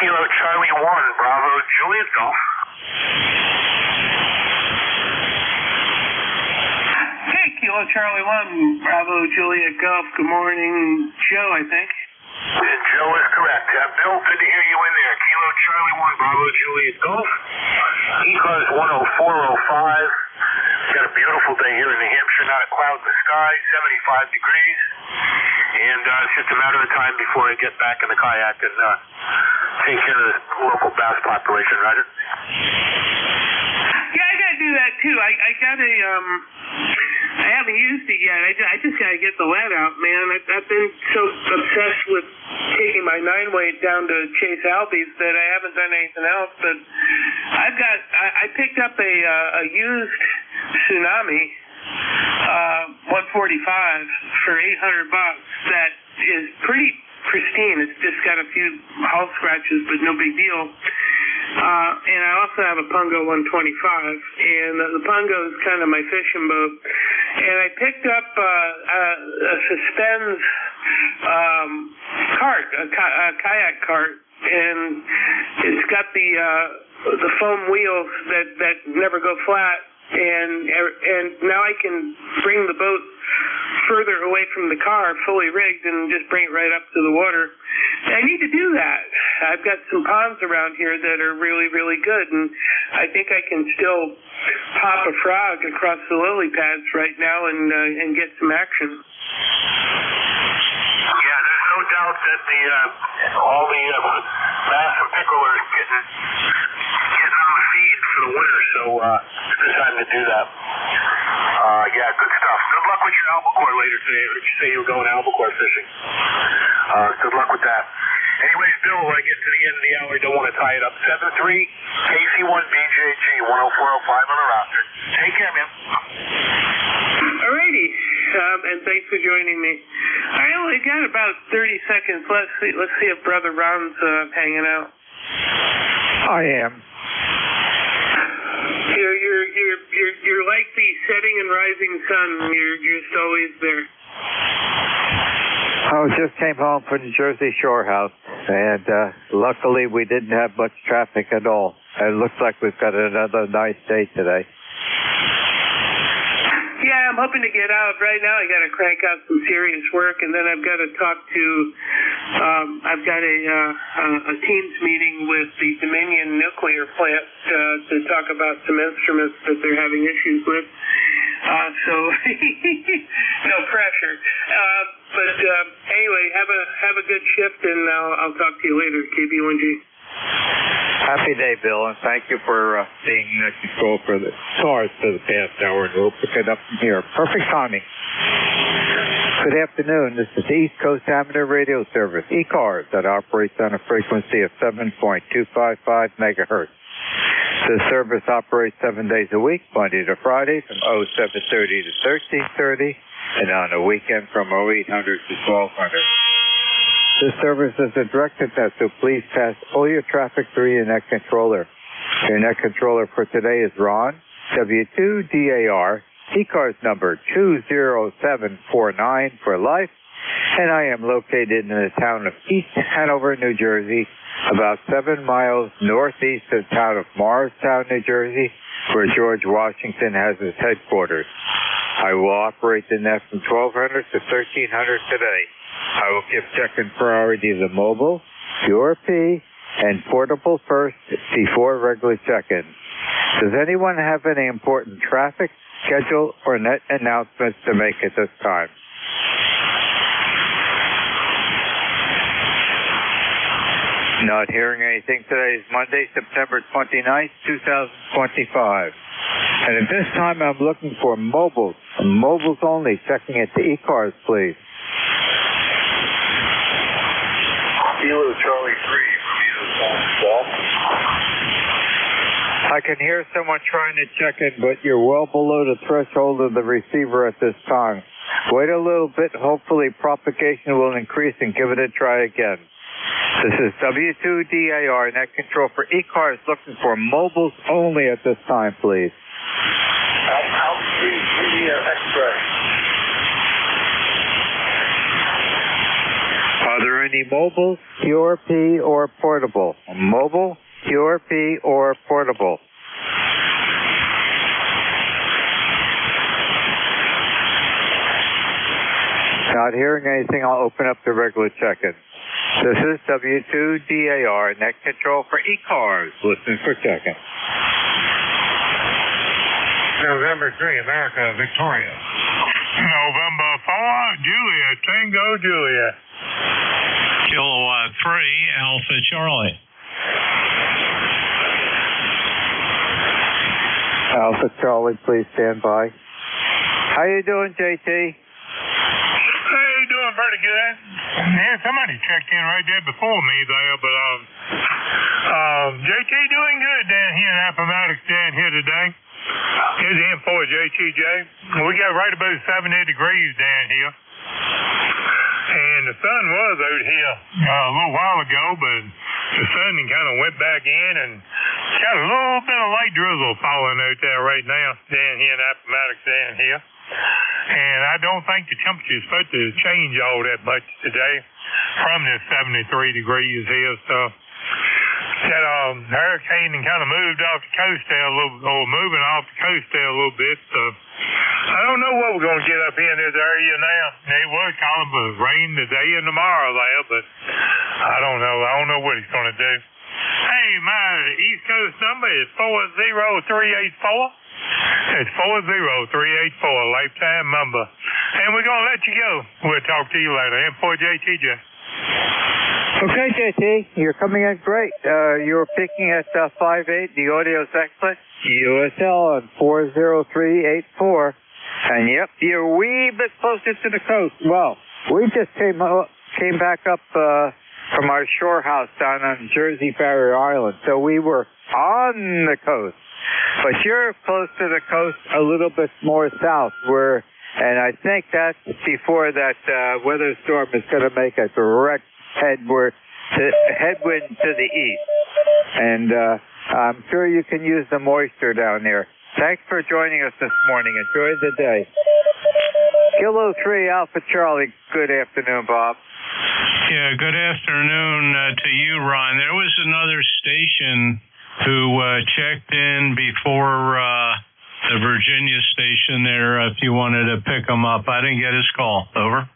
Kilo Charlie 1 Bravo Juliet Golf. Hey, Kilo Charlie 1 Bravo Juliet Golf. Good morning, Joe, I think. Joe is correct. Bill, good to hear you in there. Kilo Charlie 1 Bravo Juliet Golf. ECARS 10405. Got a beautiful day here in New Hampshire. Not a cloud in the sky. 75 degrees. And it's just a matter of time before I get back in the kayak and take care of the local bass population, Roger? Yeah, I gotta do that too. I haven't used it yet. I just gotta get the lead out, man. I've been so obsessed with taking my 9-weight down to chase albies that I haven't done anything else. But I picked up a used Tsunami 145 for $800 that is pretty pristine. It's just got a few hull scratches, but no big deal. And I also have a Pungo 125, and the Pungo is kind of my fishing boat. And I picked up a Suspends cart, a kayak cart, and it's got the foam wheels that never go flat. And now I can bring the boat further away from the car, fully rigged, and just bring it right up to the water. And I need to do that. I've got some ponds around here that are really, really good, and I think I can still pop a frog across the lily pads right now and get some action. Yeah, there's no doubt that all the bass and pickerel are getting on the feed for the winter, so it's the time to do that. Yeah, good stuff. Good luck with your albacore later today. I heard you say you were going albacore fishing. Good luck with that. Anyways, Bill, when I get to the end of the hour, I don't want to tie it up. 73 KC1BJG 10405 on the roster. Take care, man. Alrighty. And thanks for joining me. I only got about 30 seconds. Let's see if Brother Ron's hanging out. I am. You're like the setting and rising sun. You're just always there. I just came home from the Jersey Shore house, and luckily we didn't have much traffic at all. It looks like we've got another nice day today. Yeah, I'm hoping to get out. Right now I got to crank out some serious work, and then I've got to talk to, I've got a Teams meeting with the Dominion nuclear plant to talk about some instruments that they're having issues with. So no pressure. But anyway, have a good shift, and I'll talk to you later, KB1G. Happy day, Bill, and thank you for being the control for the cars for the past hour, and we'll pick it up from here. Perfect timing. Good afternoon. This is the East Coast Amateur Radio Service, ECARS, that operates on a frequency of 7.255 megahertz. This service operates 7 days a week, Monday to Friday, from 0730 to 1330, and on a weekend from 0800 to 1200. This service is a direct test, so please pass all your traffic through your net controller. Your net controller for today is Ron, W2DAR, ECARS number 20749 for life, and I am located in the town of East Hanover, New Jersey, about 7 miles northeast of the town of Morristown, New Jersey, where George Washington has his headquarters. I will operate the net from 1200 to 1300 today. I will give check-in priority to the mobile, URP, and portable first before regular check-in. Does anyone have any important traffic, schedule, or net announcements to make at this time? Not hearing anything. Today is Monday, September 29th, 2025. And at this time, I'm looking for mobiles. Mobiles only. Checking at the ECARS, please. Kilo Charlie 3. I can hear someone trying to check in, but you're well below the threshold of the receiver at this time. Wait a little bit. Hopefully propagation will increase, and give it a try again. This is W2DAR, net control for ECARS, looking for mobiles only at this time, please. X-ray. Are there any mobiles, QRP, or portable? Mobile, QRP, or portable? Not hearing anything, I'll open up the regular check-in. This is W2DAR, net control for ECARS, listening for check-in. November 3, America, Victoria. November 4, Julia, Tango, Julia. Kilowatt 3, Alpha Charlie. Alpha Charlie, please stand by. How you doing, JT? Hey, doing pretty good. Yeah, somebody checked in right there before me there, but JT doing good down here in Appomattox down here today. Here's the info of JTJ. We got right about 70 degrees down here. And the sun was out here a little while ago, but the sun kind of went back in and got a little bit of light drizzle falling out there right now down here in Appomattox down here. And I don't think the temperature is supposed to change all that much today from this 73 degrees here. So that hurricane kind of moved off the coast there a little, or moving off the coast there a little bit. So I don't know what we're going to get up here in this area now. They were calling for rain today and tomorrow there, but I don't know. I don't know what he's going to do. Hey, my East Coast number is 40384. It's 40384, lifetime number. And we're going to let you go. We'll talk to you later. And for JTJ. Okay, JT, you're coming in great. You were picking at 5.8. The audio's excellent. USL on 40384. And yep, you're a wee bit closer to the coast. Well, we just came back up from our shore house down on Jersey Barrier Island. So we were on the coast. But you're close to the coast a little bit more south, and I think that's before that weather storm is going to make a direct headwind to the east. And I'm sure you can use the moisture down there. Thanks for joining us this morning. Enjoy the day. Kilo 3 Alpha Charlie. Good afternoon, Bob. Yeah, good afternoon to you, Ron. There was another station who checked in before the Virginia station there if you wanted to pick him up. I didn't get his call. Over.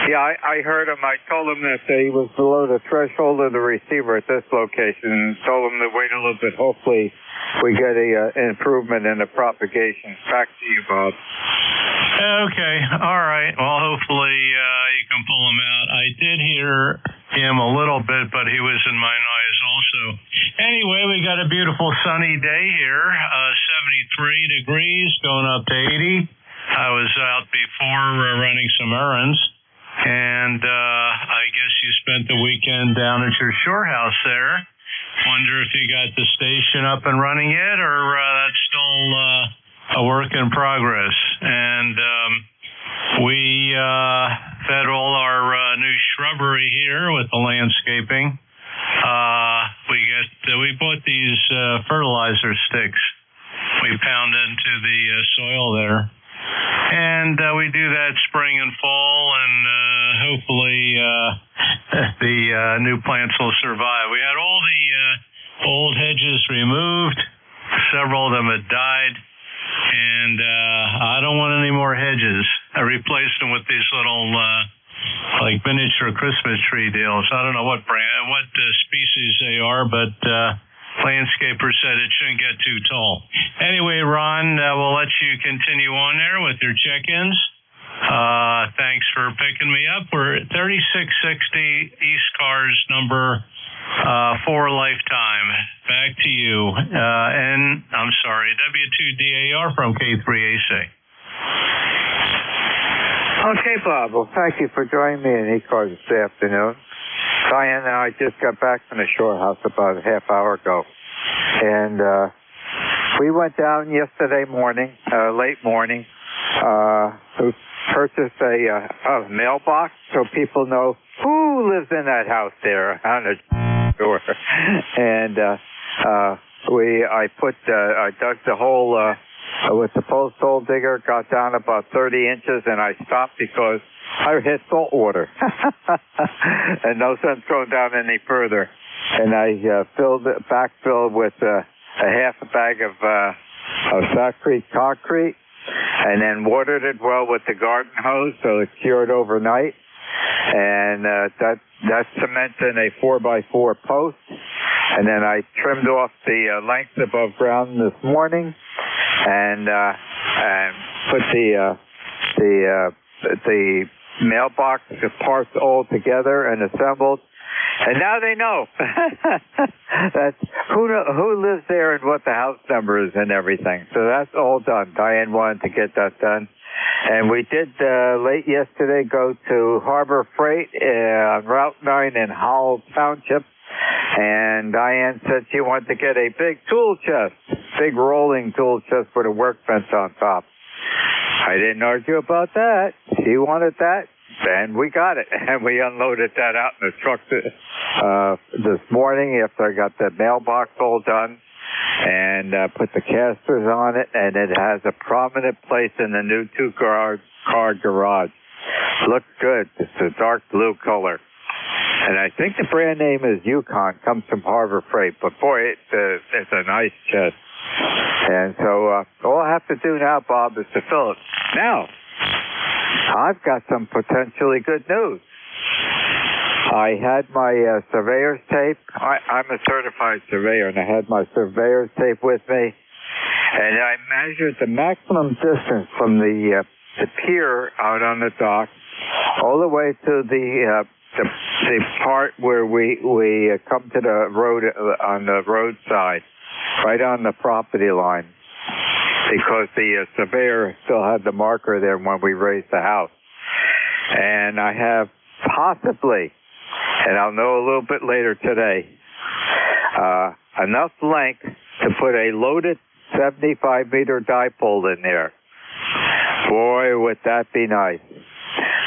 Yeah, I heard him. I told him that he was below the threshold of the receiver at this location and told him to wait a little bit. Hopefully we get an improvement in the propagation. Back to you, Bob. Okay. All right. Well, hopefully you can pull him out. I did hear him a little bit, but he was in my noise also. Anyway, we got a beautiful sunny day here, 73 degrees, going up to 80. I was out before running some errands. And I guess you spent the weekend down at your shore house there. Wonder if you got the station up and running yet, or that's still a work in progress. And we fed all our new shrubbery here with the landscaping. We bought these fertilizer sticks. We pound into the soil there. And we do that spring and fall, and hopefully the new plants will survive. We had all the old hedges removed. Several of them had died, and I don't want any more hedges. I replaced them with these little like miniature Christmas tree deals. I don't know what species they are, but landscaper said it shouldn't get too tall. Anyway, Ron, we'll let you continue on there with your check-ins. Thanks for picking me up. We're at 3660 ECARS number 4 lifetime. Back to you. And I'm sorry, W2DAR from K3AC. Okay, Bob. Well, thank you for joining me in ECARS this afternoon. Diane and I just got back from the shore house about a half hour ago. And we went down yesterday morning, late morning, to purchase a mailbox so people know who lives in that house there on the door. And I dug the hole with the post hole digger, got down about 30 inches, and I stopped because I hit salt water. And no sense going down any further. And I backfilled with a half a bag of Sackcrete concrete, and then watered it well with the garden hose so it cured overnight. And that cement in a 4x4 post. And then I trimmed off the length above ground this morning, and put the mailbox parts all together and assembled. And now they know that's who lives there and what the house number is and everything. So that's all done. Diane wanted to get that done. And we did late yesterday go to Harbor Freight on Route 9 in Howell Township. And Diane said she wanted to get a big tool chest, big rolling tool chest with a workbench on top. I didn't argue about that. She wanted that, and we got it. And we unloaded that out in the truck this morning after I got the mailbox all done, and put the casters on it, and it has a prominent place in the new 2-car garage. Looks good. It's a dark blue color. And I think the brand name is Yukon, comes from Harbor Freight. But boy, it's a nice chest. And so all I have to do now, Bob, is to fill it. Now, I've got some potentially good news. I had my surveyor's tape. I'm a certified surveyor, and I had my surveyor's tape with me. And I measured the maximum distance from the pier out on the dock all the way to the part where we come to the road on the roadside, right on the property line, because the surveyor still had the marker there when we raised the house. And I have possibly, and I'll know a little bit later today, enough length to put a loaded 75-meter dipole in there. Boy, would that be nice.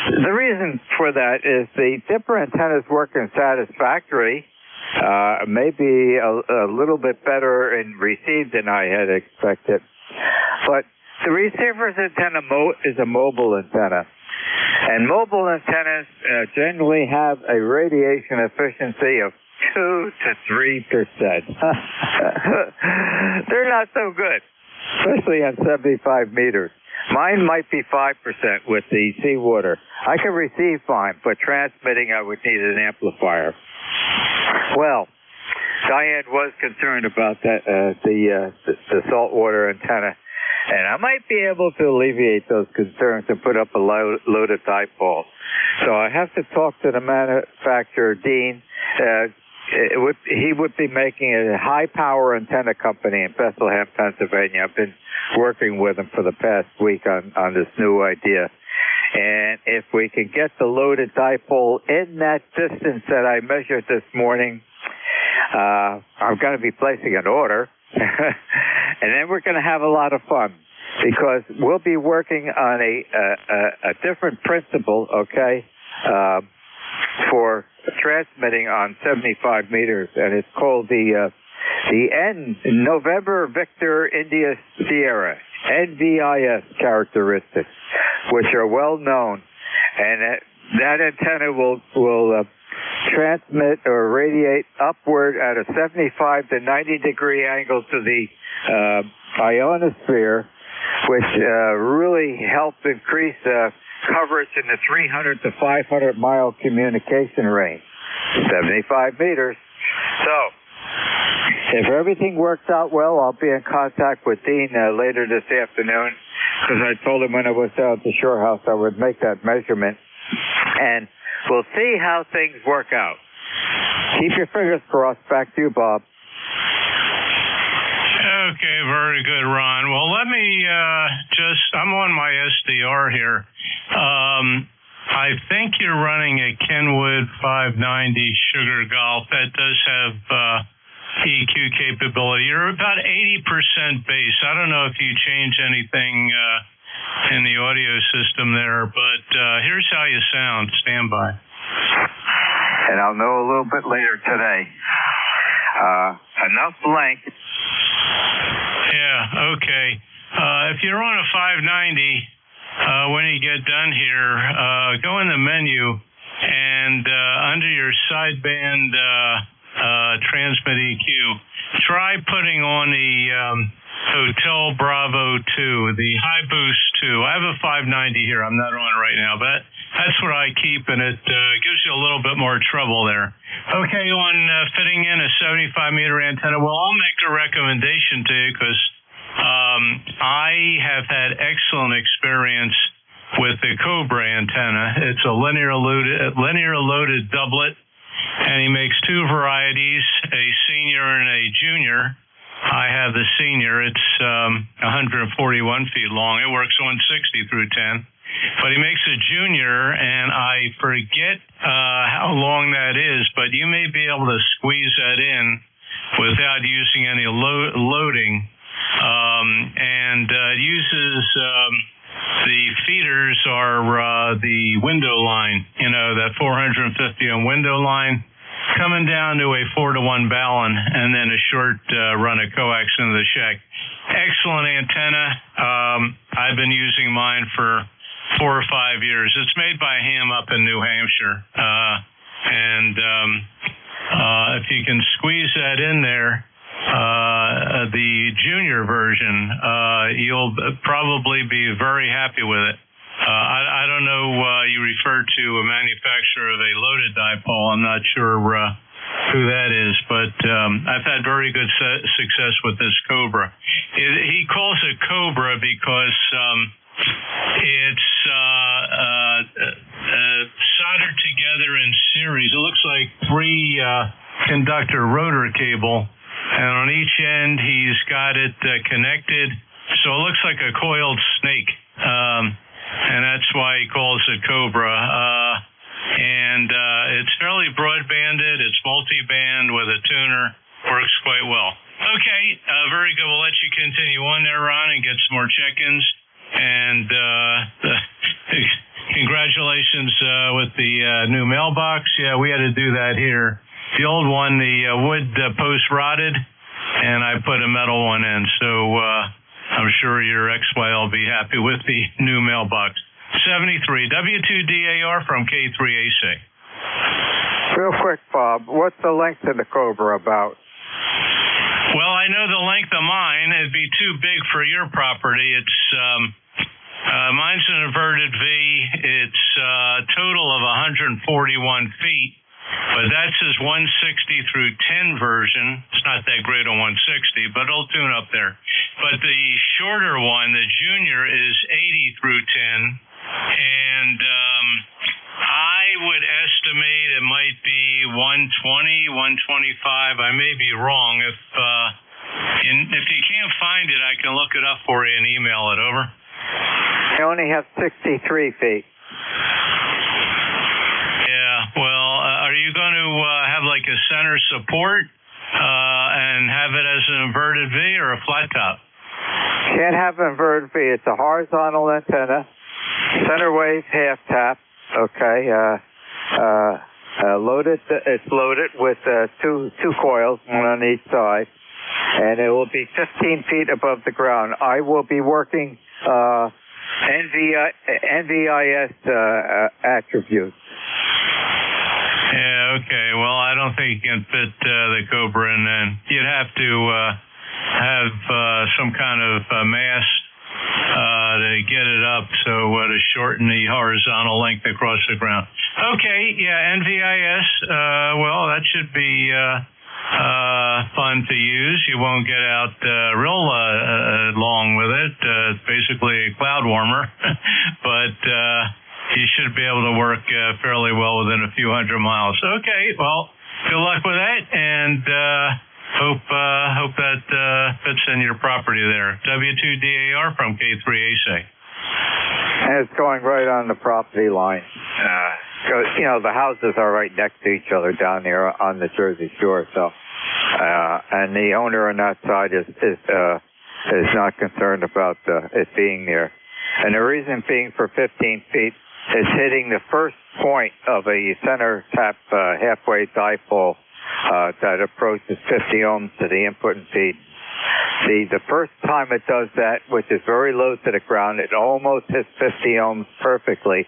The reason for that is the dipper antenna's working satisfactory, maybe a little bit better in receive than I had expected. But the receiver's antenna is a mobile antenna. And mobile antennas generally have a radiation efficiency of 2 to 3%. They're not so good, especially on 75 meters. Mine might be 5% with the seawater. I can receive fine, but transmitting I would need an amplifier. Well, Diane was concerned about that the saltwater antenna, and I might be able to alleviate those concerns and put up a loaded dipole. So I have to talk to the manufacturer, Dean. He would be making a high-power antenna company in Bethlehem, Pennsylvania. I've been working with him for the past week on this new idea. And if we can get the loaded dipole in that distance that I measured this morning, I'm going to be placing an order. And then we're going to have a lot of fun because we'll be working on a different principle, okay, for transmitting on 75 meters, and it's called the November Victor India Sierra, NVIS characteristics, which are well known, and that antenna will transmit or radiate upward at a 75 to 90 degree angle to the ionosphere, which really helps increase coverage in the 300 to 500 mile communication range, 75 meters. So, if everything works out well, I'll be in contact with Dean later this afternoon, because I told him when I was down at the shore house I would make that measurement, and we'll see how things work out. Keep your fingers crossed. Back to you, Bob. Okay, very good, Ron. Well, let me I'm on my SDR here. I think you're running a Kenwood 590 Sugar Golf. That does have EQ capability. You're about 80% bass. I don't know if you change anything in the audio system there, but here's how you sound. Stand by. And I'll know a little bit later today. Enough length. Yeah, okay. If you're on a 590, when you get done here, go in the menu and under your sideband transmit EQ, try putting on the Hotel Bravo 2, the High Boost 2. I have a 590 here. I'm not on it right now, but that's what I keep, and it gives you a little bit more trouble there. Okay, on fitting in a 75-meter antenna, well, I'll make a recommendation to you because I have had excellent experience with the Cobra antenna. It's a linear loaded doublet, and he makes two varieties, a senior and a junior. I have the senior. It's 141 feet long. It works 160 through 10. But he makes a junior, and I forget how long that is, but you may be able to squeeze that in without using any loading. And it uses the feeders are the window line, that 450 on window line, coming down to a 4-to-1 Ballon, and then a short run of coax into the shack. Excellent antenna. I've been using mine for 4 or 5 years. It's made by Ham up in New Hampshire. And if you can squeeze that in there, the junior version, you'll probably be very happy with it. I don't know, you referred to a manufacturer of a loaded dipole. I'm not sure who that is, but I've had very good success with this Cobra. He calls it Cobra because it's soldered together in series. It looks like 3 conductor rotor cable, and on each end he's got it connected, so it looks like a coiled snake. And that's why he calls it Cobra. And it's fairly broadbanded. It's multi-band with a tuner. Works quite well. Okay, very good. We'll let you continue on there, Ron, and get some more check-ins. And congratulations with the new mailbox. Yeah, we had to do that here. The old one, the wood post rotted, and I put a metal one in. So I'm sure your ex-wife will be happy with the new mailbox. 73. W2DAR from K3AC. Real quick, Bob, what's the length of the Cobra about? Well, I know the length of mine. It'd be too big for your property. It's mine's an inverted V. It's a total of 141 feet, but that's his 160 through 10 version. It's not that great on 160, but it'll tune up there. But the shorter one, the Junior, is 80 through 10, and I would estimate it might be 120, 125. I may be wrong. If you can't find it, I can look it up for you and email it over. I only have 63 feet. Yeah, well, are you going to have like a center support and have it as an inverted V or a flat top? Can't have an inverted V. It's a horizontal antenna, center wave, half tap. Okay, loaded. It's loaded with two coils, one on each side, and it will be 15 feet above the ground. I will be working NVIS attributes. Yeah, okay. Well, I don't think you can fit the Cobra in then. You'd have to have some kind of mast to get it up so to shorten the horizontal length across the ground. Okay, yeah, NVIS, well, that should be fun to use. You won't get out real long with it. It's basically a cloud warmer, but you should be able to work fairly well within a few hundred miles. Okay, well, good luck with that, and hope that fits in your property there. W2DAR from K3AC. And it's going right on the property line. You know, the houses are right next to each other down there on the Jersey Shore. So, and the owner on that side is not concerned about it being there. And the reason being for 15 feet is hitting the first point of a center tap halfway dipole that approaches 50 ohms to the input and feed. The first time it does that, which is very low to the ground, it almost hits 50 ohms perfectly.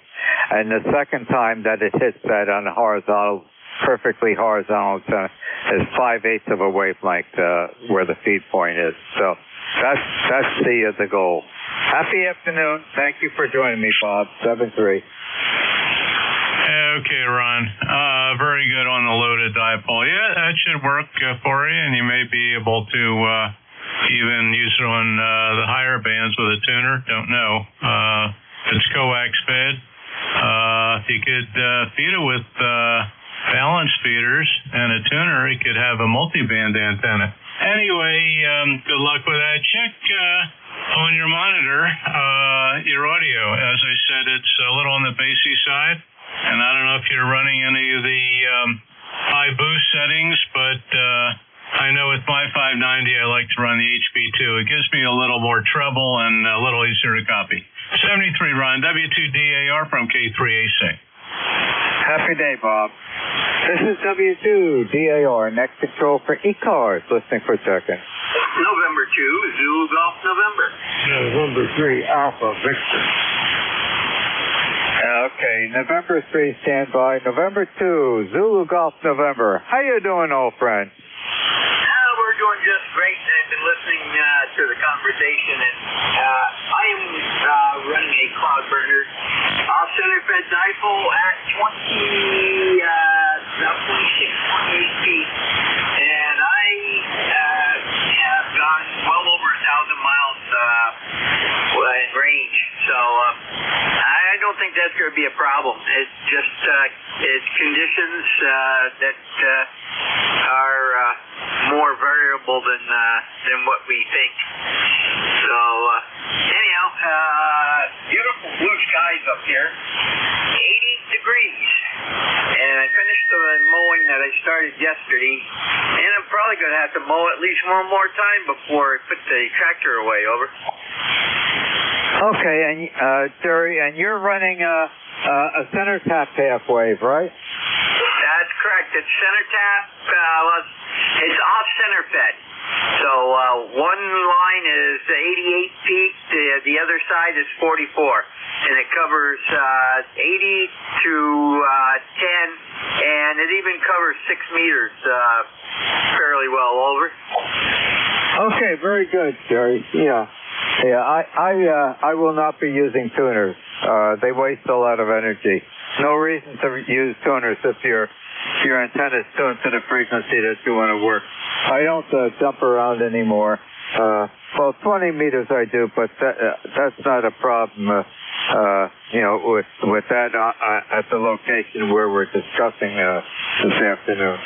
And the second time that it hits that on the horizontal, perfectly horizontal, is 5/8 of a wavelength where the feed point is. So that's the goal. Happy afternoon. Thank you for joining me, Bob. 7-3. Okay, Ron. Very good on the loaded dipole. Yeah, that should work for you, and you may be able to even use it on the higher bands with a tuner. Don't know. It's coax fed. If you could feed it with balance feeders and a tuner, it could have a multi-band antenna. Anyway, good luck with that. Check on your monitor your audio. As I said, it's a little on the bassy side, and I don't know if you're running any of the high boost settings, but I know with my 590 I like to run the HB2. It gives me a little more treble and a little easier to copy. 73 Ron, W2DAR from K3AC. Happy day, Bob. This is W2DAR, next control for ECARS, listening for a second. November 2, Zulu Golf November. November 3, Alpha Victor. Okay, November 3, standby. November 2, Zulu Golf November. How you doing, old friend? We're doing just great. I've been listening to the conversation, and I am running a cloud burner off-center fed dipole at 26, 28 feet, and I have gone well over 1,000 miles in range, so I don't think that's going to be a problem. It's just it's conditions that are more variable than what we think. So anyhow, beautiful blue skies up here. 80 degrees, and I finished the mowing that I started yesterday, and I'm probably going to have to mow at least one more time before I put the tractor away. Over. Okay, and Jerry, and you're running a center tap half wave, right? That's correct. It's center tap. It's off center fed. So one line is 88 feet, the other side is 44, and it covers 80 to 10, and it even covers 6 meters fairly well. Over. Okay, very good, Jerry. Yeah. I will not be using tuners. They waste a lot of energy. No reason to use tuners if your antenna is tuned to the frequency that you want to work. I don't jump around anymore. Well, 20 meters I do, but that's not a problem. With that at the location where we're discussing this afternoon.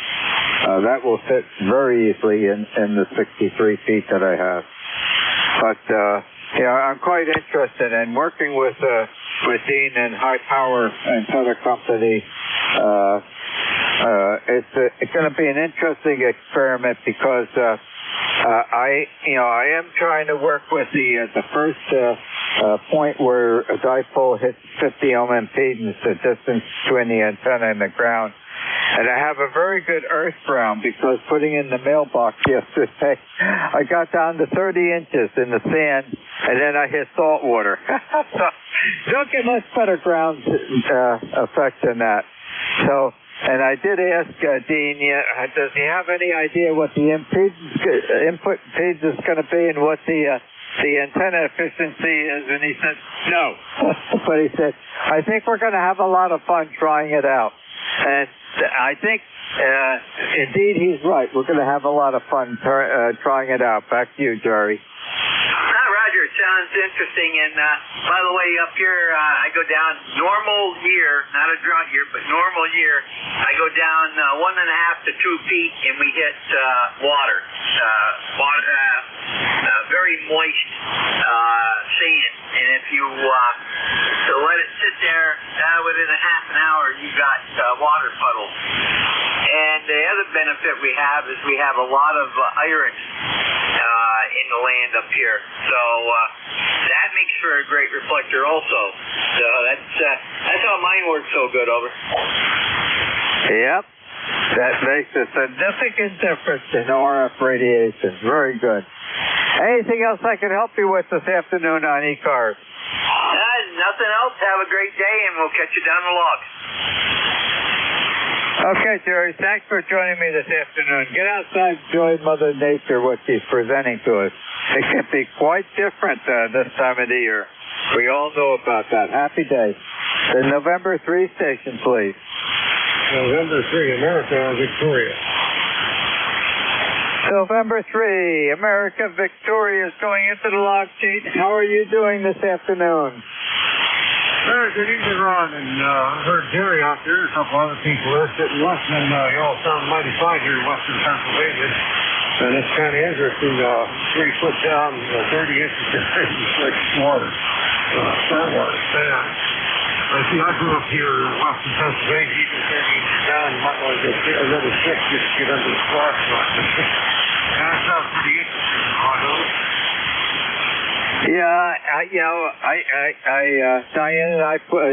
That will fit very easily in the 63 feet that I have. But I'm quite interested in working with Dean and High Power Antenna Company. It's going to be an interesting experiment because I am trying to work with the first point where a dipole hits 50 ohm impedance, the distance between the antenna and the ground. And I have a very good earth ground because putting in the mailbox yesterday, I got down to 30 inches in the sand, and then I hit salt water. So don't get much better ground effect than that. So, and I did ask Dean, does he have any idea what the input impedance is going to be and what the antenna efficiency is? And he said, no. But he said, I think we're going to have a lot of fun trying it out. And I think, indeed, he's right. We're going to have a lot of fun trying it out. Back to you, Jerry. Roger, it sounds interesting. And by the way, up here, I go down normal year, not a drought year, but normal year. I go down 1.5 to 2 feet, and we hit water, very moist sand. And if you let it sit there, within a half an hour, you got water puddles. And the other benefit we have is we have a lot of iron in the land up here. So that makes for a great reflector also. So that's how mine works so good. Over. Yep. That makes a significant difference in RF radiation. Very good. Anything else I can help you with this afternoon on ECARS? Nothing else. Have a great day, and we'll catch you down the logs. Okay, Jerry, thanks for joining me this afternoon. Get outside, enjoy Mother Nature, what she's presenting to us. It can be quite different this time of the year. We all know about that. Happy day. The November 3 station, please. November 3, America, Victoria. November 3, America, Victoria is going into the log sheet. How are you doing this afternoon? Good evening, Ron, and I heard Jerry out there, a couple other people there sitting listening. You all sound mighty fine here in western Pennsylvania, and it's kind of interesting. 3 foot down, 30 inches of water, salt water, sand. I see, I grew up here in western Pennsylvania, even 30 inches down, you might want to go another 6 just to get under the frost line. That sounds pretty interesting, Ron. Yeah, Diane and I put,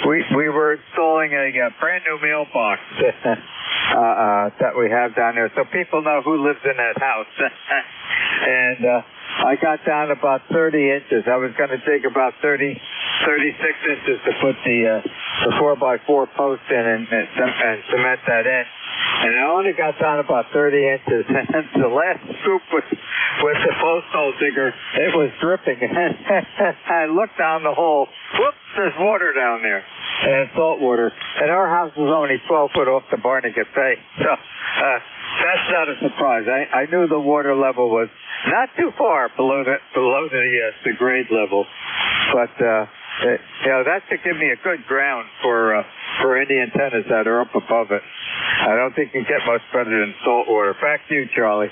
we were installing a brand new mailbox that we have down there, so people know who lives in that house. And I got down about 30 inches. I was going to dig about 36 inches to put the 4x4 post in and cement that in. And I only got down about 30 inches. And the last scoop with the post hole digger, it was dripping. I looked down the hole. Whoops, there's water down there. And salt water. And our house was only 12 foot off the Barnegat Bay. So that's not a surprise. I knew the water level was not too far below the grade level. But that should give me a good ground for any antennas that are up above it. I don't think you can get much better than salt water. Back to you, Charlie.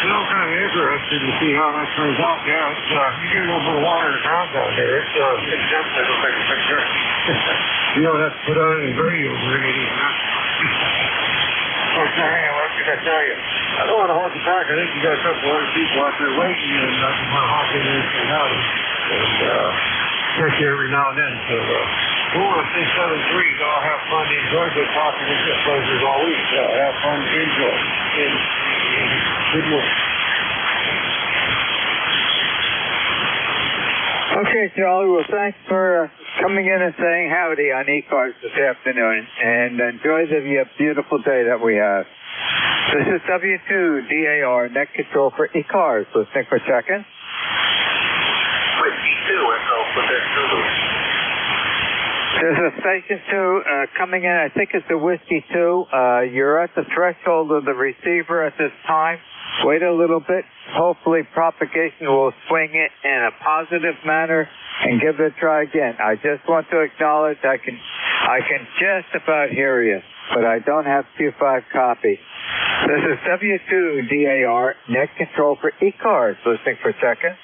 I'm kind of interested to see how that turns out. Yeah, you get a little bit of water in the ground down here. It's definitely looks like a picture. You don't have to put on any radio or anything. Okay, what can I tell you? I don't want to hold you back. I think you got a couple other people out there waiting, and I just want to hop in there and say howdy. And catch you every now and then. So We want to say 7-3. Y'all have fun. Enjoy. Good talking to you. Pleasures all week. Have fun. Enjoy. Good morning. Okay, Charlie. Well, thanks for coming in and saying howdy on ECARS this afternoon, and enjoy the beautiful day that we have. This is W2DAR, net control for ECARS. Listening for check-in. Whiskey 2, Echo, put that through. There's a station 2 coming in. I think it's a Whiskey 2. You're at the threshold of the receiver at this time. Wait a little bit. Hopefully propagation will swing it in a positive manner and give it a try again. I just want to acknowledge I can just about hear you, but I don't have Q5 copy. This is W2DAR, net control for ECARS. Listening for check-in.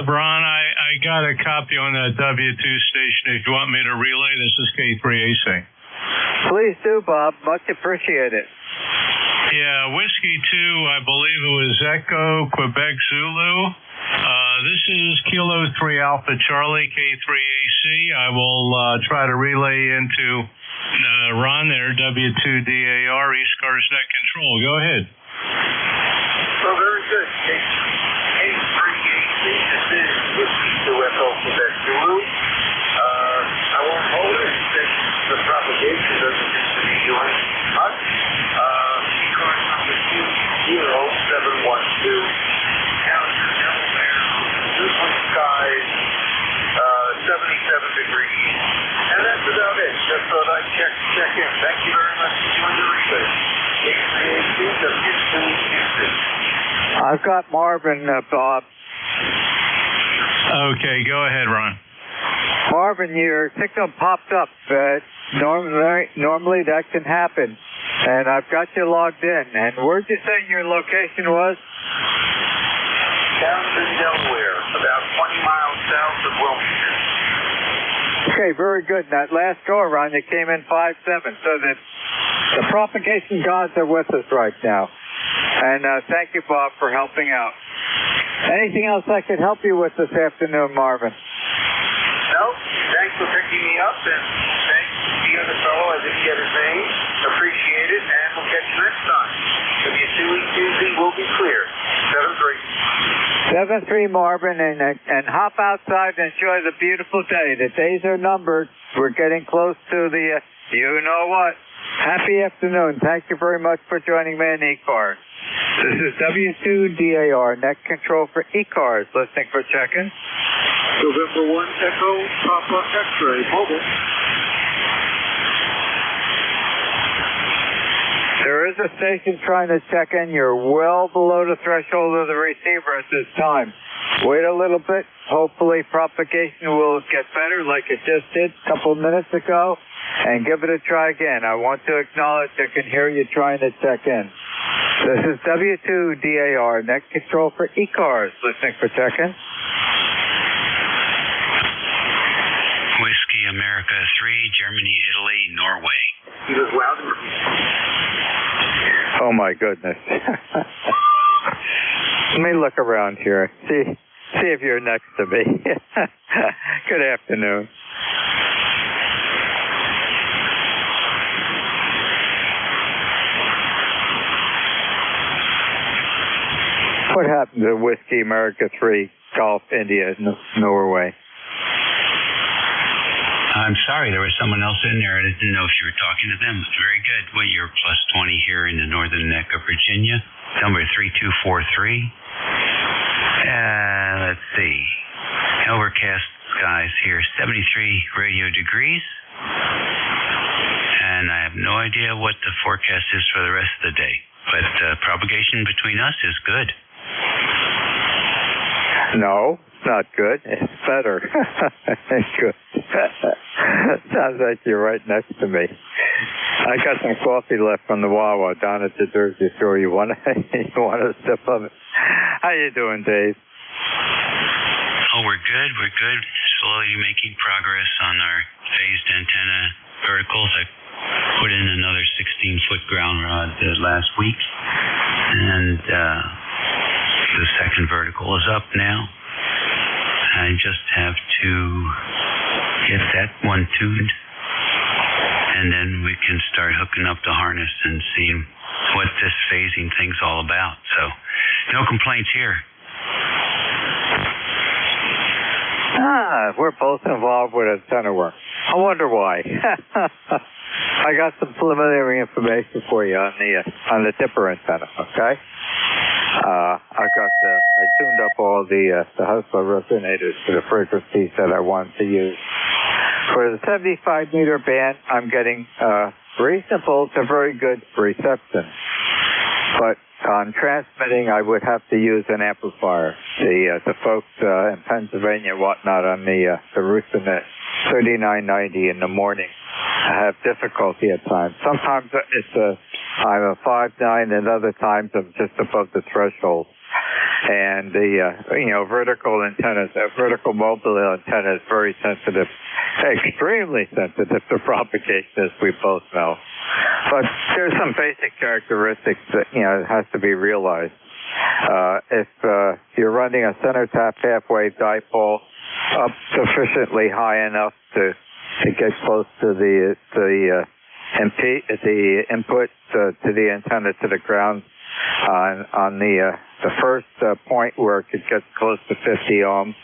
Ron, I got a copy on that W2 station if you want me to relay. This is K3AC. Please do, Bob. Much appreciated. Yeah, Whiskey 2, I believe it was Echo, Quebec Zulu. This is Kilo 3 Alpha Charlie, K3AC. I will try to relay into Ron there, W2DAR, ECARS net control. Go ahead. Well, very good. K3AC, this is Whiskey 2 Echo, Quebec Zulu. I won't hold it since the propagation doesn't seem to be doing much. ECARS number 20712. Calendar Delaware. Blue skies, 77 degrees. And that's about it. Just thought I'd check in. Thank you very much for doing the relay. K3AC, W2 Houston. I've got Marvin, Bob. Okay, go ahead, Ron. Marvin, your signal popped up. Normally that can happen. And I've got you logged in. And where'd you say your location was? Townsend, Delaware, about 20 miles south of Wilmington. Okay, very good. That last go-around, you came in 5-7. So the propagation gods are with us right now. And thank you, Bob, for helping out. Anything else I could help you with this afternoon, Marvin? No, thanks for picking me up, and thanks to the other fellow, I didn't get his name. Appreciate it, and we'll catch you next time. W2EQZ will be clear. 7-3. 7-3, Marvin, and hop outside and enjoy the beautiful day. The days are numbered. We're getting close to the, you-know-what. Happy afternoon. Thank you very much for joining me on ECARS. This is W2DAR, net control for ECARS. Listening for check-in. November 1, Echo, Papa X-ray, mobile. There is a station trying to check in. You're well below the threshold of the receiver at this time. Wait a little bit. Hopefully propagation will get better like it just did a couple of minutes ago. And give it a try again. I want to acknowledge I can hear you trying to check in. This is W2DAR, net control for ECARS. Listening for check-in. Whiskey America 3, Germany, Italy, Norway. He was loud. Oh my goodness. Let me look around here. See if you're next to me. Good afternoon. What happened to Whiskey America 3, Golf India, Norway? I'm sorry, there was someone else in there. I didn't know if you were talking to them. Very good. Well, you're plus 20 here in the northern neck of Virginia. Number 3243. Let's see. Overcast skies here, 73 radio degrees. And I have no idea what the forecast is for the rest of the day. But propagation between us is good. No, it's not good. It's better. It's good. Sounds like you're right next to me. I got some coffee left from the Wawa down at the Jersey store. You want a sip of it? How you doing, Dave? Oh, we're good. We're good. Slowly making progress on our phased antenna verticals. I put in another 16-foot ground rod last week, and the second vertical is up now. I just have to get that one tuned, and then we can start hooking up the harness and seeing what this phasing thing's all about. So, no complaints here. We're both involved with antenna work. I wonder why. I got some preliminary information for you on the dipper antenna. Okay. I tuned up all the Hustler resonators to the frequencies that I wanted to use. For the 75 meter band, I'm getting reasonable to very good reception. But on transmitting, I would have to use an amplifier. The folks in Pennsylvania and whatnot on the routes in the 3990 in the morning have difficulty at times. Sometimes I'm a 5.9, and other times I'm just above the threshold. And the vertical antennas, vertical mobile antenna is very sensitive, extremely sensitive to propagation, as we both know. But there's some basic characteristics that has to be realized. If you're running a center tap half-wave dipole up sufficiently high enough to get close to the input to the antenna to the ground on the first point where it gets close to 50 ohms.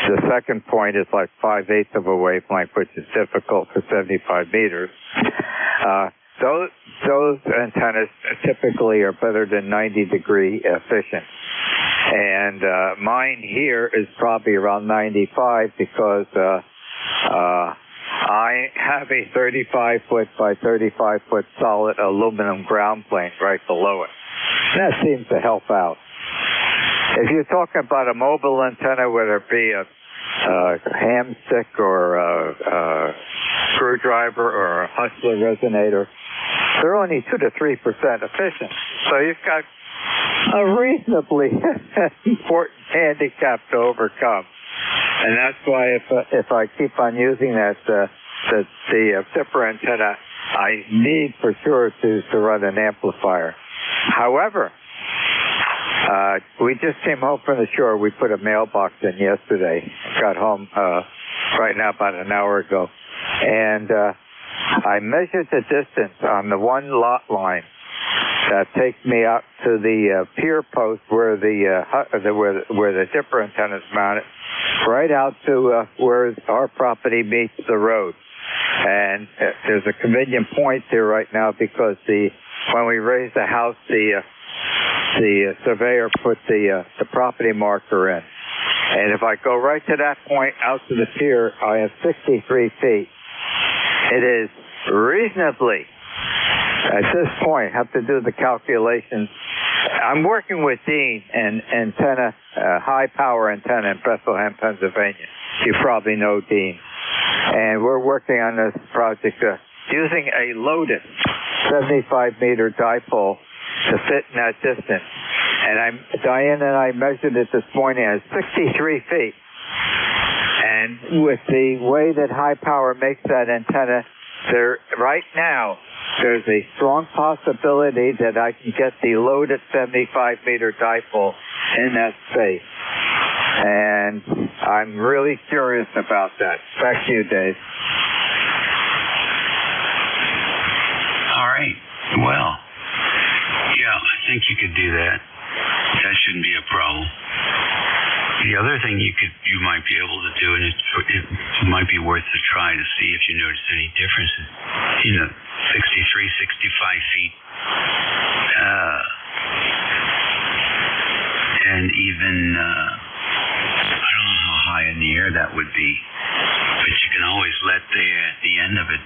The second point is like 5/8 of a wavelength, which is difficult for 75 meters. Those antennas typically are better than 90-degree efficient. And mine here is probably around 95 because I have a 35-foot by 35-foot solid aluminum ground plane right below it. That seems to help out. If you're talking about a mobile antenna, whether it be a ham stick or a screwdriver or a Hustler resonator, they're only 2 to 3% efficient. So you've got a reasonably important handicap to overcome. And that's why if I keep on using the dipper antenna, I need for sure to run an amplifier. However, we just came home from the shore. We put a mailbox in yesterday. Got home right now about an hour ago. And I measured the distance on the one lot line that takes me out to the pier post where the dipper antenna is mounted, right out to where our property meets the road. And there's a convenient point there right now because when we raised the house, the surveyor put the property marker in. And if I go right to that point out to the pier, I have 63 feet. It is reasonably, at this point, have to do the calculations. I'm working with Dean and antenna, high power antenna in Bethlehem, Pennsylvania. You probably know Dean. And we're working on this project using a loaded 75-meter dipole to fit in that distance. And Diane and I measured it this morning at 63 feet. And with the way that high power makes that antenna, right now, there's a strong possibility that I can get the loaded 75-meter dipole in that space. And I'm really curious about that. Back to you, Dave. All right. Well, yeah, I think you could do that. That shouldn't be a problem. The other thing you might be able to do, and it might be worth a try to see if you notice any differences. 63, 65 feet, and even I don't know how high in the air that would be, but you can always let the end of it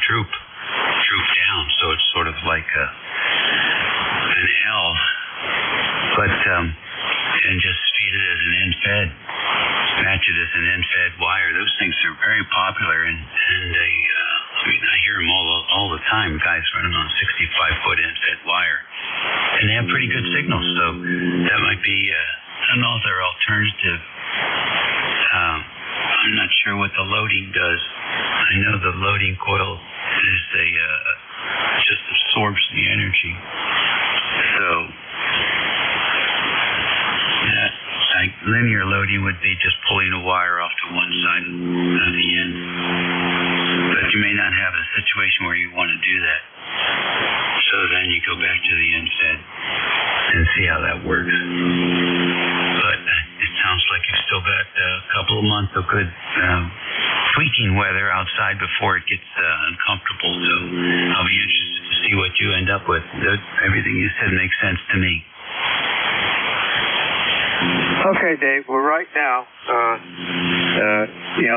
droop down, so it's sort of like an L, but and just feed it as an end-fed, match it as an end-fed wire. Those things are very popular, and they, I hear them all the time, guys running on 65-foot end-fed wire, and they have pretty good signals, so that might be another alternative. I'm not sure what the loading does. I know the loading coil is just absorbs the energy. So linear loading would be just pulling a wire off to one side of the end. But you may not have a situation where you want to do that. So then you go back to the end fed and see how that works. But it sounds like you've still got a couple of months of good tweaking weather outside before it gets uncomfortable. So I'll be interested to see what you end up with. Everything you said makes sense to me. Okay, Dave. Well, right now,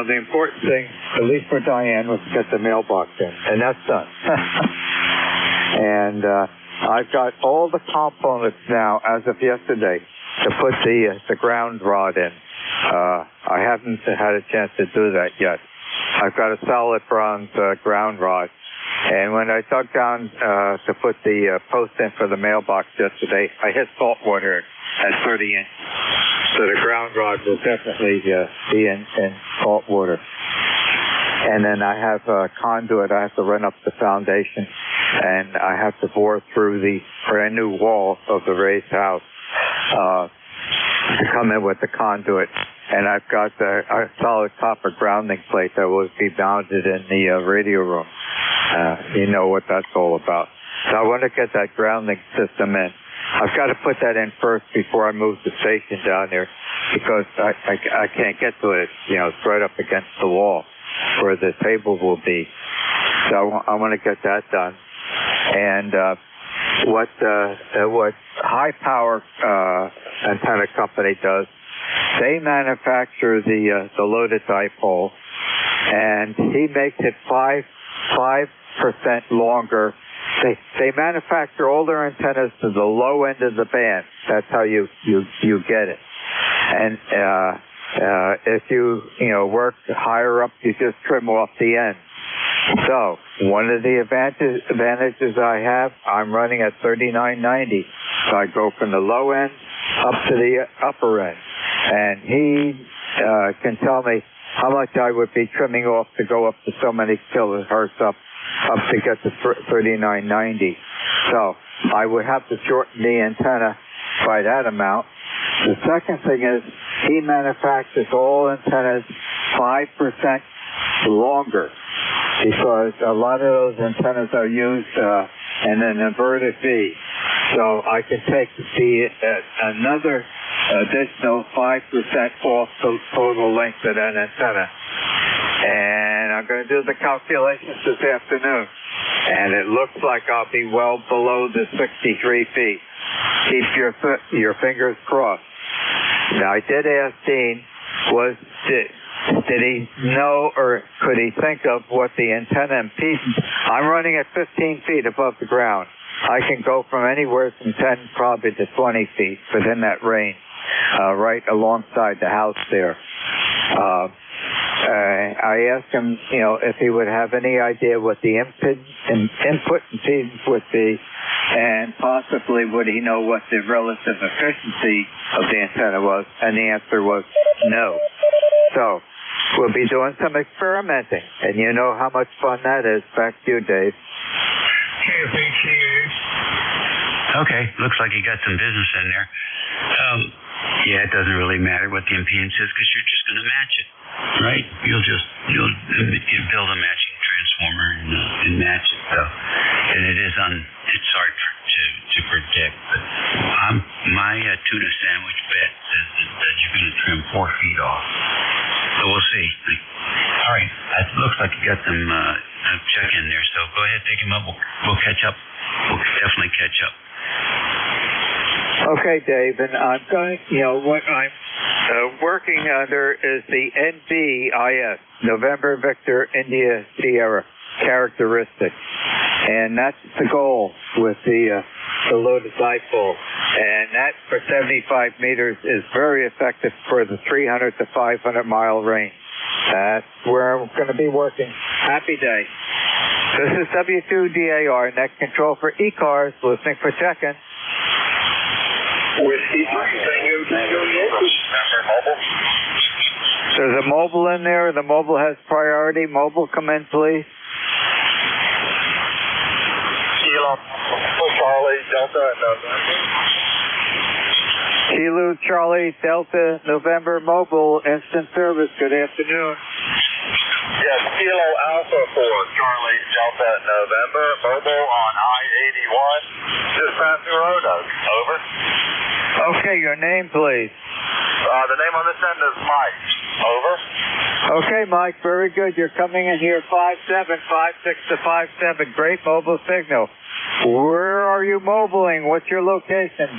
the important thing, at least for Diane, was to get the mailbox in, and that's done. And I've got all the components now, as of yesterday, to put the ground rod in. I haven't had a chance to do that yet. I've got a solid bronze ground rod. And when I dug down to put the post in for the mailbox yesterday, I hit salt water at 30 inches. So the ground rod will definitely be in salt water. And then I have a conduit. I have to run up the foundation, and I have to bore through the brand new wall of the raised house to come in with the conduit. And I've got a solid copper grounding plate that will be mounted in the radio room. You know what that's all about. So I want to get that grounding system in. I've got to put that in first before I move the station down there, because I can't get to it. It's right up against the wall where the table will be. So I want to get that done. And what High Power Antenna Company does, they manufacture the loaded dipole, and he makes it 5% longer. They manufacture all their antennas to the low end of the band. That's how you get it. And if you work higher up, you just trim off the end. So one of the advantages I have, I'm running at 3990. So I go from the low end up to the upper end, and he can tell me how much I would be trimming off to go up to so many kilohertz up to get to 3990. So I would have to shorten the antenna by that amount. The second thing is he manufactures all antennas 5% longer, because a lot of those antennas are used in an inverted V. So I can take another additional 5% off the total length of that antenna. And I'm going to do the calculations this afternoon. And it looks like I'll be well below the 63 feet. Keep your fingers crossed. Now, I did ask Dean, did he know or could he think of what the antenna impedance? I'm running at 15 feet above the ground. I can go from anywhere from 10 probably to 20 feet within that range, right alongside the house there. I asked him, if he would have any idea what the input impedance would be, and possibly would he know what the relative efficiency of the antenna was, and the answer was no. So we'll be doing some experimenting, and you know how much fun that is. Back to you, Dave. Okay, looks like you got some business in there. Yeah, it doesn't really matter what the impedance is, because you're just going to match it, right? You'll build a matching transformer and match it. So, and it's hard to predict. But my tuna sandwich bet says that you're going to trim 4 feet off. So we'll see. All right, it looks like you got some check in there. So go ahead, pick him up. We'll catch up. We'll definitely catch up. Okay, Dave, and I'm going, what I'm working under is the NJIS, November Victor India Sierra characteristic. And that's the goal with the loaded dipole. And that for 75 meters is very effective for the 300 to 500 mile range. That's where I'm going to be working. Happy day. This is W2DAR, net control for ECARS, listening for check-in. There's a mobile in there. The mobile has priority. Mobile, come in, please. Kilo Charlie Delta November Mobile Instant Service. Good afternoon. Yes, Kilo Alpha 4, Charlie Delta November, mobile on I-81, just passing Roanoke. Over. Okay, your name, please. The name on this end is Mike. Over. Okay, Mike, very good. You're coming in here 5756 to 57. Great mobile signal. Where are you mobiling? What's your location?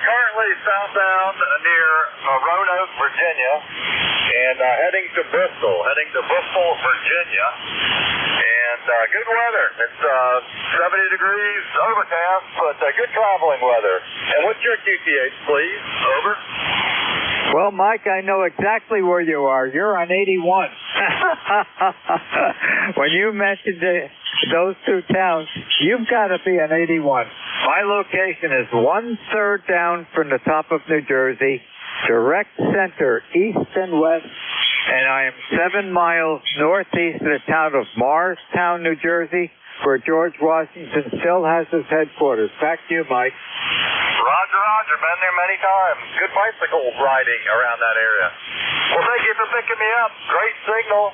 Currently southbound near Roanoke, Virginia, and heading to Bristol, Virginia. And good weather. It's 70 degrees, overcast, but good traveling weather. And what's your QTH, please? Over. Well, Mike, I know exactly where you are. You're on 81. When you mentioned those two towns, you've got to be on 81. My location is 1/3 down from the top of New Jersey, direct center, east and west, and I am 7 miles northeast of the town of Morristown, New Jersey, where George Washington still has his headquarters. Back to you, Mike. Roger, Roger. Been there many times. Good bicycle riding around that area. Well, thank you for picking me up. Great signal.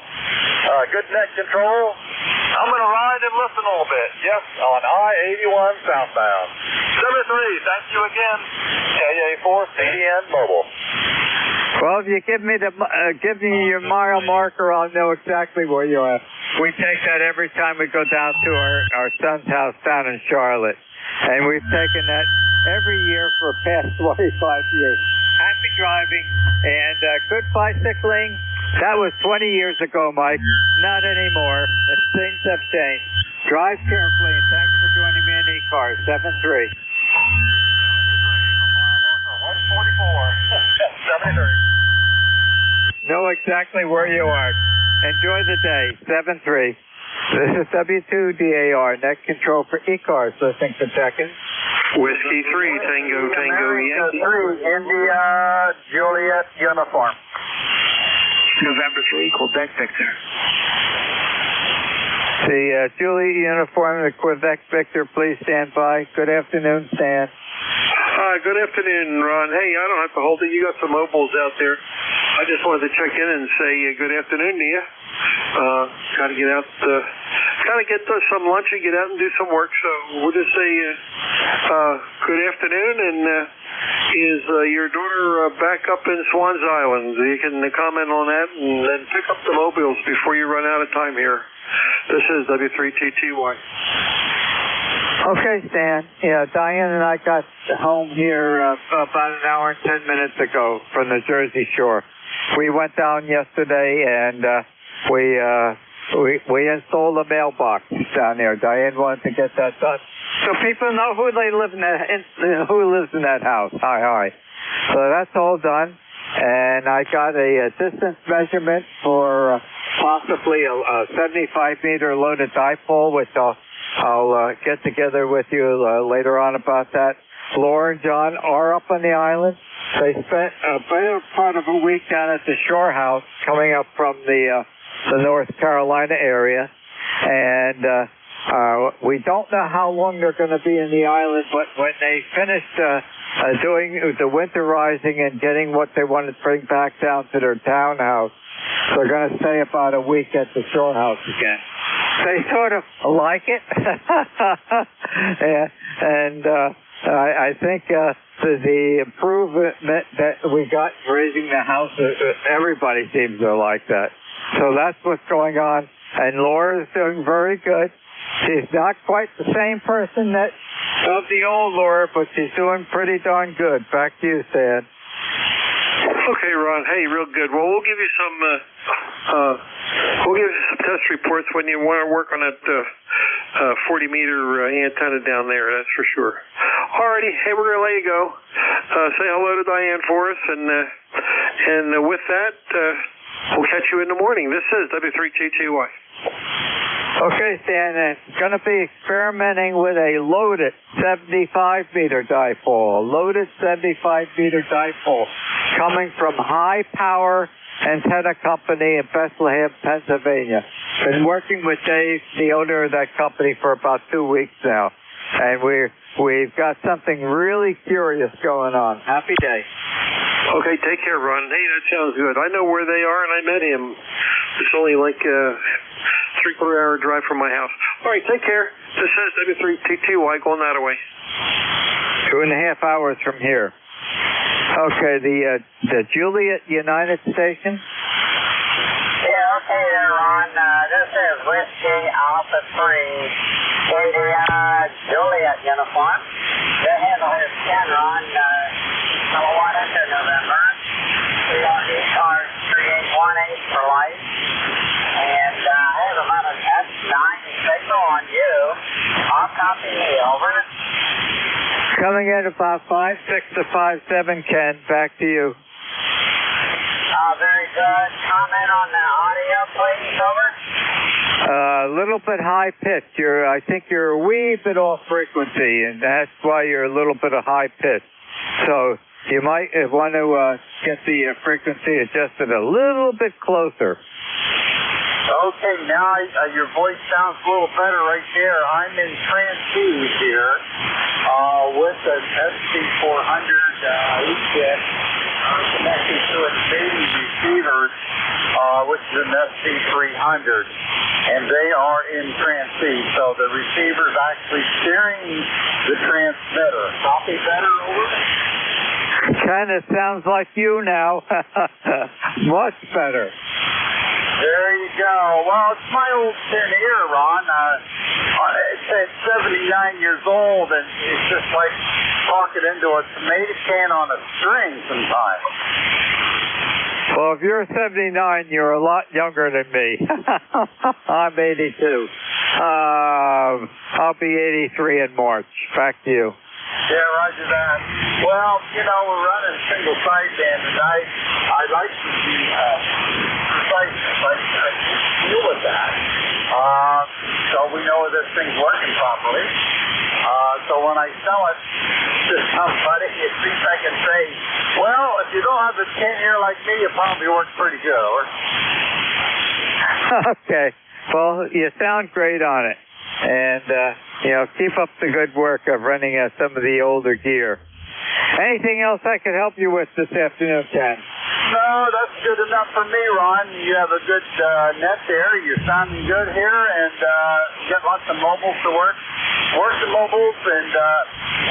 Good net control. I'm going to ride and listen a little bit. Yes, on I-81 southbound. 73, thank you again. KA4 CDN Mobile. Well, if you give me your mile marker, I'll know exactly where you are. We take that every time we go down to our son's house down in Charlotte. And we've taken that every year for the past 25 years. Happy driving and good bicycling. That was 20 years ago, Mike. Not anymore. Things have changed. Drive carefully, and thanks for joining me in ECARS. 73. 144. 73. Know exactly where you are. Enjoy the day. 73. This is W2DAR, net control for ECARS. Listening for seconds. Whiskey 3, Tango Yankee. India, Juliet, uniform. November 3, Quebec Victor. The Juliet uniform, the Quebec Victor, please stand by. Good afternoon, Stan. Hi, good afternoon, Ron. Hey, I don't have to hold it. You got some mobiles out there. I just wanted to check in and say good afternoon to you. Got to get out, get some lunch and get out and do some work. So we'll just say good afternoon. And is your daughter back up in Swans Island? You can comment on that and then pick up the mobiles before you run out of time here. This is W3TTY. Okay, Stan. Yeah, Diane and I got home here about an hour and 10 minutes ago from the Jersey Shore. We went down yesterday and we installed a mailbox down there. Diane wanted to get that done, so people know who lives in that house. Hi. So that's all done, and I got a distance measurement for possibly a 75-meter loaded dipole, which I'll get together with you later on about that. Laura and John are up on the island. They spent a better part of a week down at the shore house coming up from the North Carolina area. And we don't know how long they're going to be in the island, but when they finish doing the winterizing and getting what they want to bring back down to their townhouse, they're going to stay about a week at the shore house again. They sort of like it. And I think the improvement that we got raising the house, everybody seems to like that. So that's what's going on. And Laura's doing very good. She's not quite the same person of the old Laura, but she's doing pretty darn good. Back to you, Stan. Okay, Ron. Hey, real good. Well, we'll give you some test reports when you want to work on that 40-meter antenna down there. That's for sure. Alrighty. Hey, we're gonna let you go. Say hello to Diane for us, and with that, we'll catch you in the morning. This is W3TTY. Okay, Stan, I'm going to be experimenting with a loaded 75-meter dipole. Loaded 75-meter dipole coming from High Power Antenna Company in Bethlehem, Pennsylvania. Been working with Dave, the owner of that company, for about 2 weeks now. And we're We've got something really curious going on. Happy day. Okay, take care, Ron. Hey, that sounds good. I know where they are, and I met him. It's only like a 3/4 hour drive from my house. All right, take care. This is W3TTY going that way. 2.5 hours from here. Okay, the Juliet United Station. Yeah, okay there, Ron. This is Whiskey Alpha 3, India Juliet uniform. The handle is Ken, Ron. Kilowatt into November. We are ECARS 3818 for life. And I have about an S9 signal on you. I'll copy you, over. Coming in about 56 to 57, Ken. Back to you. Very good. Comment on the audio, please, over. A little bit high pitch. I think you're a wee bit off frequency, and that's why you're a little bit of high pitch. So you might want to get the frequency adjusted a little bit closer. Okay, now your voice sounds a little better right there. I'm in Transfuse here with an SC400 ECARS connected to a baby receiver, which is an SC300. And they are in transfuse, so the receiver is actually steering the transmitter. Copy better, over? Kind of sounds like you now. Much better. There you go. Well, it's my old tin ear, Ron. It's 79 years old, and it's just like talking into a tomato can on a string sometimes. Well, if you're 79, you're a lot younger than me. I'm 82. I'll be 83 in March. Back to you. Yeah, roger that. Well, we're running single sideband, and I like to be precise. I deal with that. So we know this thing's working properly. So when I sell it to somebody, at least I can say, well, if you don't have the tin ear like me, it probably works pretty good. Okay. Well, you sound great on it. And, keep up the good work of running some of the older gear. Anything else I can help you with this afternoon, Ken? No, that's good enough for me, Ron. You have a good net there. You're sounding good here, and get lots of mobiles to work the mobiles, and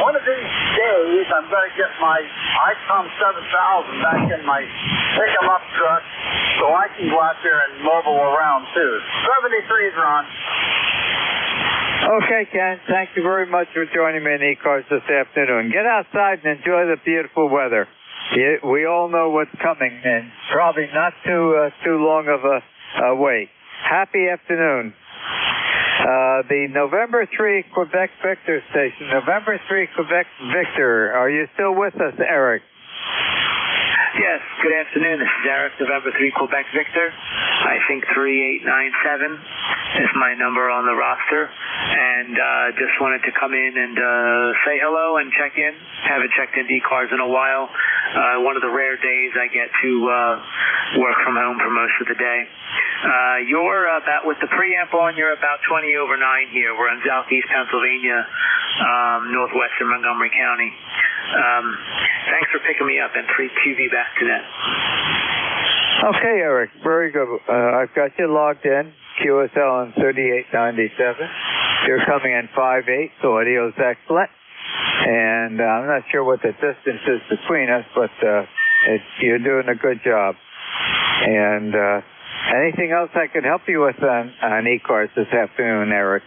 one of these days I'm going to get my ICOM 7000 back in my pick-em-up truck so I can go out there and mobile around, too. 73s, Ron. Okay, Ken. Thank you very much for joining me in ECARS this afternoon. Get outside and enjoy the beautiful weather. We all know what's coming, and probably not too long of a wait. Happy afternoon. The November 3 Quebec Victor station. November 3 Quebec Victor. Are you still with us, Eric? Yes, good afternoon. This is Eric, November 3 Quebec Victor. I think 3897 is my number on the roster. And just wanted to come in and say hello and check in. Haven't checked in ECARS in a while. One of the rare days I get to work from home for most of the day. You're about, with the preamp on, you're about 20 over 9 here. We're in southeast Pennsylvania, northwestern Montgomery County. Thanks for picking me up, and 3QV back to net. Okay, Eric. Very good. I've got you logged in. QSL on 3897. You're coming in 5.8, so audio's excellent. And I'm not sure what the distance is between us, but you're doing a good job. And anything else I can help you with on ECARS this afternoon, Eric?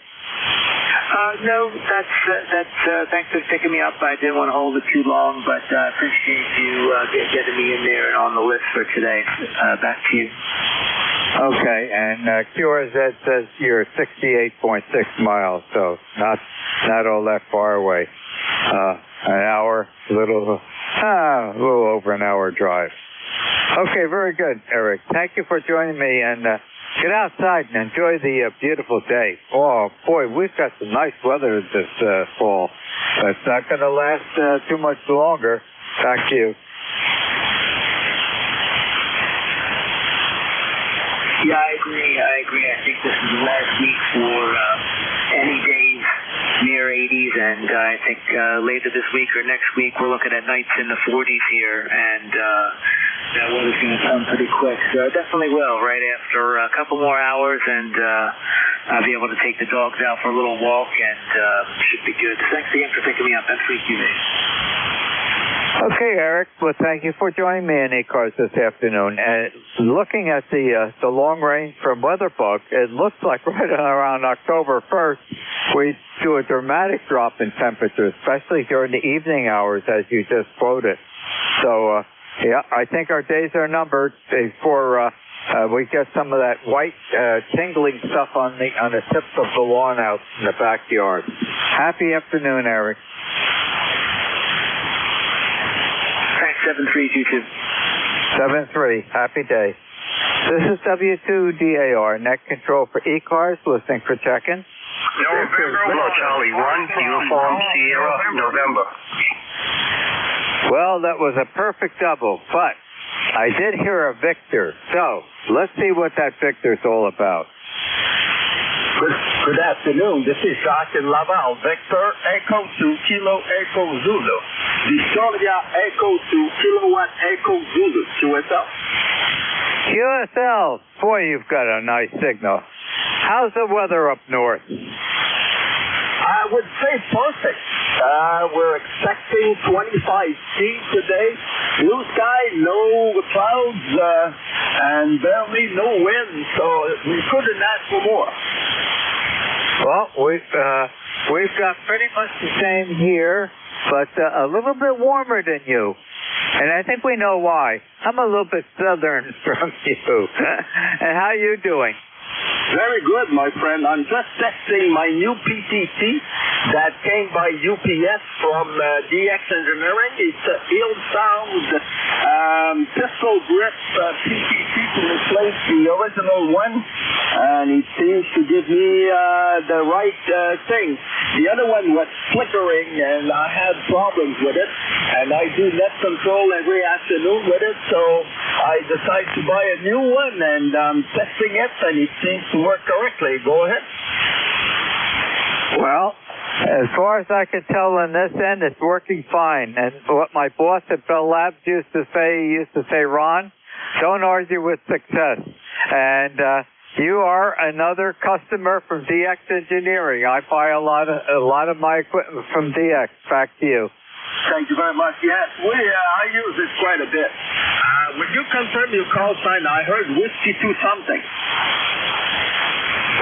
No, that's thanks for picking me up. I didn't want to hold it too long, but I appreciate you getting me in there and on the list for today. Back to you. Okay, and QRZ says you're 68.6 miles, so not all that far away. An hour, a little over an hour drive. Okay, very good, Eric. Thank you for joining me, and get outside and enjoy the beautiful day. Oh, boy, we've got some nice weather this fall. But it's not going to last too much longer. Back to you. Yeah, I agree. I think this is the last week for any days near 80 80s, and I think later this week or next week we're looking at nights in the 40s here, and that weather's going to come pretty quick. So definitely will, right after a couple more hours, and I'll be able to take the dogs out for a little walk, and should be good. Thanks again for picking me up. That's pretty cute. Okay, Eric. Well, thank you for joining me in ECARS this afternoon. Looking at the long range from WeatherBug, it looks like right around October 1st, we do a dramatic drop in temperature, especially during the evening hours, as you just quoted. So, yeah, I think our days are numbered before we get some of that white tingling stuff on the tips of the lawn out in the backyard. Happy afternoon, Eric. 7322. 73. Happy day. This is W2DAR, net control for ECARS, listening for check-in. November Charlie 1, Uniform Sierra, November. Well, that was a perfect double, but I did hear a Victor. So, let's see what that Victor's all about. Good afternoon. This is Dr. Laval. Victor Echo to Kilo Echo Zulu. Victoria Echo to Kilowatt Echo Zulu. QSL. QSL. Boy, you've got a nice signal. How's the weather up north? I would say perfect. We're expecting 25 feet today. Blue sky, no clouds, and barely no wind, so we couldn't ask for more. Well, we've got pretty much the same here, but a little bit warmer than you. And I think we know why. I'm a little bit southern from you. And how are you doing? Very good, my friend. I'm just testing my new PTT that came by UPS from DX Engineering. It's a Hillsound pistol grip PTT to replace the original one, and it seems to give me the right thing. The other one was flickering, and I had problems with it, and I do net control every afternoon with it, so I decided to buy a new one, and I'm testing it, and it seems to work correctly. Go ahead. Well, as far as I can tell on this end, it's working fine. And what my boss at Bell Labs used to say, Ron, don't argue with success. And you are another customer from DX Engineering. I buy a lot of my equipment from DX. Back to you. Thank you very much. Yes, I use it quite a bit. Would you confirm your call sign? I heard Whiskey 2 something.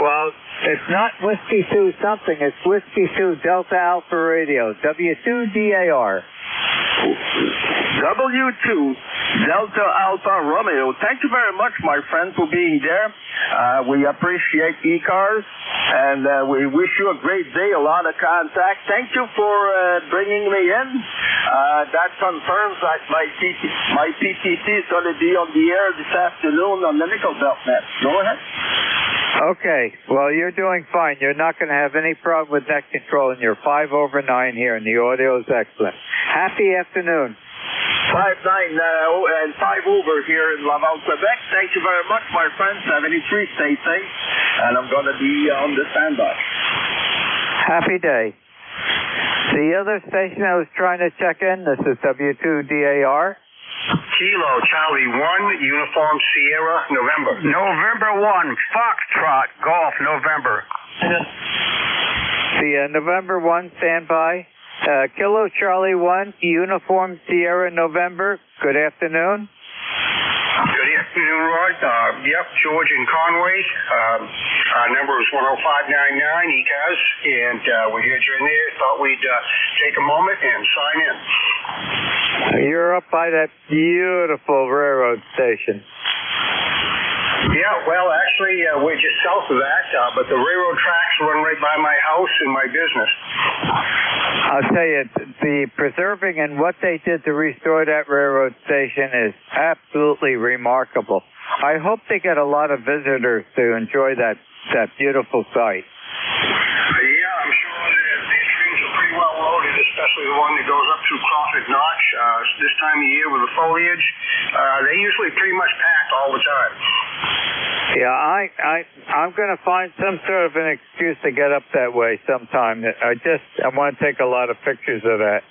Well, it's not Whiskey 2 something. It's Whiskey 2 Delta Alpha Radio, W2DAR. W2 Delta Alpha Romeo. Thank you very much, my friend, for being there. We appreciate ECARS, and we wish you a great day, a lot of contact. Thank you for bringing me in. That confirms that my PTT is going to be on the air this afternoon on the Nickel Belt Net. Go ahead. Okay. Well, you're doing fine. You're not going to have any problem with net control, and you're 5/9 here, and the audio is excellent. Happy afternoon. 5-9 and 5 over here in Laval, Quebec. Thank you very much, my friend. 73, stay safe, and I'm going to be on the standby. Happy day. The other station I was trying to check in, this is W2DAR. Kilo Charlie 1, Uniform Sierra, November. November 1, Foxtrot, Golf, November. The November 1, standby. Kilo Charlie 1, Uniform Sierra, November. Good afternoon. Good afternoon, Rod. Yep, George and Conway. Our number is 10599 ECARS, and we heard you in there. Thought we'd take a moment and sign in. You're up by that beautiful railroad station. Yeah, well, actually, we're just south of that, but the railroad tracks run right by my house and my business. I'll tell you, the preserving and what they did to restore that railroad station is absolutely remarkable. I hope they get a lot of visitors to enjoy that beautiful site. Yeah, I'm sure these trains are pretty well loaded, especially the one that goes up through Crawford Notch. This time of year with the foliage, they usually pretty much packed all the time. Yeah, I'm going to find some sort of an excuse to get up that way sometime. I want to take a lot of pictures of that.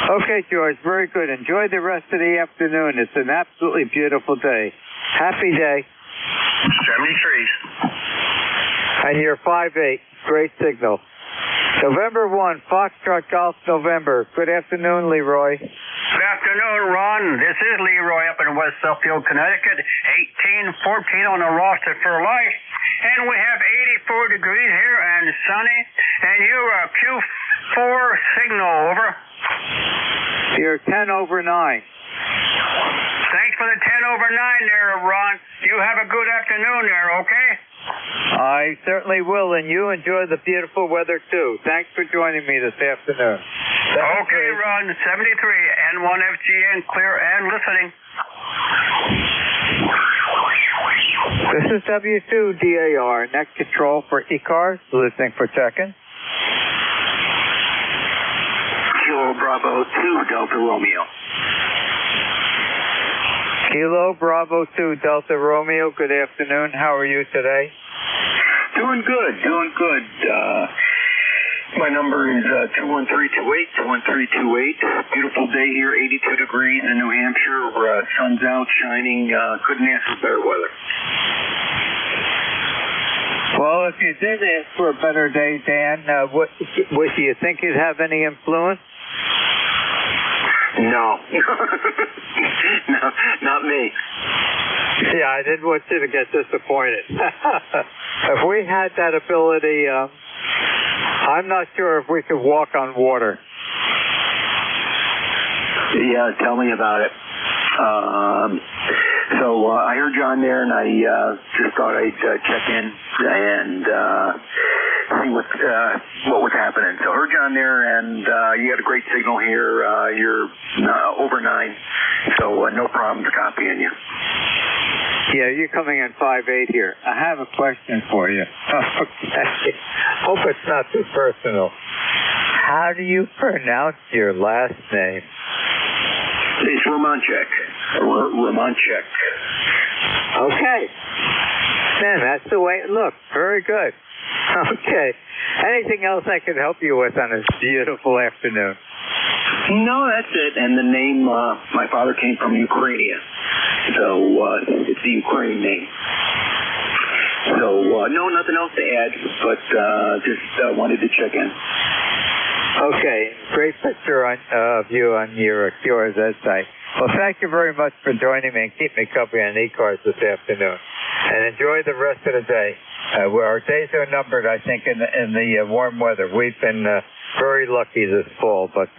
Okay, George, very good. Enjoy the rest of the afternoon. It's an absolutely beautiful day. Happy day. 73s. And you're 5'8". Great signal. November 1, Foxtrot Golf, November. Good afternoon, Leroy. Good afternoon, Ron. This is Leroy up in West Suffield, Connecticut. 1814 on the roster for life. And we have 84 degrees here and sunny. And you're a Q4 signal, over. You're 10 over 9. Thanks for the 10 over 9 there, Ron. You have a good afternoon there, okay? I certainly will, and you enjoy the beautiful weather, too. Thanks for joining me this afternoon. Okay, Ron. 73, N1FGN, clear and listening. This is W2DAR, net control for ECARS, listening for check-in. Kilo Bravo 2, Delta Romeo. Kilo Bravo 2, Delta Romeo, good afternoon. How are you today? Doing good. My number is 21328, 21328. Beautiful day here, 82 degrees in New Hampshire. Sun's out, shining. Couldn't ask for better weather. Well, if you did ask for a better day, Dan, what do you think you'd have any influence? No. No, not me. Yeah, I didn't want you to get disappointed. If we had that ability, I'm not sure if we could walk on water. Yeah, tell me about it. So I heard you on there, and I just thought I'd check in and see what was happening. So I heard you on there, and you got a great signal here. You're over 9, so no problems copying you. Yeah, you're coming in 5'8" here. I have a question for you. Okay. Hope it's not too personal. How do you pronounce your last name? It's Romanchek. Romanchek. Okay. Man, that's the way it looks. Very good. Okay. Anything else I can help you with on this beautiful afternoon? No, that's it. And the name, my father came from Ukraine. So it's the Ukraine name. So no, nothing else to add, but just wanted to check in. Okay, great picture of you on your ECARS website. Well, thank you very much for joining me and keep me company on ECARS this afternoon. And enjoy the rest of the day. Our days are numbered, I think, in the warm weather. We've been very lucky this fall, but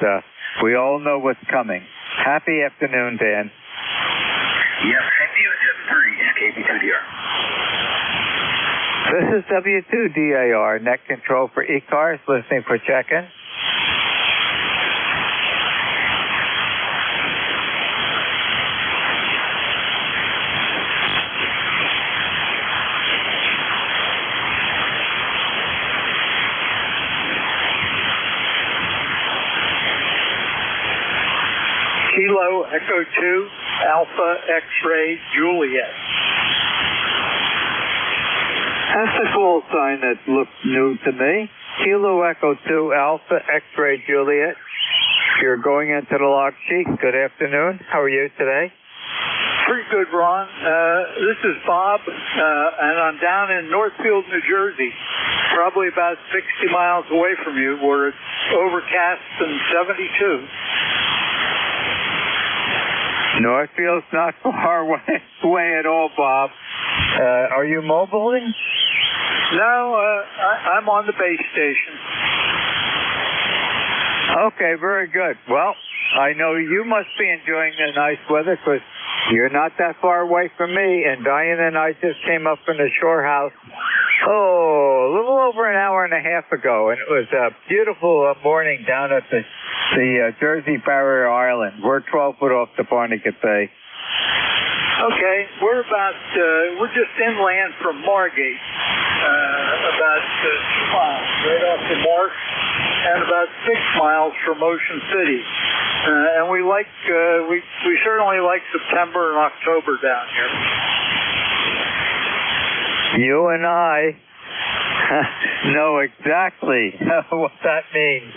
we all know what's coming. Happy afternoon, Dan. Yep, happy 73, KB2DR. This is W2DAR, net control for ECARS, listening for check-in. Kilo Echo 2, Alpha X-Ray Juliet. That's a call sign that looks new to me. Kilo Echo 2, Alpha X-Ray Juliet. You're going into the log sheet. Good afternoon. How are you today? Pretty good, Ron. This is Bob, and I'm down in Northfield, New Jersey, probably about 60 miles away from you, where it's overcast and 72. Northfield's not far away at all, Bob. Are you mobiling? No, I'm on the base station. Okay, very good. Well, I know you must be enjoying the nice weather because you're not that far away from me, and Diane and I just came up from the shore house, a little over an hour and a half ago, and it was a beautiful morning down at the Jersey Barrier Island. We're 12 foot off the Barnegat Bay. Okay, we're just inland from Margate, about 2 miles right off the mark, and about 6 miles from Ocean City. And we certainly like September and October down here. You and I know exactly what that means.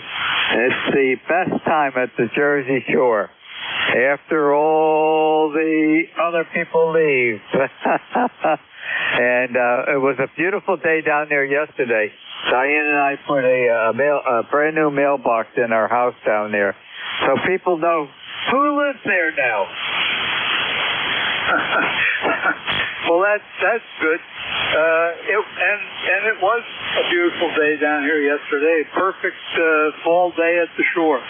It's the best time at the Jersey Shore. After all the other people leave. And it was a beautiful day down there yesterday. Diane and I put a brand new mailbox in our house down there, so people know who lives there now. Well, that's good. And it was a beautiful day down here yesterday. Perfect fall day at the shore.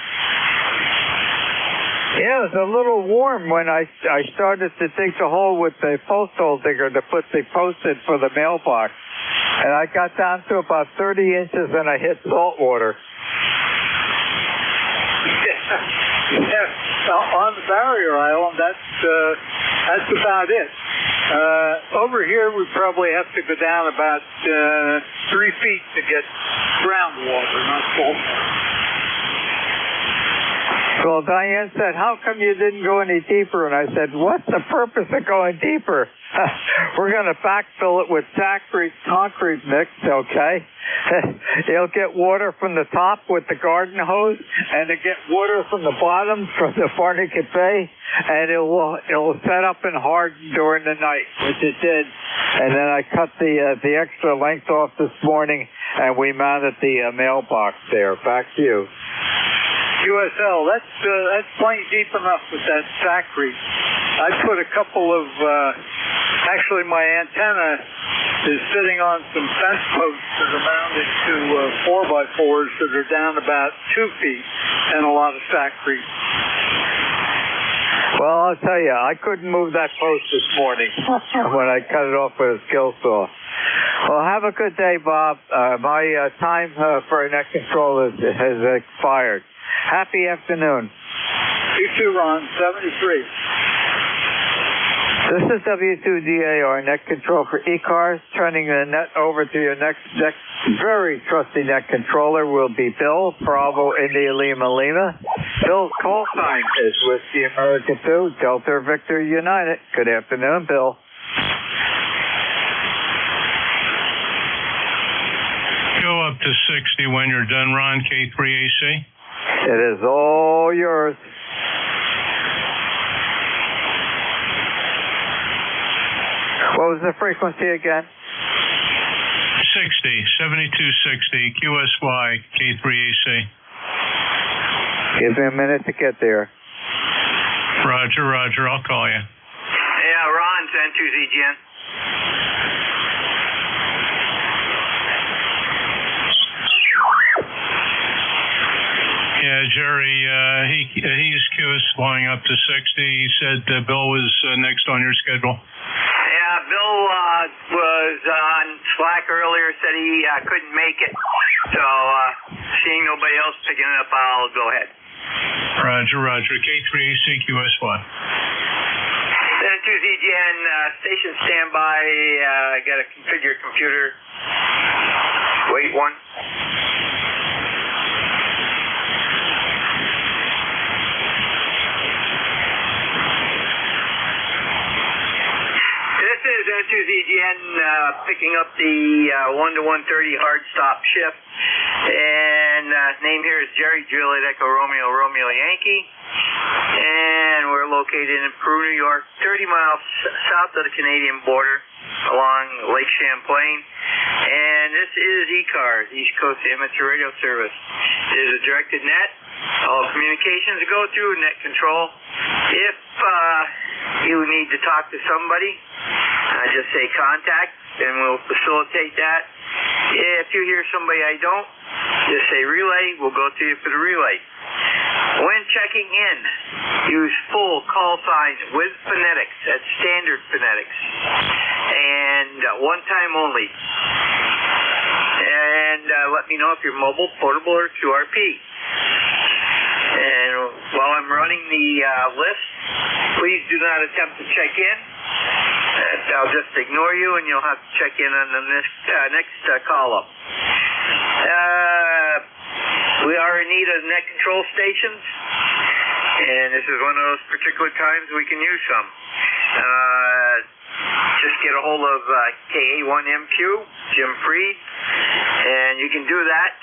Yeah, it was a little warm when I started to dig the hole with the post hole digger to put the post in for the mailbox. And I got down to about 30 inches and I hit salt water. Yeah. On the barrier island, that's about it. Over here, we probably have to go down about 3 feet to get groundwater, not salt water. Well, Diane said, how come you didn't go any deeper? And I said, what's the purpose of going deeper? We're going to backfill it with concrete mix, okay? It'll get water from the top with the garden hose, and it'll get water from the bottom from the Barnegat Bay, and it'll set up and harden during the night, which it did. And then I cut the extra length off this morning, and we mounted the mailbox there. Back to you. USL, that's plenty deep enough with that sackrete. I put a couple of, actually my antenna is sitting on some fence posts that are mounted to 4x4s that are down about 2 feet and a lot of sackrete. Well, I'll tell you, I couldn't move that post this morning when I cut it off with a skill saw. Well, have a good day, Bob. My time for a net control has expired. Happy afternoon. You too, Ron. 73. This is W2DAR net control for ECARS. Turning the net over to your next very trusty net controller will be Bill, Bravo, India, Lima, Lima. Bill's call sign is Whiskey America 2, Delta Victor United. Good afternoon, Bill. Go up to 60 when you're done, Ron, K3AC. It is all yours. What was the frequency again? 7260 QSY K3AC. Give me a minute to get there. Roger, I'll call you. Yeah, Ron's N2ZGN. Yeah, Jerry, he's QS flying up to 60. He said Bill was next on your schedule. Yeah, Bill was on Slack earlier, said he couldn't make it. So, seeing nobody else picking it up, I'll go ahead. Roger. K3AC QS1. N2ZGN, station standby. I got to configure computer. Wait one. This is N2ZGN picking up the 1 to 1:30 hard stop shift. And name here is Jerry Juliet Echo Romeo Yankee. And we're located in Peru, New York, 30 miles south of the Canadian border along Lake Champlain. And this is ECARS, East Coast Amateur Radio Service. It is a directed net. All communications go through net control. If you need to talk to somebody, just say contact, and we'll facilitate that. If you hear somebody I don't, just say relay. We'll go to you for the relay. When checking in, use full call sign with phonetics. That's standard phonetics. And one time only. And let me know if you're mobile, portable, or QRP. And while I'm running the list, please do not attempt to check in. I'll just ignore you, and you'll have to check in on the next call-up. We are in need of net control stations, and this is one of those particular times we can use some. just get a hold of KA1MQ, Jim Freed, and you can do that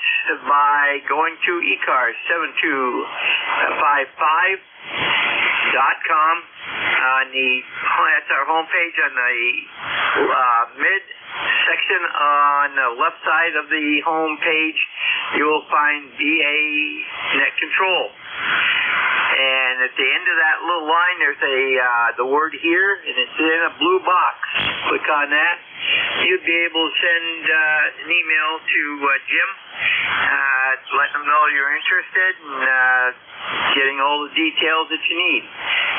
by going to ECARS 7255.com. That's our homepage on the mid section on the left side of the home page. You will find BA Net Control. And at the end of that little line, there's the word here, and it's in a blue box. Click on that. You'll be able to send an email to Jim, let him know you're interested in getting all the details that you need.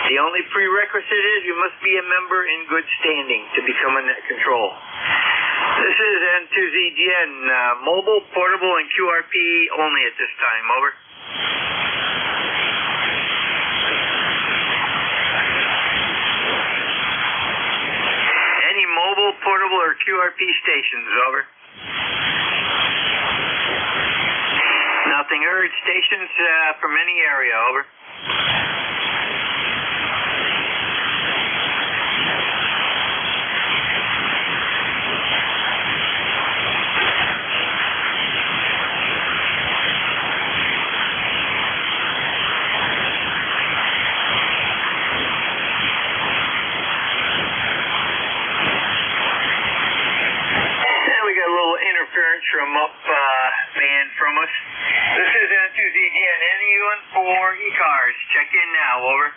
The only prerequisite is you must be a member in good standing to become a Net Control. This is N2ZGN, mobile, portable, and QRP only at this time. Over. Any mobile, portable, or QRP stations. Over. Nothing heard. Stations from any area. Over. From up band from us. This is N2ZGN. Anyone for ECARS? Check in now. Over.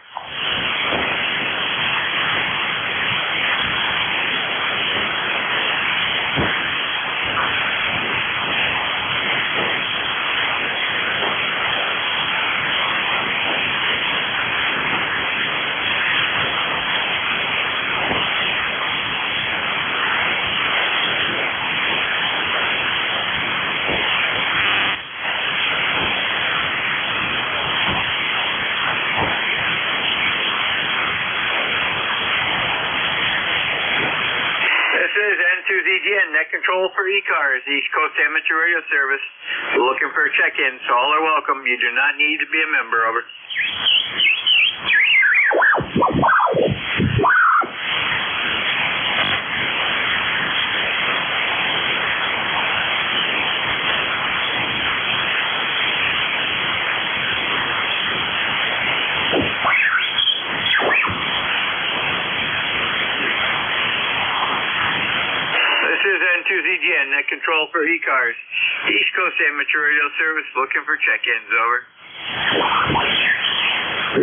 N2ZGN, Net Control for ECARS, East Coast Amateur Radio Service. We're looking for a check-in, so all are welcome. You do not need to be a member. Over. N2ZGN, Net Control for ECARS, East Coast Amateur Radio Service, looking for check-ins. Over.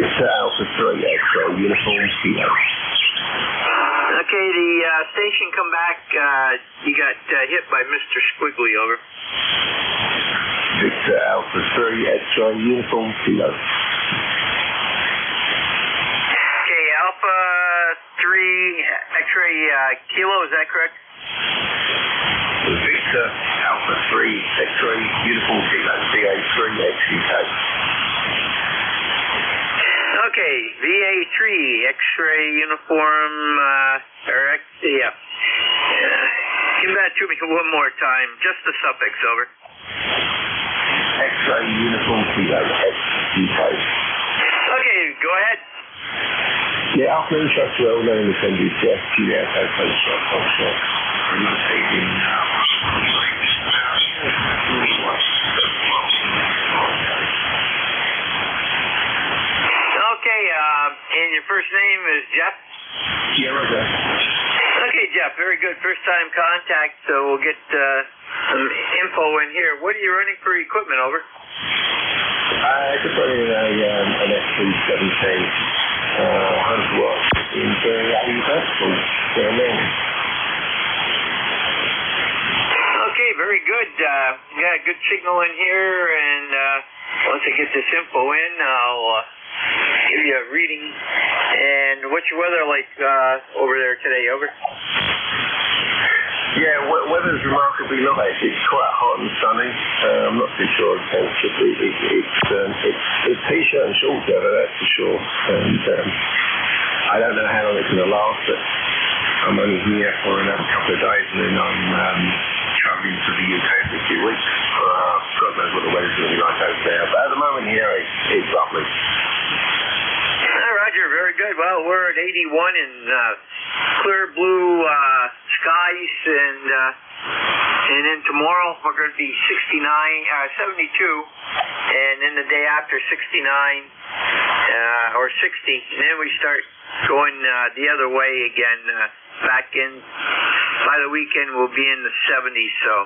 It's Alpha 3, X-ray, uniform Kilo. Okay, the station come back. You got hit by Mr. Squiggly. Over. It's Alpha 3, X-ray, uniform Kilo. Okay, Alpha 3, X-ray, Kilo, is that correct? Victor, Alpha 3, X-ray, uniform Kilo, VA3, XUK. Okay, VA3, X-ray, uniform, yeah. Give that to me one more time, just the suffix. Over. X-ray, uniform Kilo, XUK. Okay, go ahead. Yeah, Alpha Instructor, known as NJ2US, Juliet, Alpha Instructor, Okay, and your first name is Jeff? Yeah, right there. Okay, Jeff, very good. First time contact, so we'll get some info in here. What are you running for equipment? Over. Just running an S317 100 watts in very versatile. Okay, very good. Got a good signal in here, and once I get this info in, I'll give you a reading. And what's your weather like over there today? Over. Yeah, weather's remarkably nice. It's quite hot and sunny. I'm not too sure. It's t-shirt and shorts weather, that's for sure. And I don't know how long it's going to last, but I'm only here for another couple of days, and then I'm travelling to the UK for a few weeks. God knows what the weather's going to be like over there. But at the moment here, it's lovely. Roger, very good. Well, we're at 81 in clear blue skies, and then tomorrow we're going to be 72, and then the day after 69 or 60, and then we start going the other way again. Back in by the weekend we'll be in the 70s. So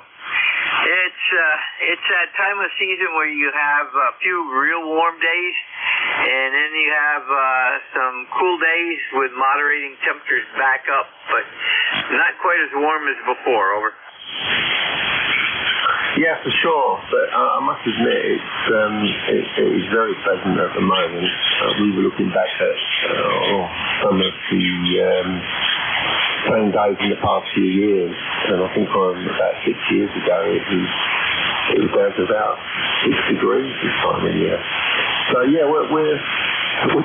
it's that time of season where you have a few real warm days, and then you have some cool days with moderating temperatures back up, but not quite as warm as before. Over. Yeah, for sure. But I must admit, it is very pleasant at the moment. We were looking back at some of the same days in the past few years, and I think from about 6 years ago, it was down to about 6 degrees this time of year. So yeah, we're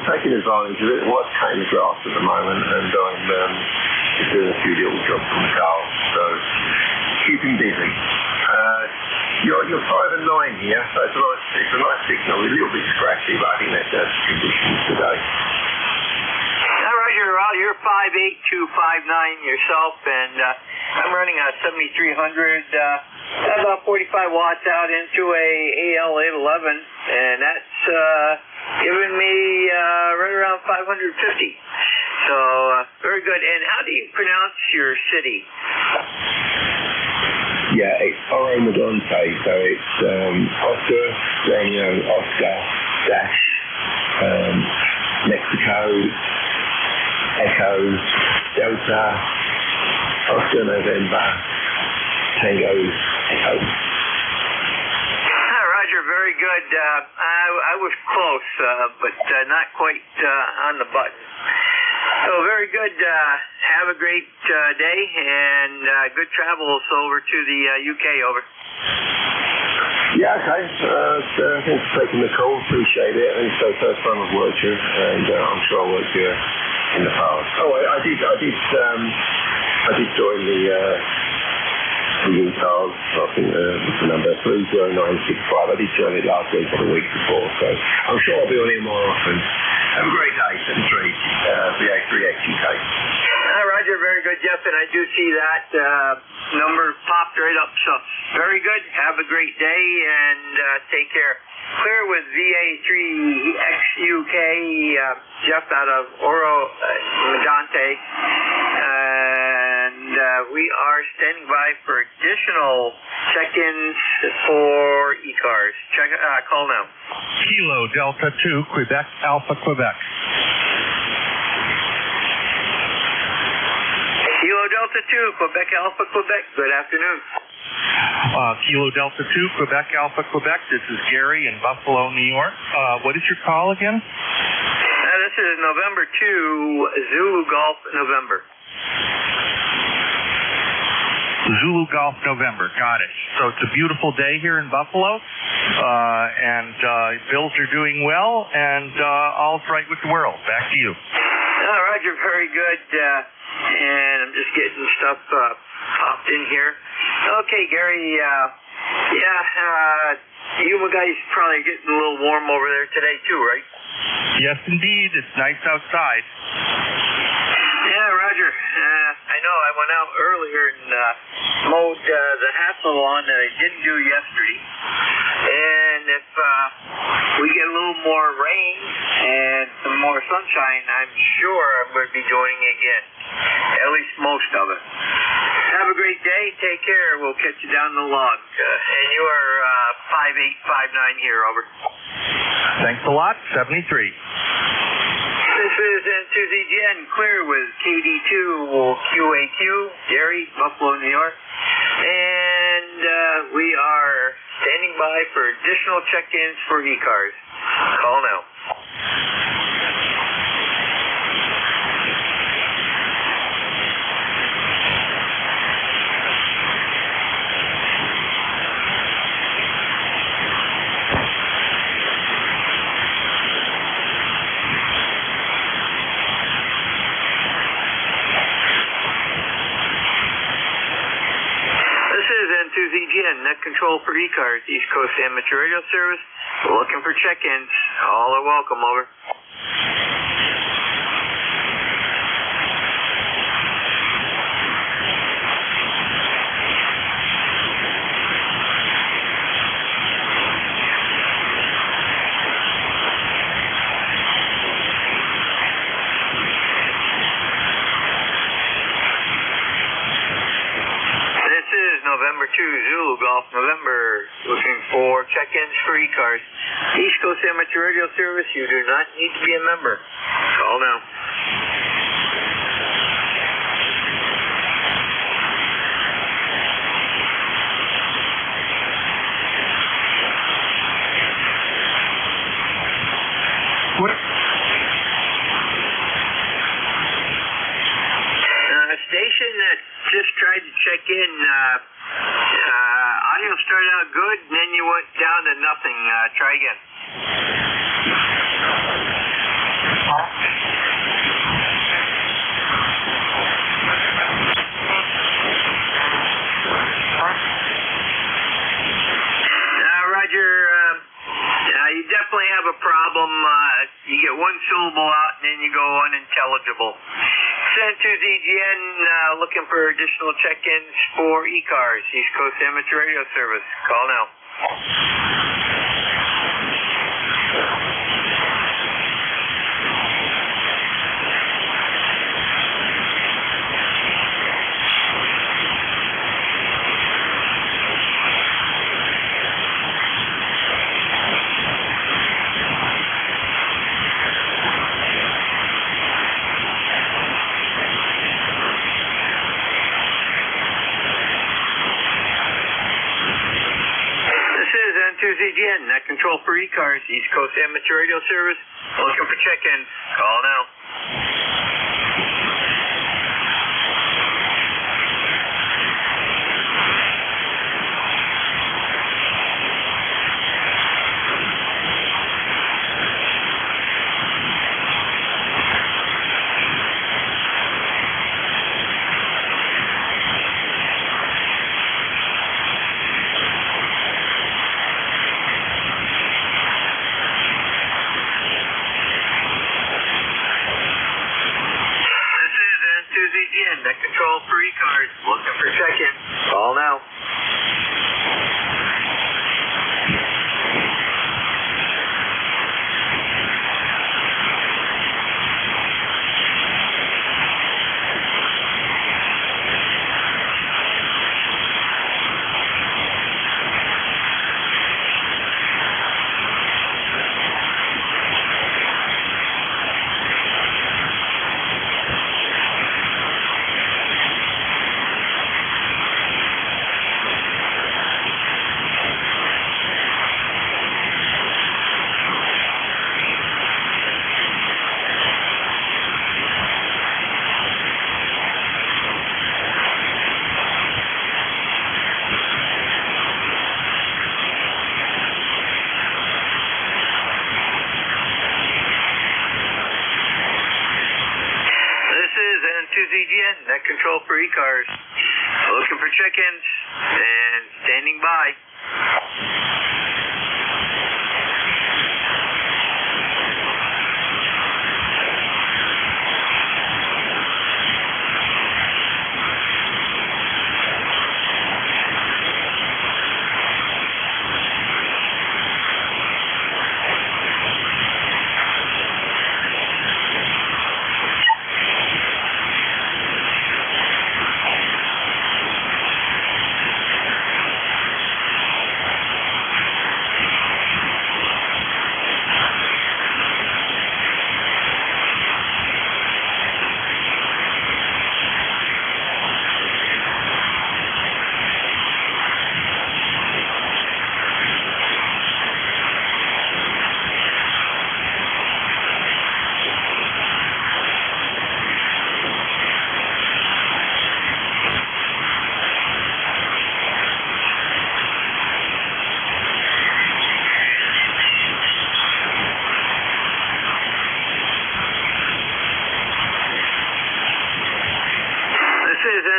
taking advantage of it. What's cutting the grass at the moment, and I'm doing a few little jobs on the car, so keeping busy. You're 5 and 9 here, so it's a nice signal. A little bit scratchy, but I think that's the conditions today. Roger, you're 5'8", 259 yourself, and I'm running a 7300, about 45 watts out into a AL811, and that's giving me right around 550. So very good. And how do you pronounce your city? Yeah, it's Oromadonte, so it's Oscar, Romeo, Oscar, Dash, Mexico, Echo, Delta, Oscar, November, Tango, Echo. Roger, very good. I was close, but not quite on the button. So very good. Have a great day, and good travels over to the UK. Over. Yeah, okay. Thanks for taking the call. Appreciate it. And so first time I've worked here, and I'm sure I worked here in the past. Oh, I did join the ECARS. I think what's the number? 30965. I did join it last week or the week before, so I'm sure I'll be on here more often. Have a great day, 73 VA3XUK. Roger, very good, Jeff, and I do see that number popped right up. So very good. Have a great day, and take care. Clear with VA3XUK, Jeff out of Oromadonte, and we are standing by for additional check-ins for ECARS. Call now. Kilo Delta 2, Quebec Alpha Quebec. Kilo Delta 2, Quebec Alpha Quebec. Good afternoon. Kilo Delta 2, Quebec Alpha Quebec. This is Gary in Buffalo, New York. What is your call again? This is November 2, Zulu Golf November. Zulu Golf November. Got it. So it's a beautiful day here in Buffalo, and bills are doing well, and all's right with the world. Back to you. Roger, very good. And I'm just getting stuff popped in here. Okay, Gary. You guys probably getting a little warm over there today too, right? Yes, indeed. It's nice outside. Yeah, Roger. I know I went out earlier and mowed the hassle lawn that I didn't do yesterday. And if we get a little more rain and some more sunshine, I'm sure I'm going to be joining again. At least most of it. Have a great day. Take care. We'll catch you down the log. And you are 5859 here. Over. Thanks a lot. 73. This is N2ZGN, clear with KD2QAQ, Gary, Buffalo, New York. And we are standing by for additional check-ins for ECARS. Call now. N2ZGN, net control for ECARS, East Coast Amateur Radio Service. We're looking for check-ins. All are welcome, over. November 2, Zulu Golf November, looking for check-ins for ECARS. East Coast Amateur Radio Service, you do not need to be a member. Call now. Station that just tried to check in, audio started out good, and then you went down to nothing. Try again. Roger, you definitely have a problem. You get one syllable out, and then you go unintelligible. N2ZGN looking for additional check-ins for ECARS, East Coast Amateur Radio Service. Call now. N2ZGN, net control for ECARS, East Coast Amateur Radio Service. Looking for check-ins. Call now. Net control for ECARS, looking for check-in. Call now. N2ZGN, net control for ECARS. Looking for check-ins and standing by.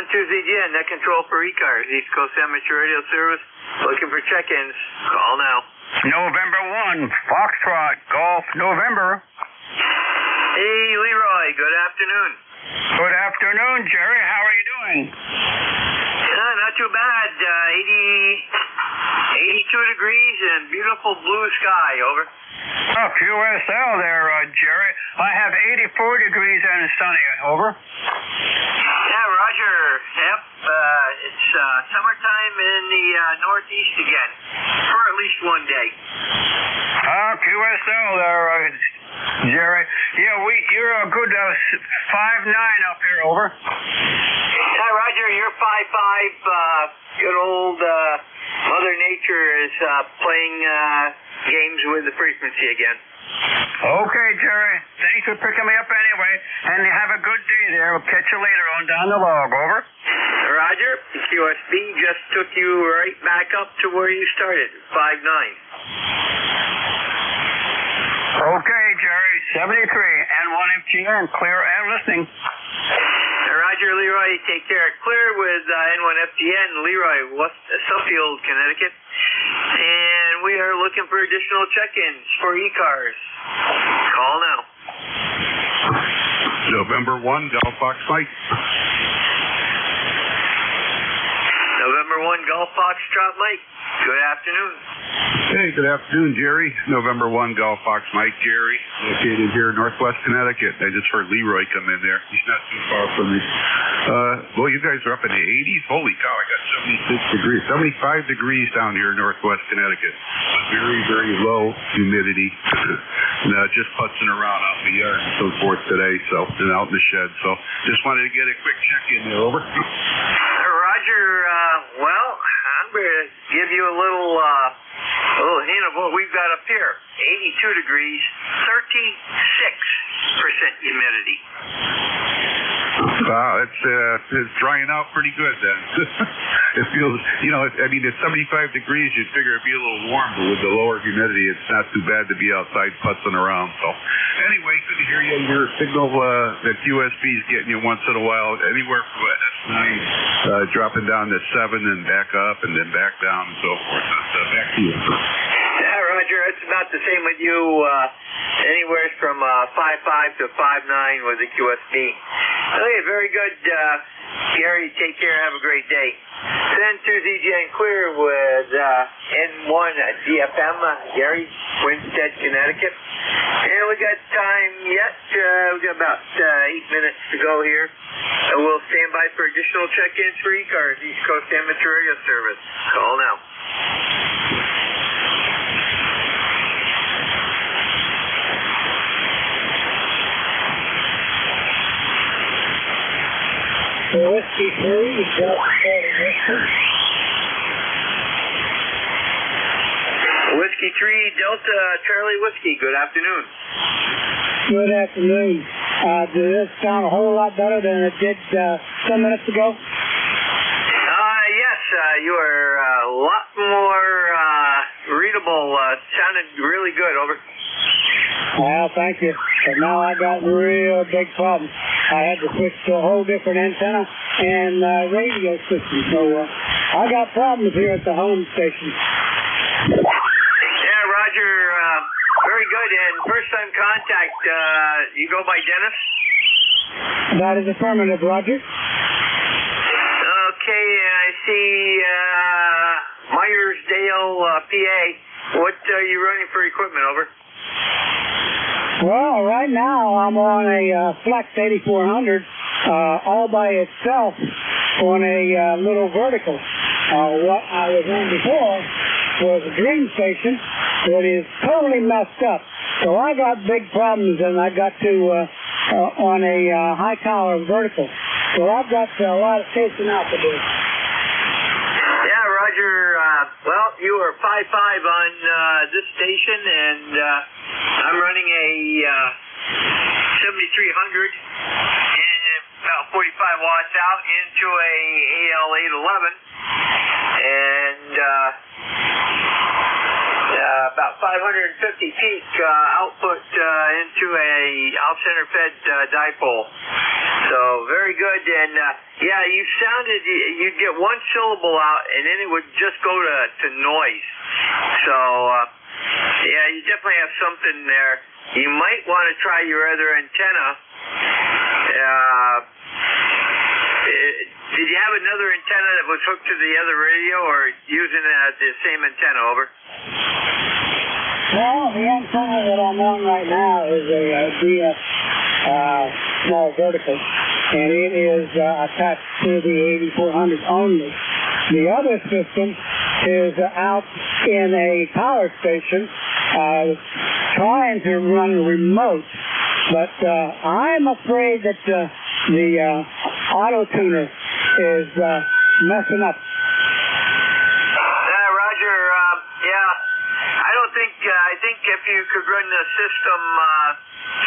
N2ZGN, net control for ECARS, East Coast Amateur Radio Service. Looking for check-ins. Call now. November 1, Foxtrot, Golf, November. Hey, Leroy, good afternoon. Good afternoon, Jerry. How are you doing? Not too bad. 82 degrees and beautiful blue sky, over. Oh, QSL there, Jerry. I have 84 degrees and sunny, over. Yeah, Roger. Yep, it's summertime in the Northeast again, for at least one day. QSL there, Jerry. Yeah, you're a good 5'9" up here, over. Yeah, Roger, you're 5'5". Good old Mother Nature is playing games with the frequency again. Okay, Jerry. Thanks for picking me up anyway, and have a good day there. We'll catch you later on down the log, over. Roger, the QSB just took you right back up to where you started, 5'9". Okay, Jerry. 73 and 1 FGN, clear and listening. Roger, Leroy, take care. Clear with N1FGN, Leroy, Suffield, Connecticut. And we are looking for additional check-ins for ECARS. Call now. November 1, Golf Fox Mike. November 1, Golf Foxtrot Mike. Good afternoon. Hey, good afternoon, Jerry. November 1, Golf Fox Mike, Jerry. Located here in Northwest Connecticut. I just heard Leroy come in there. He's not too far from me. Well, you guys are up in the 80s? Holy cow, I got 76 degrees. 75 degrees down here in Northwest Connecticut. Very, very low humidity. And, just putzing around out in the yard and so forth today, and out in the shed. So just wanted to get a quick check-in there, over. Roger, well, I'm going to give you a little hint of what we've got up here. 82 degrees, 36% humidity. Wow, it's drying out pretty good then. It feels, at 75 degrees, you'd figure it'd be a little warm, but with the lower humidity, it's not too bad to be outside putzing around. So, anyway, good to hear you. Your signal, that QSB is getting you once in a while, anywhere from S9, dropping down to 7 and back up and then back down and so forth. Back to you. Yeah, Roger, it's about the same with you. Anywhere from 5'5" to 5'9" with the QSB. Okay, very good. Gary, take care. Have a great day. Then to ZGN Clear with N1 DFM, Gary, Winstead, Connecticut. And we got time yet. We got about 8 minutes to go here. We'll stand by for additional check-ins for ECARS, East Coast Amateur Radio Service. Call now. Whiskey 3, Delta Charlie Whiskey. Whiskey 3, Delta Charlie Whiskey. Good afternoon. Good afternoon. Does this sound a whole lot better than it did 10 minutes ago? Yes, you are a lot more readable. Sounded really good, over. Well, thank you. But now I got real big problems. I had to switch to a whole different antenna and radio system. So I got problems here at the home station. Yeah, Roger. Very good. And first time contact, you go by Dennis? That is affirmative, Roger. Okay, I see Myersdale, PA. What are you running for equipment, over? Well, right now I'm on a Flex 8400 all by itself on a little vertical. What I was on before was a dream station that is totally messed up. So I got big problems, and I got to on a high tower vertical. So I've got a lot of chasing out to do. Yeah, Roger. Well, you are 5'5" on this station, and I'm running a 7300 and about 45 watts out into a AL811, and about 550 peak output into a out-center fed dipole. So very good. And yeah, you sounded, you'd get one syllable out and then it would just go to noise. So yeah, you definitely have something there. You might want to try your other antenna. Did you have another antenna that was hooked to the other radio, or using the same antenna, over? Well, the antenna that I'm on right now is a DF small vertical. and it is attached to the 8400 only. The other system is out in a power station trying to run remote, but I'm afraid that the auto tuner is messing up. Roger, I don't think, I think if you could run the system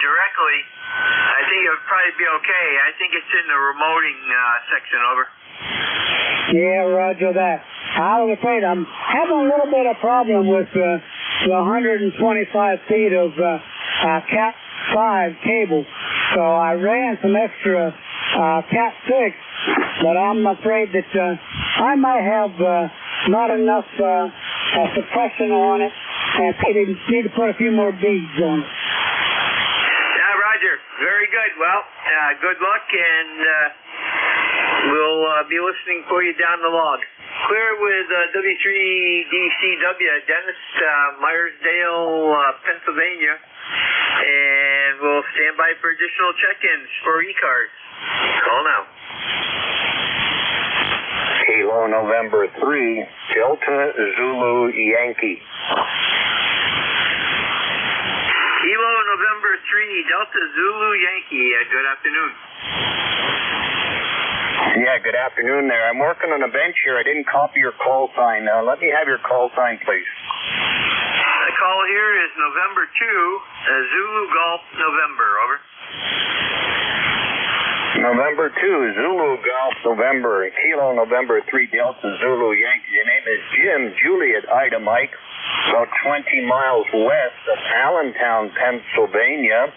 directly, I think it would probably be okay. I think it's in the remoting section, over. Yeah, roger that. I was afraid I'm having a little bit of problem with the 125 feet of Cat 5 cable, so I ran some extra Cat 6, but I'm afraid that I might have not enough suppression on it, and I need to put a few more beads on it. Roger. Very good. Well, good luck, and we'll be listening for you down the log. Clear with W3DCW, Dennis, Myersdale, Pennsylvania, and we'll stand by for additional check-ins for ECARS. Call now. Kilo November 3, Delta Zulu Yankee. Kilo November 3, Delta Zulu Yankee. Good afternoon. Yeah, good afternoon there. I'm working on a bench here. I didn't copy your call sign. Let me have your call sign, please. The call here is November 2, Zulu Golf November, over. November 2, Zulu Golf November, Kilo November 3, Delta Zulu Yankee. Your name is Jim Juliet Ida Mike, about 20 miles west of Allentown, Pennsylvania.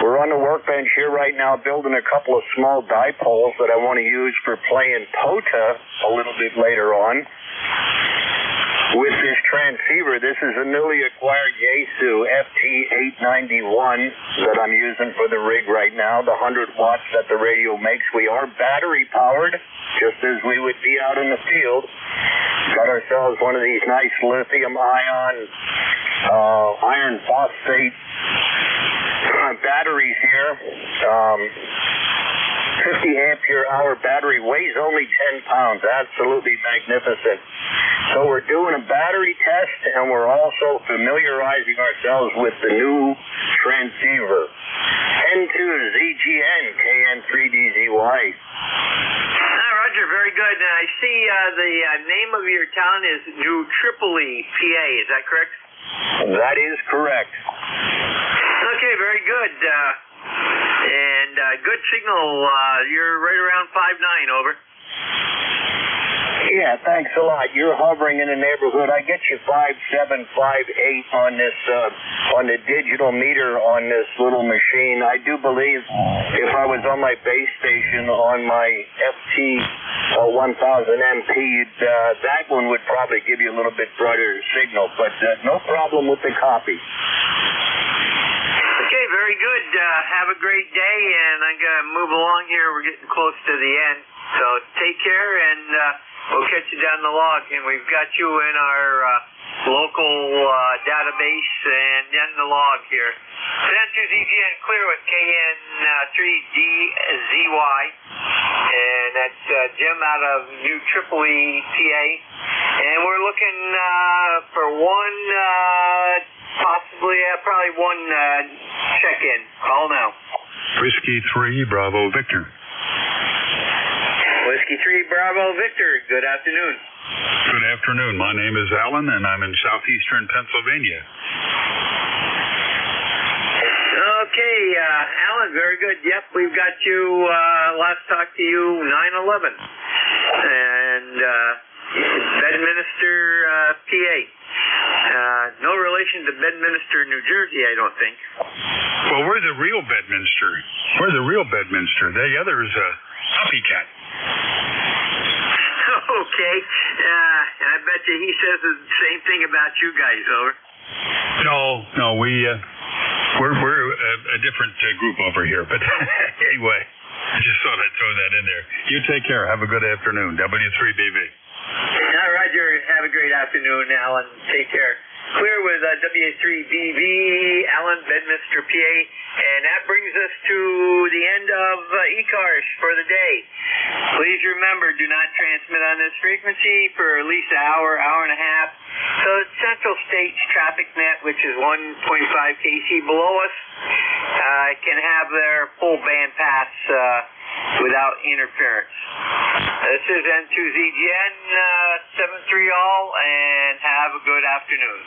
We're on the workbench here right now building a couple of small dipoles that I want to use for playing POTA a little bit later on. With this transceiver, this is a newly acquired Yaesu FT891 that I'm using for the rig right now, the 100 watts that the radio makes. We are battery powered, just as we would be out in the field. Got ourselves one of these nice lithium-ion iron phosphate batteries here. 50 ampere hour battery, weighs only 10 pounds. Absolutely magnificent. So we're doing a battery test, and we're also familiarizing ourselves with the new transceiver, N2ZGN KN3DZY. Roger, very good. I see the name of your town is New Tripoli, PA. Is that correct? That is correct. Okay, very good. And good signal. You're right around 5.9, over. Yeah, thanks a lot. You're hovering in the neighborhood. I get you 5.7, 5.8 on this, on the digital meter on this little machine. I do believe if I was on my base station on my FT1000MP, that one would probably give you a little bit brighter signal, but no problem with the copy. Okay, very good. Have a great day, and I'm going to move along here. We're getting close to the end. So take care, and we'll catch you down the log. And we've got you in our local database and in the log here. N2ZGN clear with KN3DZY. And that's Jim out of New Tripoli, PA. And we're looking for one... possibly, probably one check-in. Call now. Whiskey 3, Bravo Victor. Whiskey 3, Bravo Victor. Good afternoon. Good afternoon. My name is Alan, and I'm in southeastern Pennsylvania. Okay, Alan, very good. Yep, we've got you, last talked to you, 9/11. And Bedminster, PA. No relation to Bedminster, New Jersey, I don't think. Well, we're the real Bedminster. We're the real Bedminster. The other is a copycat. Okay. I bet you he says the same thing about you guys, over. No, we're a different group over here. But anyway, I just thought I'd throw that in there. You take care. Have a good afternoon. W3BV. Roger. Have a great afternoon, Alan. Take care. Clear with WA3BV, Allen, Bedminster, PA. And that brings us to the end of ECARS for the day. Please remember, do not transmit on this frequency for at least an hour, hour and a half. So Central States Traffic Net, which is 1.5 kc below us, can have their full band pass without interference. This is N2ZGN, 7-3 all, and have a good afternoon.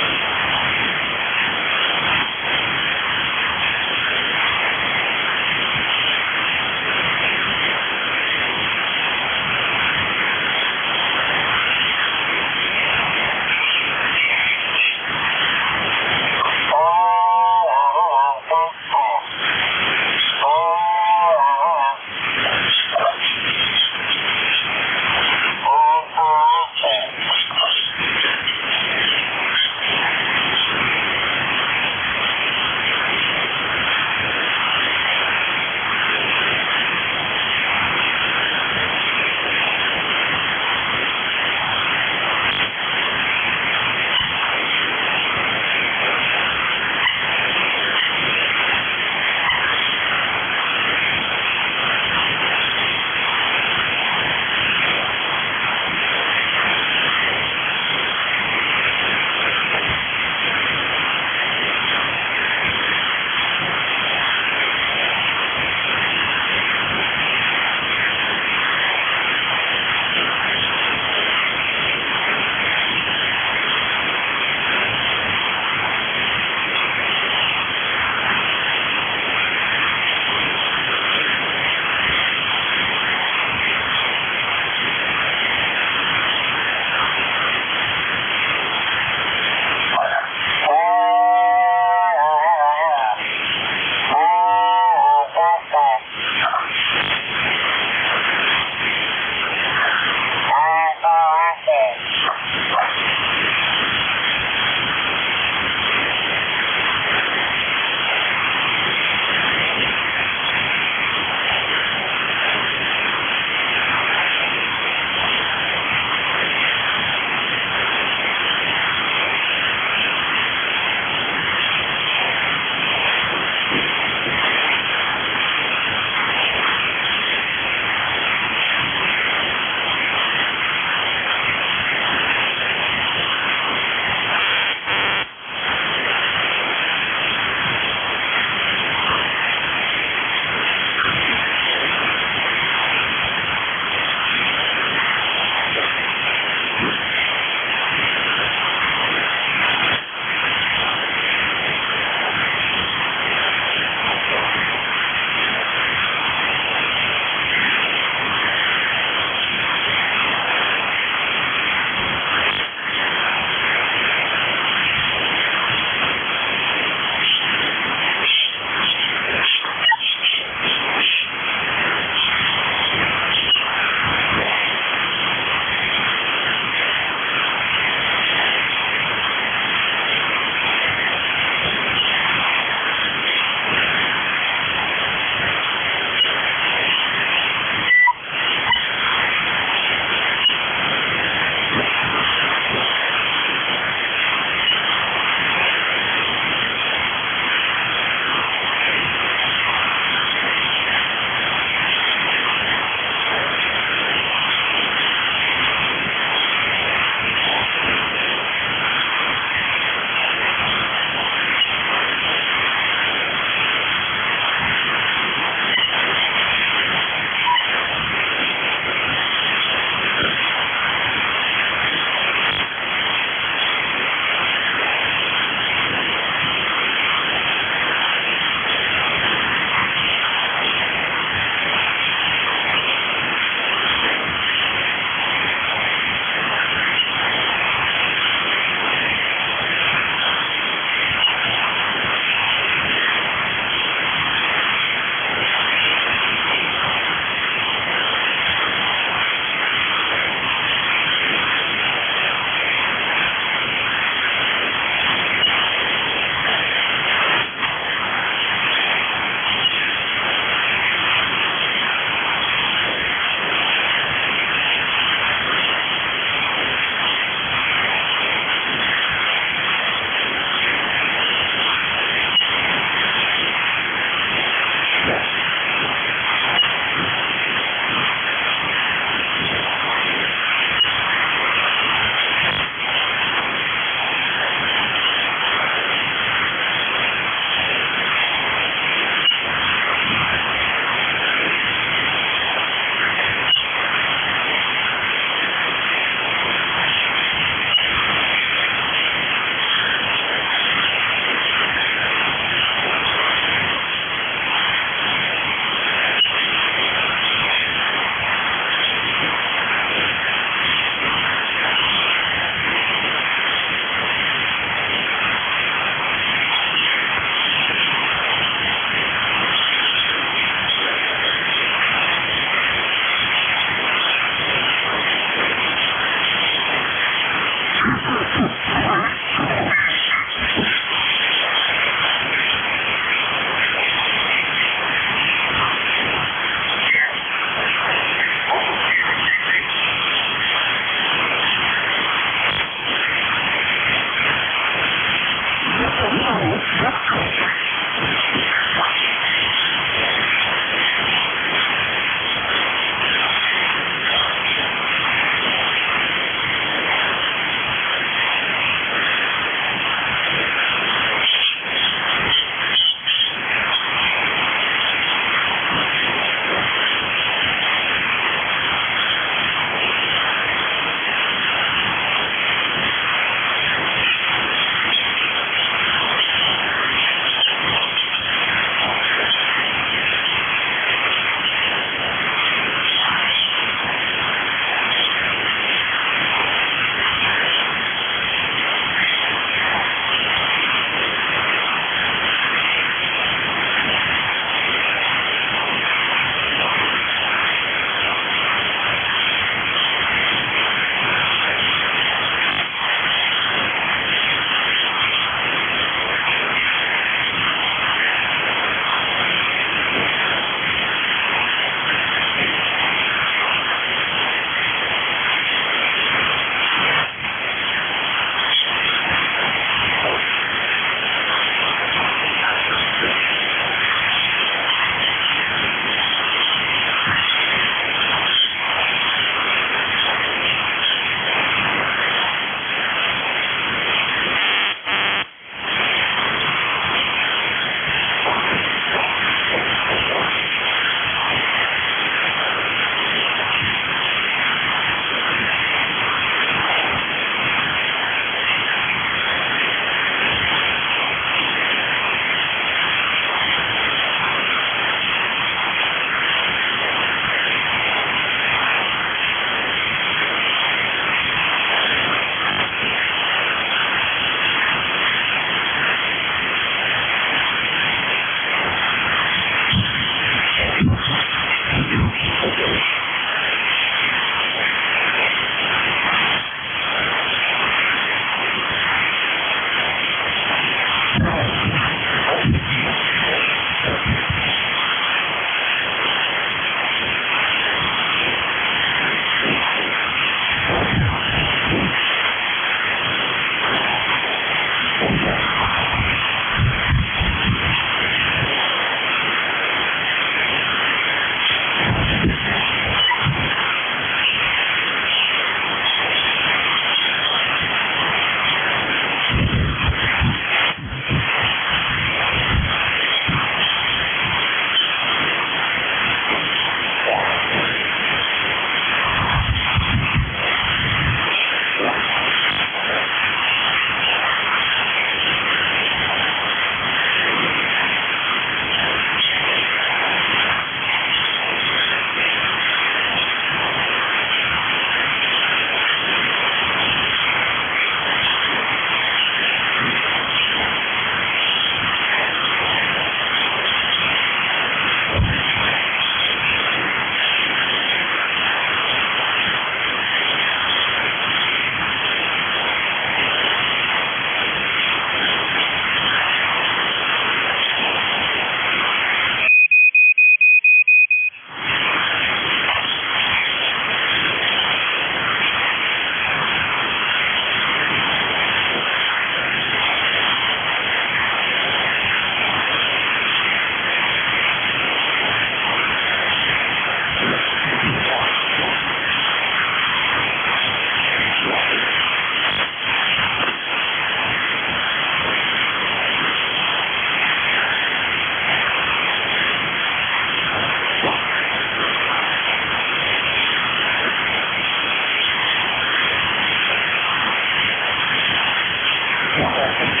Yeah.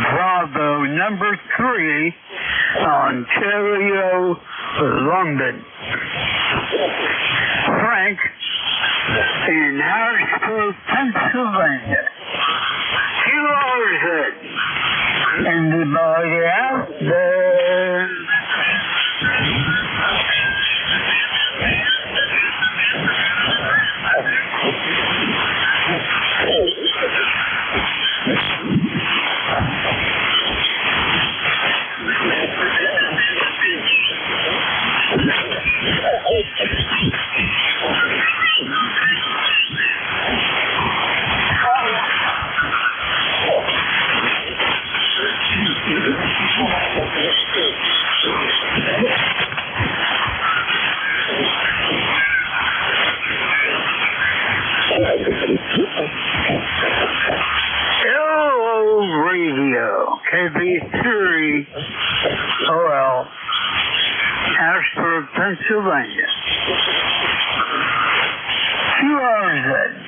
Bravo number 3, Ontario, London. Frank in Harrisburg, Pennsylvania. 2 hours in. Anybody out there? Radio, KB3, OL, Harrisburg, Pennsylvania. 2 hours in.